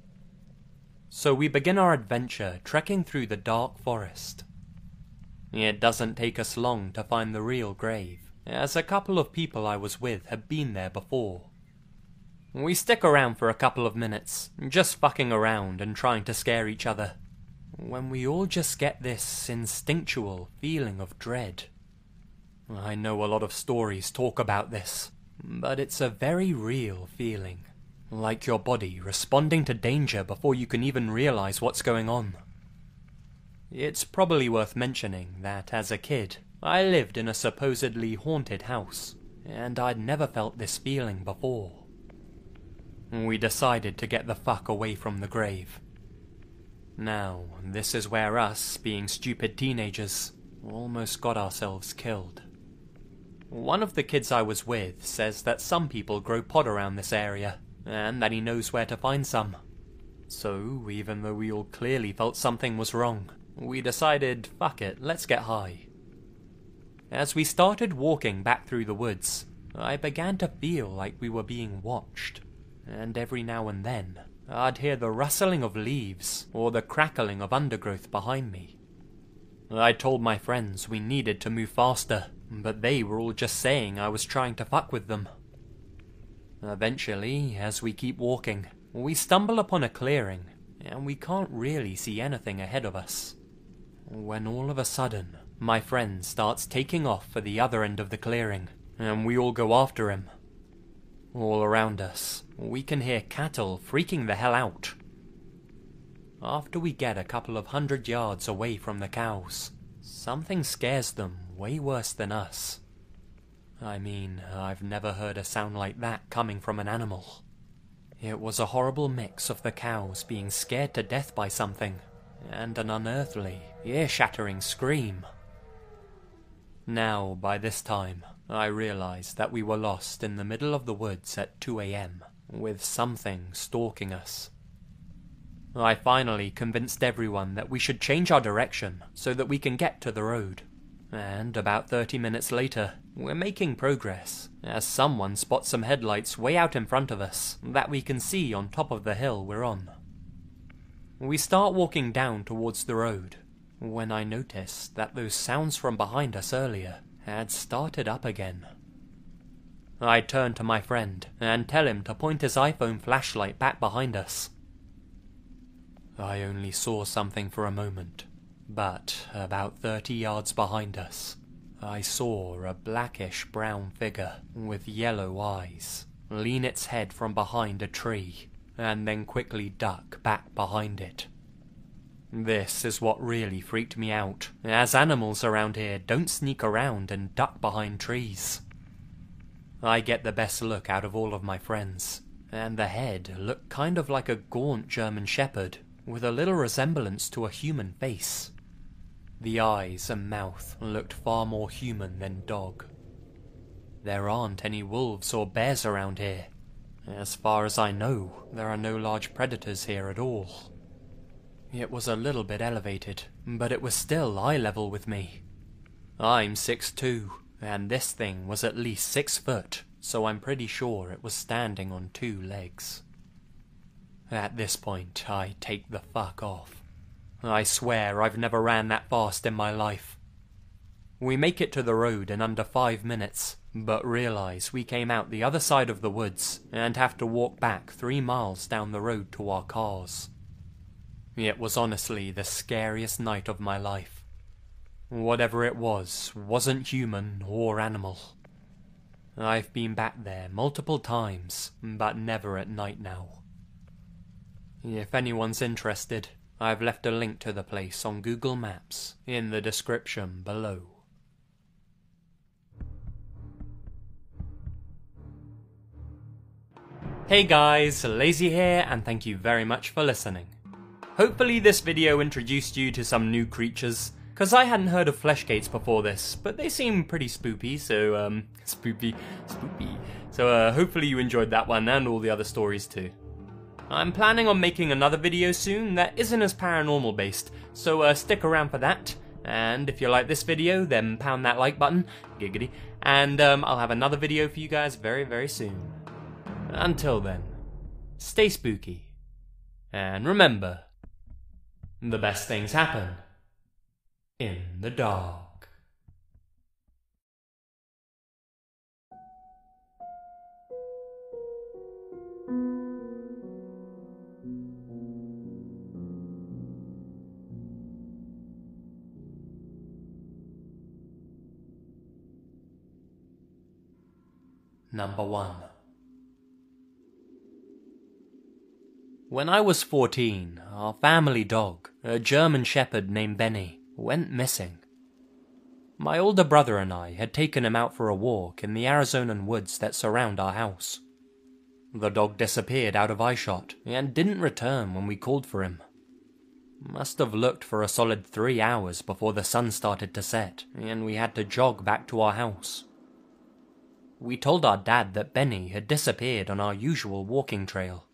So we begin our adventure trekking through the dark forest. It doesn't take us long to find the real grave, as a couple of people I was with had been there before. We stick around for a couple of minutes, just fucking around and trying to scare each other, when we all just get this instinctual feeling of dread. I know a lot of stories talk about this, but it's a very real feeling, like your body responding to danger before you can even realize what's going on. It's probably worth mentioning that as a kid, I lived in a supposedly haunted house, and I'd never felt this feeling before. We decided to get the fuck away from the grave. Now, this is where us, being stupid teenagers, almost got ourselves killed. One of the kids I was with says that some people grow pot around this area, and that he knows where to find some. So, even though we all clearly felt something was wrong, we decided, fuck it, let's get high. As we started walking back through the woods, I began to feel like we were being watched, and every now and then, I'd hear the rustling of leaves or the crackling of undergrowth behind me. I told my friends we needed to move faster, but they were all just saying I was trying to fuck with them. Eventually, as we keep walking, we stumble upon a clearing, and we can't really see anything ahead of us. When all of a sudden, my friend starts taking off for the other end of the clearing, and we all go after him. All around us, we can hear cattle freaking the hell out. After we get a couple of 100 yards away from the cows, something scares them way worse than us. I mean, I've never heard a sound like that coming from an animal. It was a horrible mix of the cows being scared to death by something, and an unearthly, ear-shattering scream. Now, by this time, I realized that we were lost in the middle of the woods at 2 a.m, with something stalking us. I finally convinced everyone that we should change our direction so that we can get to the road, and about 30 minutes later, we're making progress, as someone spots some headlights way out in front of us that we can see on top of the hill we're on. We start walking down towards the road, when I notice that those sounds from behind us earlier had started up again. I turn to my friend and tell him to point his iPhone flashlight back behind us. I only saw something for a moment, but about 30 yards behind us, I saw a blackish-brown figure with yellow eyes lean its head from behind a tree and then quickly duck back behind it. This is what really freaked me out, as animals around here don't sneak around and duck behind trees. I get the best look out of all of my friends, and the head looked kind of like a gaunt German shepherd with a little resemblance to a human face. The eyes and mouth looked far more human than dog. There aren't any wolves or bears around here. As far as I know, there are no large predators here at all. It was a little bit elevated, but it was still eye level with me. I'm 6'2", and this thing was at least 6 foot, so I'm pretty sure it was standing on 2 legs. At this point, I take the fuck off. I swear I've never ran that fast in my life. We make it to the road in under 5 minutes, but realize we came out the other side of the woods and have to walk back 3 miles down the road to our cars. It was honestly the scariest night of my life. Whatever it was, wasn't human or animal. I've been back there multiple times, but never at night now. If anyone's interested, I've left a link to the place on Google Maps in the description below. Hey guys, Lazy here, and thank you very much for listening. Hopefully this video introduced you to some new creatures, cause I hadn't heard of fleshgates before this, but they seem pretty spoopy, so spoopy. So hopefully you enjoyed that one and all the other stories too. I'm planning on making another video soon that isn't as paranormal based, so stick around for that. And if you like this video, then pound that like button, giggity, and I'll have another video for you guys very, very soon. Until then, stay spooky, and remember, the best things happen in the dark. Number 1. When I was 14, our family dog, a German Shepherd named Benny, went missing. My older brother and I had taken him out for a walk in the Arizonan woods that surround our house. The dog disappeared out of eyeshot and didn't return when we called for him. Must have looked for a solid 3 hours before the sun started to set and we had to jog back to our house. We told our dad that Benny had disappeared on our usual walking trail.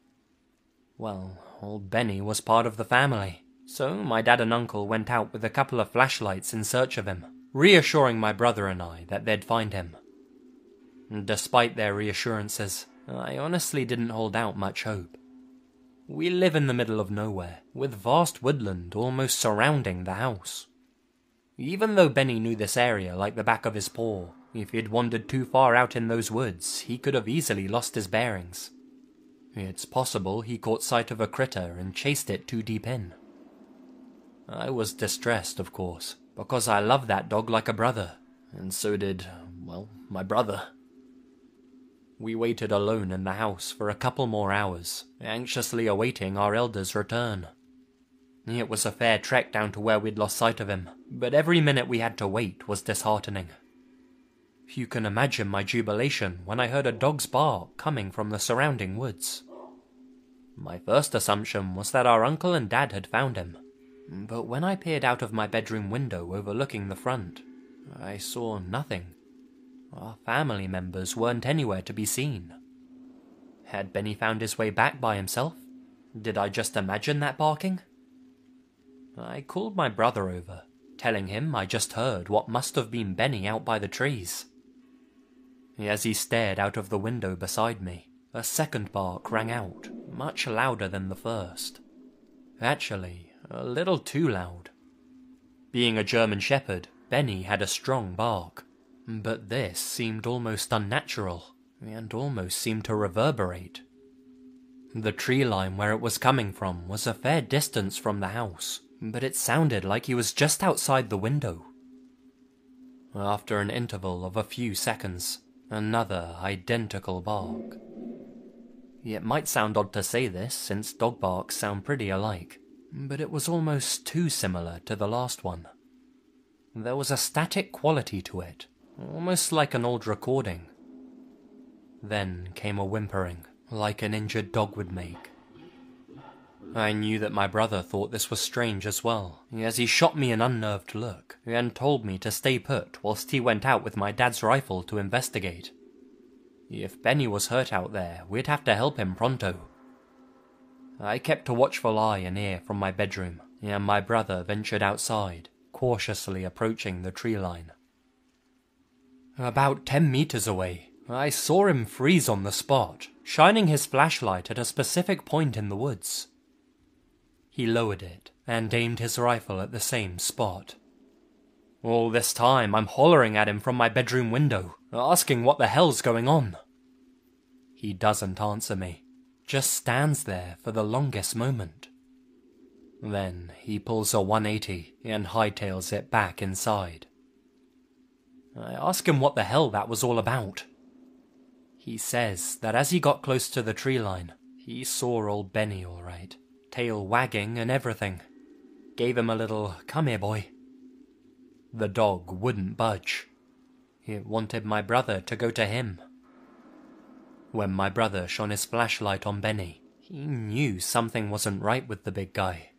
Well, old Benny was part of the family, so my dad and uncle went out with a couple of flashlights in search of him, reassuring my brother and I that they'd find him. Despite their reassurances, I honestly didn't hold out much hope. We live in the middle of nowhere, with vast woodland almost surrounding the house. Even though Benny knew this area like the back of his paw, if he'd wandered too far out in those woods, he could have easily lost his bearings. It's possible he caught sight of a critter and chased it too deep in. I was distressed, of course, because I loved that dog like a brother, and so did, well, my brother. We waited alone in the house for a couple more hours, anxiously awaiting our elder's return. It was a fair trek down to where we'd lost sight of him, but every minute we had to wait was disheartening. You can imagine my jubilation when I heard a dog's bark coming from the surrounding woods. My first assumption was that our uncle and dad had found him, but when I peered out of my bedroom window overlooking the front, I saw nothing. Our family members weren't anywhere to be seen. Had Benny found his way back by himself? Did I just imagine that barking? I called my brother over, telling him I just heard what must have been Benny out by the trees. As he stared out of the window beside me, a second bark rang out, much louder than the first. Actually, a little too loud. Being a German Shepherd, Benny had a strong bark, but this seemed almost unnatural, and almost seemed to reverberate. The tree line where it was coming from was a fair distance from the house, but it sounded like he was just outside the window. After an interval of a few seconds, another identical bark. It might sound odd to say this, since dog barks sound pretty alike, but it was almost too similar to the last one. There was a static quality to it, almost like an old recording. Then came a whimpering, like an injured dog would make. I knew that my brother thought this was strange as well, as he shot me an unnerved look, and told me to stay put whilst he went out with my dad's rifle to investigate. If Benny was hurt out there, we'd have to help him pronto. I kept a watchful eye and ear from my bedroom, and my brother ventured outside, cautiously approaching the tree line. About 10 meters away, I saw him freeze on the spot, shining his flashlight at a specific point in the woods. He lowered it and aimed his rifle at the same spot. All this time I'm hollering at him from my bedroom window, asking what the hell's going on. He doesn't answer me, just stands there for the longest moment. Then he pulls a 180 and hightails it back inside. I ask him what the hell that was all about. He says that as he got close to the tree line, he saw old Benny all right, tail wagging and everything. Gave him a little, "Come here, boy." The dog wouldn't budge. It wanted my brother to go to him. When my brother shone his flashlight on Benny, he knew something wasn't right with the big guy.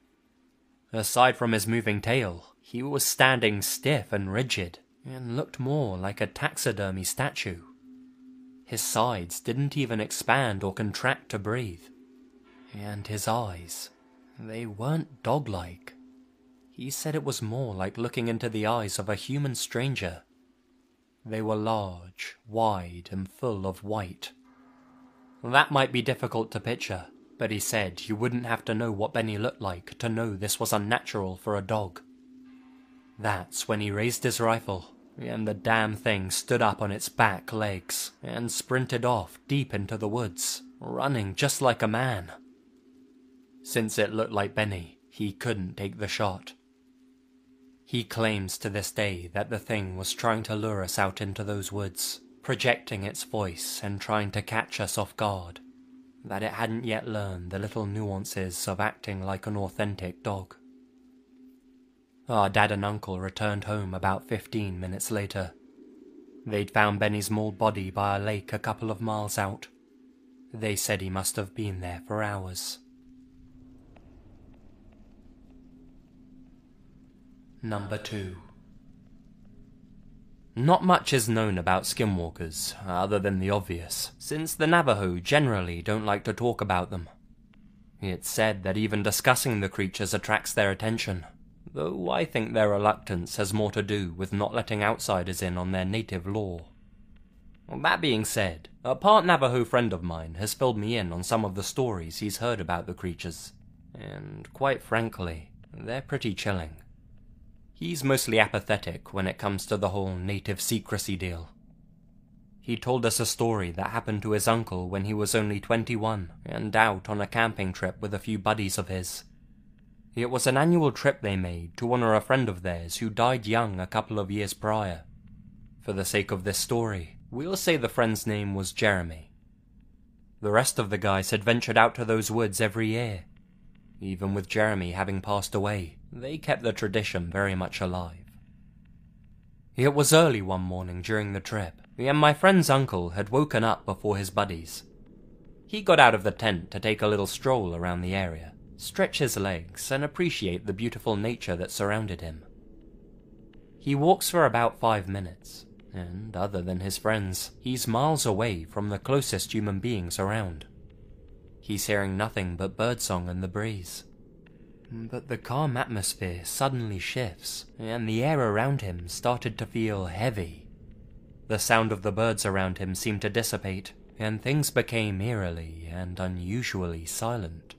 Aside from his moving tail, he was standing stiff and rigid, and looked more like a taxidermy statue. His sides didn't even expand or contract to breathe. And his eyes, they weren't dog-like. He said it was more like looking into the eyes of a human stranger. They were large, wide, and full of white. That might be difficult to picture, but he said you wouldn't have to know what Benny looked like to know this was unnatural for a dog. That's when he raised his rifle, and the damn thing stood up on its back legs and sprinted off deep into the woods, running just like a man. Since it looked like Benny, he couldn't take the shot. He claims to this day that the thing was trying to lure us out into those woods, projecting its voice and trying to catch us off guard, that it hadn't yet learned the little nuances of acting like an authentic dog. Our dad and uncle returned home about 15 minutes later. They'd found Benny's mauled body by a lake a couple of miles out. They said he must have been there for hours. Number 2. Not much is known about skinwalkers, other than the obvious, since the Navajo generally don't like to talk about them. It's said that even discussing the creatures attracts their attention, though I think their reluctance has more to do with not letting outsiders in on their native lore. That being said, a part Navajo friend of mine has filled me in on some of the stories he's heard about the creatures, and quite frankly, they're pretty chilling. He's mostly apathetic when it comes to the whole native secrecy deal. He told us a story that happened to his uncle when he was only 21 and out on a camping trip with a few buddies of his. It was an annual trip they made to honor a friend of theirs who died young a couple of years prior. For the sake of this story, we'll say the friend's name was Jeremy. The rest of the guys had ventured out to those woods every year. Even with Jeremy having passed away, they kept the tradition very much alive. It was early one morning during the trip, and my friend's uncle had woken up before his buddies. He got out of the tent to take a little stroll around the area, stretch his legs, and appreciate the beautiful nature that surrounded him. He walks for about 5 minutes, and other than his friends, he's miles away from the closest human beings around. He's hearing nothing but birdsong and the breeze. But the calm atmosphere suddenly shifts, and the air around him started to feel heavy. The sound of the birds around him seemed to dissipate, and things became eerily and unusually silent.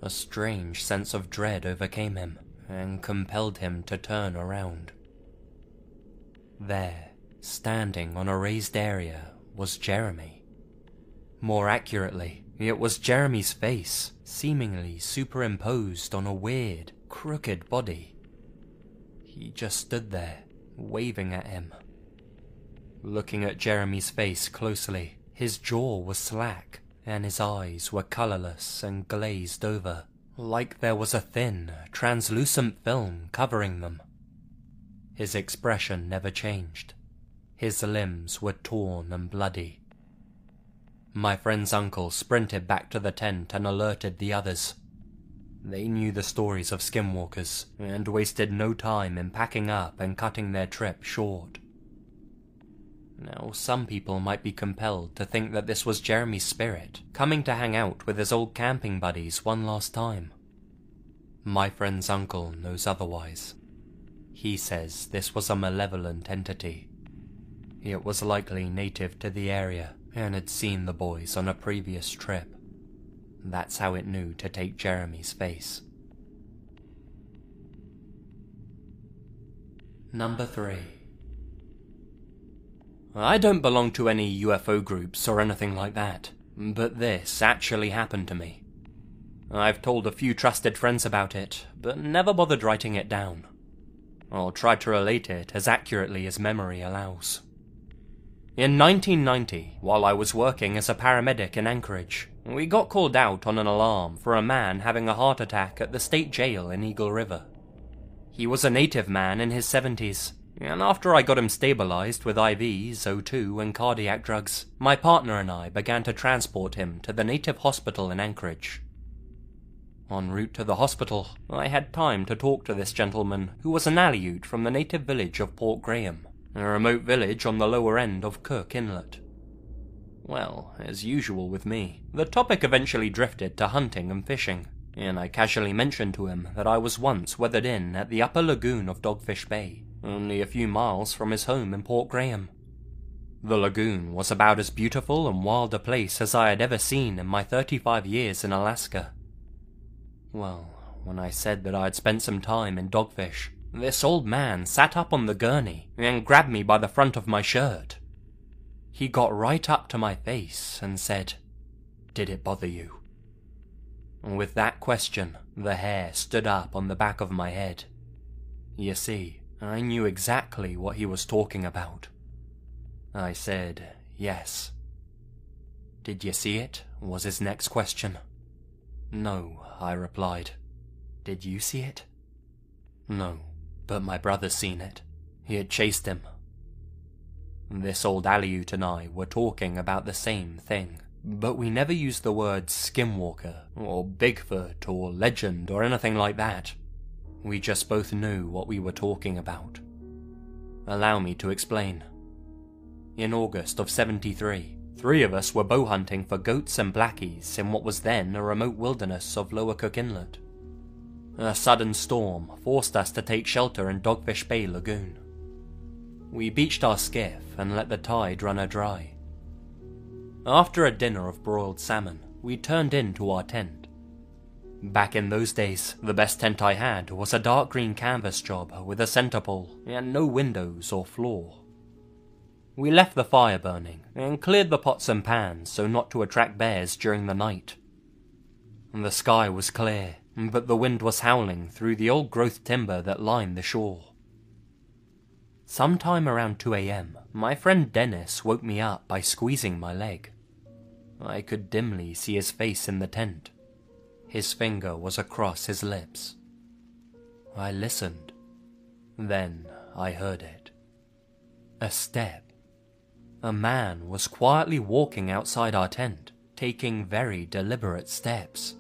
A strange sense of dread overcame him, and compelled him to turn around. There, standing on a raised area, was Jeremy. More accurately, it was Jeremy's face, seemingly superimposed on a weird, crooked body. He just stood there, waving at him. Looking at Jeremy's face closely, his jaw was slack, and his eyes were colorless and glazed over, like there was a thin, translucent film covering them. His expression never changed. His limbs were torn and bloody. My friend's uncle sprinted back to the tent and alerted the others. They knew the stories of skinwalkers, and wasted no time in packing up and cutting their trip short. Now, some people might be compelled to think that this was Jeremy's spirit, coming to hang out with his old camping buddies one last time. My friend's uncle knows otherwise. He says this was a malevolent entity. It was likely native to the area, and had seen the boys on a previous trip. That's how it knew to take Jeremy's face. Number 3. I don't belong to any UFO groups or anything like that, but this actually happened to me. I've told a few trusted friends about it, but never bothered writing it down. I'll try to relate it as accurately as memory allows. In 1990, while I was working as a paramedic in Anchorage, we got called out on an alarm for a man having a heart attack at the state jail in Eagle River. He was a native man in his 70s, and after I got him stabilized with IVs, O2, and cardiac drugs, my partner and I began to transport him to the native hospital in Anchorage. En route to the hospital, I had time to talk to this gentleman who was an Aleut from the native village of Port Graham, a remote village on the lower end of Cook Inlet. Well, as usual with me, the topic eventually drifted to hunting and fishing, and I casually mentioned to him that I was once weathered in at the upper lagoon of Dogfish Bay, only a few miles from his home in Port Graham. The lagoon was about as beautiful and wild a place as I had ever seen in my 35 years in Alaska. Well, when I said that I had spent some time in Dogfish, this old man sat up on the gurney and grabbed me by the front of my shirt. He got right up to my face and said, "Did it bother you?" With that question, the hair stood up on the back of my head. You see, I knew exactly what he was talking about. I said, yes. "Did you see it?" was his next question. "No," I replied. "Did you see it?" "No, but my brother's seen it. He had chased him." This old Aleut and I were talking about the same thing, but we never used the words skinwalker, or Bigfoot, or legend, or anything like that. We just both knew what we were talking about. Allow me to explain. In August of '73, 3 of us were bow hunting for goats and blackies in what was then a remote wilderness of Lower Cook Inlet. A sudden storm forced us to take shelter in Dogfish Bay Lagoon. We beached our skiff and let the tide run her dry. After a dinner of broiled salmon, we turned into our tent. Back in those days, the best tent I had was a dark green canvas job with a center pole and no windows or floor. We left the fire burning and cleared the pots and pans so not to attract bears during the night. The sky was clear, but the wind was howling through the old-growth timber that lined the shore. Sometime around 2 a.m, my friend Dennis woke me up by squeezing my leg. I could dimly see his face in the tent. His finger was across his lips. I listened. Then I heard it. A step. A man was quietly walking outside our tent, taking very deliberate steps.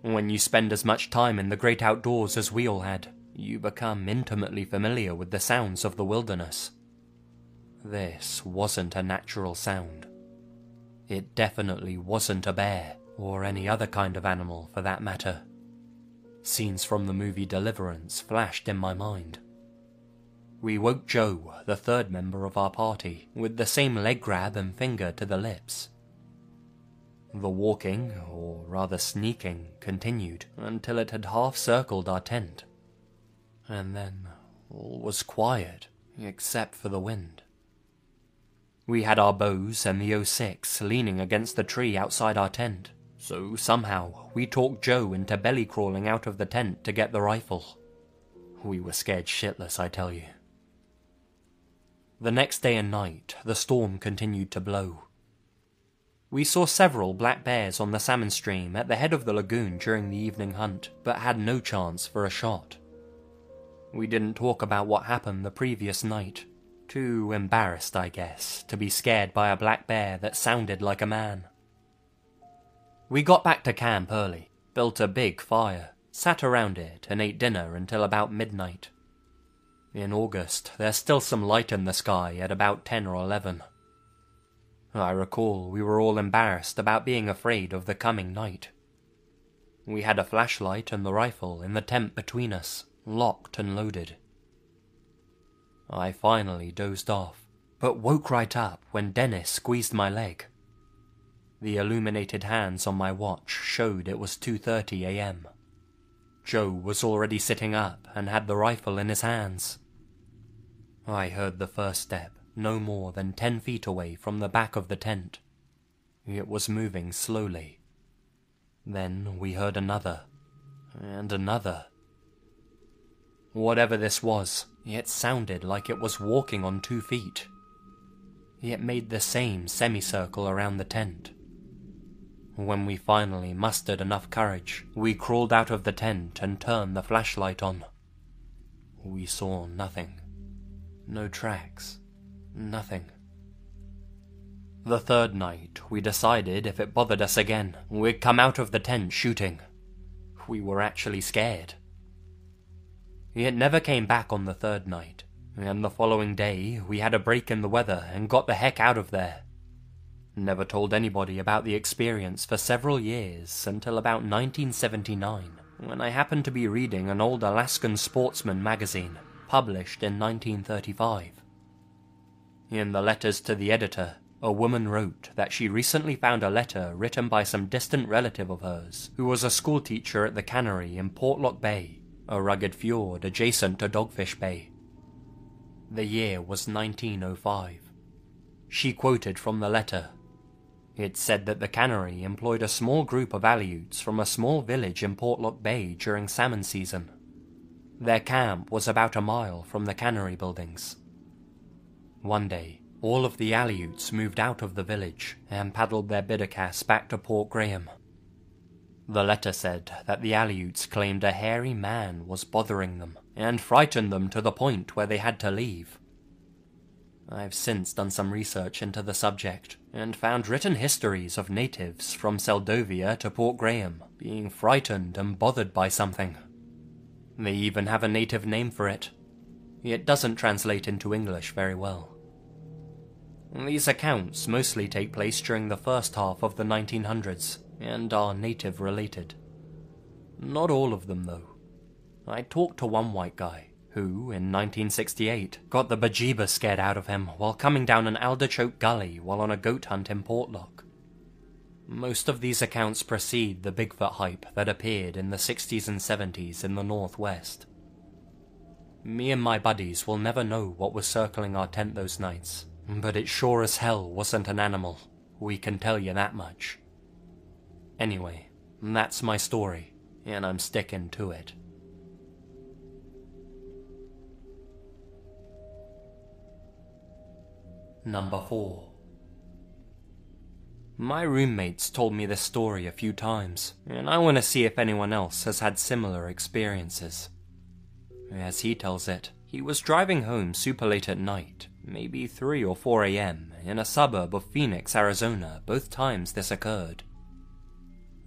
When you spend as much time in the great outdoors as we all had, you become intimately familiar with the sounds of the wilderness. This wasn't a natural sound. It definitely wasn't a bear, or any other kind of animal for that matter. Scenes from the movie Deliverance flashed in my mind. We woke Joe, the 3rd member of our party, with the same leg grab and finger to the lips. The walking, or rather sneaking, continued until it had half-circled our tent. And then all was quiet, except for the wind. We had our bows and the 06 leaning against the tree outside our tent, so somehow we talked Joe into belly-crawling out of the tent to get the rifle. We were scared shitless, I tell you. The next day and night, the storm continued to blow. We saw several black bears on the salmon stream at the head of the lagoon during the evening hunt, but had no chance for a shot. We didn't talk about what happened the previous night. Too embarrassed, I guess, to be scared by a black bear that sounded like a man. We got back to camp early, built a big fire, sat around it and ate dinner until about midnight. In August, there's still some light in the sky at about 10 or 11. I recall we were all embarrassed about being afraid of the coming night. We had a flashlight and the rifle in the tent between us, locked and loaded. I finally dozed off, but woke right up when Dennis squeezed my leg. The illuminated hands on my watch showed it was 2:30 a.m. Joe was already sitting up and had the rifle in his hands. I heard the first step, no more than 10 feet away from the back of the tent. It was moving slowly. Then we heard another, and another. Whatever this was, it sounded like it was walking on 2 feet. It made the same semicircle around the tent. When we finally mustered enough courage, we crawled out of the tent and turned the flashlight on. We saw nothing. No tracks. Nothing. The third night, we decided if it bothered us again, we'd come out of the tent shooting. We were actually scared. It never came back on the third night, and the following day we had a break in the weather and got the heck out of there. Never told anybody about the experience for several years until about 1979, when I happened to be reading an old Alaskan Sportsman magazine, published in 1935. In the letters to the editor, a woman wrote that she recently found a letter written by some distant relative of hers, who was a schoolteacher at the cannery in Portlock Bay, a rugged fjord adjacent to Dogfish Bay. The year was 1905. She quoted from the letter. It said that the cannery employed a small group of Aleuts from a small village in Portlock Bay during salmon season. Their camp was about a mile from the cannery buildings. One day, all of the Aleuts moved out of the village and paddled their biddercasts back to Port Graham. The letter said that the Aleuts claimed a hairy man was bothering them and frightened them to the point where they had to leave. I've since done some research into the subject and found written histories of natives from Seldovia to Port Graham being frightened and bothered by something. They even have a native name for it. It doesn't translate into English very well. These accounts mostly take place during the first half of the 1900s and are native related. Not all of them though. I talked to one white guy who, in 1968, got the bejeebers scared out of him while coming down an alderchoke gully while on a goat hunt in Portlock. Most of these accounts precede the Bigfoot hype that appeared in the 60s and 70s in the Northwest. Me and my buddies will never know what was circling our tent those nights, but it sure as hell wasn't an animal, we can tell you that much. Anyway, that's my story, and I'm sticking to it. Number 4. My roommates told me this story a few times, and I want to see if anyone else has had similar experiences. As he tells it, he was driving home super late at night, maybe 3 or 4 a.m., in a suburb of Phoenix, Arizona, both times this occurred.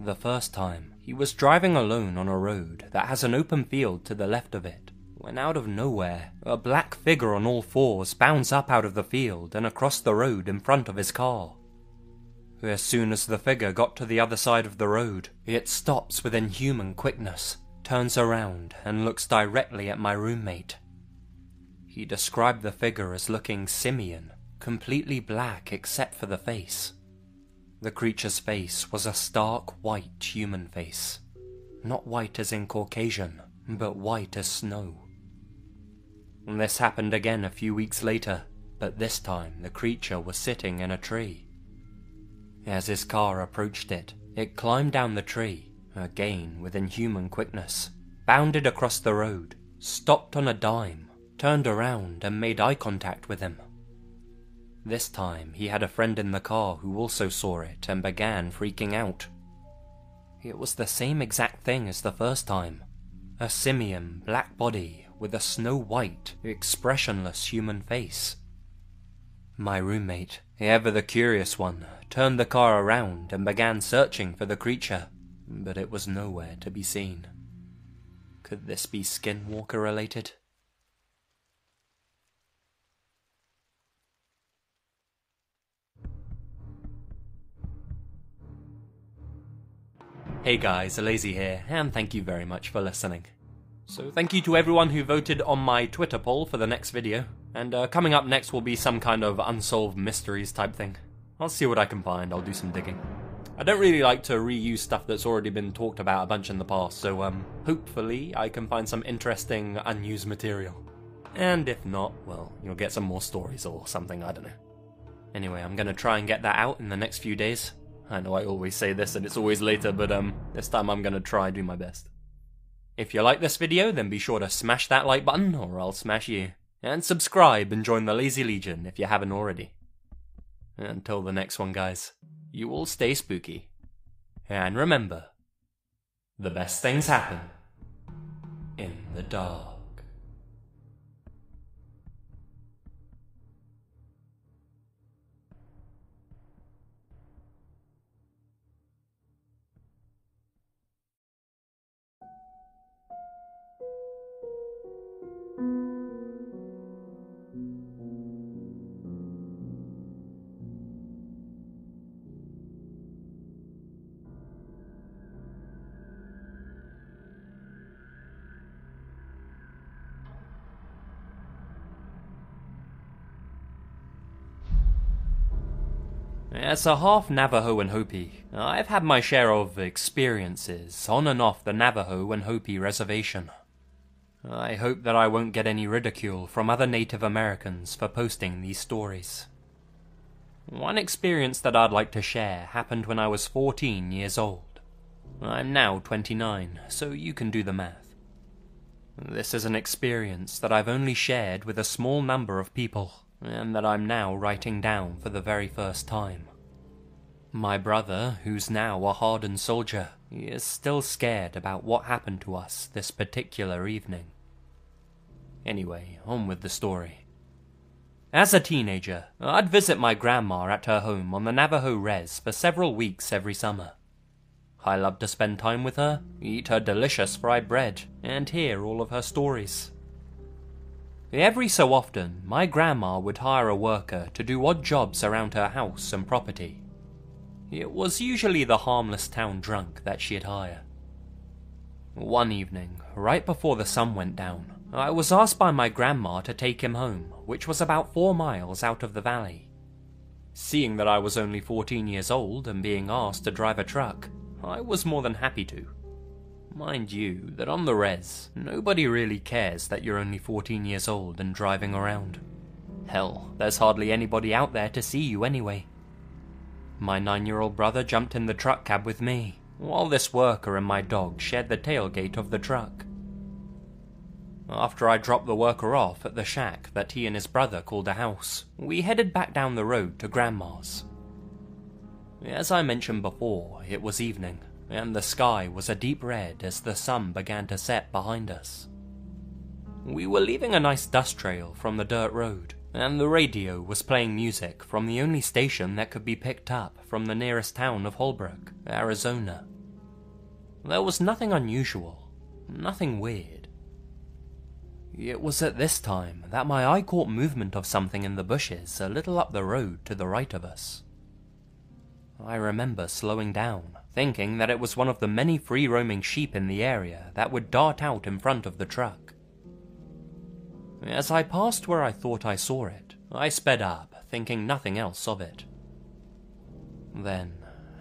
The first time, he was driving alone on a road that has an open field to the left of it, when out of nowhere, a black figure on all fours bounds up out of the field and across the road in front of his car. As soon as the figure got to the other side of the road, it stops with inhuman quickness, turns around and looks directly at my roommate. He described the figure as looking simian, completely black except for the face. The creature's face was a stark white human face. Not white as in Caucasian, but white as snow. This happened again a few weeks later, but this time the creature was sitting in a tree. As his car approached it, it climbed down the tree, again with inhuman quickness, bounded across the road, stopped on a dime, turned around and made eye contact with him. This time he had a friend in the car who also saw it and began freaking out. It was the same exact thing as the first time. A simian black body with a snow-white, expressionless human face. My roommate, ever the curious one, turned the car around and began searching for the creature, but it was nowhere to be seen. Could this be Skinwalker related? Hey guys, Lazy here, and thank you very much for listening. So thank you to everyone who voted on my Twitter poll for the next video, and coming up next will be some kind of unsolved mysteries type thing. I'll see what I can find, I'll do some digging. I don't really like to reuse stuff that's already been talked about a bunch in the past, so hopefully I can find some interesting unused material. And if not, well, you'll get some more stories or something, I don't know. Anyway, I'm gonna try and get that out in the next few days. I know I always say this and it's always later, but this time I'm gonna try do my best. If you like this video, then be sure to smash that like button, or I'll smash you. And subscribe and join the Lazy Legion if you haven't already. Until the next one, guys, you all stay spooky. And remember, the best things happen in the dark. As a half Navajo and Hopi, I've had my share of experiences on and off the Navajo and Hopi reservation. I hope that I won't get any ridicule from other Native Americans for posting these stories. One experience that I'd like to share happened when I was 14 years old. I'm now 29, so you can do the math. This is an experience that I've only shared with a small number of people, and that I'm now writing down for the very first time. My brother, who's now a hardened soldier, is still scared about what happened to us this particular evening. Anyway, on with the story. As a teenager, I'd visit my grandma at her home on the Navajo res for several weeks every summer. I loved to spend time with her, eat her delicious fried bread, and hear all of her stories. Every so often, my grandma would hire a worker to do odd jobs around her house and property. It was usually the harmless town drunk that she'd hire. One evening, right before the sun went down, I was asked by my grandma to take him home, which was about 4 miles out of the valley. Seeing that I was only 14 years old and being asked to drive a truck, I was more than happy to. Mind you, that on the res, nobody really cares that you're only 14 years old and driving around. Hell, there's hardly anybody out there to see you anyway. My 9-year-old brother jumped in the truck cab with me, while this worker and my dog shared the tailgate of the truck. After I dropped the worker off at the shack that he and his brother called a house, we headed back down the road to Grandma's. As I mentioned before, it was evening, and the sky was a deep red as the sun began to set behind us. We were leaving a nice dust trail from the dirt road, and the radio was playing music from the only station that could be picked up from the nearest town of Holbrook, Arizona. There was nothing unusual, nothing weird. It was at this time that my eye caught movement of something in the bushes a little up the road to the right of us. I remember slowing down, thinking that it was one of the many free-roaming sheep in the area that would dart out in front of the truck. As I passed where I thought I saw it, I sped up, thinking nothing else of it. Then,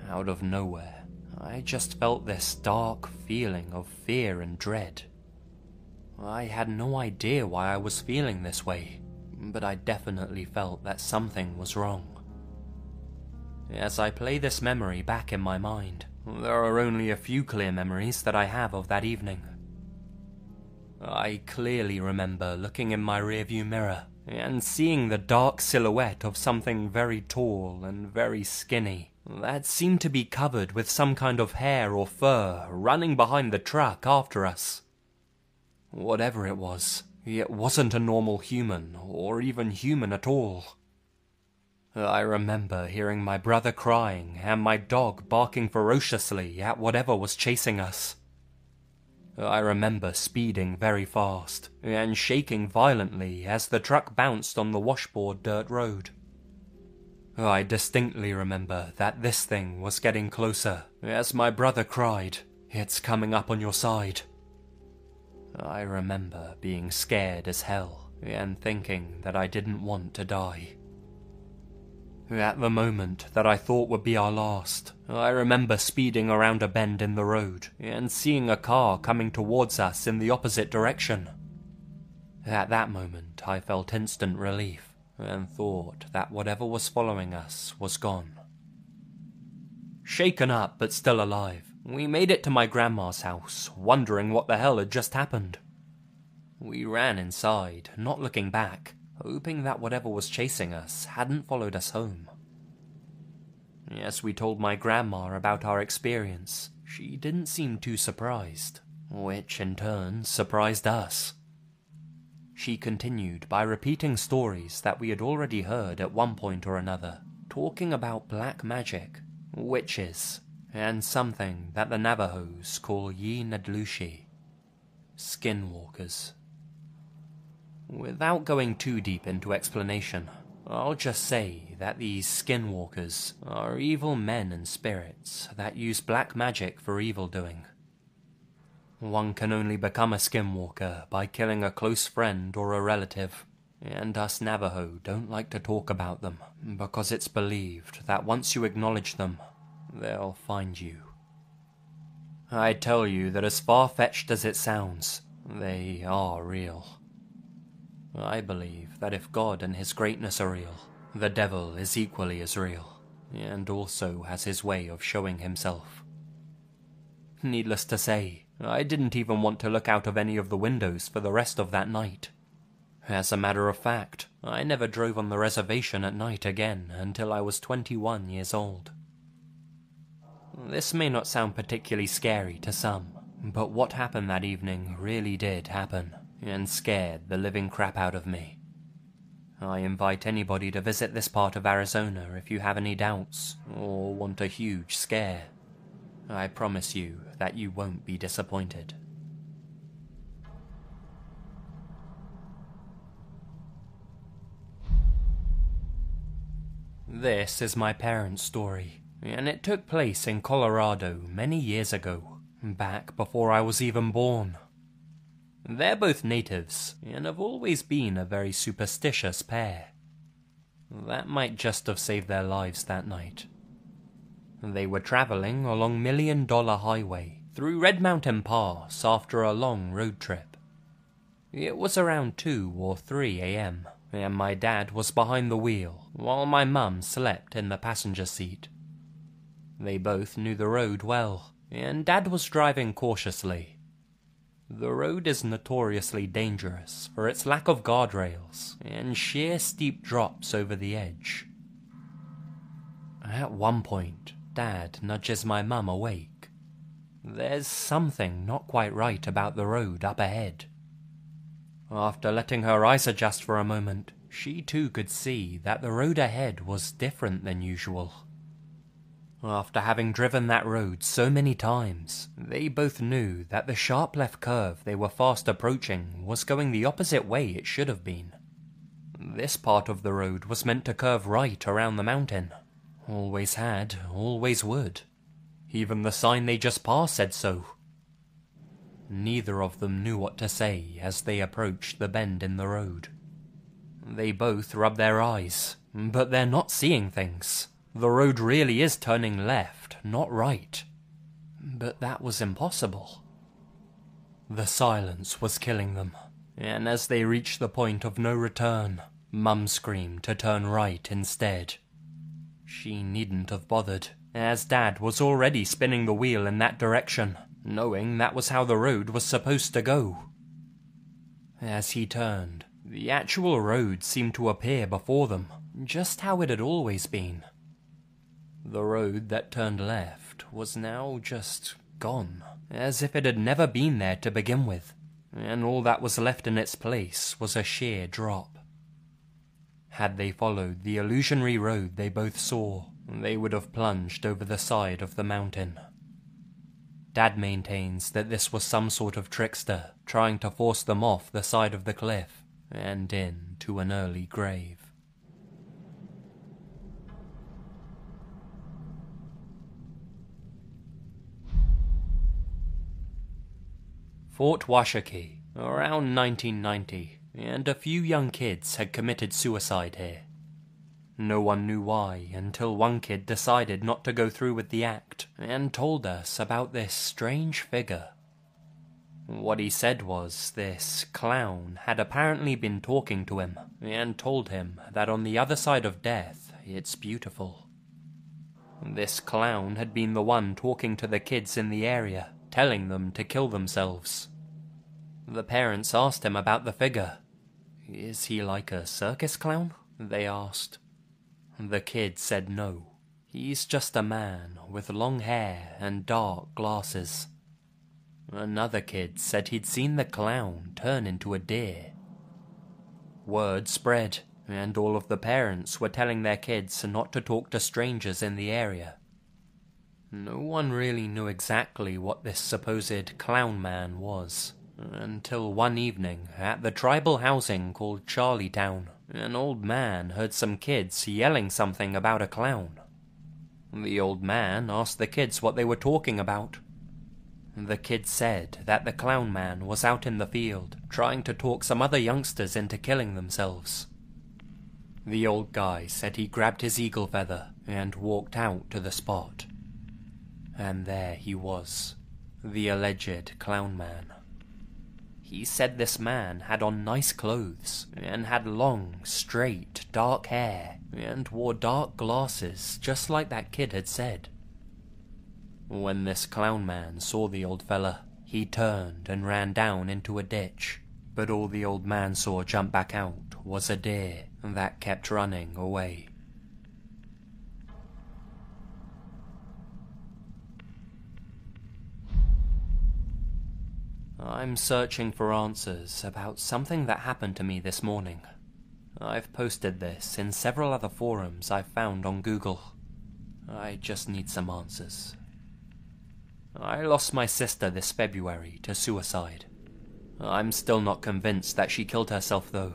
out of nowhere, I just felt this dark feeling of fear and dread. I had no idea why I was feeling this way, but I definitely felt that something was wrong. As I play this memory back in my mind, there are only a few clear memories that I have of that evening. I clearly remember looking in my rearview mirror and seeing the dark silhouette of something very tall and very skinny that seemed to be covered with some kind of hair or fur running behind the truck after us. Whatever it wasn't a normal human or even human at all. I remember hearing my brother crying and my dog barking ferociously at whatever was chasing us. I remember speeding very fast and shaking violently as the truck bounced on the washboard dirt road. I distinctly remember that this thing was getting closer as my brother cried, "It's coming up on your side." I remember being scared as hell and thinking that I didn't want to die. At the moment that I thought would be our last, I remember speeding around a bend in the road and seeing a car coming towards us in the opposite direction. At that moment, I felt instant relief and thought that whatever was following us was gone. Shaken up but still alive, we made it to my grandma's house, wondering what the hell had just happened. We ran inside, not looking back, hoping that whatever was chasing us hadn't followed us home. As we told my grandma about our experience, she didn't seem too surprised, which in turn surprised us. She continued by repeating stories that we had already heard at one point or another, talking about black magic, witches, and something that the Navajos call Yi-Nadlushi, skinwalkers. Without going too deep into explanation, I'll just say that these skinwalkers are evil men and spirits that use black magic for evil doing. One can only become a skinwalker by killing a close friend or a relative, and us Navajo don't like to talk about them because it's believed that once you acknowledge them, they'll find you. I tell you that as far-fetched as it sounds, they are real. I believe that if God and his greatness are real, the devil is equally as real, and also has his way of showing himself. Needless to say, I didn't even want to look out of any of the windows for the rest of that night. As a matter of fact, I never drove on the reservation at night again until I was 21 years old. This may not sound particularly scary to some, but what happened that evening really did happen, and scared the living crap out of me. I invite anybody to visit this part of Arizona if you have any doubts, or want a huge scare. I promise you that you won't be disappointed. This is my parents' story, and it took place in Colorado many years ago, back before I was even born. They're both natives, and have always been a very superstitious pair. That might just have saved their lives that night. They were traveling along $1 Million Highway through Red Mountain Pass after a long road trip. It was around 2 or 3 a.m., and my dad was behind the wheel, while my mum slept in the passenger seat. They both knew the road well, and Dad was driving cautiously. The road is notoriously dangerous for its lack of guardrails and sheer steep drops over the edge. At one point, Dad nudges my mum awake. There's something not quite right about the road up ahead. After letting her eyes adjust for a moment, she too could see that the road ahead was different than usual. After having driven that road so many times, they both knew that the sharp left curve they were fast approaching was going the opposite way it should have been. This part of the road was meant to curve right around the mountain. Always had, always would. Even the sign they just passed said so. Neither of them knew what to say as they approached the bend in the road. They both rubbed their eyes, but they're not seeing things. The road really is turning left, not right. But that was impossible. The silence was killing them, and as they reached the point of no return, Mum screamed to turn right instead. She needn't have bothered, as Dad was already spinning the wheel in that direction, knowing that was how the road was supposed to go. As he turned, the actual road seemed to appear before them, just how it had always been. The road that turned left was now just gone, as if it had never been there to begin with, and all that was left in its place was a sheer drop. Had they followed the illusionary road they both saw, they would have plunged over the side of the mountain. Dad maintains that this was some sort of trickster trying to force them off the side of the cliff and into an early grave. Fort Washakie, around 1990, and a few young kids had committed suicide here. No one knew why until one kid decided not to go through with the act and told us about this strange figure. What he said was this clown had apparently been talking to him and told him that on the other side of death it's beautiful. This clown had been the one talking to the kids in the area, telling them to kill themselves. The parents asked him about the figure. "Is he like a circus clown?" they asked. The kid said no. He's just a man with long hair and dark glasses. Another kid said he'd seen the clown turn into a deer. Word spread, and all of the parents were telling their kids not to talk to strangers in the area. No one really knew exactly what this supposed clown man was, until one evening at the tribal housing called Charlietown, an old man heard some kids yelling something about a clown. The old man asked the kids what they were talking about. The kids said that the clown man was out in the field trying to talk some other youngsters into killing themselves. The old guy said he grabbed his eagle feather and walked out to the spot. And there he was, the alleged clown man. He said this man had on nice clothes and had long, straight, dark hair and wore dark glasses just like that kid had said. When this clown man saw the old fella, he turned and ran down into a ditch, but all the old man saw jump back out was a deer that kept running away. I'm searching for answers about something that happened to me this morning. I've posted this in several other forums I've found on Google. I just need some answers. I lost my sister this February to suicide. I'm still not convinced that she killed herself though.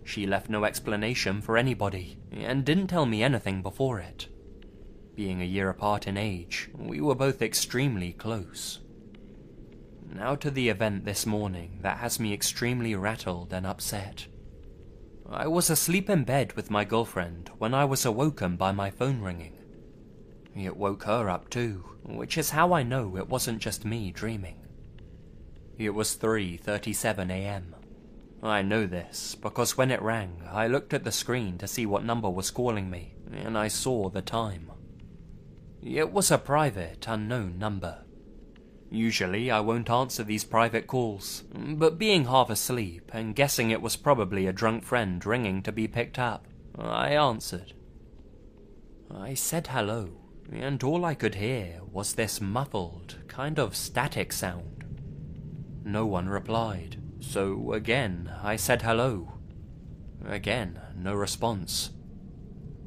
She left no explanation for anybody, and didn't tell me anything before it. Being a year apart in age, we were both extremely close. Now to the event this morning that has me extremely rattled and upset. I was asleep in bed with my girlfriend when I was awoken by my phone ringing. It woke her up too, which is how I know it wasn't just me dreaming. It was 3:37 AM. I know this because when it rang, I looked at the screen to see what number was calling me, and I saw the time. It was a private, unknown number. Usually I won't answer these private calls, but being half asleep and guessing it was probably a drunk friend ringing to be picked up, I answered. I said hello, and all I could hear was this muffled, kind of static sound. No one replied, so again I said hello. Again, no response.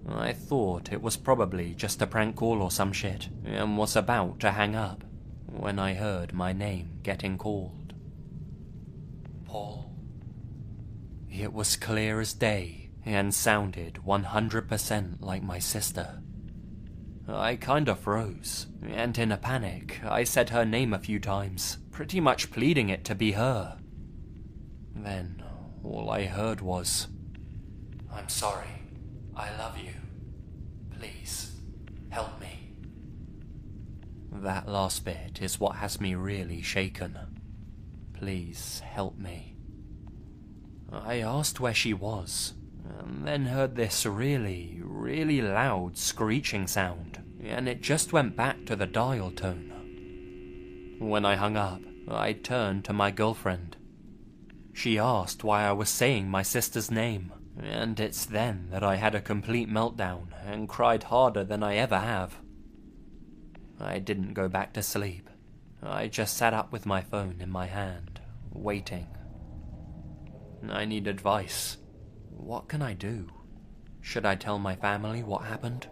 I thought it was probably just a prank call or some shit, and was about to hang up, when I heard my name getting called. Paul. It was clear as day, and sounded 100% like my sister. I kinda froze, and in a panic, I said her name a few times, pretty much pleading it to be her. Then, all I heard was, "I'm sorry, I love you, please, help me." That last bit is what has me really shaken. Please help me. I asked where she was, and then heard this really, really loud screeching sound, and it just went back to the dial tone. When I hung up, I turned to my girlfriend. She asked why I was saying my sister's name, and it's then that I had a complete meltdown and cried harder than I ever have. I didn't go back to sleep. I just sat up with my phone in my hand, waiting. I need advice. What can I do? Should I tell my family what happened?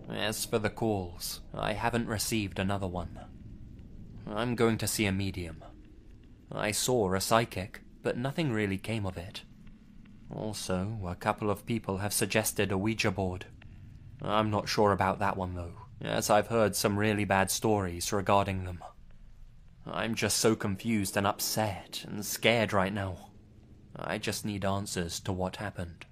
As for the calls, I haven't received another one. I'm going to see a medium. I saw a psychic, but nothing really came of it. Also, a couple of people have suggested a Ouija board. I'm not sure about that one though, as I've heard some really bad stories regarding them. I'm just so confused and upset and scared right now. I just need answers to what happened.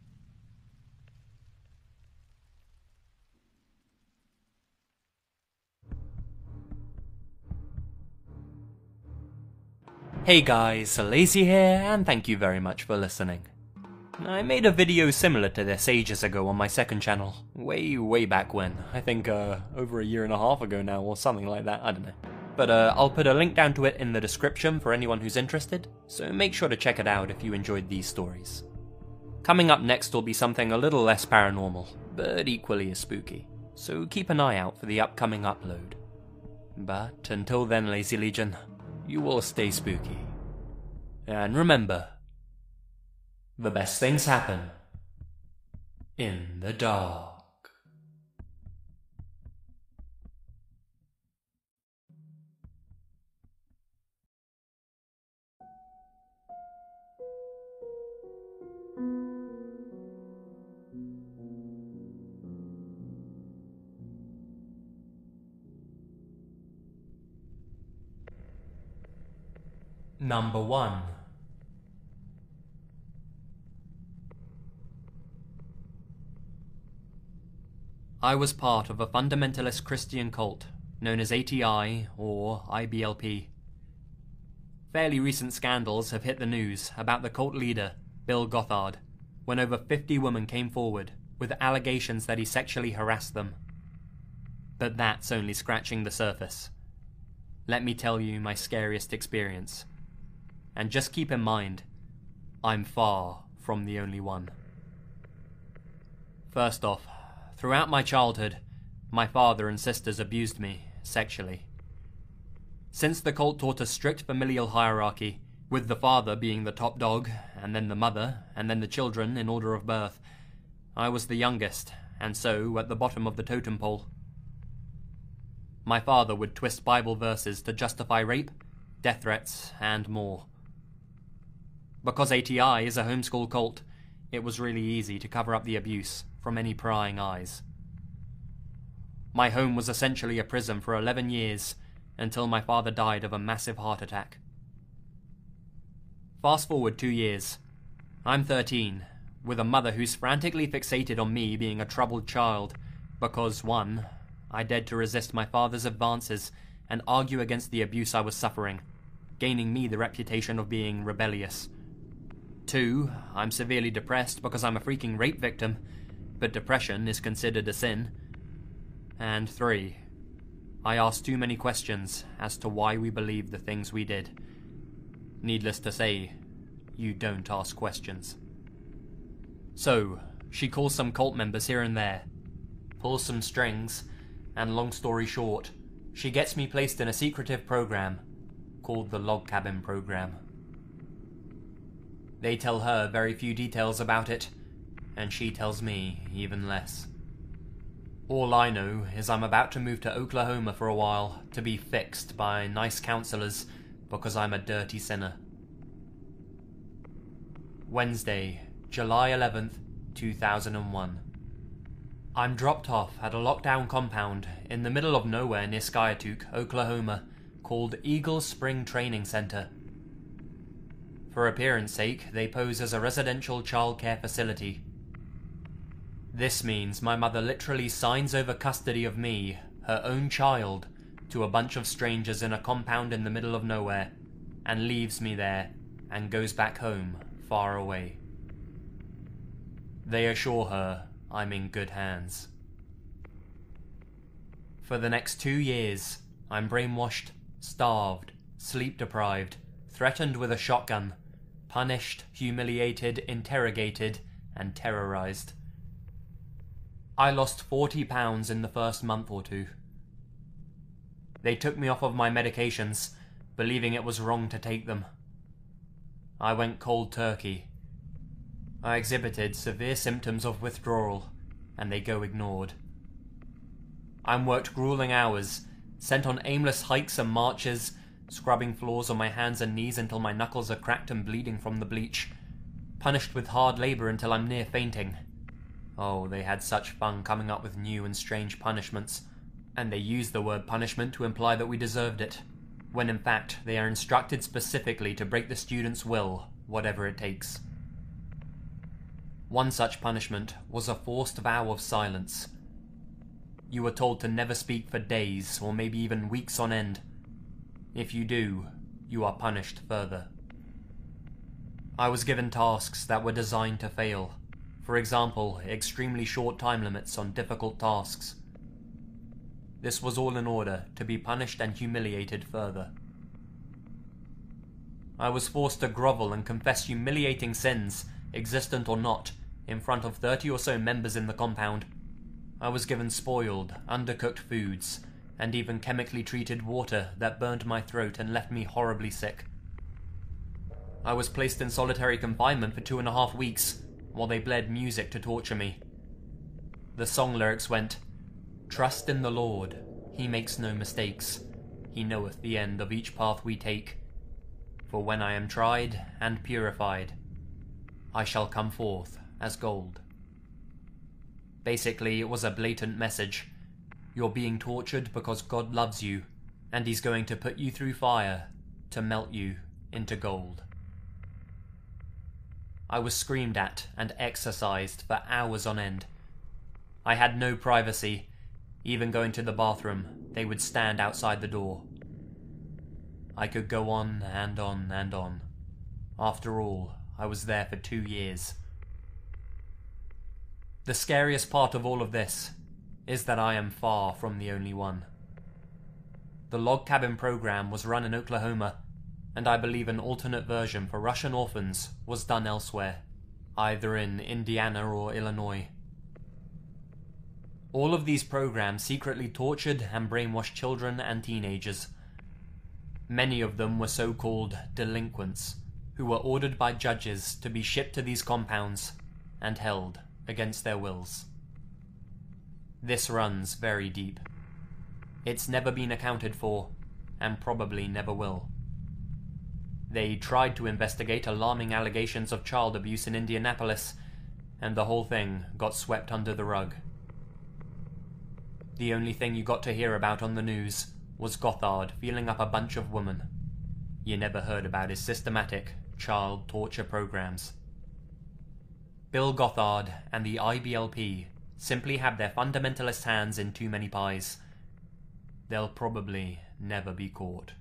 Hey guys, Lazy here, and thank you very much for listening. I made a video similar to this ages ago on my second channel, way back when. I think over a year and a half ago now, or something like that, I don't know. But I'll put a link down to it in the description for anyone who's interested, so make sure to check it out if you enjoyed these stories. Coming up next will be something a little less paranormal, but equally as spooky, so keep an eye out for the upcoming upload. But until then, Lazy Legion, you will stay spooky. And remember, the best things happen in the dark. Number 1. I was part of a fundamentalist Christian cult known as ATI or IBLP. Fairly recent scandals have hit the news about the cult leader, Bill Gothard, when over 50 women came forward with allegations that he sexually harassed them. But that's only scratching the surface. Let me tell you my scariest experience. And just keep in mind, I'm far from the only one. First off, throughout my childhood, my father and sisters abused me sexually. Since the cult taught a strict familial hierarchy, with the father being the top dog, and then the mother, and then the children in order of birth, I was the youngest, and so at the bottom of the totem pole. My father would twist Bible verses to justify rape, death threats, and more. Because ATI is a homeschool cult, it was really easy to cover up the abuse from any prying eyes. My home was essentially a prison for 11 years, until my father died of a massive heart attack. Fast forward 2 years. I'm 13, with a mother who's frantically fixated on me being a troubled child, because 1, I dared to resist my father's advances and argue against the abuse I was suffering, gaining me the reputation of being rebellious. 2, I'm severely depressed because I'm a freaking rape victim, but depression is considered a sin. And 3, I asked too many questions as to why we believed the things we did. Needless to say, you don't ask questions. So, she calls some cult members here and there, pulls some strings, and long story short, she gets me placed in a secretive program called the Log Cabin Program. They tell her very few details about it, and she tells me even less. All I know is I'm about to move to Oklahoma for a while to be fixed by nice counselors because I'm a dirty sinner. Wednesday, July 11th, 2001. I'm dropped off at a lockdown compound in the middle of nowhere near Skiatook, Oklahoma, called Eagle Spring Training Center. For appearance sake, they pose as a residential childcare facility. This means my mother literally signs over custody of me, her own child, to a bunch of strangers in a compound in the middle of nowhere, and leaves me there, and goes back home, far away. They assure her I'm in good hands. For the next 2 years, I'm brainwashed, starved, sleep-deprived, threatened with a shotgun, punished, humiliated, interrogated, and terrorized. I lost 40 pounds in the first month or 2. They took me off of my medications, believing it was wrong to take them. I went cold turkey. I exhibited severe symptoms of withdrawal, and they go ignored. I'm worked grueling hours, sent on aimless hikes and marches, scrubbing floors on my hands and knees until my knuckles are cracked and bleeding from the bleach, punished with hard labor until I'm near fainting. Oh, they had such fun coming up with new and strange punishments, and they used the word punishment to imply that we deserved it, when in fact they are instructed specifically to break the student's will, whatever it takes. One such punishment was a forced vow of silence. You were told to never speak for days, or maybe even weeks on end. If you do, you are punished further. I was given tasks that were designed to fail. For example, extremely short time limits on difficult tasks. This was all in order to be punished and humiliated further. I was forced to grovel and confess humiliating sins, existent or not, in front of 30 or so members in the compound. I was given spoiled, undercooked foods, and even chemically treated water that burned my throat and left me horribly sick. I was placed in solitary confinement for 2.5 weeks, while they bled music to torture me. The song lyrics went, "Trust in the Lord, he makes no mistakes. He knoweth the end of each path we take. For when I am tried and purified, I shall come forth as gold." Basically, it was a blatant message. You're being tortured because God loves you, and he's going to put you through fire to melt you into gold. I was screamed at and exercised for hours on end. I had no privacy. Even going to the bathroom, they would stand outside the door. I could go on and on and on. After all, I was there for 2 years. The scariest part of all of this is that I am far from the only one. The log cabin program was run in Oklahoma, and I believe an alternate version for Russian orphans was done elsewhere, either in Indiana or Illinois. All of these programs secretly tortured and brainwashed children and teenagers. Many of them were so-called delinquents, who were ordered by judges to be shipped to these compounds and held against their wills. This runs very deep. It's never been accounted for, and probably never will. They tried to investigate alarming allegations of child abuse in Indianapolis, and the whole thing got swept under the rug. The only thing you got to hear about on the news was Gothard feeling up a bunch of women. You never heard about his systematic child torture programs. Bill Gothard and the IBLP simply have their fundamentalist hands in too many pies. They'll probably never be caught.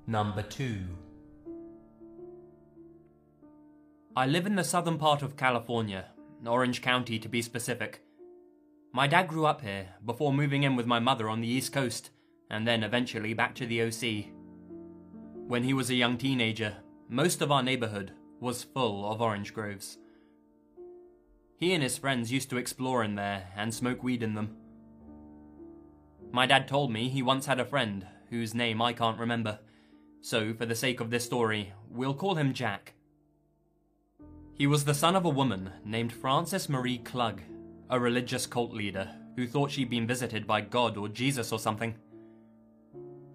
Number 2. I live in the southern part of California, Orange County to be specific. My dad grew up here before moving in with my mother on the East Coast, and then eventually back to the OC. When he was a young teenager, most of our neighborhood was full of orange groves. He and his friends used to explore in there and smoke weed in them. My dad told me he once had a friend whose name I can't remember, so for the sake of this story, we'll call him Jack. He was the son of a woman named Frances Marie Klug, a religious cult leader who thought she'd been visited by God or Jesus or something.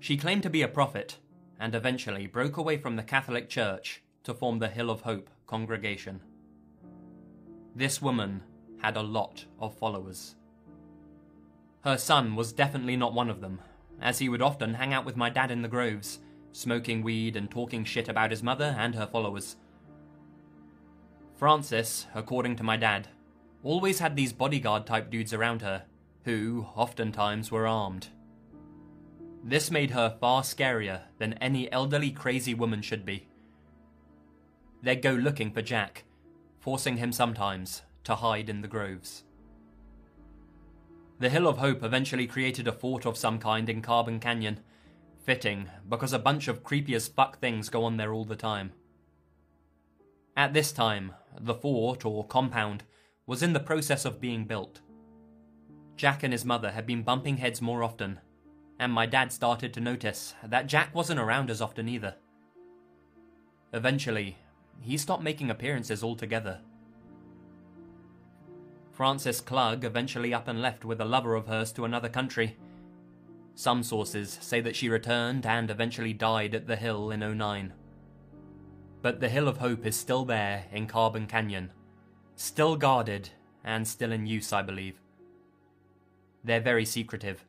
She claimed to be a prophet, and eventually broke away from the Catholic Church to form the Hill of Hope congregation. This woman had a lot of followers. Her son was definitely not one of them, as he would often hang out with my dad in the groves, smoking weed and talking shit about his mother and her followers. Frances, according to my dad, always had these bodyguard-type dudes around her, who, oftentimes, were armed. This made her far scarier than any elderly crazy woman should be. They'd go looking for Jack, forcing him sometimes to hide in the groves. The Hill of Hope eventually created a fort of some kind in Carbon Canyon, fitting because a bunch of creepy as fuck things go on there all the time. At this time, the fort, or compound, was in the process of being built. Jack and his mother had been bumping heads more often, and my dad started to notice that Jack wasn't around as often either. Eventually, he stopped making appearances altogether. Frances Klug eventually up and left with a lover of hers to another country. Some sources say that she returned and eventually died at the hill in '09. But the Hill of Hope is still there in Carbon Canyon, still guarded and still in use, I believe. They're very secretive,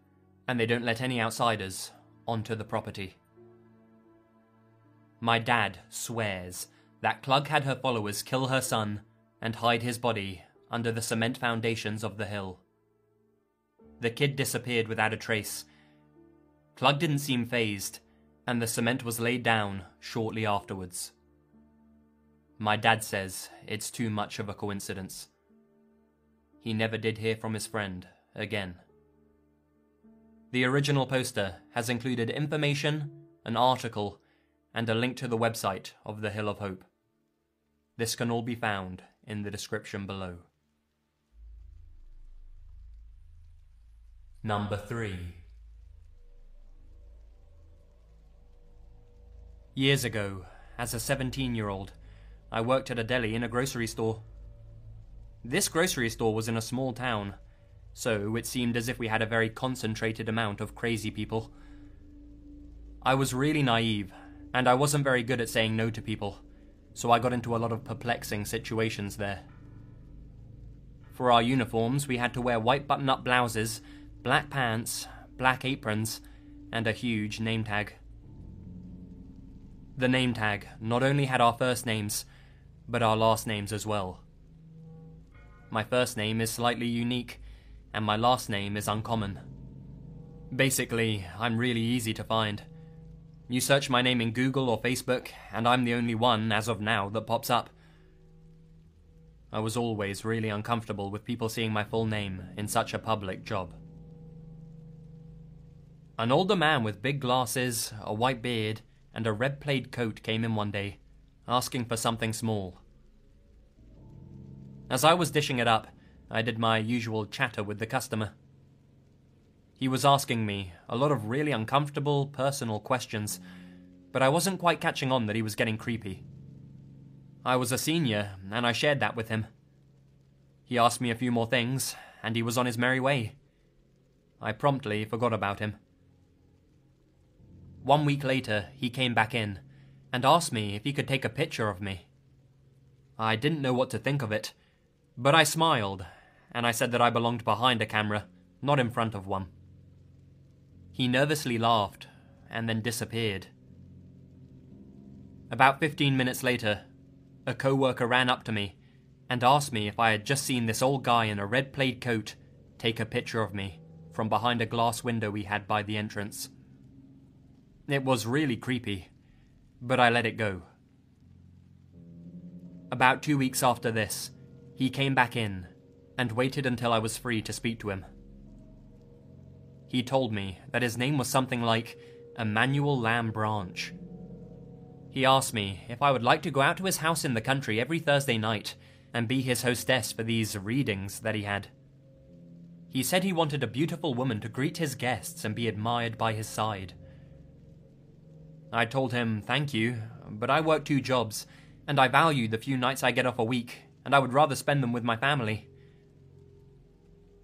and they don't let any outsiders onto the property. My dad swears that Klug had her followers kill her son and hide his body under the cement foundations of the hill. The kid disappeared without a trace. Klug didn't seem fazed, and the cement was laid down shortly afterwards. My dad says it's too much of a coincidence. He never did hear from his friend again. The original poster has included information, an article, and a link to the website of the Hill of Hope. This can all be found in the description below. Number 3. Years ago, as a 17-year-old, I worked at a deli in a grocery store. This grocery store was in a small town, so it seemed as if we had a very concentrated amount of crazy people. I was really naive, and I wasn't very good at saying no to people, so I got into a lot of perplexing situations there. For our uniforms, we had to wear white button-up blouses, black pants, black aprons, and a huge name tag. The name tag not only had our first names, but our last names as well. My first name is slightly unique, and my last name is uncommon. Basically, I'm really easy to find. You search my name in Google or Facebook, and I'm the only one, as of now, that pops up. I was always really uncomfortable with people seeing my full name in such a public job. An older man with big glasses, a white beard, and a red plaid coat came in one day, asking for something small. As I was dishing it up, I did my usual chatter with the customer. He was asking me a lot of really uncomfortable, personal questions, but I wasn't quite catching on that he was getting creepy. I was a senior, and I shared that with him. He asked me a few more things, and he was on his merry way. I promptly forgot about him. 1 week later, he came back in, and asked me if he could take a picture of me. I didn't know what to think of it, but I smiled, and I said that I belonged behind a camera, not in front of one. He nervously laughed, and then disappeared. About 15 minutes later, a co-worker ran up to me and asked me if I had just seen this old guy in a red plaid coat take a picture of me from behind a glass window we had by the entrance. It was really creepy, but I let it go. About 2 weeks after this, he came back in and waited until I was free to speak to him. He told me that his name was something like Emmanuel Lamb Branch. He asked me if I would like to go out to his house in the country every Thursday night and be his hostess for these readings that he had. He said he wanted a beautiful woman to greet his guests and be admired by his side. I told him thank you, but I work 2 jobs, and I value the few nights I get off a week, and I would rather spend them with my family.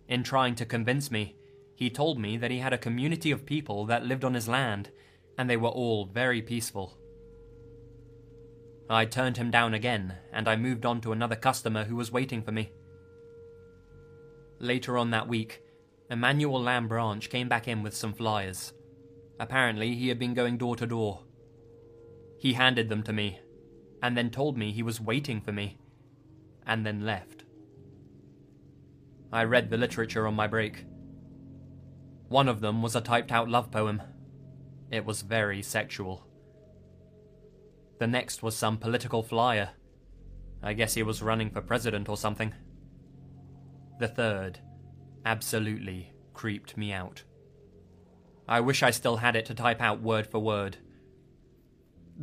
In trying to convince me, he told me that he had a community of people that lived on his land, and they were all very peaceful. I turned him down again, and I moved on to another customer who was waiting for me. Later on that week, Emmanuel Lamb Branch came back in with some flyers. Apparently, he had been going door to door. He handed them to me, and then told me he was waiting for me, and then left. I read the literature on my break. One of them was a typed-out love poem. It was very sexual. The next was some political flyer. I guess he was running for president or something. The third absolutely creeped me out. I wish I still had it to type out word for word.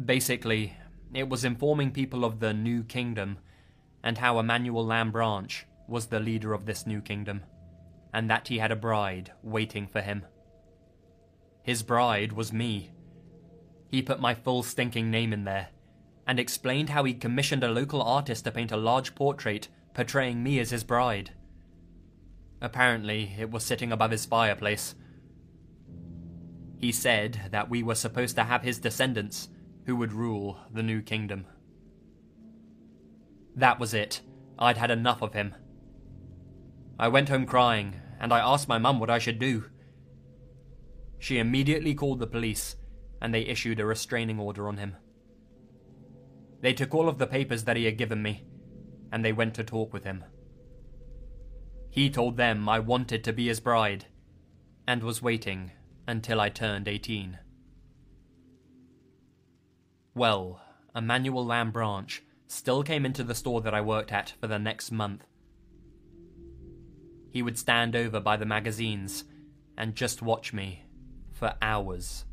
Basically, it was informing people of the new kingdom, and how Emmanuel Lamb Branch was the leader of this new kingdom, and that he had a bride waiting for him. His bride was me. He put my full stinking name in there, and explained how he'd commissioned a local artist to paint a large portrait portraying me as his bride. Apparently, it was sitting above his fireplace. He said that we were supposed to have his descendants who would rule the new kingdom. That was it. I'd had enough of him. I went home crying, and I asked my mum what I should do. She immediately called the police, and they issued a restraining order on him. They took all of the papers that he had given me, and they went to talk with him. He told them I wanted to be his bride, and was waiting until I turned 18. Well, Emmanuel Lamb Branch still came into the store that I worked at for the next month. He would stand over by the magazines and just watch me for hours.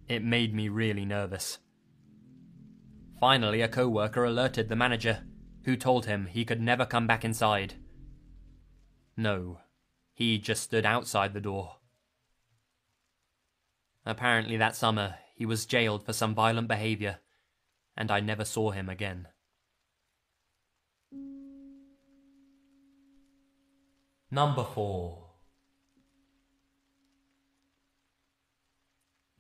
It made me really nervous. Finally, a co-worker alerted the manager, who told him he could never come back inside. No, he just stood outside the door. Apparently that summer, he was jailed for some violent behavior, and I never saw him again. Number 4.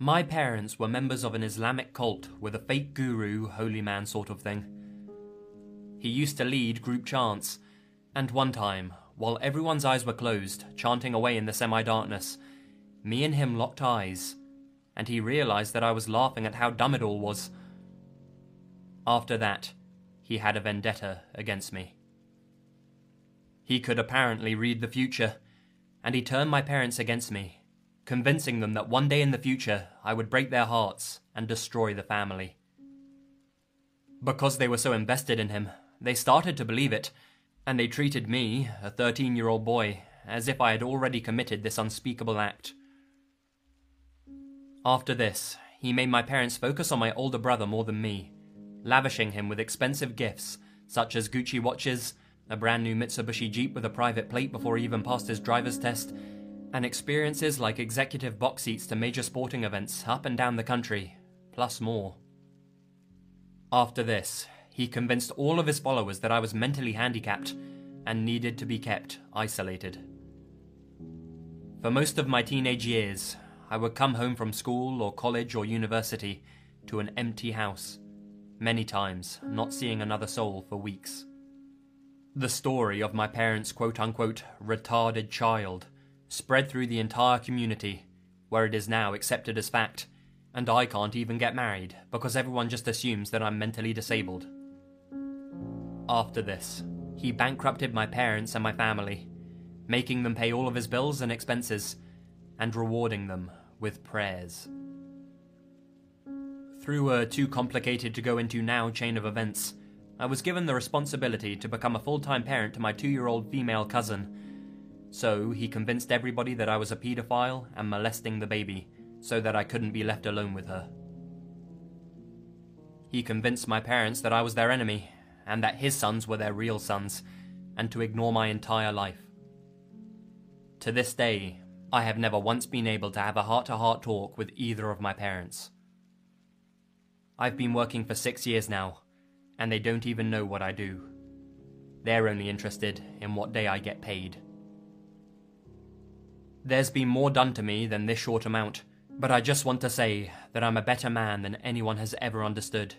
My parents were members of an Islamic cult with a fake guru, holy man sort of thing. He used to lead group chants, and one time, while everyone's eyes were closed, chanting away in the semi-darkness, me and him locked eyes, and he realized that I was laughing at how dumb it all was. After that, he had a vendetta against me. He could apparently read the future, and he turned my parents against me, convincing them that one day in the future I would break their hearts and destroy the family. Because they were so invested in him, they started to believe it, and they treated me, a 13-year-old boy, as if I had already committed this unspeakable act. After this, he made my parents focus on my older brother more than me, lavishing him with expensive gifts such as Gucci watches, a brand new Mitsubishi Jeep with a private plate before he even passed his driver's test, and experiences like executive box seats to major sporting events up and down the country, plus more. After this, he convinced all of his followers that I was mentally handicapped and needed to be kept isolated. For most of my teenage years, I would come home from school or college or university to an empty house, many times not seeing another soul for weeks. The story of my parents' quote-unquote retarded child spread through the entire community, where it is now accepted as fact, and I can't even get married because everyone just assumes that I'm mentally disabled. After this, he bankrupted my parents and my family, making them pay all of his bills and expenses, and rewarding them with prayers. Through a too complicated to go into now chain of events, I was given the responsibility to become a full-time parent to my 2-year-old female cousin. So he convinced everybody that I was a paedophile and molesting the baby, so that I couldn't be left alone with her. He convinced my parents that I was their enemy, and that his sons were their real sons, and to ignore my entire life. To this day, I have never once been able to have a heart-to-heart talk with either of my parents. I've been working for 6 years now, and they don't even know what I do. They're only interested in what day I get paid. There's been more done to me than this short amount, but I just want to say that I'm a better man than anyone has ever understood,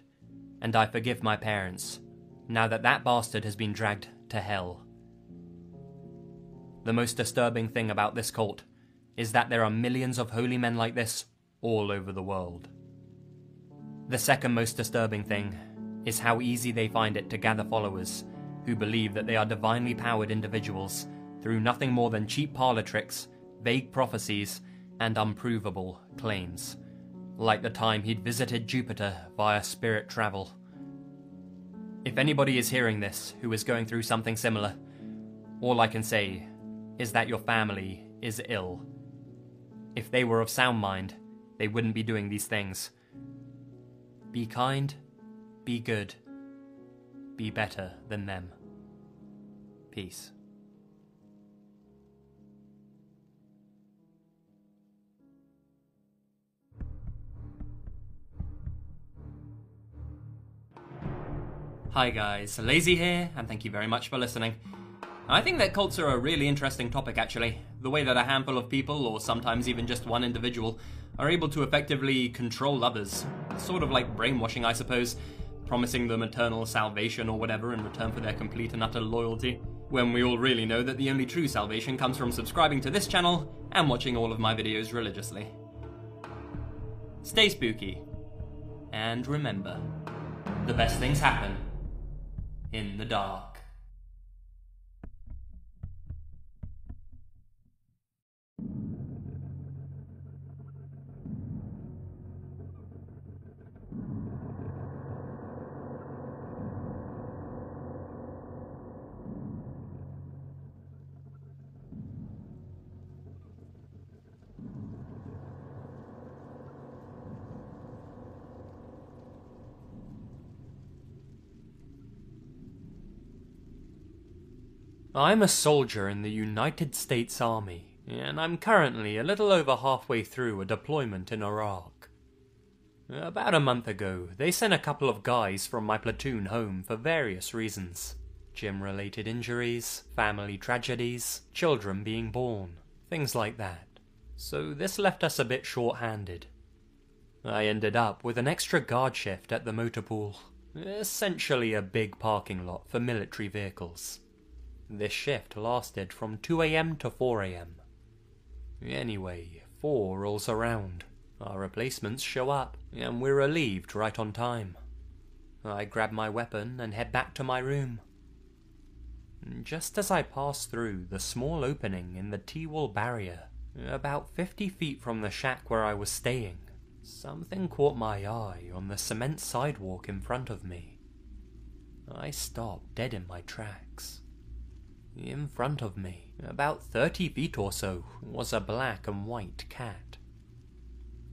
and I forgive my parents, now that that bastard has been dragged to hell. The most disturbing thing about this cult is that there are millions of holy men like this all over the world. The second most disturbing thing is how easy they find it to gather followers who believe that they are divinely powered individuals through nothing more than cheap parlor tricks, vague prophecies, and unprovable claims, like the time he'd visited Jupiter via spirit travel. If anybody is hearing this who is going through something similar, all I can say is that your family is ill. If they were of sound mind, they wouldn't be doing these things. Be kind, be good, be better than them. Peace. Hi guys, Lazy here, and thank you very much for listening. I think that cults are a really interesting topic actually. The way that a handful of people, or sometimes even just one individual, are able to effectively control others. Sort of like brainwashing, I suppose, promising them eternal salvation or whatever in return for their complete and utter loyalty, when we all really know that the only true salvation comes from subscribing to this channel and watching all of my videos religiously. Stay spooky, and remember, the best things happen in the dark. I'm a soldier in the United States Army, and I'm currently a little over halfway through a deployment in Iraq. About a month ago, they sent a couple of guys from my platoon home for various reasons. Gym-related injuries, family tragedies, children being born, things like that. So this left us a bit short-handed. I ended up with an extra guard shift at the motor pool, essentially a big parking lot for military vehicles. This shift lasted from 2 AM to 4 AM. Anyway, 4 rolls around. Our replacements show up, and we're relieved right on time. I grab my weapon and head back to my room. Just as I pass through the small opening in the T-wall barrier, about 50 feet from the shack where I was staying, something caught my eye on the cement sidewalk in front of me. I stopped dead in my tracks. In front of me, about 30 feet or so, was a black and white cat.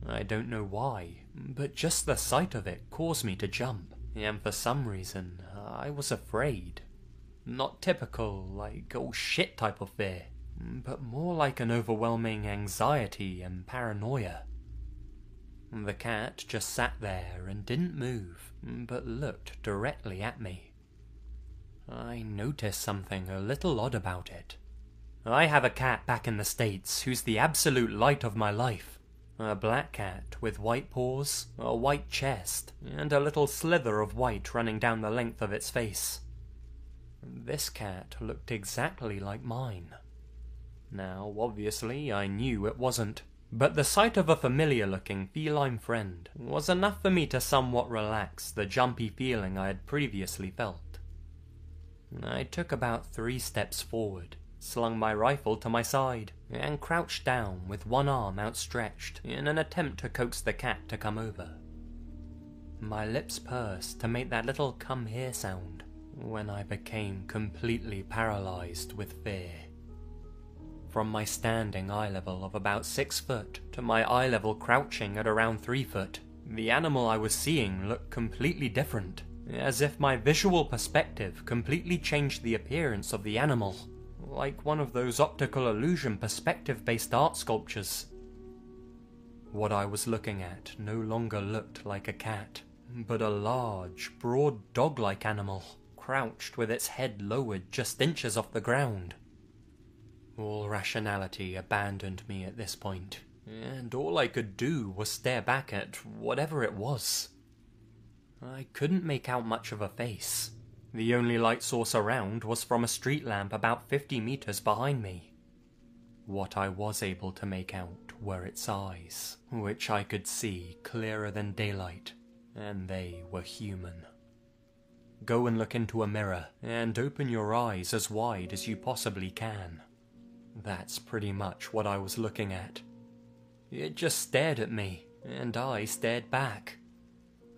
I don't know why, but just the sight of it caused me to jump, and for some reason, I was afraid. Not typical, like, oh shit type of fear, but more like an overwhelming anxiety and paranoia. The cat just sat there and didn't move, but looked directly at me. I noticed something a little odd about it. I have a cat back in the States who's the absolute light of my life. A black cat with white paws, a white chest, and a little slither of white running down the length of its face. This cat looked exactly like mine. Now, obviously, I knew it wasn't, but the sight of a familiar-looking feline friend was enough for me to somewhat relax the jumpy feeling I had previously felt. I took about 3 steps forward, slung my rifle to my side, and crouched down with one arm outstretched in an attempt to coax the cat to come over. My lips pursed to make that little "come here" sound when I became completely paralyzed with fear. From my standing eye level of about 6 foot to my eye level crouching at around 3 foot, the animal I was seeing looked completely different, as if my visual perspective completely changed the appearance of the animal, like one of those optical illusion perspective-based art sculptures. What I was looking at no longer looked like a cat, but a large, broad dog-like animal, crouched with its head lowered just inches off the ground. All rationality abandoned me at this point, and all I could do was stare back at whatever it was. I couldn't make out much of a face. The only light source around was from a street lamp about 50 meters behind me. What I was able to make out were its eyes, which I could see clearer than daylight, and they were human. Go and look into a mirror, and open your eyes as wide as you possibly can. That's pretty much what I was looking at. It just stared at me, and I stared back.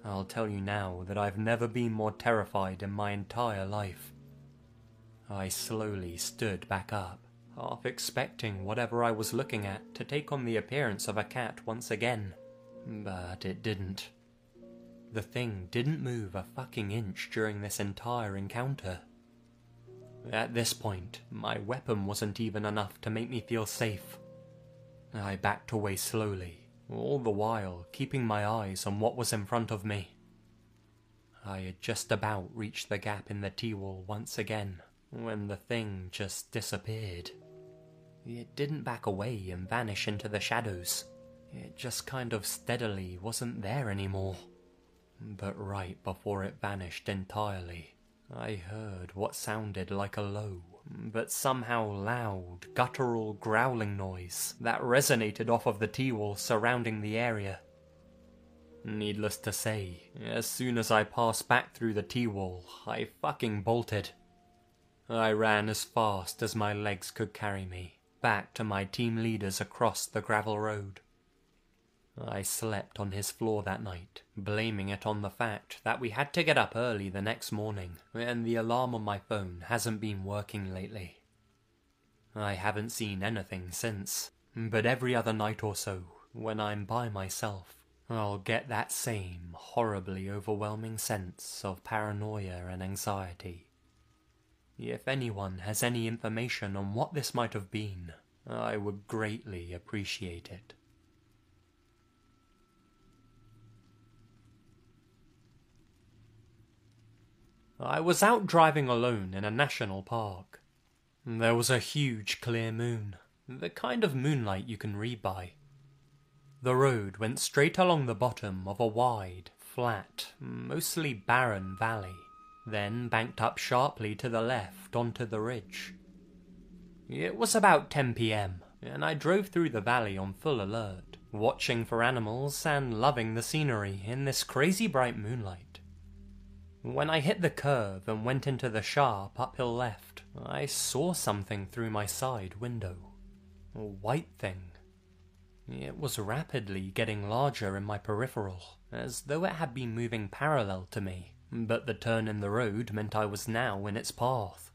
I'll tell you now that I've never been more terrified in my entire life. I slowly stood back up, half expecting whatever I was looking at to take on the appearance of a cat once again, but it didn't. The thing didn't move a fucking inch during this entire encounter. At this point, my weapon wasn't even enough to make me feel safe. I backed away slowly, all the while keeping my eyes on what was in front of me. I had just about reached the gap in the T-wall once again, when the thing just disappeared. It didn't back away and vanish into the shadows. It just kind of steadily wasn't there anymore. But right before it vanished entirely, I heard what sounded like a low, but somehow loud, guttural growling noise that resonated off of the T-wall surrounding the area. Needless to say, as soon as I passed back through the T-wall, I fucking bolted. I ran as fast as my legs could carry me, back to my team leaders across the gravel road. I slept on his floor that night, blaming it on the fact that we had to get up early the next morning, and the alarm on my phone hasn't been working lately. I haven't seen anything since, but every other night or so, when I'm by myself, I'll get that same horribly overwhelming sense of paranoia and anxiety. If anyone has any information on what this might have been, I would greatly appreciate it. I was out driving alone in a national park. There was a huge clear moon, the kind of moonlight you can read by. The road went straight along the bottom of a wide, flat, mostly barren valley, then banked up sharply to the left onto the ridge. It was about 10 p.m, and I drove through the valley on full alert, watching for animals and loving the scenery in this crazy bright moonlight. When I hit the curve and went into the sharp uphill left, I saw something through my side window. A white thing. It was rapidly getting larger in my peripheral, as though it had been moving parallel to me, but the turn in the road meant I was now in its path.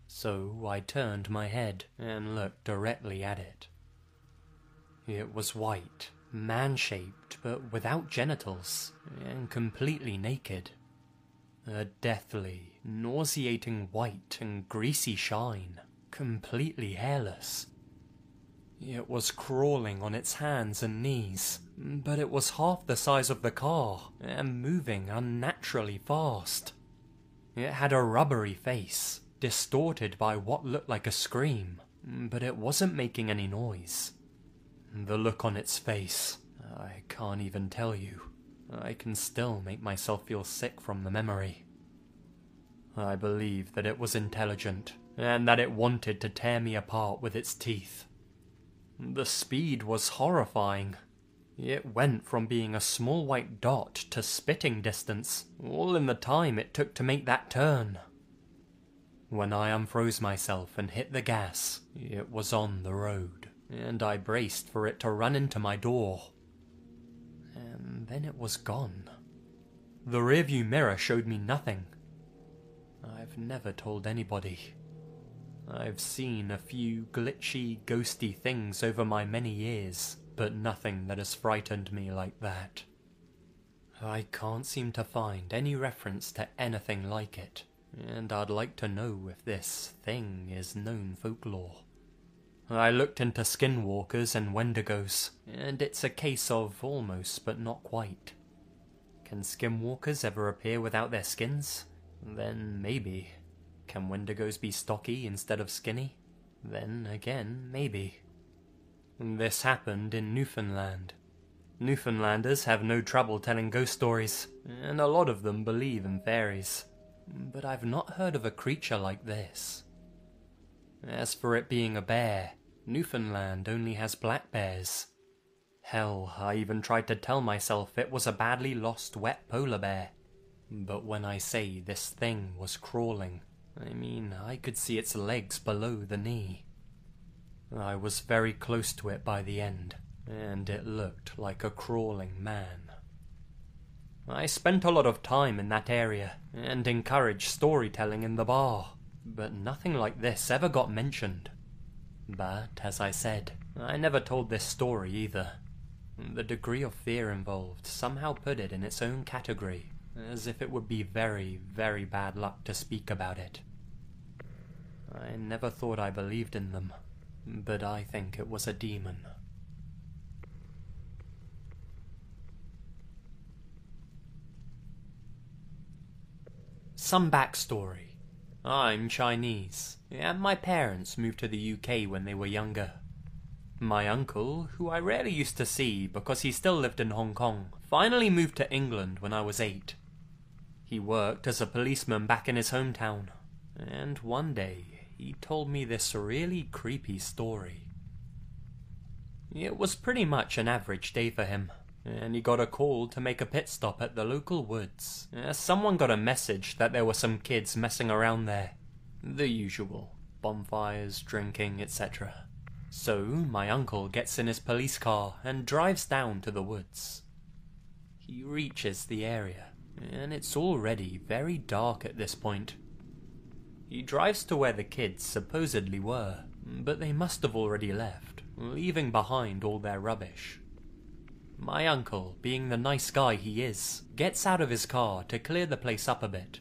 So I turned my head and looked directly at it. It was white, man-shaped, but without genitals, and completely naked. A deathly, nauseating white and greasy shine, completely hairless. It was crawling on its hands and knees, but it was half the size of the car and moving unnaturally fast. It had a rubbery face, distorted by what looked like a scream, but it wasn't making any noise. The look on its face, I can't even tell you. I can still make myself feel sick from the memory. I believe that it was intelligent, and that it wanted to tear me apart with its teeth. The speed was horrifying. It went from being a small white dot to spitting distance, all in the time it took to make that turn. When I unfroze myself and hit the gas, it was on the road, and I braced for it to run into my door. And then it was gone. The rearview mirror showed me nothing. I've never told anybody. I've seen a few glitchy, ghosty things over my many years, but nothing that has frightened me like that. I can't seem to find any reference to anything like it, and I'd like to know if this thing is known folklore. I looked into skinwalkers and wendigos, and it's a case of almost but not quite. Can skinwalkers ever appear without their skins? Then maybe. Can wendigos be stocky instead of skinny? Then again, maybe. This happened in Newfoundland. Newfoundlanders have no trouble telling ghost stories, and a lot of them believe in fairies. But I've not heard of a creature like this. As for it being a bear, Newfoundland only has black bears. Hell, I even tried to tell myself it was a badly lost wet polar bear. But when I say this thing was crawling, I mean I could see its legs below the knee. I was very close to it by the end, and it looked like a crawling man. I spent a lot of time in that area, and encouraged storytelling in the bar, but nothing like this ever got mentioned. But, as I said, I never told this story either. The degree of fear involved somehow put it in its own category, as if it would be very, very bad luck to speak about it. I never thought I believed in them, but I think it was a demon. Some backstory. I'm Chinese, and my parents moved to the UK when they were younger. My uncle, who I rarely used to see because he still lived in Hong Kong, finally moved to England when I was 8. He worked as a policeman back in his hometown, and one day he told me this really creepy story. It was pretty much an average day for him, and he got a call to make a pit stop at the local woods, as someone got a message that there were some kids messing around there. The usual, bonfires, drinking, etc. So my uncle gets in his police car and drives down to the woods. He reaches the area, and it's already very dark at this point. He drives to where the kids supposedly were, but they must have already left, leaving behind all their rubbish. My uncle, being the nice guy he is, gets out of his car to clear the place up a bit.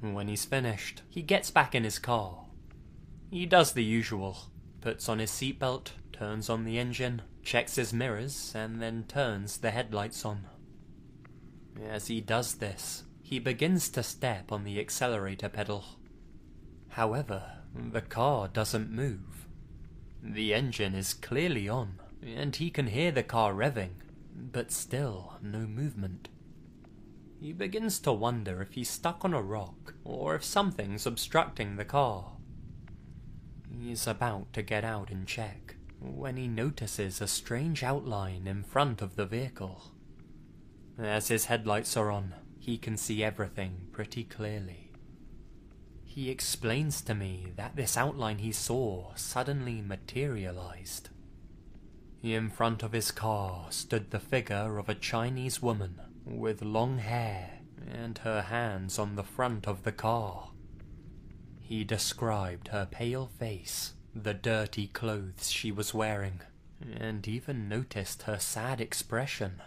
When he's finished, he gets back in his car. He does the usual, puts on his seatbelt, turns on the engine, checks his mirrors, and then turns the headlights on. As he does this, he begins to step on the accelerator pedal. However, the car doesn't move. The engine is clearly on, and he can hear the car revving, but still no movement. He begins to wonder if he's stuck on a rock, or if something's obstructing the car. He's about to get out and check, when he notices a strange outline in front of the vehicle. As his headlights are on, he can see everything pretty clearly. He explains to me that this outline he saw suddenly materialized. In front of his car stood the figure of a Chinese woman with long hair and her hands on the front of the car. He described her pale face, the dirty clothes she was wearing, and even noticed her sad expression.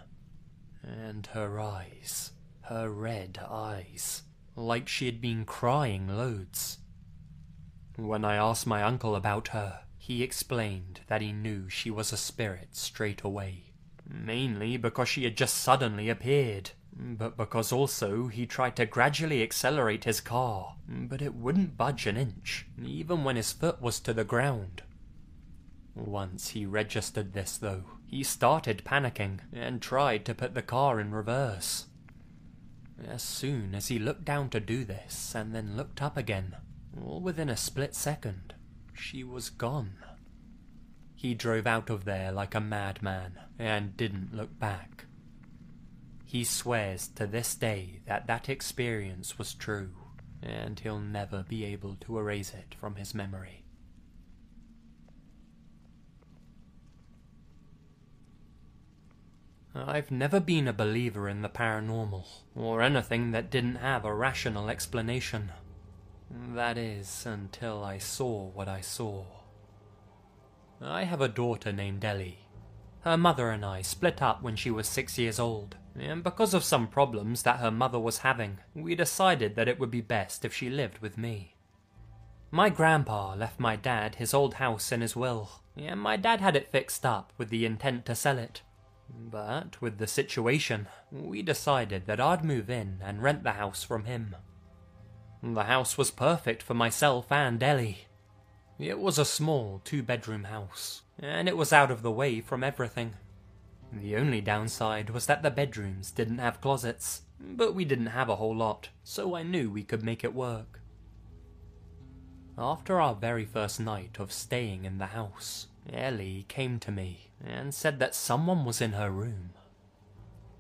And her eyes, her red eyes, like she had been crying loads. When I asked my uncle about her, he explained that he knew she was a spirit straight away, mainly because she had just suddenly appeared, but because also he tried to gradually accelerate his car, but it wouldn't budge an inch, even when his foot was to the ground. Once he registered this though, he started panicking and tried to put the car in reverse. As soon as he looked down to do this and then looked up again, all within a split second, she was gone. He drove out of there like a madman and didn't look back. He swears to this day that that experience was true, and he'll never be able to erase it from his memory. I've never been a believer in the paranormal, or anything that didn't have a rational explanation. That is, until I saw what I saw. I have a daughter named Ellie. Her mother and I split up when she was 6 years old, and because of some problems that her mother was having, we decided that it would be best if she lived with me. My grandpa left my dad his old house in his will, and my dad had it fixed up with the intent to sell it. But with the situation, we decided that I'd move in and rent the house from him. The house was perfect for myself and Ellie. It was a small 2-bedroom house, and it was out of the way from everything. The only downside was that the bedrooms didn't have closets, but we didn't have a whole lot, so I knew we could make it work. After our very first night of staying in the house, Ellie came to me and said that someone was in her room.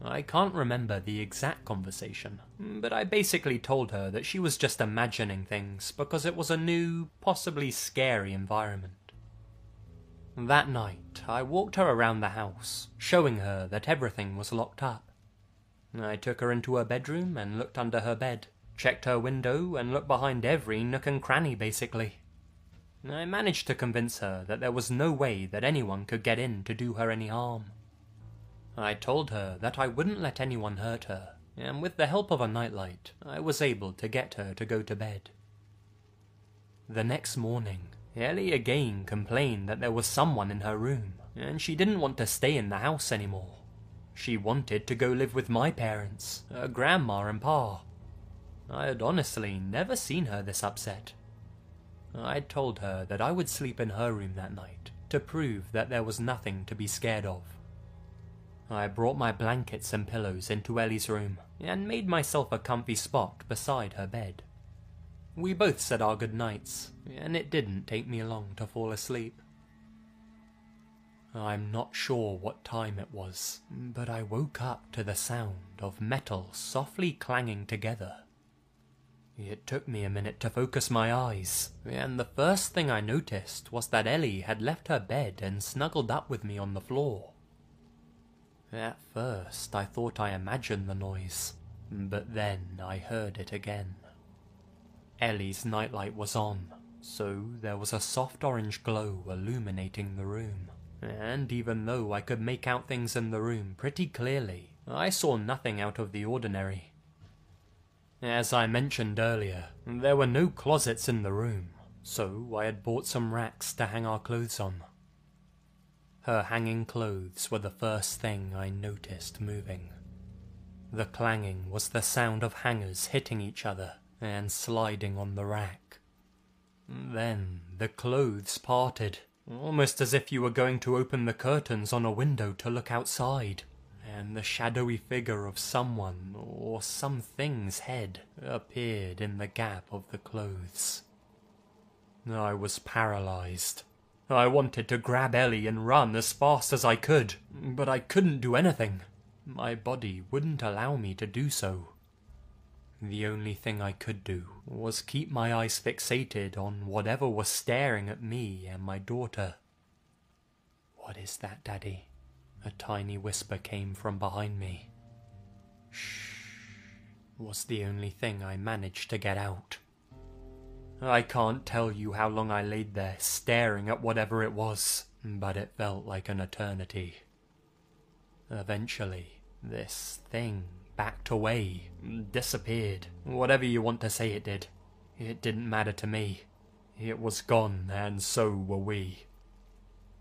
I can't remember the exact conversation, but I basically told her that she was just imagining things because it was a new, possibly scary environment. That night, I walked her around the house, showing her that everything was locked up. I took her into her bedroom and looked under her bed, checked her window and looked behind every nook and cranny basically. I managed to convince her that there was no way that anyone could get in to do her any harm. I told her that I wouldn't let anyone hurt her, and with the help of a nightlight, I was able to get her to go to bed. The next morning, Ellie again complained that there was someone in her room, and she didn't want to stay in the house anymore. She wanted to go live with my parents, her grandma and pa. I had honestly never seen her this upset. I told her that I would sleep in her room that night, to prove that there was nothing to be scared of. I brought my blankets and pillows into Ellie's room, and made myself a comfy spot beside her bed. We both said our good nights, and it didn't take me long to fall asleep. I'm not sure what time it was, but I woke up to the sound of metal softly clanging together. It took me a minute to focus my eyes, and the first thing I noticed was that Ellie had left her bed and snuggled up with me on the floor. At first I thought I imagined the noise, but then I heard it again. Ellie's nightlight was on, so there was a soft orange glow illuminating the room, and even though I could make out things in the room pretty clearly, I saw nothing out of the ordinary. As I mentioned earlier, there were no closets in the room, so I had bought some racks to hang our clothes on. Her hanging clothes were the first thing I noticed moving. The clanging was the sound of hangers hitting each other and sliding on the rack. Then the clothes parted, almost as if you were going to open the curtains on a window to look outside, and the shadowy figure of someone or something's head appeared in the gap of the clothes. I was paralyzed. I wanted to grab Ellie and run as fast as I could, but I couldn't do anything. My body wouldn't allow me to do so. The only thing I could do was keep my eyes fixated on whatever was staring at me and my daughter. "What is that, Daddy?" A tiny whisper came from behind me. "Shh," was the only thing I managed to get out. I can't tell you how long I laid there staring at whatever it was, but it felt like an eternity. Eventually, this thing backed away, disappeared, whatever you want to say it did. It didn't matter to me. It was gone, and so were we.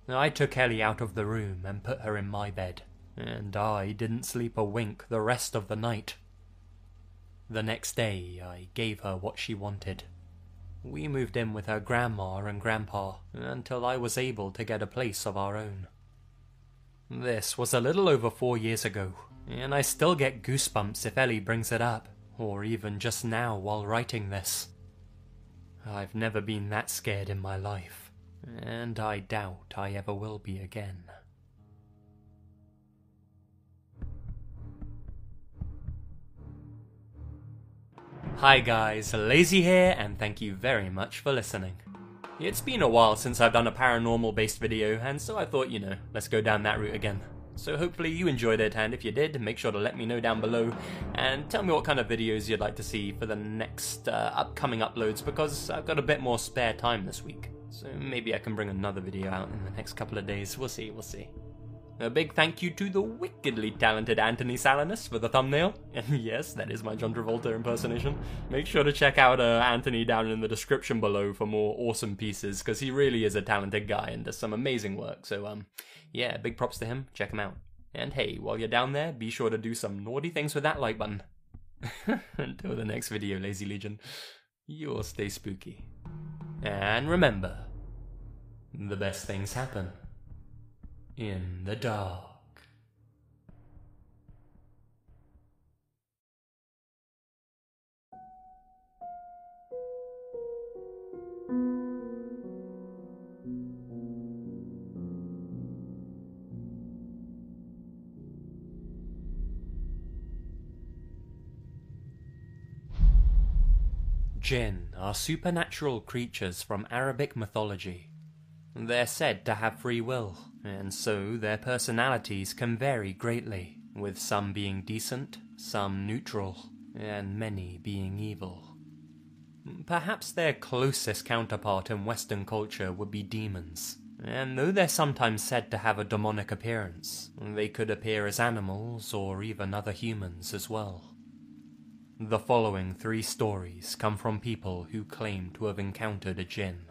I took Ellie out of the room and put her in my bed, and I didn't sleep a wink the rest of the night. The next day, I gave her what she wanted. We moved in with her grandma and grandpa until I was able to get a place of our own. This was a little over 4 years ago, and I still get goosebumps if Ellie brings it up, or even just now while writing this. I've never been that scared in my life, and I doubt I ever will be again. Hi guys, Lazy here, and thank you very much for listening. It's been a while since I've done a paranormal based video, and so I thought, let's go down that route again. So hopefully you enjoyed it, and if you did, make sure to let me know down below, and tell me what kind of videos you'd like to see for the next upcoming uploads, because I've got a bit more spare time this week. So maybe I can bring another video out in the next couple of days, we'll see. A big thank you to the wickedly talented Anthony Salinas for the thumbnail. And yes, that is my John Travolta impersonation. Make sure to check out Anthony down in the description below for more awesome pieces, because he really is a talented guy and does some amazing work. So, yeah, big props to him. Check him out. And hey, while you're down there, be sure to do some naughty things with that like button. Until the next video, Lazy Legion, you'll stay spooky. And remember, the best things happen in the dark. Jinn are supernatural creatures from Arabic mythology. They're said to have free will, and so their personalities can vary greatly, with some being decent, some neutral, and many being evil. Perhaps their closest counterpart in Western culture would be demons, and though they're sometimes said to have a demonic appearance, they could appear as animals or even other humans as well. The following 3 stories come from people who claim to have encountered a jinn.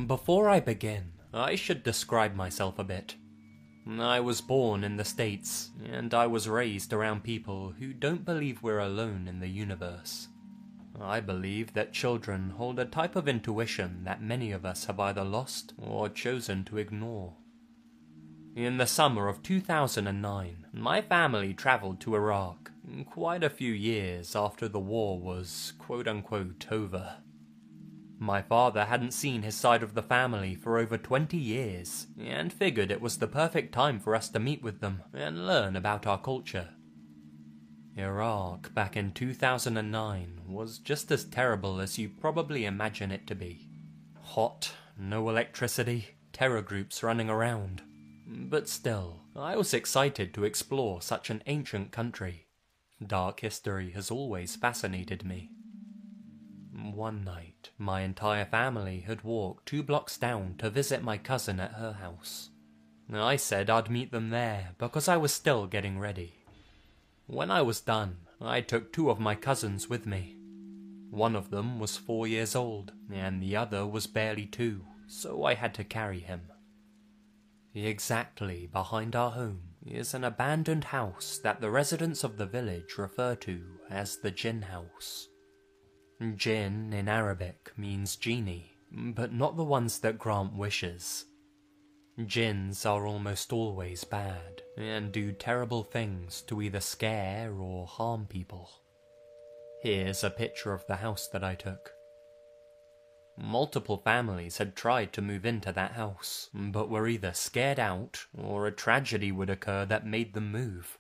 Before I begin, I should describe myself a bit. I was born in the States, and I was raised around people who don't believe we're alone in the universe. I believe that children hold a type of intuition that many of us have either lost or chosen to ignore. In the summer of 2009, my family travelled to Iraq, quite a few years after the war was quote-unquote over. My father hadn't seen his side of the family for over 20 years, and figured it was the perfect time for us to meet with them and learn about our culture. Iraq back in 2009 was just as terrible as you probably imagine it to be. Hot, no electricity, terror groups running around. But still, I was excited to explore such an ancient country. Dark history has always fascinated me. One night, my entire family had walked 2 blocks down to visit my cousin at her house. I said I'd meet them there because I was still getting ready. When I was done, I took 2 of my cousins with me. One of them was 4 years old, and the other was barely 2, so I had to carry him. Exactly behind our home is an abandoned house that the residents of the village refer to as the Jinn House. Jinn in Arabic means genie, but not the ones that grant wishes. Jinns are almost always bad, and do terrible things to either scare or harm people. Here's a picture of the house that I took. Multiple families had tried to move into that house, but were either scared out, or a tragedy would occur that made them move.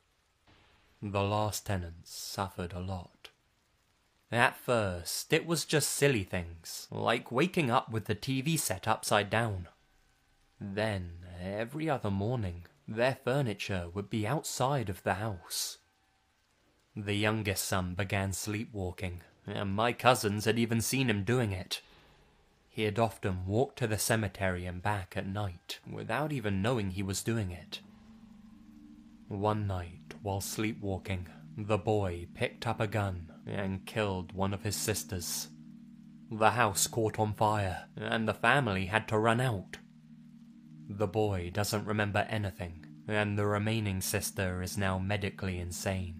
The last tenants suffered a lot. At first, it was just silly things, like waking up with the TV set upside down. Then, every other morning, their furniture would be outside of the house. The youngest son began sleepwalking, and my cousins had even seen him doing it. He had often walked to the cemetery and back at night, without even knowing he was doing it. One night, while sleepwalking, the boy picked up a gun and killed one of his sisters. The house caught on fire, and the family had to run out. The boy doesn't remember anything, and the remaining sister is now medically insane.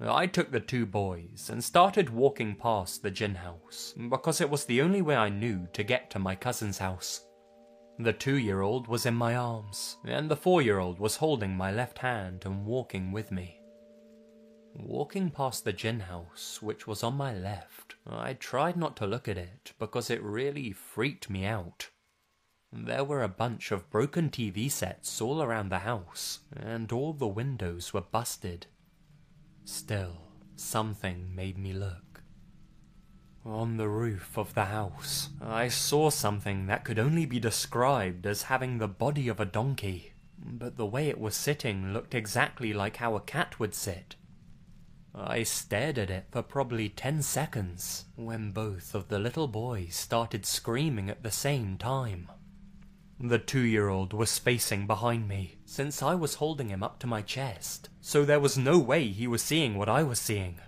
I took the 2 boys and started walking past the Jinn House, because it was the only way I knew to get to my cousin's house. The 2-year-old was in my arms, and the 4-year-old was holding my left hand and walking with me. Walking past the Jinn House, which was on my left, I tried not to look at it because it really freaked me out. There were a bunch of broken TV sets all around the house, and all the windows were busted. Still, something made me look. On the roof of the house, I saw something that could only be described as having the body of a donkey, but the way it was sitting looked exactly like how a cat would sit. I stared at it for probably 10 seconds, when both of the little boys started screaming at the same time. The 2-year-old was facing behind me, since I was holding him up to my chest, so there was no way he was seeing what I was seeing.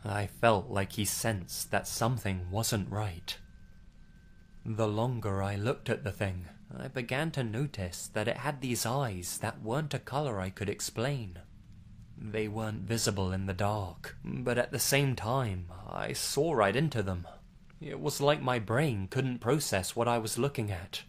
I felt like he sensed that something wasn't right. The longer I looked at the thing, I began to notice that it had these eyes that weren't a color I could explain. They weren't visible in the dark, but at the same time, I saw right into them. It was like my brain couldn't process what I was looking at.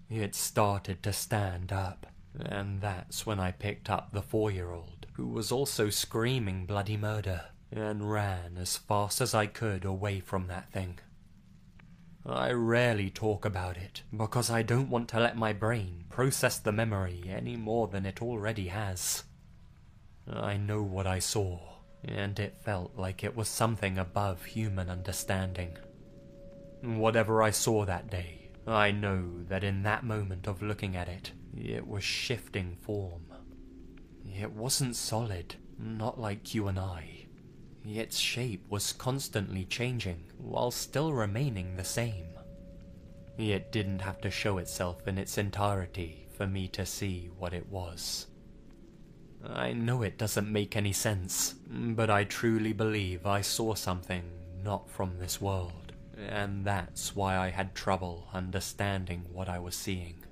It started to stand up, and that's when I picked up the 4-year-old, who was also screaming bloody murder, and ran as fast as I could away from that thing. I rarely talk about it, because I don't want to let my brain process the memory any more than it already has. I know what I saw, and it felt like it was something above human understanding. Whatever I saw that day, I know that in that moment of looking at it, it was shifting form. It wasn't solid, not like you and I. Its shape was constantly changing, while still remaining the same. It didn't have to show itself in its entirety for me to see what it was. I know it doesn't make any sense, but I truly believe I saw something not from this world, and that's why I had trouble understanding what I was seeing.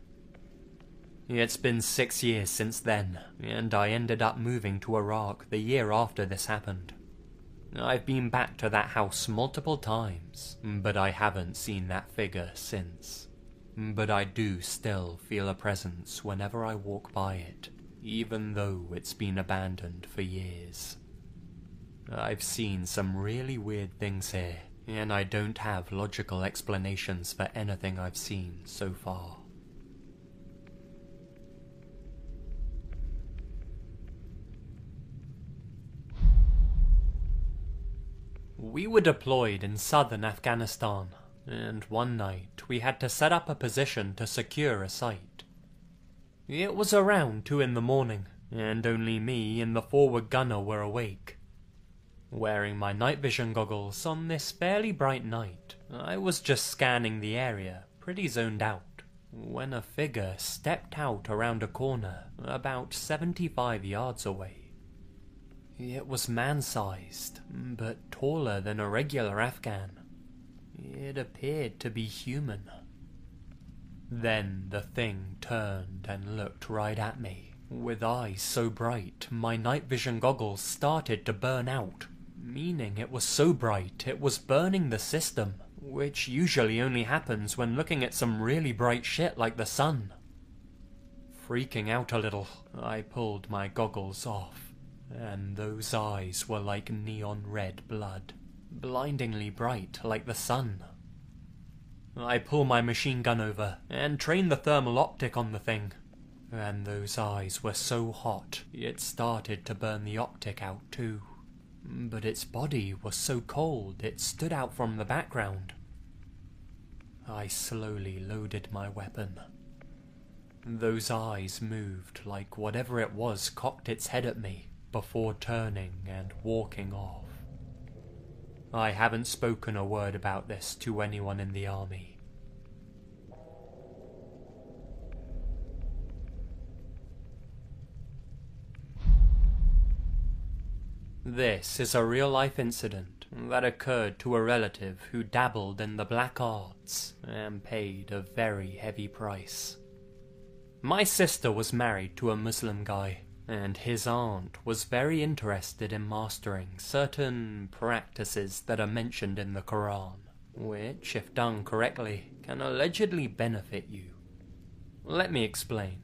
It's been 6 years since then, and I ended up moving to Iraq the year after this happened. I've been back to that house multiple times, but I haven't seen that figure since. But I do still feel a presence whenever I walk by it, even though it's been abandoned for years. I've seen some really weird things here, and I don't have logical explanations for anything I've seen so far. We were deployed in southern Afghanistan, and one night we had to set up a position to secure a site. It was around 2 in the morning, and only me and the forward gunner were awake. Wearing my night vision goggles on this fairly bright night, I was just scanning the area, pretty zoned out. when a figure stepped out around a corner about 75 yards away. It was man-sized, but taller than a regular Afghan. It appeared to be human. Then the thing turned and looked right at me, with eyes so bright my night vision goggles started to burn out, meaning it was so bright it was burning the system, which usually only happens when looking at some really bright shit like the sun. Freaking out a little, I pulled my goggles off, and those eyes were like neon red blood, blindingly bright like the sun. I pull my machine gun over and train the thermal optic on the thing, and those eyes were so hot it started to burn the optic out too. But its body was so cold it stood out from the background. I slowly loaded my weapon. Those eyes moved like whatever it was cocked its head at me before turning and walking off. I haven't spoken a word about this to anyone in the army. This is a real-life incident that occurred to a relative who dabbled in the black arts and paid a very heavy price. My sister was married to a Muslim guy, and his aunt was very interested in mastering certain practices that are mentioned in the Quran, which, if done correctly, can allegedly benefit you. Let me explain.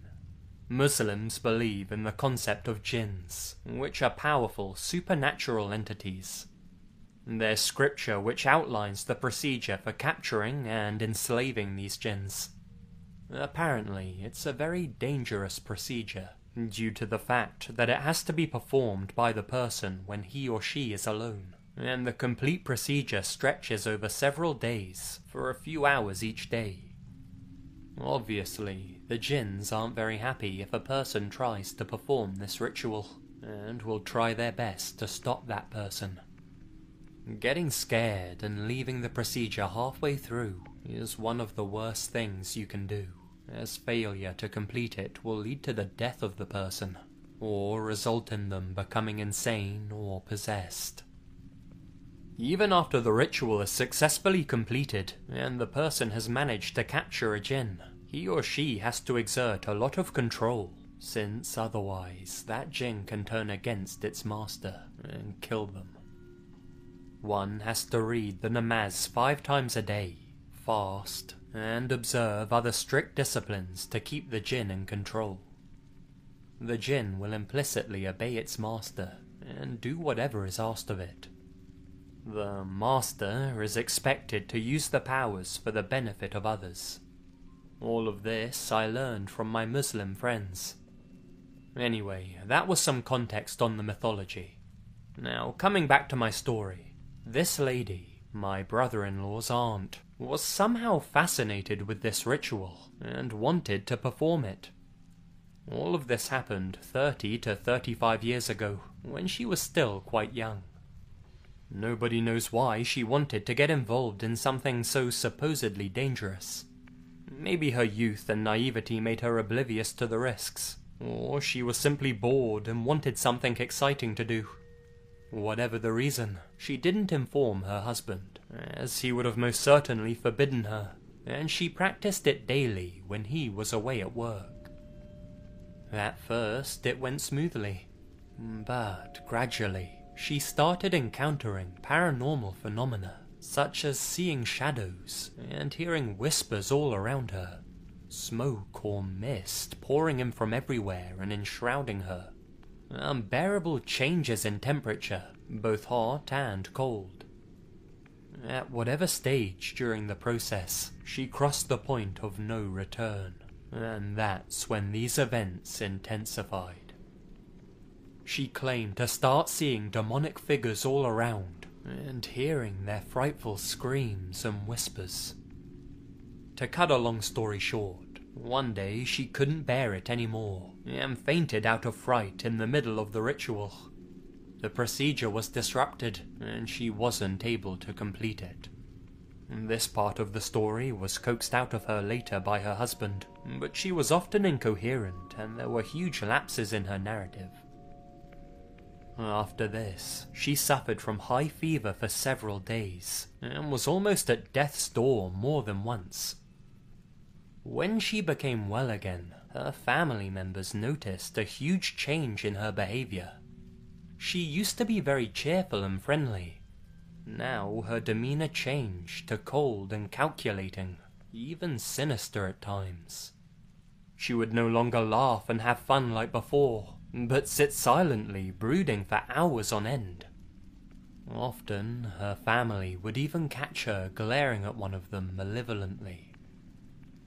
Muslims believe in the concept of jinns, which are powerful supernatural entities. There's scripture which outlines the procedure for capturing and enslaving these jinns. Apparently, it's a very dangerous procedure, due to the fact that it has to be performed by the person when he or she is alone, and the complete procedure stretches over several days, for a few hours each day. Obviously, the jinns aren't very happy if a person tries to perform this ritual, and will try their best to stop that person. Getting scared and leaving the procedure halfway through is one of the worst things you can do, as failure to complete it will lead to the death of the person, or result in them becoming insane or possessed. Even after the ritual is successfully completed, and the person has managed to capture a jinn, he or she has to exert a lot of control, since otherwise that jinn can turn against its master and kill them. One has to read the namaz 5 times a day, fast, and observe other strict disciplines to keep the jinn in control. The jinn will implicitly obey its master and do whatever is asked of it. The master is expected to use the powers for the benefit of others. All of this I learned from my Muslim friends. Anyway, that was some context on the mythology. Now, coming back to my story, this lady, my brother-in-law's aunt, was somehow fascinated with this ritual and wanted to perform it. All of this happened 30 to 35 years ago, when she was still quite young. Nobody knows why she wanted to get involved in something so supposedly dangerous. Maybe her youth and naivety made her oblivious to the risks, or she was simply bored and wanted something exciting to do. Whatever the reason, she didn't inform her husband, as he would have most certainly forbidden her, and she practiced it daily when he was away at work. At first it went smoothly, but gradually she started encountering paranormal phenomena, such as seeing shadows and hearing whispers all around her, smoke or mist pouring in from everywhere and enshrouding her, unbearable changes in temperature, both hot and cold. At whatever stage during the process, she crossed the point of no return, and that's when these events intensified. She claimed to start seeing demonic figures all around, and hearing their frightful screams and whispers. To cut a long story short, one day she couldn't bear it anymore, and fainted out of fright in the middle of the ritual. The procedure was disrupted, and she wasn't able to complete it. This part of the story was coaxed out of her later by her husband, but she was often incoherent and there were huge lapses in her narrative. After this, she suffered from high fever for several days and was almost at death's door more than once. When she became well again, her family members noticed a huge change in her behavior. She used to be very cheerful and friendly. Now her demeanor changed to cold and calculating, even sinister at times. She would no longer laugh and have fun like before, but sit silently, brooding for hours on end. Often, her family would even catch her glaring at one of them malevolently.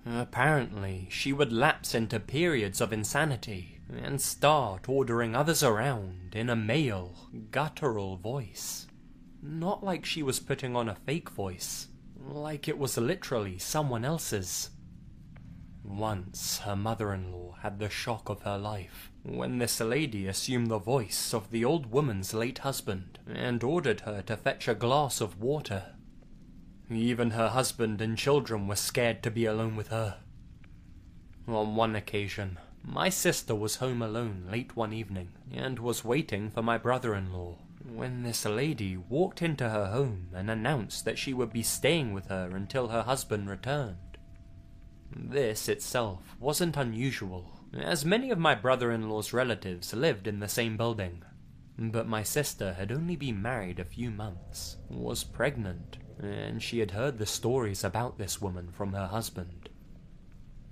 Apparently, she would lapse into periods of insanity and start ordering others around in a male, guttural voice. Not like she was putting on a fake voice, like it was literally someone else's. Once, her mother-in-law had the shock of her life when this lady assumed the voice of the old woman's late husband and ordered her to fetch a glass of water. Even her husband and children were scared to be alone with her. On one occasion, my sister was home alone late one evening and was waiting for my brother-in-law when this lady walked into her home and announced that she would be staying with her until her husband returned. This itself wasn't unusual, as many of my brother-in-law's relatives lived in the same building, but my sister had only been married a few months, was pregnant, and she had heard the stories about this woman from her husband.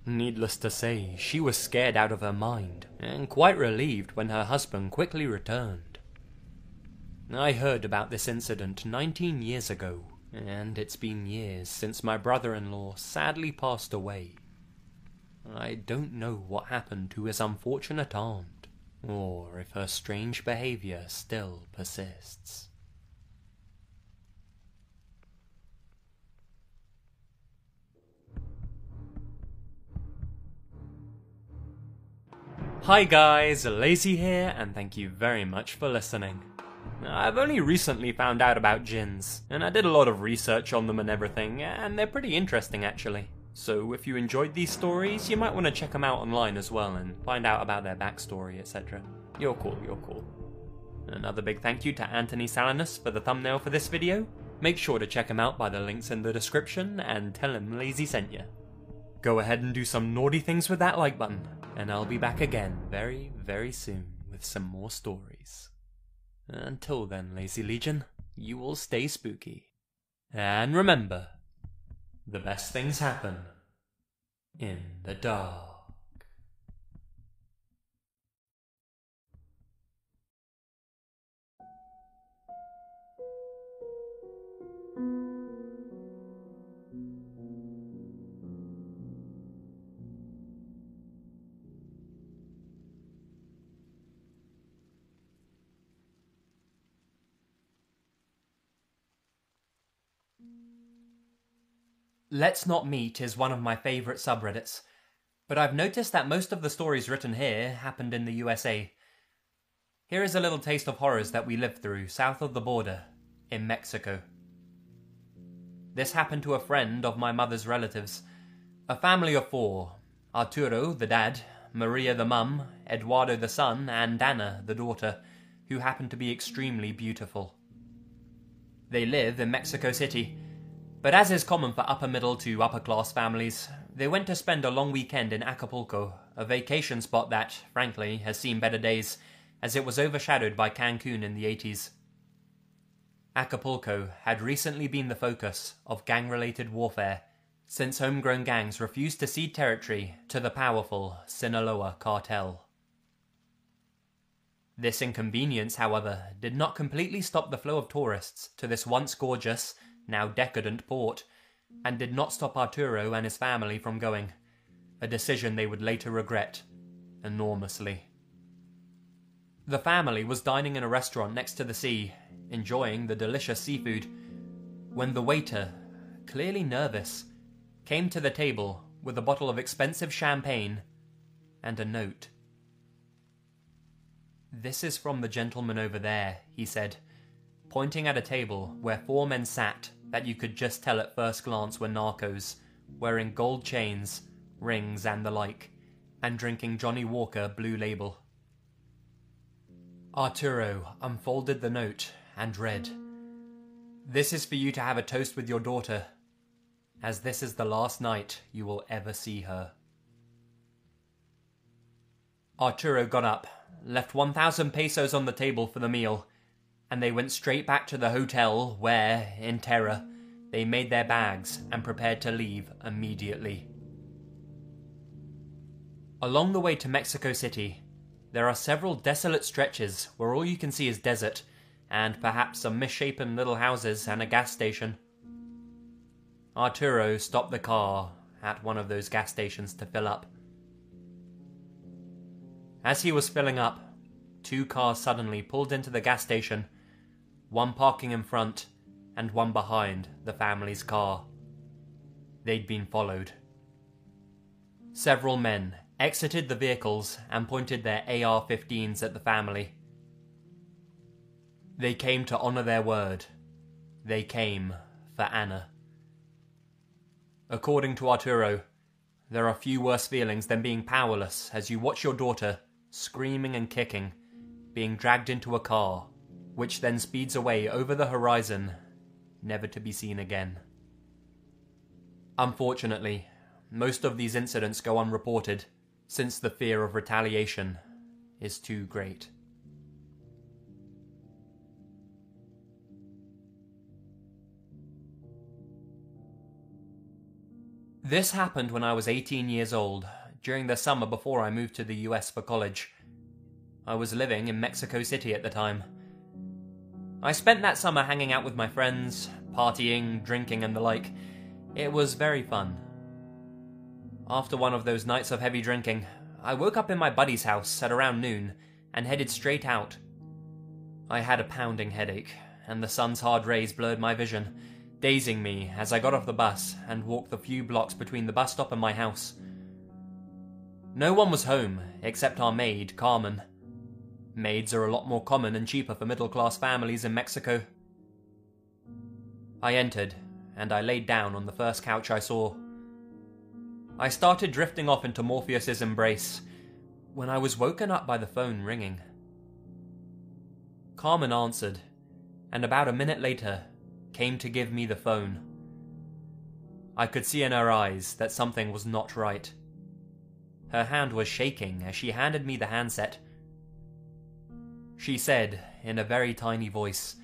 Needless to say, she was scared out of her mind, and quite relieved when her husband quickly returned. I heard about this incident 19 years ago, and it's been years since my brother-in-law sadly passed away. I don't know what happened to his unfortunate aunt, or if her strange behavior still persists. Hi guys, Lazy here, and thank you very much for listening. I've only recently found out about djinns, and I did a lot of research on them and everything, and they're pretty interesting actually. So if you enjoyed these stories, you might want to check them out online as well and find out about their backstory, etc. You're cool, you're cool. Another big thank you to Anthony Salinas for the thumbnail for this video. Make sure to check him out by the links in the description and tell him Lazy sent you. Go ahead and do some naughty things with that like button, and I'll be back again very, very soon with some more stories. Until then, Lazy Legion, you will stay spooky. And remember, the best things happen in the dark. Let's Not Meet is one of my favourite subreddits, but I've noticed that most of the stories written here happened in the USA. Here is a little taste of horrors that we lived through south of the border, in Mexico. This happened to a friend of my mother's relatives, a family of 4, Arturo, the dad, Maria the mum, Eduardo the son, and Anna, the daughter, who happened to be extremely beautiful. They live in Mexico City, but as is common for upper middle to upper class families, they went to spend a long weekend in Acapulco, a vacation spot that, frankly, has seen better days, as it was overshadowed by Cancun in the 80s. Acapulco had recently been the focus of gang-related warfare, since homegrown gangs refused to cede territory to the powerful Sinaloa cartel. This inconvenience, however, did not completely stop the flow of tourists to this once gorgeous, now decadent port, and did not stop Arturo and his family from going, a decision they would later regret enormously. The family was dining in a restaurant next to the sea, enjoying the delicious seafood, when the waiter, clearly nervous, came to the table with a bottle of expensive champagne and a note. "This is from the gentleman over there," he said, pointing at a table where 4 men sat, that you could just tell at first glance were narcos, wearing gold chains, rings and the like, and drinking Johnny Walker Blue Label. Arturo unfolded the note and read, "This is for you to have a toast with your daughter, as this is the last night you will ever see her." Arturo got up, left 1,000 pesos on the table for the meal, and they went straight back to the hotel where, in terror, they made their bags and prepared to leave immediately. Along the way to Mexico City, there are several desolate stretches where all you can see is desert, and perhaps some misshapen little houses and a gas station. Arturo stopped the car at one of those gas stations to fill up. As he was filling up, 2 cars suddenly pulled into the gas station, one parking in front and one behind the family's car. They'd been followed. Several men exited the vehicles and pointed their AR-15s at the family. They came to honor their word. They came for Anna. According to Arturo, there are few worse feelings than being powerless as you watch your daughter, screaming and kicking, being dragged into a car, which then speeds away over the horizon, never to be seen again. Unfortunately, most of these incidents go unreported, since the fear of retaliation is too great. This happened when I was 18 years old, during the summer before I moved to the US for college. I was living in Mexico City at the time. I spent that summer hanging out with my friends, partying, drinking and the like. It was very fun. After one of those nights of heavy drinking, I woke up in my buddy's house at around noon and headed straight out. I had a pounding headache, and the sun's hard rays blurred my vision, dazing me as I got off the bus and walked the few blocks between the bus stop and my house. No one was home, except our maid, Carmen. Maids are a lot more common and cheaper for middle-class families in Mexico. I entered, and I laid down on the first couch I saw. I started drifting off into Morpheus's embrace, when I was woken up by the phone ringing. Carmen answered, and about a minute later, came to give me the phone. I could see in her eyes that something was not right. Her hand was shaking as she handed me the handset. She said, in a very tiny voice,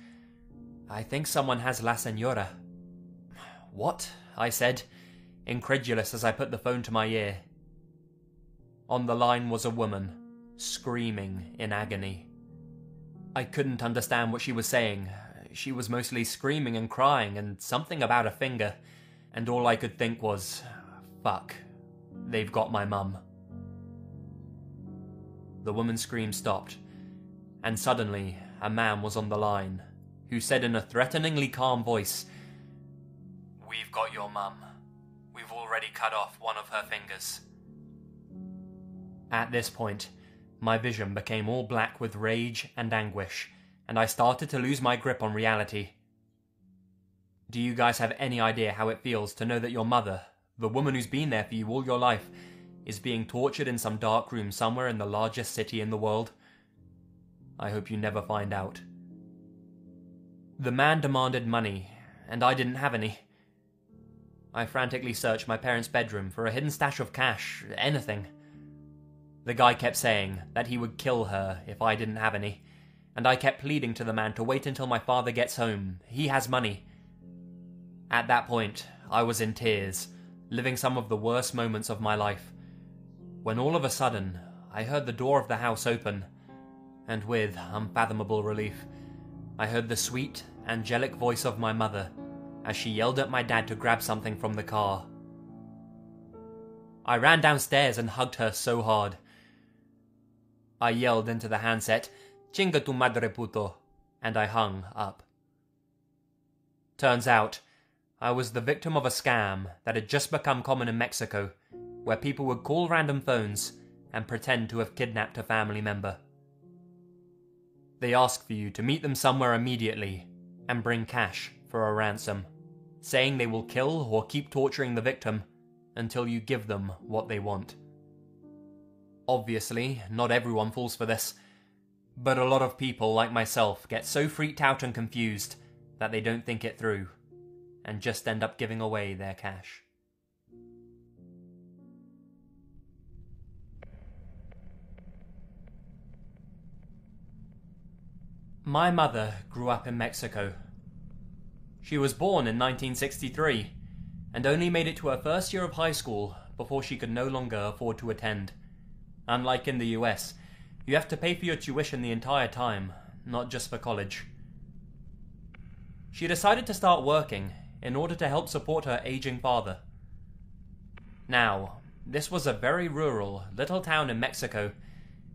"I think someone has La Señora." "What?" I said, incredulous as I put the phone to my ear. On the line was a woman, screaming in agony. I couldn't understand what she was saying. She was mostly screaming and crying and something about a finger, and all I could think was, fuck, they've got my mum. The woman's scream stopped, and suddenly a man was on the line, who said in a threateningly calm voice, "We've got your mum. We've already cut off one of her fingers." At this point, my vision became all black with rage and anguish, and I started to lose my grip on reality. Do you guys have any idea how it feels to know that your mother, the woman who's been there for you all your life, is being tortured in some dark room somewhere in the largest city in the world? I hope you never find out. The man demanded money, and I didn't have any. I frantically searched my parents' bedroom for a hidden stash of cash, anything. The guy kept saying that he would kill her if I didn't have any, and I kept pleading to the man to wait until my father gets home. He has money. At that point, I was in tears, living some of the worst moments of my life, when all of a sudden, I heard the door of the house open, and with unfathomable relief, I heard the sweet, angelic voice of my mother as she yelled at my dad to grab something from the car. I ran downstairs and hugged her so hard. I yelled into the handset, "Chinga tu madre puto," and I hung up. Turns out, I was the victim of a scam that had just become common in Mexico, where people would call random phones and pretend to have kidnapped a family member. They ask for you to meet them somewhere immediately and bring cash for a ransom. saying they will kill or keep torturing the victim until you give them what they want. Obviously, not everyone falls for this, but a lot of people like myself get so freaked out and confused that they don't think it through, and just end up giving away their cash. My mother grew up in Mexico. She was born in 1963, and only made it to her first year of high school before she could no longer afford to attend. Unlike in the US, you have to pay for your tuition the entire time, not just for college. She decided to start working in order to help support her aging father. Now, this was a very rural, little town in Mexico,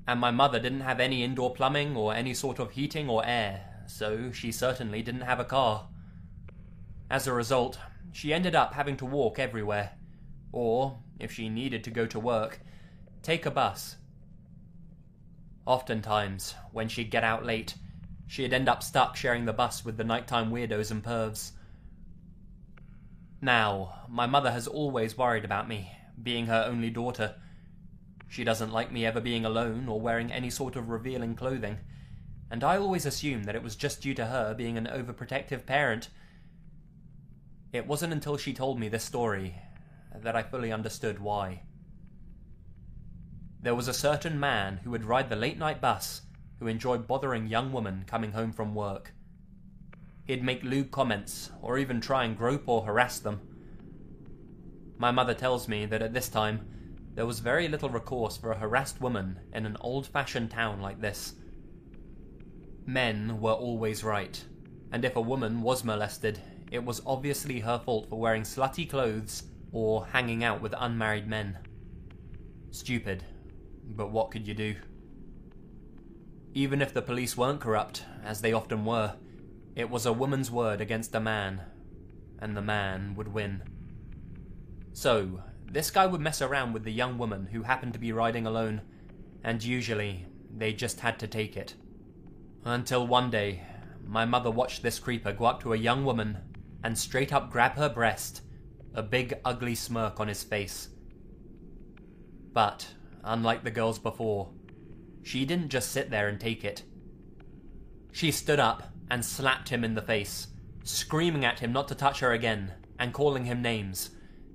and my mother didn't have any indoor plumbing or any sort of heating or air, so she certainly didn't have a car. As a result, she ended up having to walk everywhere, or, if she needed to go to work, take a bus. Oftentimes, when she'd get out late, she'd end up stuck sharing the bus with the nighttime weirdos and pervs. Now, my mother has always worried about me, being her only daughter. She doesn't like me ever being alone or wearing any sort of revealing clothing, and I always assumed that it was just due to her being an overprotective parent. It wasn't until she told me this story that I fully understood why. There was a certain man who would ride the late-night bus who enjoyed bothering young women coming home from work. He'd make lewd comments, or even try and grope or harass them. My mother tells me that at this time, there was very little recourse for a harassed woman in an old-fashioned town like this. Men were always right, and if a woman was molested, it was obviously her fault for wearing slutty clothes or hanging out with unmarried men. Stupid, but what could you do? Even if the police weren't corrupt, as they often were, it was a woman's word against a man, and the man would win. So, this guy would mess around with the young woman who happened to be riding alone, and usually, they just had to take it. Until one day, my mother watched this creeper go up to a young woman and straight up grab her breast, a big ugly smirk on his face. But, unlike the girls before, she didn't just sit there and take it. She stood up and slapped him in the face, screaming at him not to touch her again, and calling him names,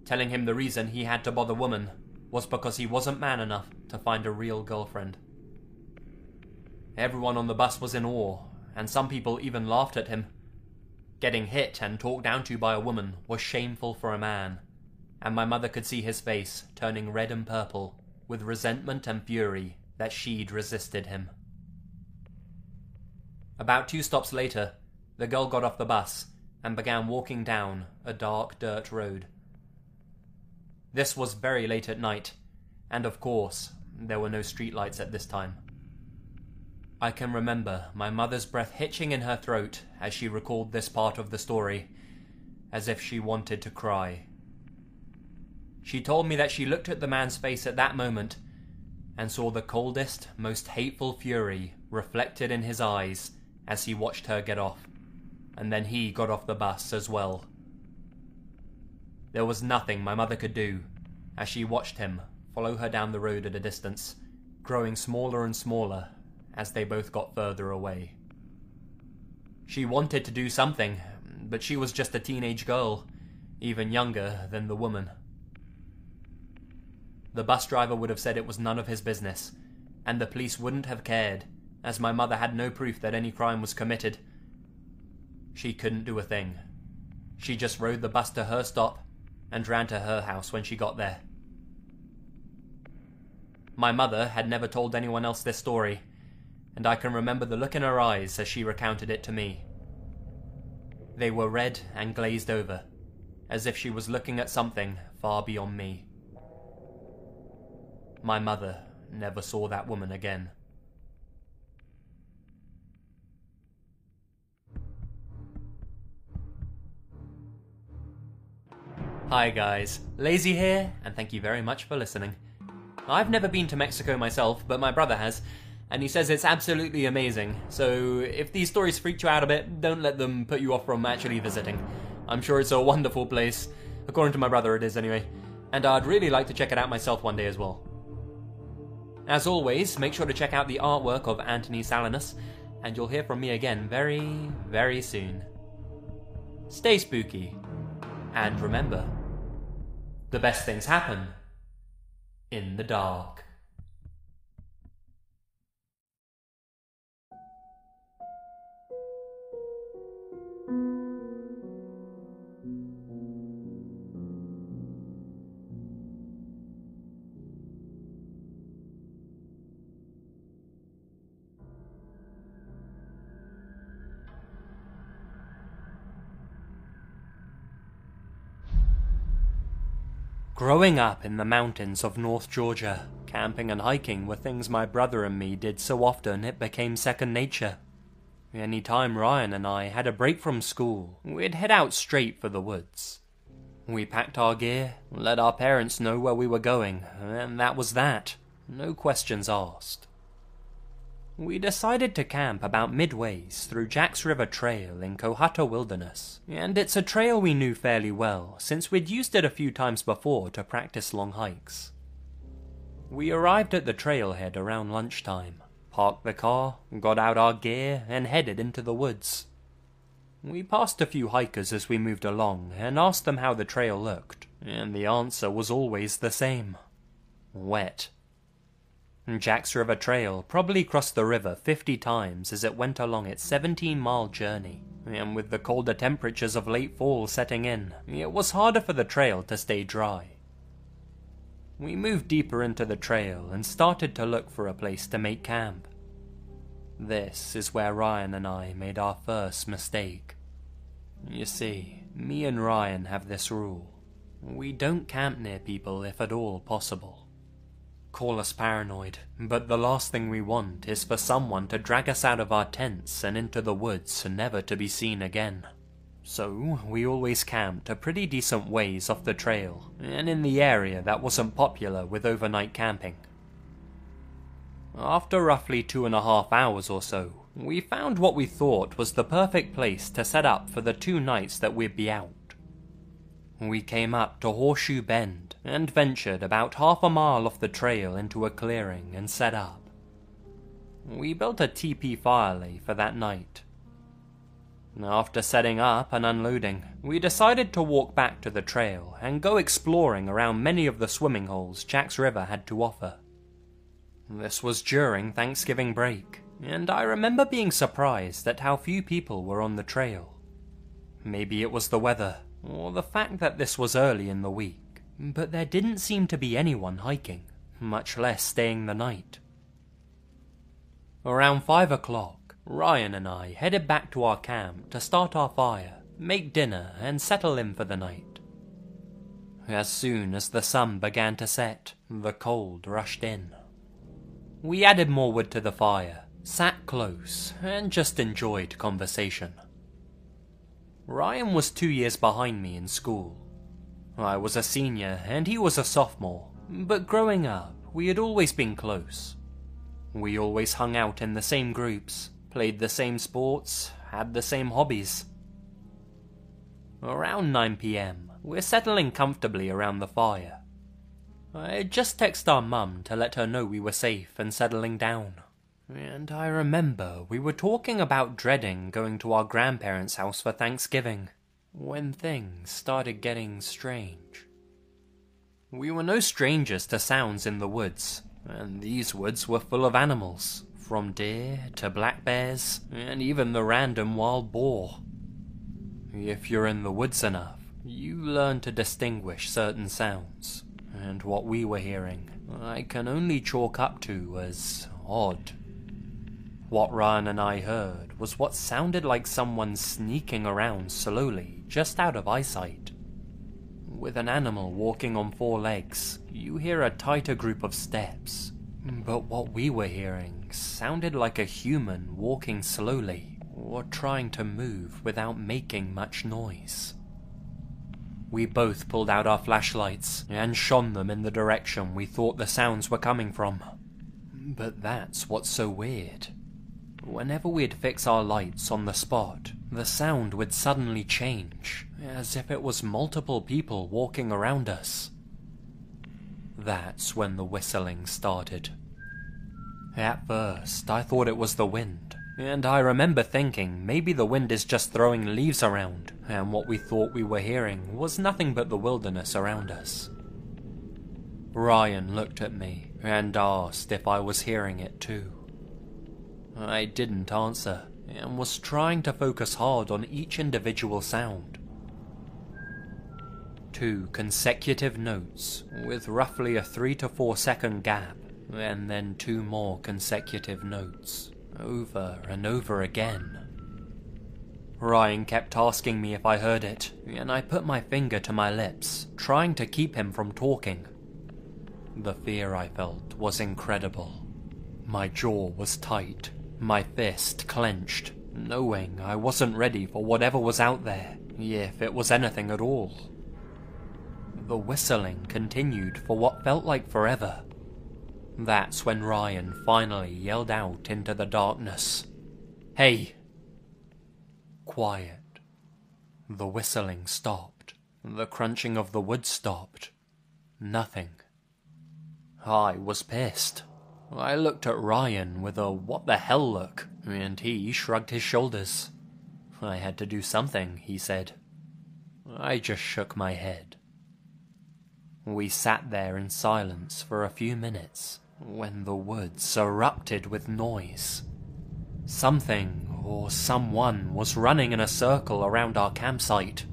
telling him the reason he had to bother women was because he wasn't man enough to find a real girlfriend. Everyone on the bus was in awe, and some people even laughed at him. Getting hit and talked down to by a woman was shameful for a man, and my mother could see his face turning red and purple with resentment and fury that she'd resisted him. About 2 stops later, the girl got off the bus and began walking down a dark dirt road. This was very late at night, and of course, there were no streetlights at this time. I can remember my mother's breath hitching in her throat as she recalled this part of the story, as if she wanted to cry. She told me that she looked at the man's face at that moment and saw the coldest, most hateful fury reflected in his eyes as he watched her get off, and then he got off the bus as well. There was nothing my mother could do as she watched him follow her down the road at a distance, growing smaller and smaller as they both got further away. She wanted to do something, but she was just a teenage girl, even younger than the woman. The bus driver would have said it was none of his business, and the police wouldn't have cared, as my mother had no proof that any crime was committed. She couldn't do a thing. She just rode the bus to her stop and ran to her house when she got there. My mother had never told anyone else this story, and I can remember the look in her eyes as she recounted it to me. They were red and glazed over, as if she was looking at something far beyond me. My mother never saw that woman again. Hi guys, Lazy here, and thank you very much for listening. I've never been to Mexico myself, but my brother has, and he says it's absolutely amazing, so if these stories freaked you out a bit, don't let them put you off from actually visiting. I'm sure it's a wonderful place. According to my brother it is anyway. And I'd really like to check it out myself one day as well. As always, make sure to check out the artwork of Anthony Salinas, and you'll hear from me again very, very soon. Stay spooky, and remember, the best things happen in the dark. Growing up in the mountains of North Georgia, camping and hiking were things my brother and me did so often it became second nature. Any time Ryan and I had a break from school, we'd head out straight for the woods. We packed our gear, let our parents know where we were going, and that was that. No questions asked. We decided to camp about midways through Jack's River Trail in Cohutta Wilderness, and it's a trail we knew fairly well since we'd used it a few times before to practice long hikes. We arrived at the trailhead around lunchtime, parked the car, got out our gear, and headed into the woods. We passed a few hikers as we moved along and asked them how the trail looked, and the answer was always the same: wet. Jack's River Trail probably crossed the river 50 times as it went along its 17-mile journey, and with the colder temperatures of late fall setting in, it was harder for the trail to stay dry. We moved deeper into the trail and started to look for a place to make camp. This is where Ryan and I made our first mistake. You see, me and Ryan have this rule: we don't camp near people if at all possible. Call us paranoid, but the last thing we want is for someone to drag us out of our tents and into the woods never to be seen again. So, we always camped a pretty decent ways off the trail, and in the area that wasn't popular with overnight camping. After roughly 2.5 hours or so, we found what we thought was the perfect place to set up for the 2 nights that we'd be out. We came up to Horseshoe Bend and ventured about half a mile off the trail into a clearing and set up. We built a teepee fire lay for that night. After setting up and unloading, we decided to walk back to the trail and go exploring around many of the swimming holes Jack's River had to offer. This was during Thanksgiving break, and I remember being surprised at how few people were on the trail. Maybe it was the weather, or the fact that this was early in the week, but there didn't seem to be anyone hiking, much less staying the night. Around 5 o'clock, Ryan and I headed back to our camp to start our fire, make dinner, and settle in for the night. As soon as the sun began to set, the cold rushed in. We added more wood to the fire, sat close, and just enjoyed conversation. Ryan was 2 years behind me in school. I was a senior and he was a sophomore, but growing up, we had always been close. We always hung out in the same groups, played the same sports, had the same hobbies. Around 9 PM, we're settling comfortably around the fire. I just texted our mum to let her know we were safe and settling down. And I remember we were talking about dreading going to our grandparents' house for Thanksgiving, when things started getting strange. We were no strangers to sounds in the woods, and these woods were full of animals, from deer to black bears, and even the random wild boar. If you're in the woods enough, you learn to distinguish certain sounds, and what we were hearing, I can only chalk up to as odd. What Ryan and I heard was what sounded like someone sneaking around slowly, just out of eyesight. With an animal walking on 4 legs, you hear a tighter group of steps, but what we were hearing sounded like a human walking slowly, or trying to move without making much noise. We both pulled out our flashlights and shone them in the direction we thought the sounds were coming from. But that's what's so weird. Whenever we'd fix our lights on the spot, the sound would suddenly change, as if it was multiple people walking around us. That's when the whistling started. At first, I thought it was the wind, and I remember thinking maybe the wind is just throwing leaves around, and what we thought we were hearing was nothing but the wilderness around us. Ryan looked at me and asked if I was hearing it too. I didn't answer, and was trying to focus hard on each individual sound. 2 consecutive notes with roughly a 3 to 4 second gap, and then 2 more consecutive notes, over and over again. Ryan kept asking me if I heard it, and I put my finger to my lips, trying to keep him from talking. The fear I felt was incredible. My jaw was tight, my fist clenched, knowing I wasn't ready for whatever was out there, if it was anything at all. The whistling continued for what felt like forever. That's when Ryan finally yelled out into the darkness, "Hey!" Quiet. The whistling stopped. The crunching of the wood stopped. Nothing. I was pissed. I looked at Ryan with a what the hell look, and he shrugged his shoulders. I had to do something, he said. I just shook my head. We sat there in silence for a few minutes, when the woods erupted with noise. Something or someone was running in a circle around our campsite.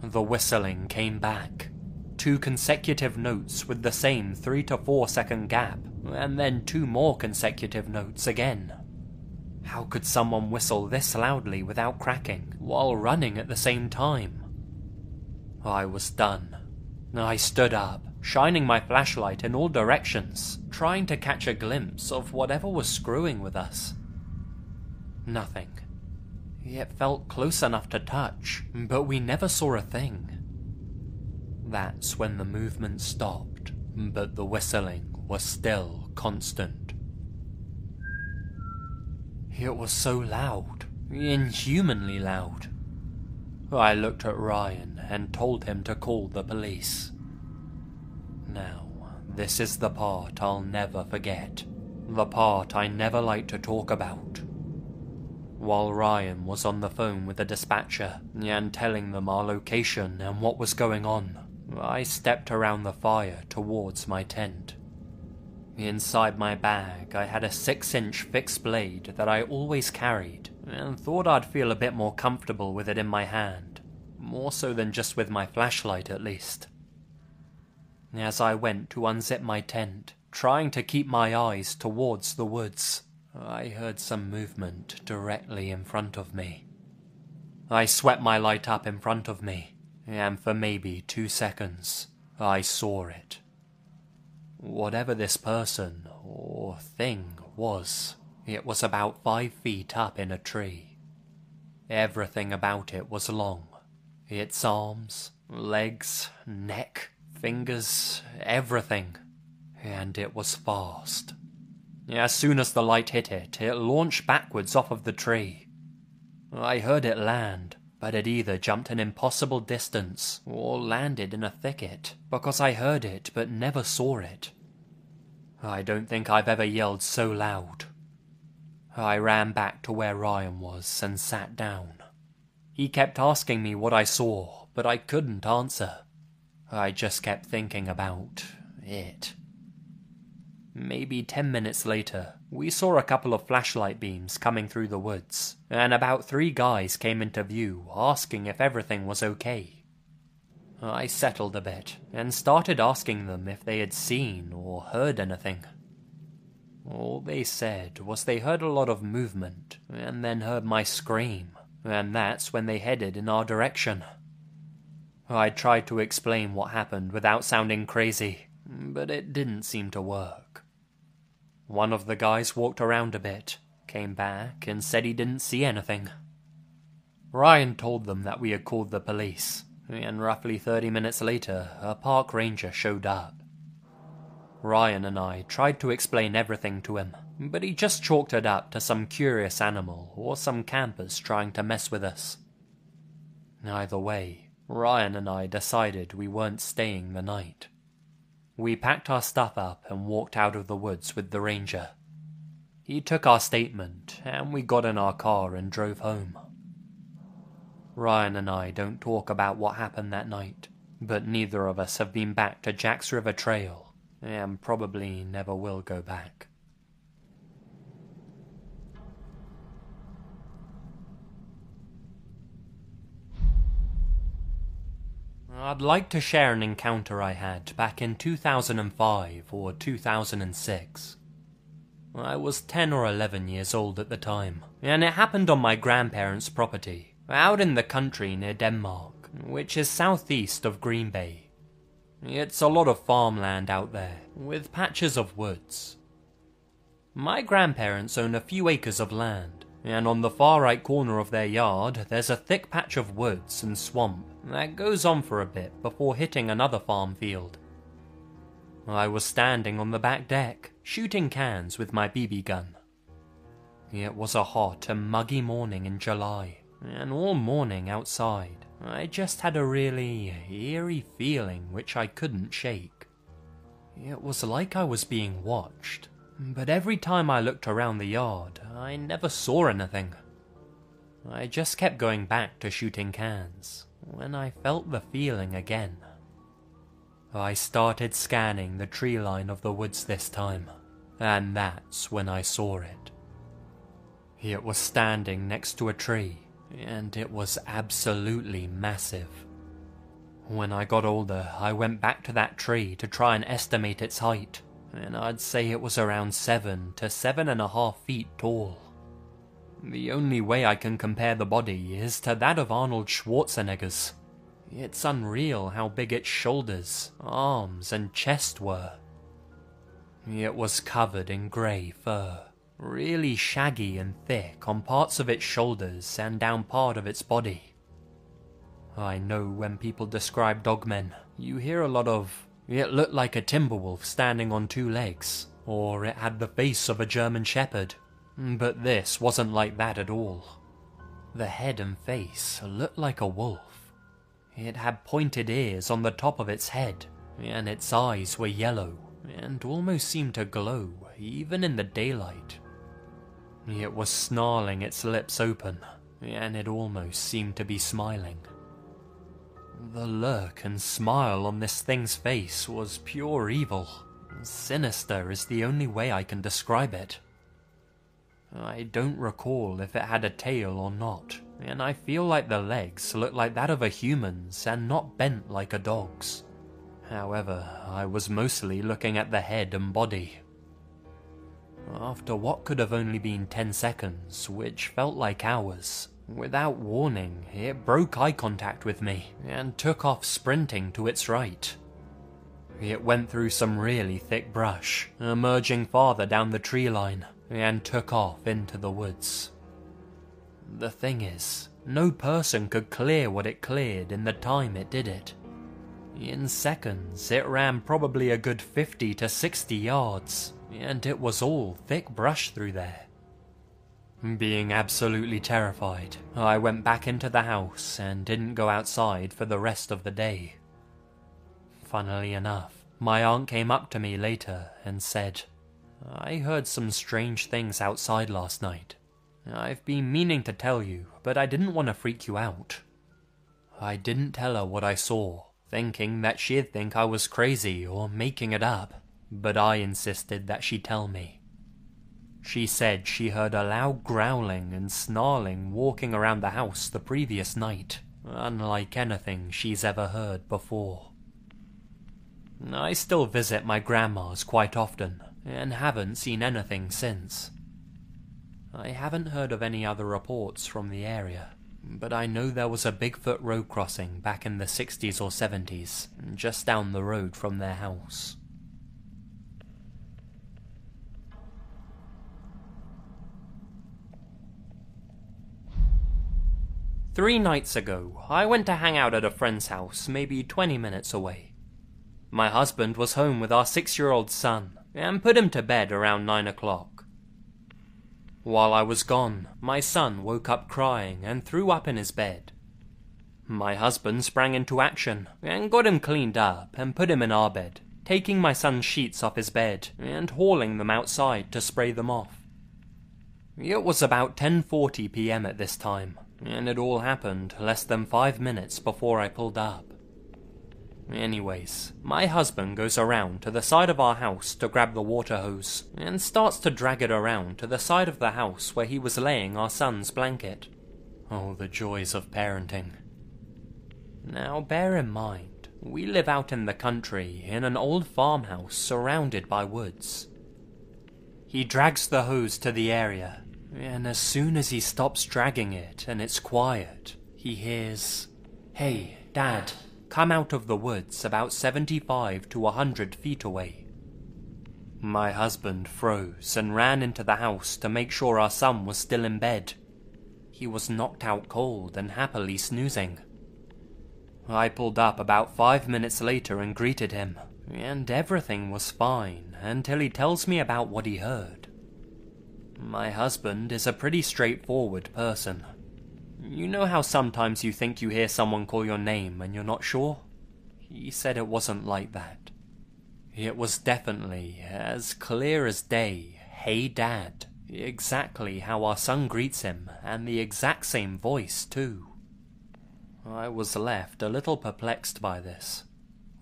The whistling came back. 2 consecutive notes with the same 3 to 4 second gap, and then 2 more consecutive notes again. How could someone whistle this loudly without cracking, while running at the same time? I was done. I stood up, shining my flashlight in all directions, trying to catch a glimpse of whatever was screwing with us. Nothing. It felt close enough to touch, but we never saw a thing. That's when the movement stopped, but the whistling was still constant. It was so loud, inhumanly loud. I looked at Ryan and told him to call the police. Now, this is the part I'll never forget, the part I never like to talk about. While Ryan was on the phone with the dispatcher and telling them our location and what was going on, I stepped around the fire towards my tent. Inside my bag, I had a 6-inch fixed blade that I always carried, and thought I'd feel a bit more comfortable with it in my hand, more so than just with my flashlight at least. As I went to unzip my tent, trying to keep my eyes towards the woods, I heard some movement directly in front of me. I swept my light up in front of me, and for maybe 2 seconds, I saw it. Whatever this person or thing was, it was about 5 feet up in a tree. Everything about it was long. Its arms, legs, neck, fingers, everything. And it was fast. As soon as the light hit it, it launched backwards off of the tree. I heard it land, but it either jumped an impossible distance or landed in a thicket, because I heard it but never saw it. I don't think I've ever yelled so loud. I ran back to where Ryan was and sat down. He kept asking me what I saw, but I couldn't answer. I just kept thinking about it. Maybe 10 minutes later, we saw a couple of flashlight beams coming through the woods, and about 3 guys came into view asking if everything was okay. I settled a bit, and started asking them if they had seen or heard anything. All they said was they heard a lot of movement, and then heard my scream, and that's when they headed in our direction. I tried to explain what happened without sounding crazy, but it didn't seem to work. One of the guys walked around a bit, came back, and said he didn't see anything. Ryan told them that we had called the police, and roughly 30 minutes later, a park ranger showed up. Ryan and I tried to explain everything to him, but he just chalked it up to some curious animal or some campers trying to mess with us. Either way, Ryan and I decided we weren't staying the night. We packed our stuff up and walked out of the woods with the ranger. He took our statement, and we got in our car and drove home. Ryan and I don't talk about what happened that night, but neither of us have been back to Jack's River Trail, and probably never will go back. I'd like to share an encounter I had back in 2005 or 2006. I was 10 or 11 years old at the time, and it happened on my grandparents' property, out in the country near Denmark, which is southeast of Green Bay. It's a lot of farmland out there, with patches of woods. My grandparents own a few acres of land, and on the far right corner of their yard there's a thick patch of woods and swamp that goes on for a bit before hitting another farm field. I was standing on the back deck, shooting cans with my BB gun. It was a hot and muggy morning in July, and all morning outside, I just had a really eerie feeling which I couldn't shake. It was like I was being watched, but every time I looked around the yard, I never saw anything. I just kept going back to shooting cans, when I felt the feeling again. I started scanning the tree line of the woods this time, and that's when I saw it. It was standing next to a tree, and it was absolutely massive. When I got older, I went back to that tree to try and estimate its height, and I'd say it was around 7 to 7.5 feet tall. The only way I can compare the body is to that of Arnold Schwarzenegger's. It's unreal how big its shoulders, arms, and chest were. It was covered in grey fur, really shaggy and thick on parts of its shoulders and down part of its body. I know when people describe dogmen, you hear a lot of, "It looked like a timber wolf standing on 2 legs," or "it had the face of a German shepherd," but this wasn't like that at all. The head and face looked like a wolf. It had pointed ears on the top of its head, and its eyes were yellow and almost seemed to glow even in the daylight. It was snarling its lips open, and it almost seemed to be smiling. The look and smile on this thing's face was pure evil. Sinister is the only way I can describe it. I don't recall if it had a tail or not, and I feel like the legs looked like that of a human's and not bent like a dog's. However, I was mostly looking at the head and body. After what could have only been 10 seconds, which felt like hours, without warning, it broke eye contact with me and took off sprinting to its right. It went through some really thick brush, emerging farther down the tree line, and took off into the woods. The thing is, no person could clear what it cleared in the time it did it. In seconds, it ran probably a good 50 to 60 yards, and it was all thick brush through there. Being absolutely terrified, I went back into the house and didn't go outside for the rest of the day. Funnily enough, my aunt came up to me later and said, "I heard some strange things outside last night. I've been meaning to tell you, but I didn't want to freak you out." I didn't tell her what I saw, thinking that she'd think I was crazy or making it up, but I insisted that she tell me. She said she heard a loud growling and snarling walking around the house the previous night, unlike anything she's ever heard before. I still visit my grandma's quite often, and haven't seen anything since. I haven't heard of any other reports from the area, but I know there was a Bigfoot road crossing back in the 60s or 70s, just down the road from their house. Three nights ago, I went to hang out at a friend's house maybe 20 minutes away. My husband was home with our 6-year-old son, and put him to bed around 9 o'clock. While I was gone, my son woke up crying and threw up in his bed. My husband sprang into action and got him cleaned up and put him in our bed, taking my son's sheets off his bed and hauling them outside to spray them off. It was about 10:40 p.m. at this time, and it all happened less than 5 minutes before I pulled up. Anyways, my husband goes around to the side of our house to grab the water hose and starts to drag it around to the side of the house where he was laying our son's blanket. Oh, the joys of parenting. Now bear in mind, we live out in the country in an old farmhouse surrounded by woods. He drags the hose to the area, and as soon as he stops dragging it and it's quiet, he hears, "Hey, Dad, come out of the woods about 75 to 100 feet away." My husband froze and ran into the house to make sure our son was still in bed. He was knocked out cold and happily snoozing. I pulled up about 5 minutes later and greeted him, and everything was fine until he tells me about what he heard. My husband is a pretty straightforward person. You know how sometimes you think you hear someone call your name and you're not sure? He said it wasn't like that. It was definitely, as clear as day, "Hey Dad," exactly how our son greets him, and the exact same voice too. I was left a little perplexed by this.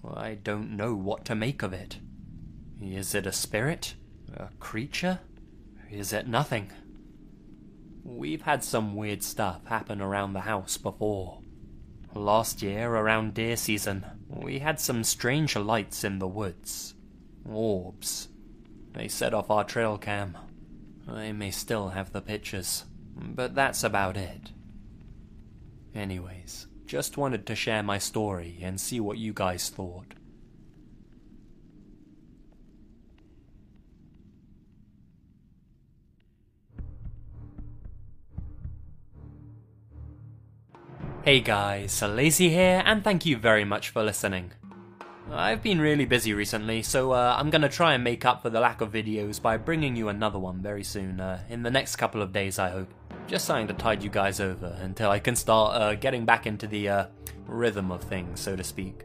I don't know what to make of it. Is it a spirit? A creature? Is it nothing? We've had some weird stuff happen around the house before. Last year, around deer season, we had some strange lights in the woods. Orbs. They set off our trail cam. I may still have the pictures, but that's about it. Anyways, just wanted to share my story and see what you guys thought. Hey guys, Lazy here, and thank you very much for listening. I've been really busy recently, so I'm gonna try and make up for the lack of videos by bringing you another one very soon, in the next couple of days I hope. Just something to tide you guys over until I can start getting back into the rhythm of things, so to speak.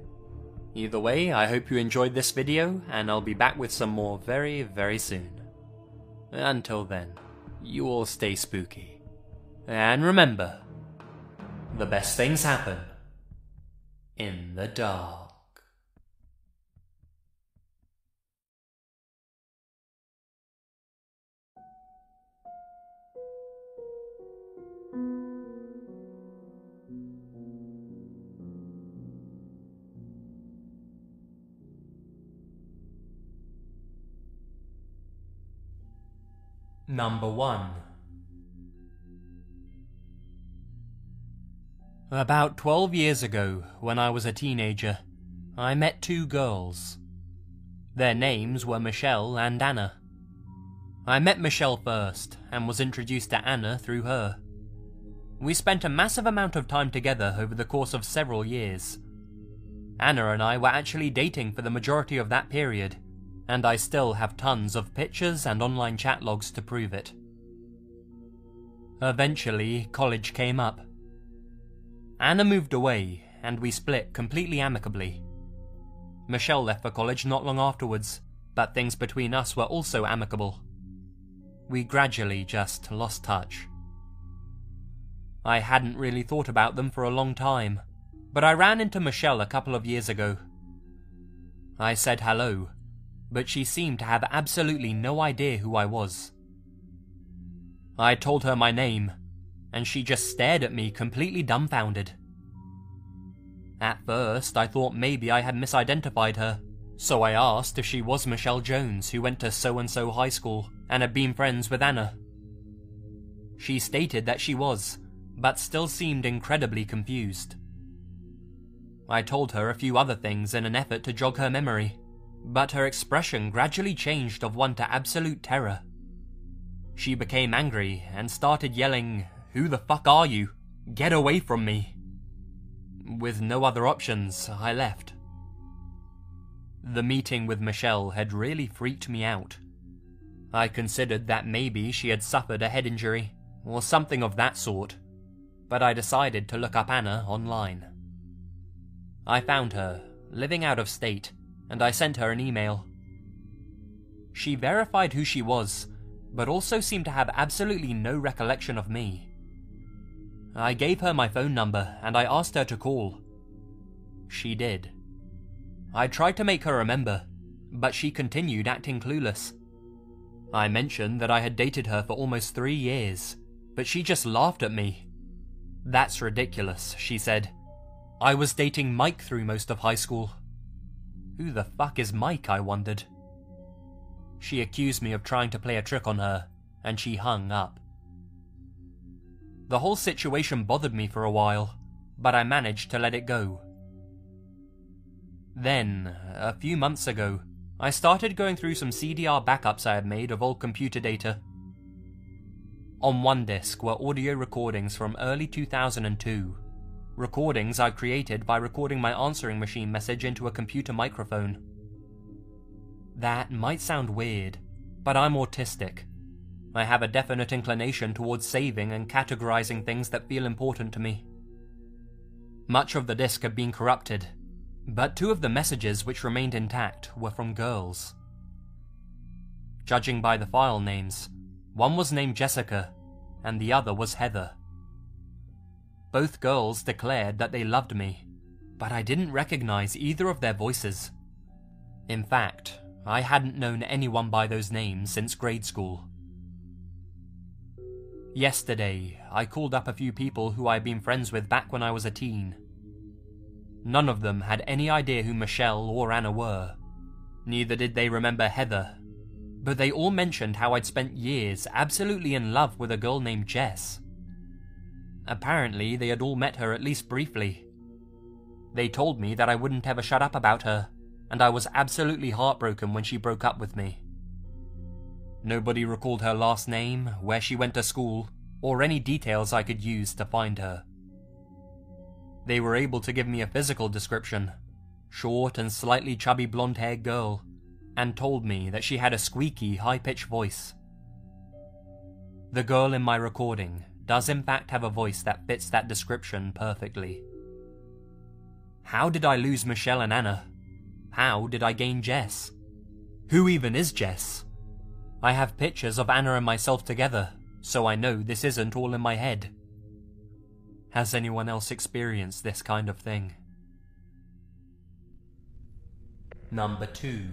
Either way, I hope you enjoyed this video, and I'll be back with some more very, very soon. Until then, you all stay spooky. And remember, the best things happen in the dark. Number 1. About 12 years ago, when I was a teenager, I met two girls. Their names were Michelle and Anna. I met Michelle first, and was introduced to Anna through her. We spent a massive amount of time together over the course of several years. Anna and I were actually dating for the majority of that period, and I still have tons of pictures and online chat logs to prove it. Eventually, college came up. Anna moved away, and we split completely amicably. Michelle left for college not long afterwards, but things between us were also amicable. We gradually just lost touch. I hadn't really thought about them for a long time, but I ran into Michelle a couple of years ago. I said hello, but she seemed to have absolutely no idea who I was. I told her my name, and she just stared at me completely dumbfounded. At first, I thought maybe I had misidentified her, so I asked if she was Michelle Jones, who went to so-and-so high school and had been friends with Anna. She stated that she was, but still seemed incredibly confused. I told her a few other things in an effort to jog her memory, but her expression gradually changed of one to absolute terror. She became angry and started yelling, "Who the fuck are you? Get away from me!" With no other options, I left. The meeting with Michelle had really freaked me out. I considered that maybe she had suffered a head injury, or something of that sort, but I decided to look up Anna online. I found her, living out of state, and I sent her an email. She verified who she was, but also seemed to have absolutely no recollection of me. I gave her my phone number and I asked her to call. She did. I tried to make her remember, but she continued acting clueless. I mentioned that I had dated her for almost 3 years, but she just laughed at me. "That's ridiculous," she said. "I was dating Mike through most of high school." Who the fuck is Mike, I wondered. She accused me of trying to play a trick on her, and she hung up. The whole situation bothered me for a while, but I managed to let it go. Then, a few months ago, I started going through some CDR backups I had made of old computer data. On one disk were audio recordings from early 2002, recordings I created by recording my answering machine message into a computer microphone. That might sound weird, but I'm autistic. I have a definite inclination towards saving and categorizing things that feel important to me. Much of the disk had been corrupted, but 2 of the messages which remained intact were from girls. Judging by the file names, one was named Jessica, and the other was Heather. Both girls declared that they loved me, but I didn't recognize either of their voices. In fact, I hadn't known anyone by those names since grade school. Yesterday, I called up a few people who I had been friends with back when I was a teen. None of them had any idea who Michelle or Anna were. Neither did they remember Heather, but they all mentioned how I'd spent years absolutely in love with a girl named Jess. Apparently, they had all met her at least briefly. They told me that I wouldn't ever shut up about her, and I was absolutely heartbroken when she broke up with me. Nobody recalled her last name, where she went to school, or any details I could use to find her. They were able to give me a physical description, short and slightly chubby blonde-haired girl, and told me that she had a squeaky, high-pitched voice. The girl in my recording does in fact have a voice that fits that description perfectly. How did I lose Michelle and Anna? How did I gain Jess? Who even is Jess? I have pictures of Anna and myself together, so I know this isn't all in my head. Has anyone else experienced this kind of thing? Number 2.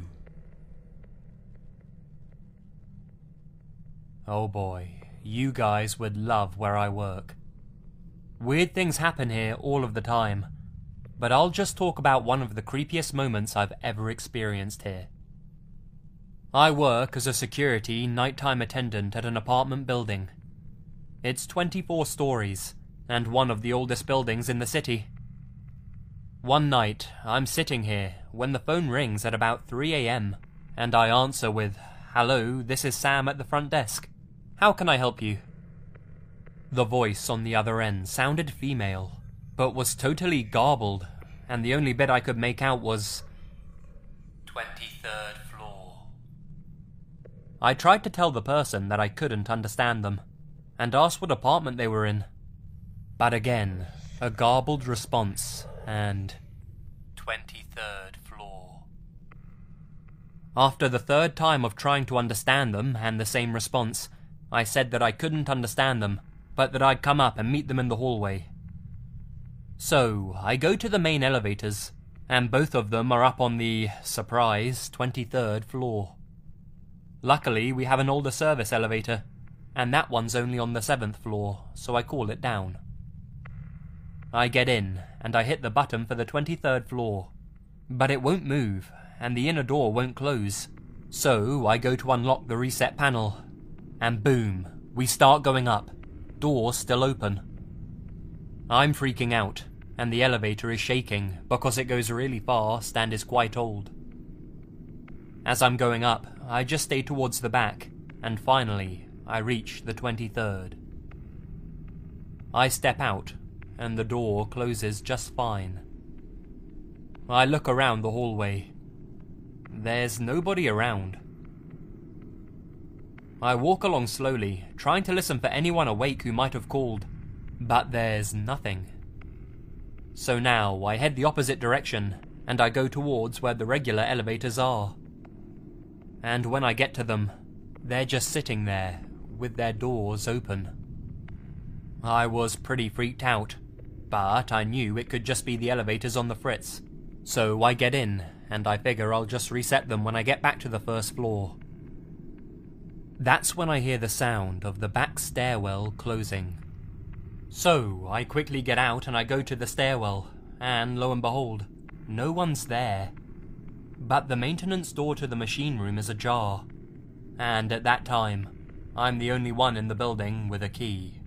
Oh boy, you guys would love where I work. Weird things happen here all of the time, but I'll just talk about one of the creepiest moments I've ever experienced here. I work as a security nighttime attendant at an apartment building. It's 24 stories, and one of the oldest buildings in the city. One night, I'm sitting here when the phone rings at about 3 AM, and I answer with, "Hello, this is Sam at the front desk. How can I help you?" The voice on the other end sounded female, but was totally garbled, and the only bit I could make out was 23rd floor. I tried to tell the person that I couldn't understand them, and asked what apartment they were in. But again, a garbled response, and 23rd floor. After the 3rd time of trying to understand them and the same response, I said that I couldn't understand them, but that I'd come up and meet them in the hallway. So, I go to the main elevators, and both of them are up on the, surprise, 23rd floor. Luckily, we have an older service elevator, and that one's only on the 7th floor, so I call it down. I get in, and I hit the button for the 23rd floor, but it won't move, and the inner door won't close. So I go to unlock the reset panel, and boom, we start going up, door still open. I'm freaking out, and the elevator is shaking because it goes really fast and is quite old. As I'm going up, I just stay towards the back, and finally, I reach the 23rd. I step out, and the door closes just fine. I look around the hallway. There's nobody around. I walk along slowly, trying to listen for anyone awake who might have called, but there's nothing. So now I head the opposite direction, and I go towards where the regular elevators are. And when I get to them, they're just sitting there, with their doors open. I was pretty freaked out, but I knew it could just be the elevators on the fritz. So I get in, and I figure I'll just reset them when I get back to the first floor. That's when I hear the sound of the back stairwell closing. So I quickly get out and I go to the stairwell, and lo and behold, no one's there. But the maintenance door to the machine room is ajar, and at that time, I'm the only one in the building with a key.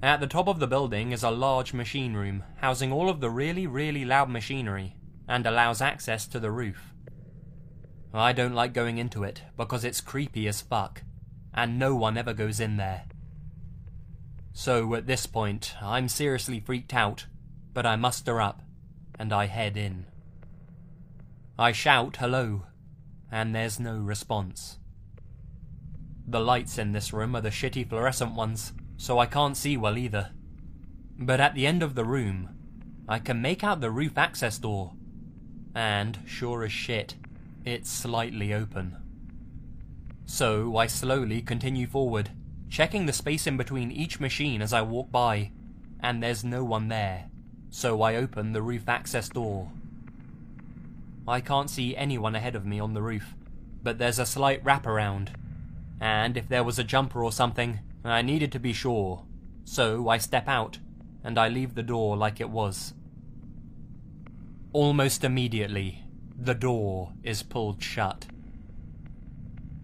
At the top of the building is a large machine room, housing all of the really loud machinery, and allows access to the roof. I don't like going into it, because it's creepy as fuck, and no one ever goes in there. So at this point, I'm seriously freaked out, but I muster up, and I head in. I shout hello, and there's no response. The lights in this room are the shitty fluorescent ones, so I can't see well either. But at the end of the room, I can make out the roof access door, and sure as shit, it's slightly open. So I slowly continue forward, checking the space in between each machine as I walk by, and there's no one there, so I open the roof access door. I can't see anyone ahead of me on the roof, but there's a slight wraparound, and if there was a jumper or something, I needed to be sure, so I step out, and I leave the door like it was. Almost immediately, the door is pulled shut.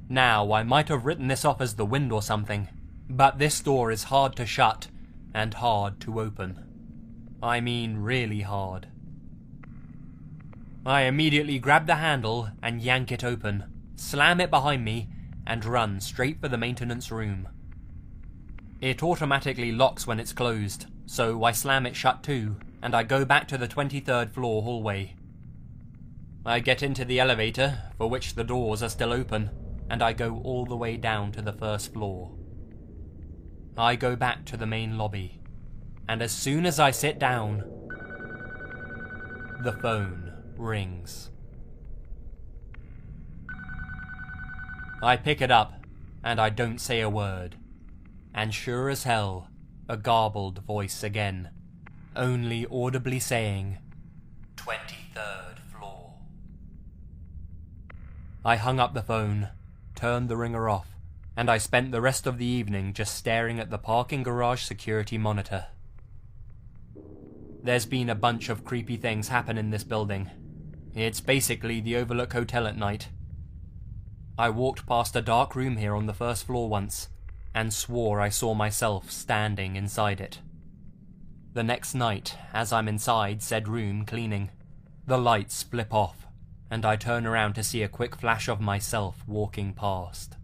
Now, I might have written this off as the wind or something, but this door is hard to shut, and hard to open. I mean really hard. I immediately grab the handle and yank it open, slam it behind me, and run straight for the maintenance room. It automatically locks when it's closed, so I slam it shut too, and I go back to the 23rd floor hallway. I get into the elevator, for which the doors are still open, and I go all the way down to the first floor. I go back to the main lobby, and as soon as I sit down, the phone rings. I pick it up, and I don't say a word. And sure as hell, a garbled voice again, only audibly saying, 23rd floor. I hung up the phone, turned the ringer off, and I spent the rest of the evening just staring at the parking garage security monitor. There's been a bunch of creepy things happen in this building. It's basically the Overlook Hotel at night. I walked past a dark room here on the first floor once, and swore I saw myself standing inside it. The next night, as I'm inside said room cleaning, the lights flip off, and I turn around to see a quick flash of myself walking past.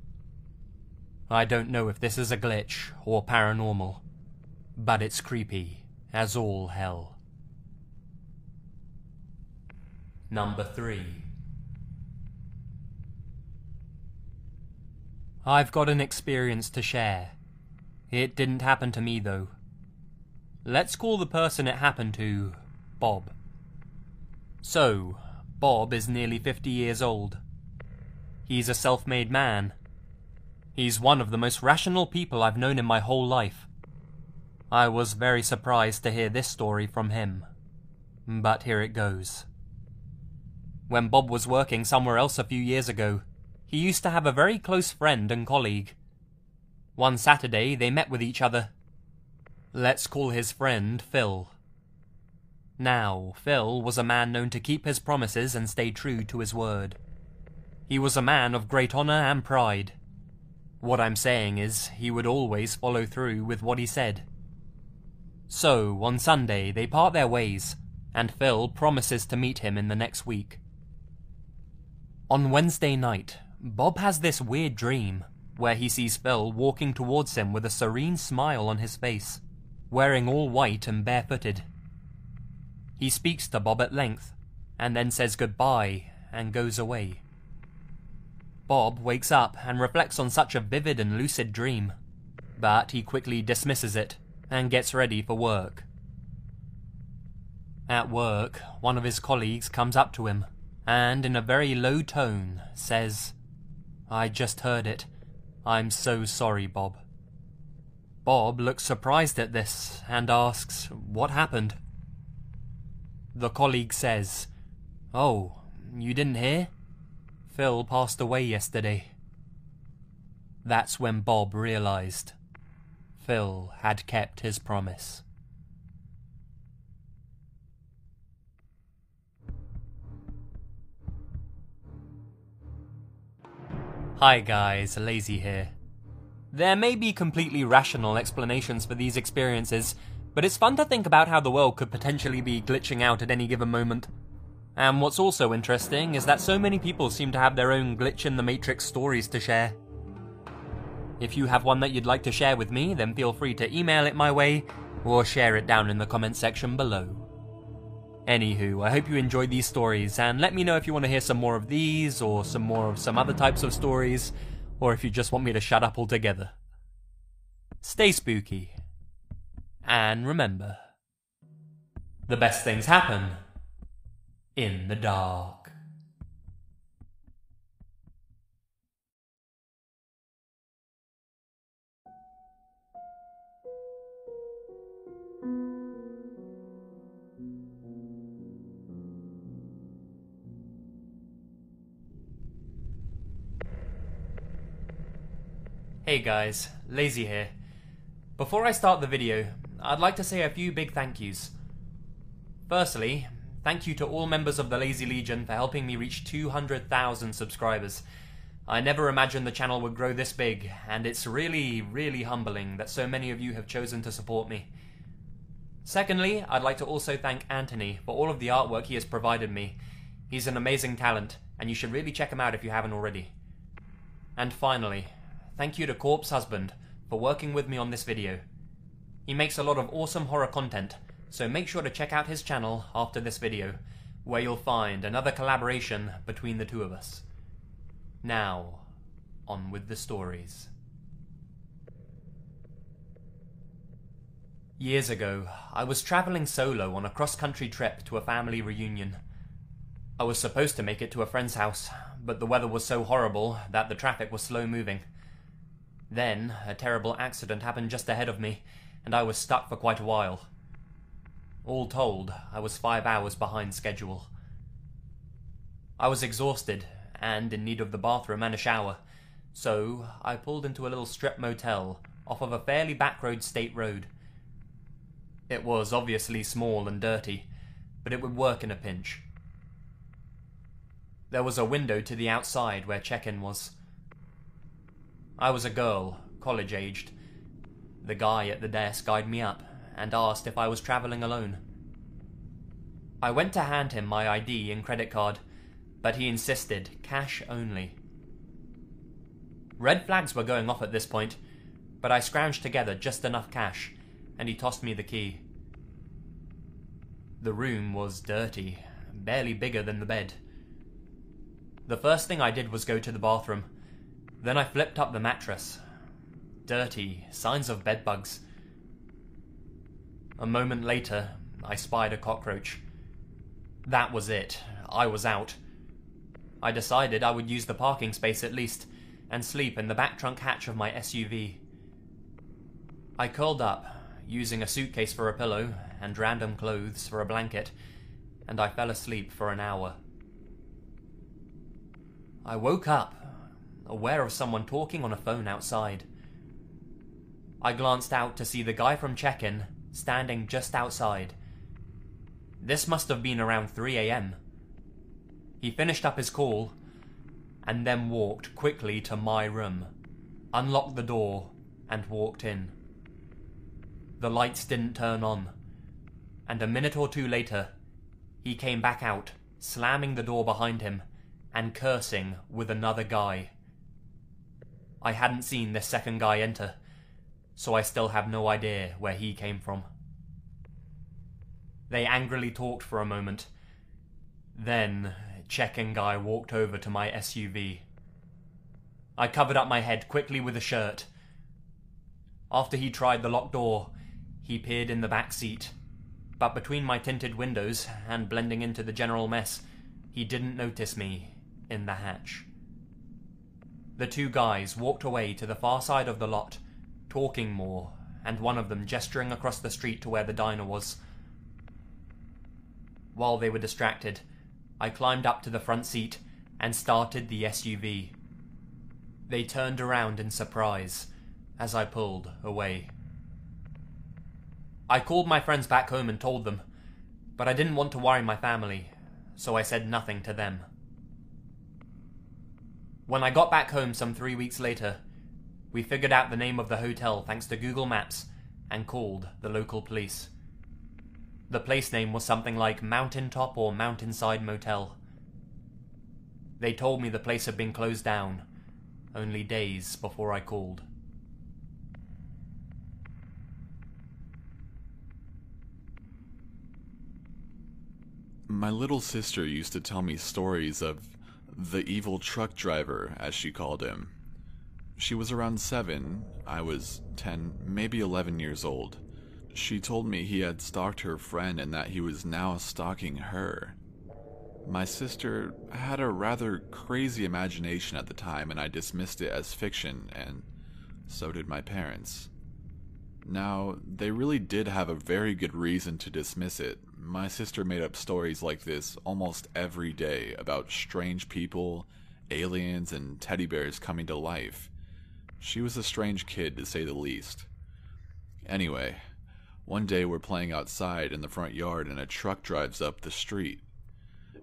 I don't know if this is a glitch or paranormal, but it's creepy as all hell. Number 3. I've got an experience to share. It didn't happen to me though. Let's call the person it happened to Bob. So, Bob is nearly 50 years old. He's a self-made man. He's one of the most rational people I've known in my whole life. I was very surprised to hear this story from him. But here it goes. When Bob was working somewhere else a few years ago, he used to have a very close friend and colleague. One Saturday they met with each other. Let's call his friend Phil. Now, Phil was a man known to keep his promises and stay true to his word. He was a man of great honour and pride. What I'm saying is, he would always follow through with what he said. So, on Sunday they part their ways, and Phil promises to meet him in the next week. On Wednesday night, Bob has this weird dream, where he sees Phil walking towards him with a serene smile on his face, wearing all white and barefooted. He speaks to Bob at length, and then says goodbye and goes away. Bob wakes up and reflects on such a vivid and lucid dream, but he quickly dismisses it and gets ready for work. At work, one of his colleagues comes up to him and, in a very low tone, says, "I just heard it. I'm so sorry, Bob." Bob looks surprised at this and asks, "What happened?" The colleague says, "Oh, you didn't hear? Phil passed away yesterday." That's when Bob realized Phil had kept his promise. Hi guys, Lazy here. There may be completely rational explanations for these experiences, but it's fun to think about how the world could potentially be glitching out at any given moment. And what's also interesting is that so many people seem to have their own glitch in the Matrix stories to share. If you have one that you'd like to share with me, then feel free to email it my way, or share it down in the comments section below. Anywho, I hope you enjoyed these stories, and let me know if you want to hear some more of these, or some more of some other types of stories, or if you just want me to shut up altogether. Stay spooky. And remember, the best things happen in the dark. Hey guys, Lazy here. Before I start the video, I'd like to say a few big thank yous. Firstly, thank you to all members of the Lazy Legion for helping me reach 200,000 subscribers. I never imagined the channel would grow this big, and it's really humbling that so many of you have chosen to support me. Secondly, I'd like to also thank Anthony for all of the artwork he has provided me. He's an amazing talent, and you should really check him out if you haven't already. And finally, thank you to Corpse Husband for working with me on this video. He makes a lot of awesome horror content, so make sure to check out his channel after this video, where you'll find another collaboration between the two of us. Now, on with the stories. Years ago, I was travelling solo on a cross-country trip to a family reunion. I was supposed to make it to a friend's house, but the weather was so horrible that the traffic was slow moving. Then, a terrible accident happened just ahead of me, and I was stuck for quite a while. All told, I was 5 hours behind schedule. I was exhausted, and in need of the bathroom and a shower, so I pulled into a little strip motel off of a fairly backroad state road. It was obviously small and dirty, but it would work in a pinch. There was a window to the outside where check-in was. I was a girl, college-aged. The guy at the desk eyed me up and asked if I was travelling alone. I went to hand him my ID and credit card, but he insisted cash only. Red flags were going off at this point, but I scrounged together just enough cash, and he tossed me the key. The room was dirty, barely bigger than the bed. The first thing I did was go to the bathroom. Then I flipped up the mattress. Dirty, signs of bedbugs. A moment later, I spied a cockroach. That was it. I was out. I decided I would use the parking space at least, and sleep in the back trunk hatch of my SUV. I curled up, using a suitcase for a pillow and random clothes for a blanket, and I fell asleep for an hour. I woke up, aware of someone talking on a phone outside. I glanced out to see the guy from check-in standing just outside. This must have been around 3 AM. He finished up his call, and then walked quickly to my room, unlocked the door, and walked in. The lights didn't turn on, and a minute or two later, he came back out, slamming the door behind him, and cursing with another guy. I hadn't seen this second guy enter, so I still have no idea where he came from. They angrily talked for a moment. Then, check-in guy walked over to my SUV. I covered up my head quickly with a shirt. After he tried the locked door, he peered in the back seat. but between my tinted windows and blending into the general mess, he didn't notice me in the hatch. The two guys walked away to the far side of the lot, talking more, and one of them gesturing across the street to where the diner was. While they were distracted, I climbed up to the front seat and started the SUV. They turned around in surprise as I pulled away. I called my friends back home and told them, but I didn't want to worry my family, so I said nothing to them. When I got back home some 3 weeks later, we figured out the name of the hotel thanks to Google Maps and called the local police. The place name was something like Mountaintop or Mountainside Motel. They told me the place had been closed down only days before I called. My little sister used to tell me stories of the evil truck driver, as she called him. She was around 7, I was 10, maybe 11 years old. She told me he had stalked her friend and that he was now stalking her. My sister had a rather crazy imagination at the time, and I dismissed it as fiction, and so did my parents. Now, they really did have a very good reason to dismiss it. My sister made up stories like this almost every day about strange people, aliens, and teddy bears coming to life. She was a strange kid, to say the least. Anyway, one day we're playing outside in the front yard and a truck drives up the street.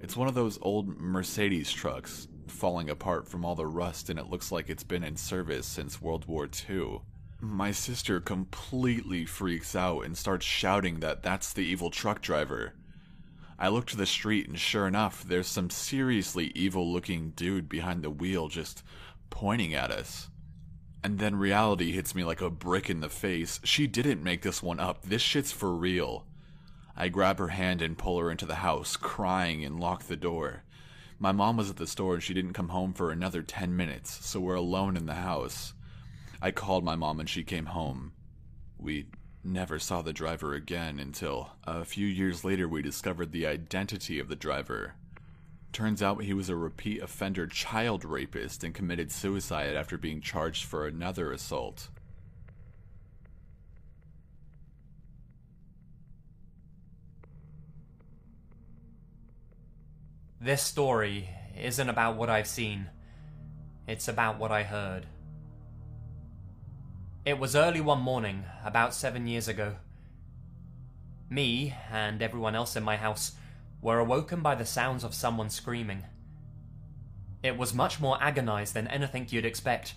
It's one of those old Mercedes trucks, falling apart from all the rust, and it looks like it's been in service since World War II. My sister completely freaks out and starts shouting that that's the evil truck driver. I look to the street and sure enough, there's some seriously evil-looking dude behind the wheel just pointing at us. And then reality hits me like a brick in the face. She didn't make this one up. This shit's for real. I grab her hand and pull her into the house, crying, and lock the door. My mom was at the store and she didn't come home for another 10 minutes, so we're alone in the house. I called my mom and she came home. We never saw the driver again until a few years later we discovered the identity of the driver. Turns out he was a repeat offender child rapist and committed suicide after being charged for another assault. This story isn't about what I've seen. It's about what I heard. It was early one morning, about 7 years ago. Me, and everyone else in my house, were awoken by the sounds of someone screaming. It was much more agonized than anything you'd expect.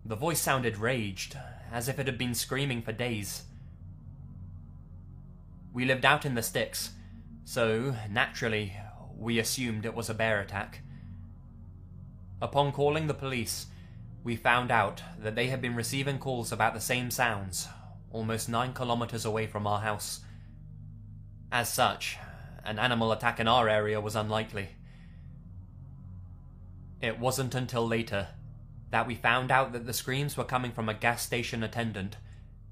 The voice sounded raged, as if it had been screaming for days. We lived out in the sticks, so, naturally, we assumed it was a bear attack. Upon calling the police, we found out that they had been receiving calls about the same sounds, almost 9 kilometers away from our house. As such, an animal attack in our area was unlikely. It wasn't until later that we found out that the screams were coming from a gas station attendant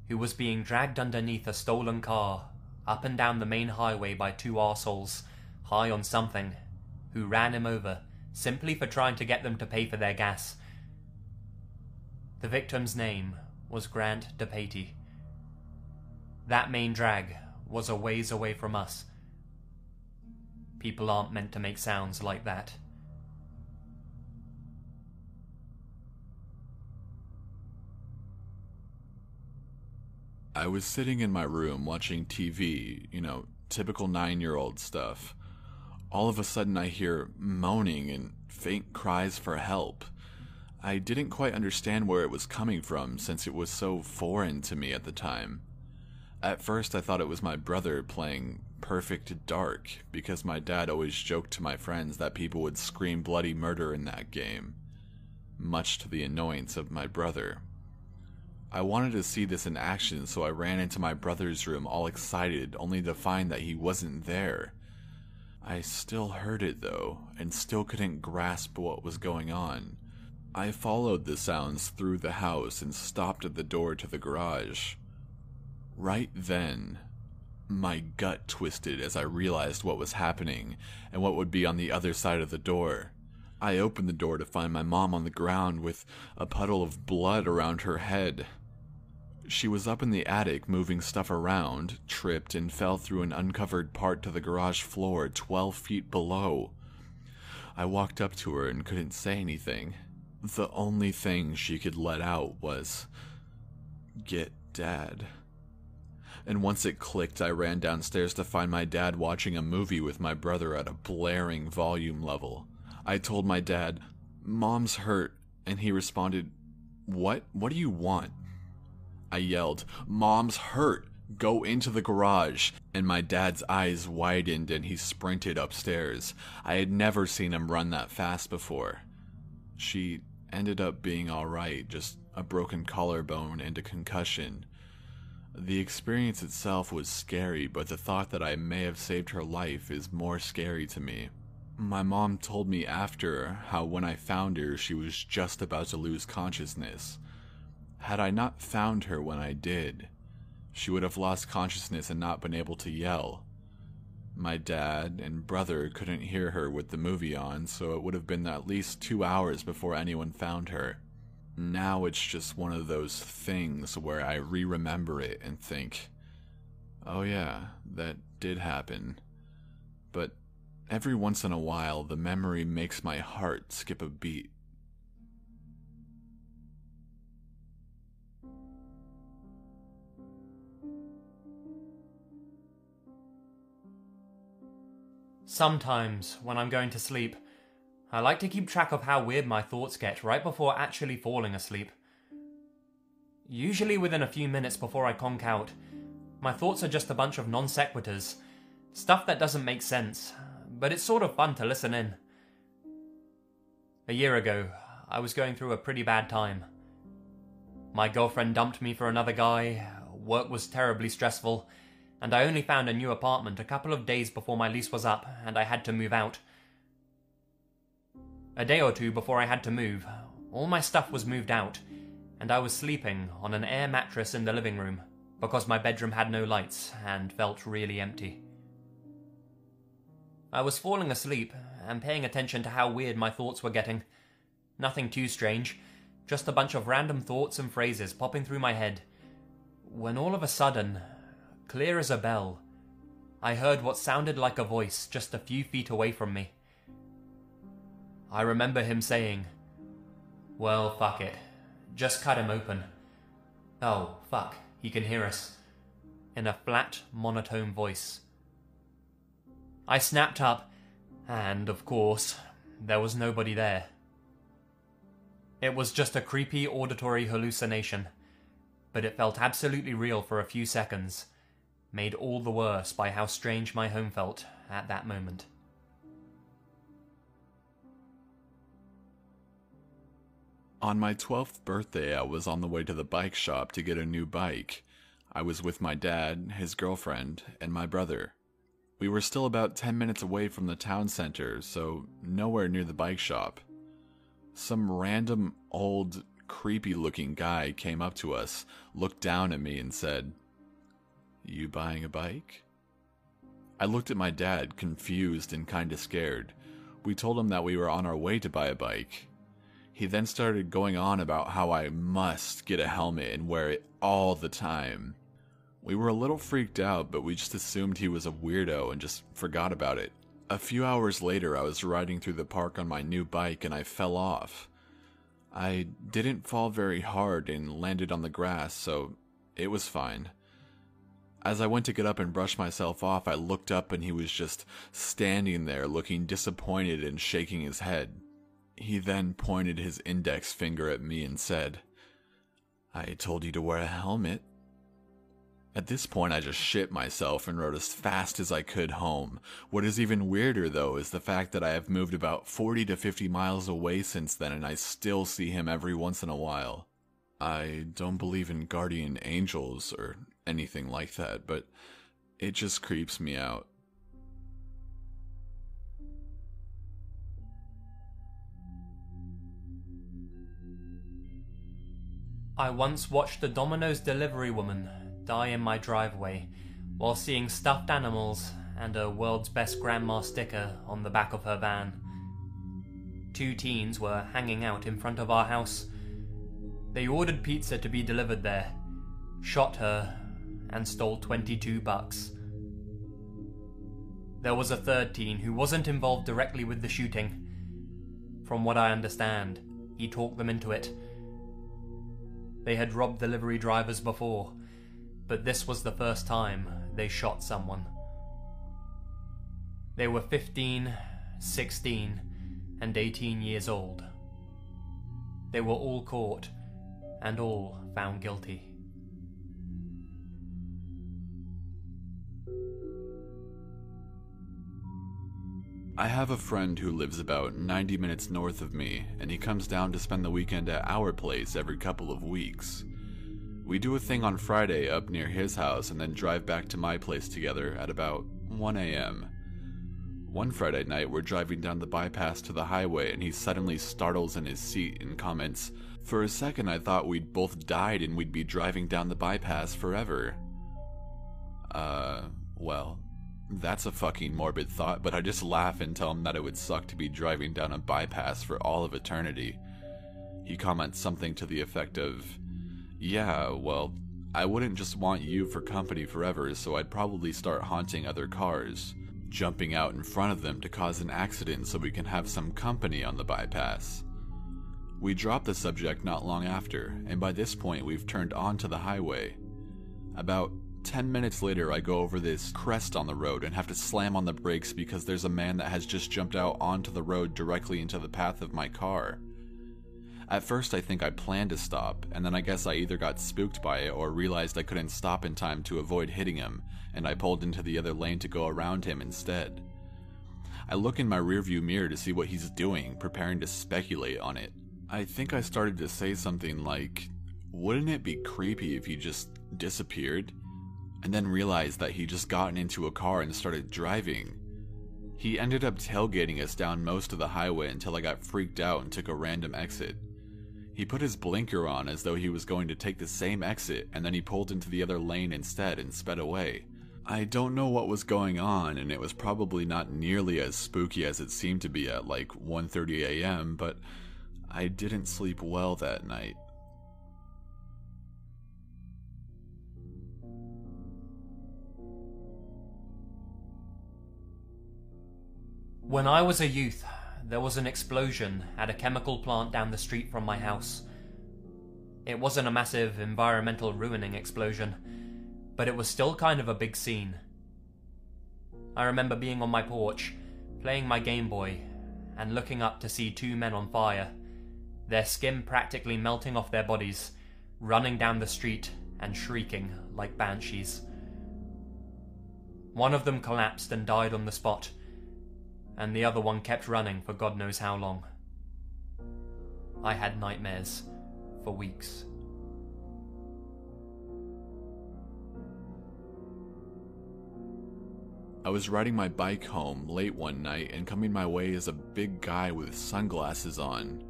who was being dragged underneath a stolen car up and down the main highway by 2 arseholes high on something who ran him over simply for trying to get them to pay for their gas. The victim's name was Grant DePatey. That main drag was a ways away from us. People aren't meant to make sounds like that. I was sitting in my room watching TV, typical 9-year-old stuff. All of a sudden I hear moaning and faint cries for help. I didn't quite understand where it was coming from since it was so foreign to me at the time. At first I thought it was my brother playing Perfect Dark because my dad always joked to my friends that people would scream bloody murder in that game, much to the annoyance of my brother. I wanted to see this in action, so I ran into my brother's room all excited, only to find that he wasn't there. I still heard it though, and still couldn't grasp what was going on. I followed the sounds through the house and stopped at the door to the garage. Right then, My gut twisted as I realized what was happening and what would be on the other side of the door. I opened the door to find my mom on the ground with a puddle of blood around her head. She was up in the attic moving stuff around, tripped, and fell through an uncovered part to the garage floor 12 feet below. I walked up to her and couldn't say anything. The only thing she could let out was, "Get Dad." And once it clicked, I ran downstairs to find my dad watching a movie with my brother at a blaring volume level. I told my dad, "Mom's hurt," and he responded, "What? What do you want?" I yelled, "Mom's hurt! Go into the garage!" And my dad's eyes widened and he sprinted upstairs. I had never seen him run that fast before. She ended up being alright, just a broken collarbone and a concussion. The experience itself was scary, but the thought that I may have saved her life is more scary to me. My mom told me after how when I found her, she was just about to lose consciousness. Had I not found her when I did, she would have lost consciousness and not been able to yell. My dad and brother couldn't hear her with the movie on, so it would have been at least 2 hours before anyone found her. Now it's just one of those things where I re-remember it and think, oh yeah, that did happen. But every once in a while, the memory makes my heart skip a beat. Sometimes, when I'm going to sleep, I like to keep track of how weird my thoughts get right before actually falling asleep. Usually within a few minutes before I conk out, my thoughts are just a bunch of non sequiturs, stuff that doesn't make sense, but it's sort of fun to listen in. A year ago, I was going through a pretty bad time. My girlfriend dumped me for another guy, work was terribly stressful, and I only found a new apartment a couple of days before my lease was up and I had to move out. A day or two before I had to move, all my stuff was moved out, and I was sleeping on an air mattress in the living room because my bedroom had no lights and felt really empty. I was falling asleep and paying attention to how weird my thoughts were getting. Nothing too strange, just a bunch of random thoughts and phrases popping through my head, when all of a sudden, clear as a bell, I heard what sounded like a voice just a few feet away from me. I remember him saying, "Well, fuck it. Just cut him open. Oh, fuck, he can hear us," in a flat, monotone voice. I snapped up, and, of course, there was nobody there. It was just a creepy auditory hallucination, but it felt absolutely real for a few seconds, made all the worse by how strange my home felt at that moment. On my 12th birthday, I was on the way to the bike shop to get a new bike. I was with my dad, his girlfriend, and my brother. We were still about 10 minutes away from the town center, so nowhere near the bike shop. Some random, old, creepy-looking guy came up to us, looked down at me, and said, "You buying a bike?" I looked at my dad, confused and kinda scared. We told him that we were on our way to buy a bike. He then started going on about how I must get a helmet and wear it all the time. We were a little freaked out, but we just assumed he was a weirdo and just forgot about it. A few hours later, I was riding through the park on my new bike and I fell off. I didn't fall very hard and landed on the grass, so it was fine. As I went to get up and brush myself off, I looked up and he was just standing there looking disappointed and shaking his head. He then pointed his index finger at me and said, "I told you to wear a helmet." At this point, I just shit myself and rode as fast as I could home. What is even weirder, though, is the fact that I have moved about 40 to 50 miles away since then, and I still see him every once in a while. I don't believe in guardian angels or anything like that, but it just creeps me out. I once watched the Domino's delivery woman die in my driveway while seeing stuffed animals and a world's best grandma sticker on the back of her van. 2 teens were hanging out in front of our house. They ordered pizza to be delivered there, shot her, and stole $22. There was a 3rd teen who wasn't involved directly with the shooting. From what I understand, he talked them into it. They had robbed delivery drivers before, but this was the first time they shot someone. They were 15, 16, and 18 years old. They were all caught, and all found guilty. I have a friend who lives about 90 minutes north of me, and he comes down to spend the weekend at our place every couple of weeks. We do a thing on Friday up near his house and then drive back to my place together at about 1 a.m. One Friday night, we're driving down the bypass to the highway and he suddenly startles in his seat and comments, "For a second I thought we'd both died and we'd be driving down the bypass forever." Well, that's a fucking morbid thought, but I just laugh and tell him that it would suck to be driving down a bypass for all of eternity. He comments something to the effect of, "Yeah, well, I wouldn't just want you for company forever, so I'd probably start haunting other cars, jumping out in front of them to cause an accident so we can have some company on the bypass." We drop the subject not long after, and by this point we've turned onto the highway. About 10 minutes later, I go over this crest on the road and have to slam on the brakes because there's a man that has just jumped out onto the road directly into the path of my car. At first I think I planned to stop, and then I guess I either got spooked by it or realized I couldn't stop in time to avoid hitting him, and I pulled into the other lane to go around him instead. I look in my rearview mirror to see what he's doing, preparing to speculate on it. I think I started to say something like, "Wouldn't it be creepy if he just disappeared?" And then realized that he just gotten into a car and started driving. He ended up tailgating us down most of the highway until I got freaked out and took a random exit. He put his blinker on as though he was going to take the same exit, and then he pulled into the other lane instead and sped away. I don't know what was going on, and it was probably not nearly as spooky as it seemed to be at like 1:30 a.m., but I didn't sleep well that night. When I was a youth, there was an explosion at a chemical plant down the street from my house. It wasn't a massive environmental ruining explosion, but it was still kind of a big scene. I remember being on my porch, playing my Game Boy, and looking up to see 2 men on fire, their skin practically melting off their bodies, running down the street and shrieking like banshees. One of them collapsed and died on the spot, and the other one kept running for God knows how long. I had nightmares for weeks. I was riding my bike home late one night, and coming my way is a big guy with sunglasses on.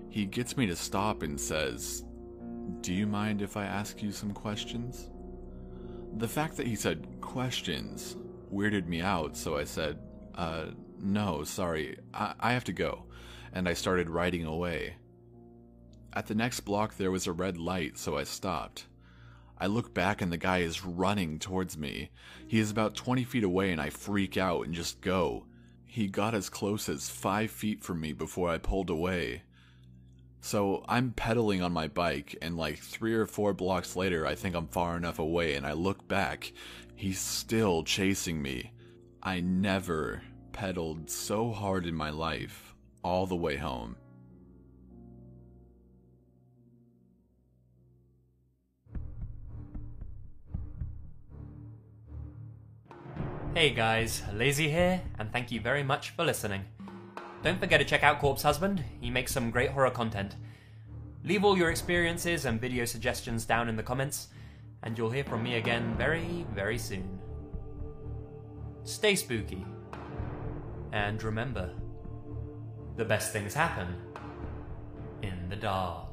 He gets me to stop and says, "Do you mind if I ask you some questions?" The fact that he said questions weirded me out, so I said, "No, sorry, I have to go," and I started riding away. At the next block there was a red light, so I stopped. I look back and the guy is running towards me. He is about 20 feet away and I freak out and just go. He got as close as 5 feet from me before I pulled away. So I'm pedaling on my bike, and like 3 or 4 blocks later I think I'm far enough away and I look back. He's still chasing me. I never pedaled so hard in my life all the way home. Hey guys, Lazy here, and thank you very much for listening. Don't forget to check out Corpse Husband, he makes some great horror content. Leave all your experiences and video suggestions down in the comments, and you'll hear from me again very, very soon. Stay spooky. And remember, the best things happen in the dark.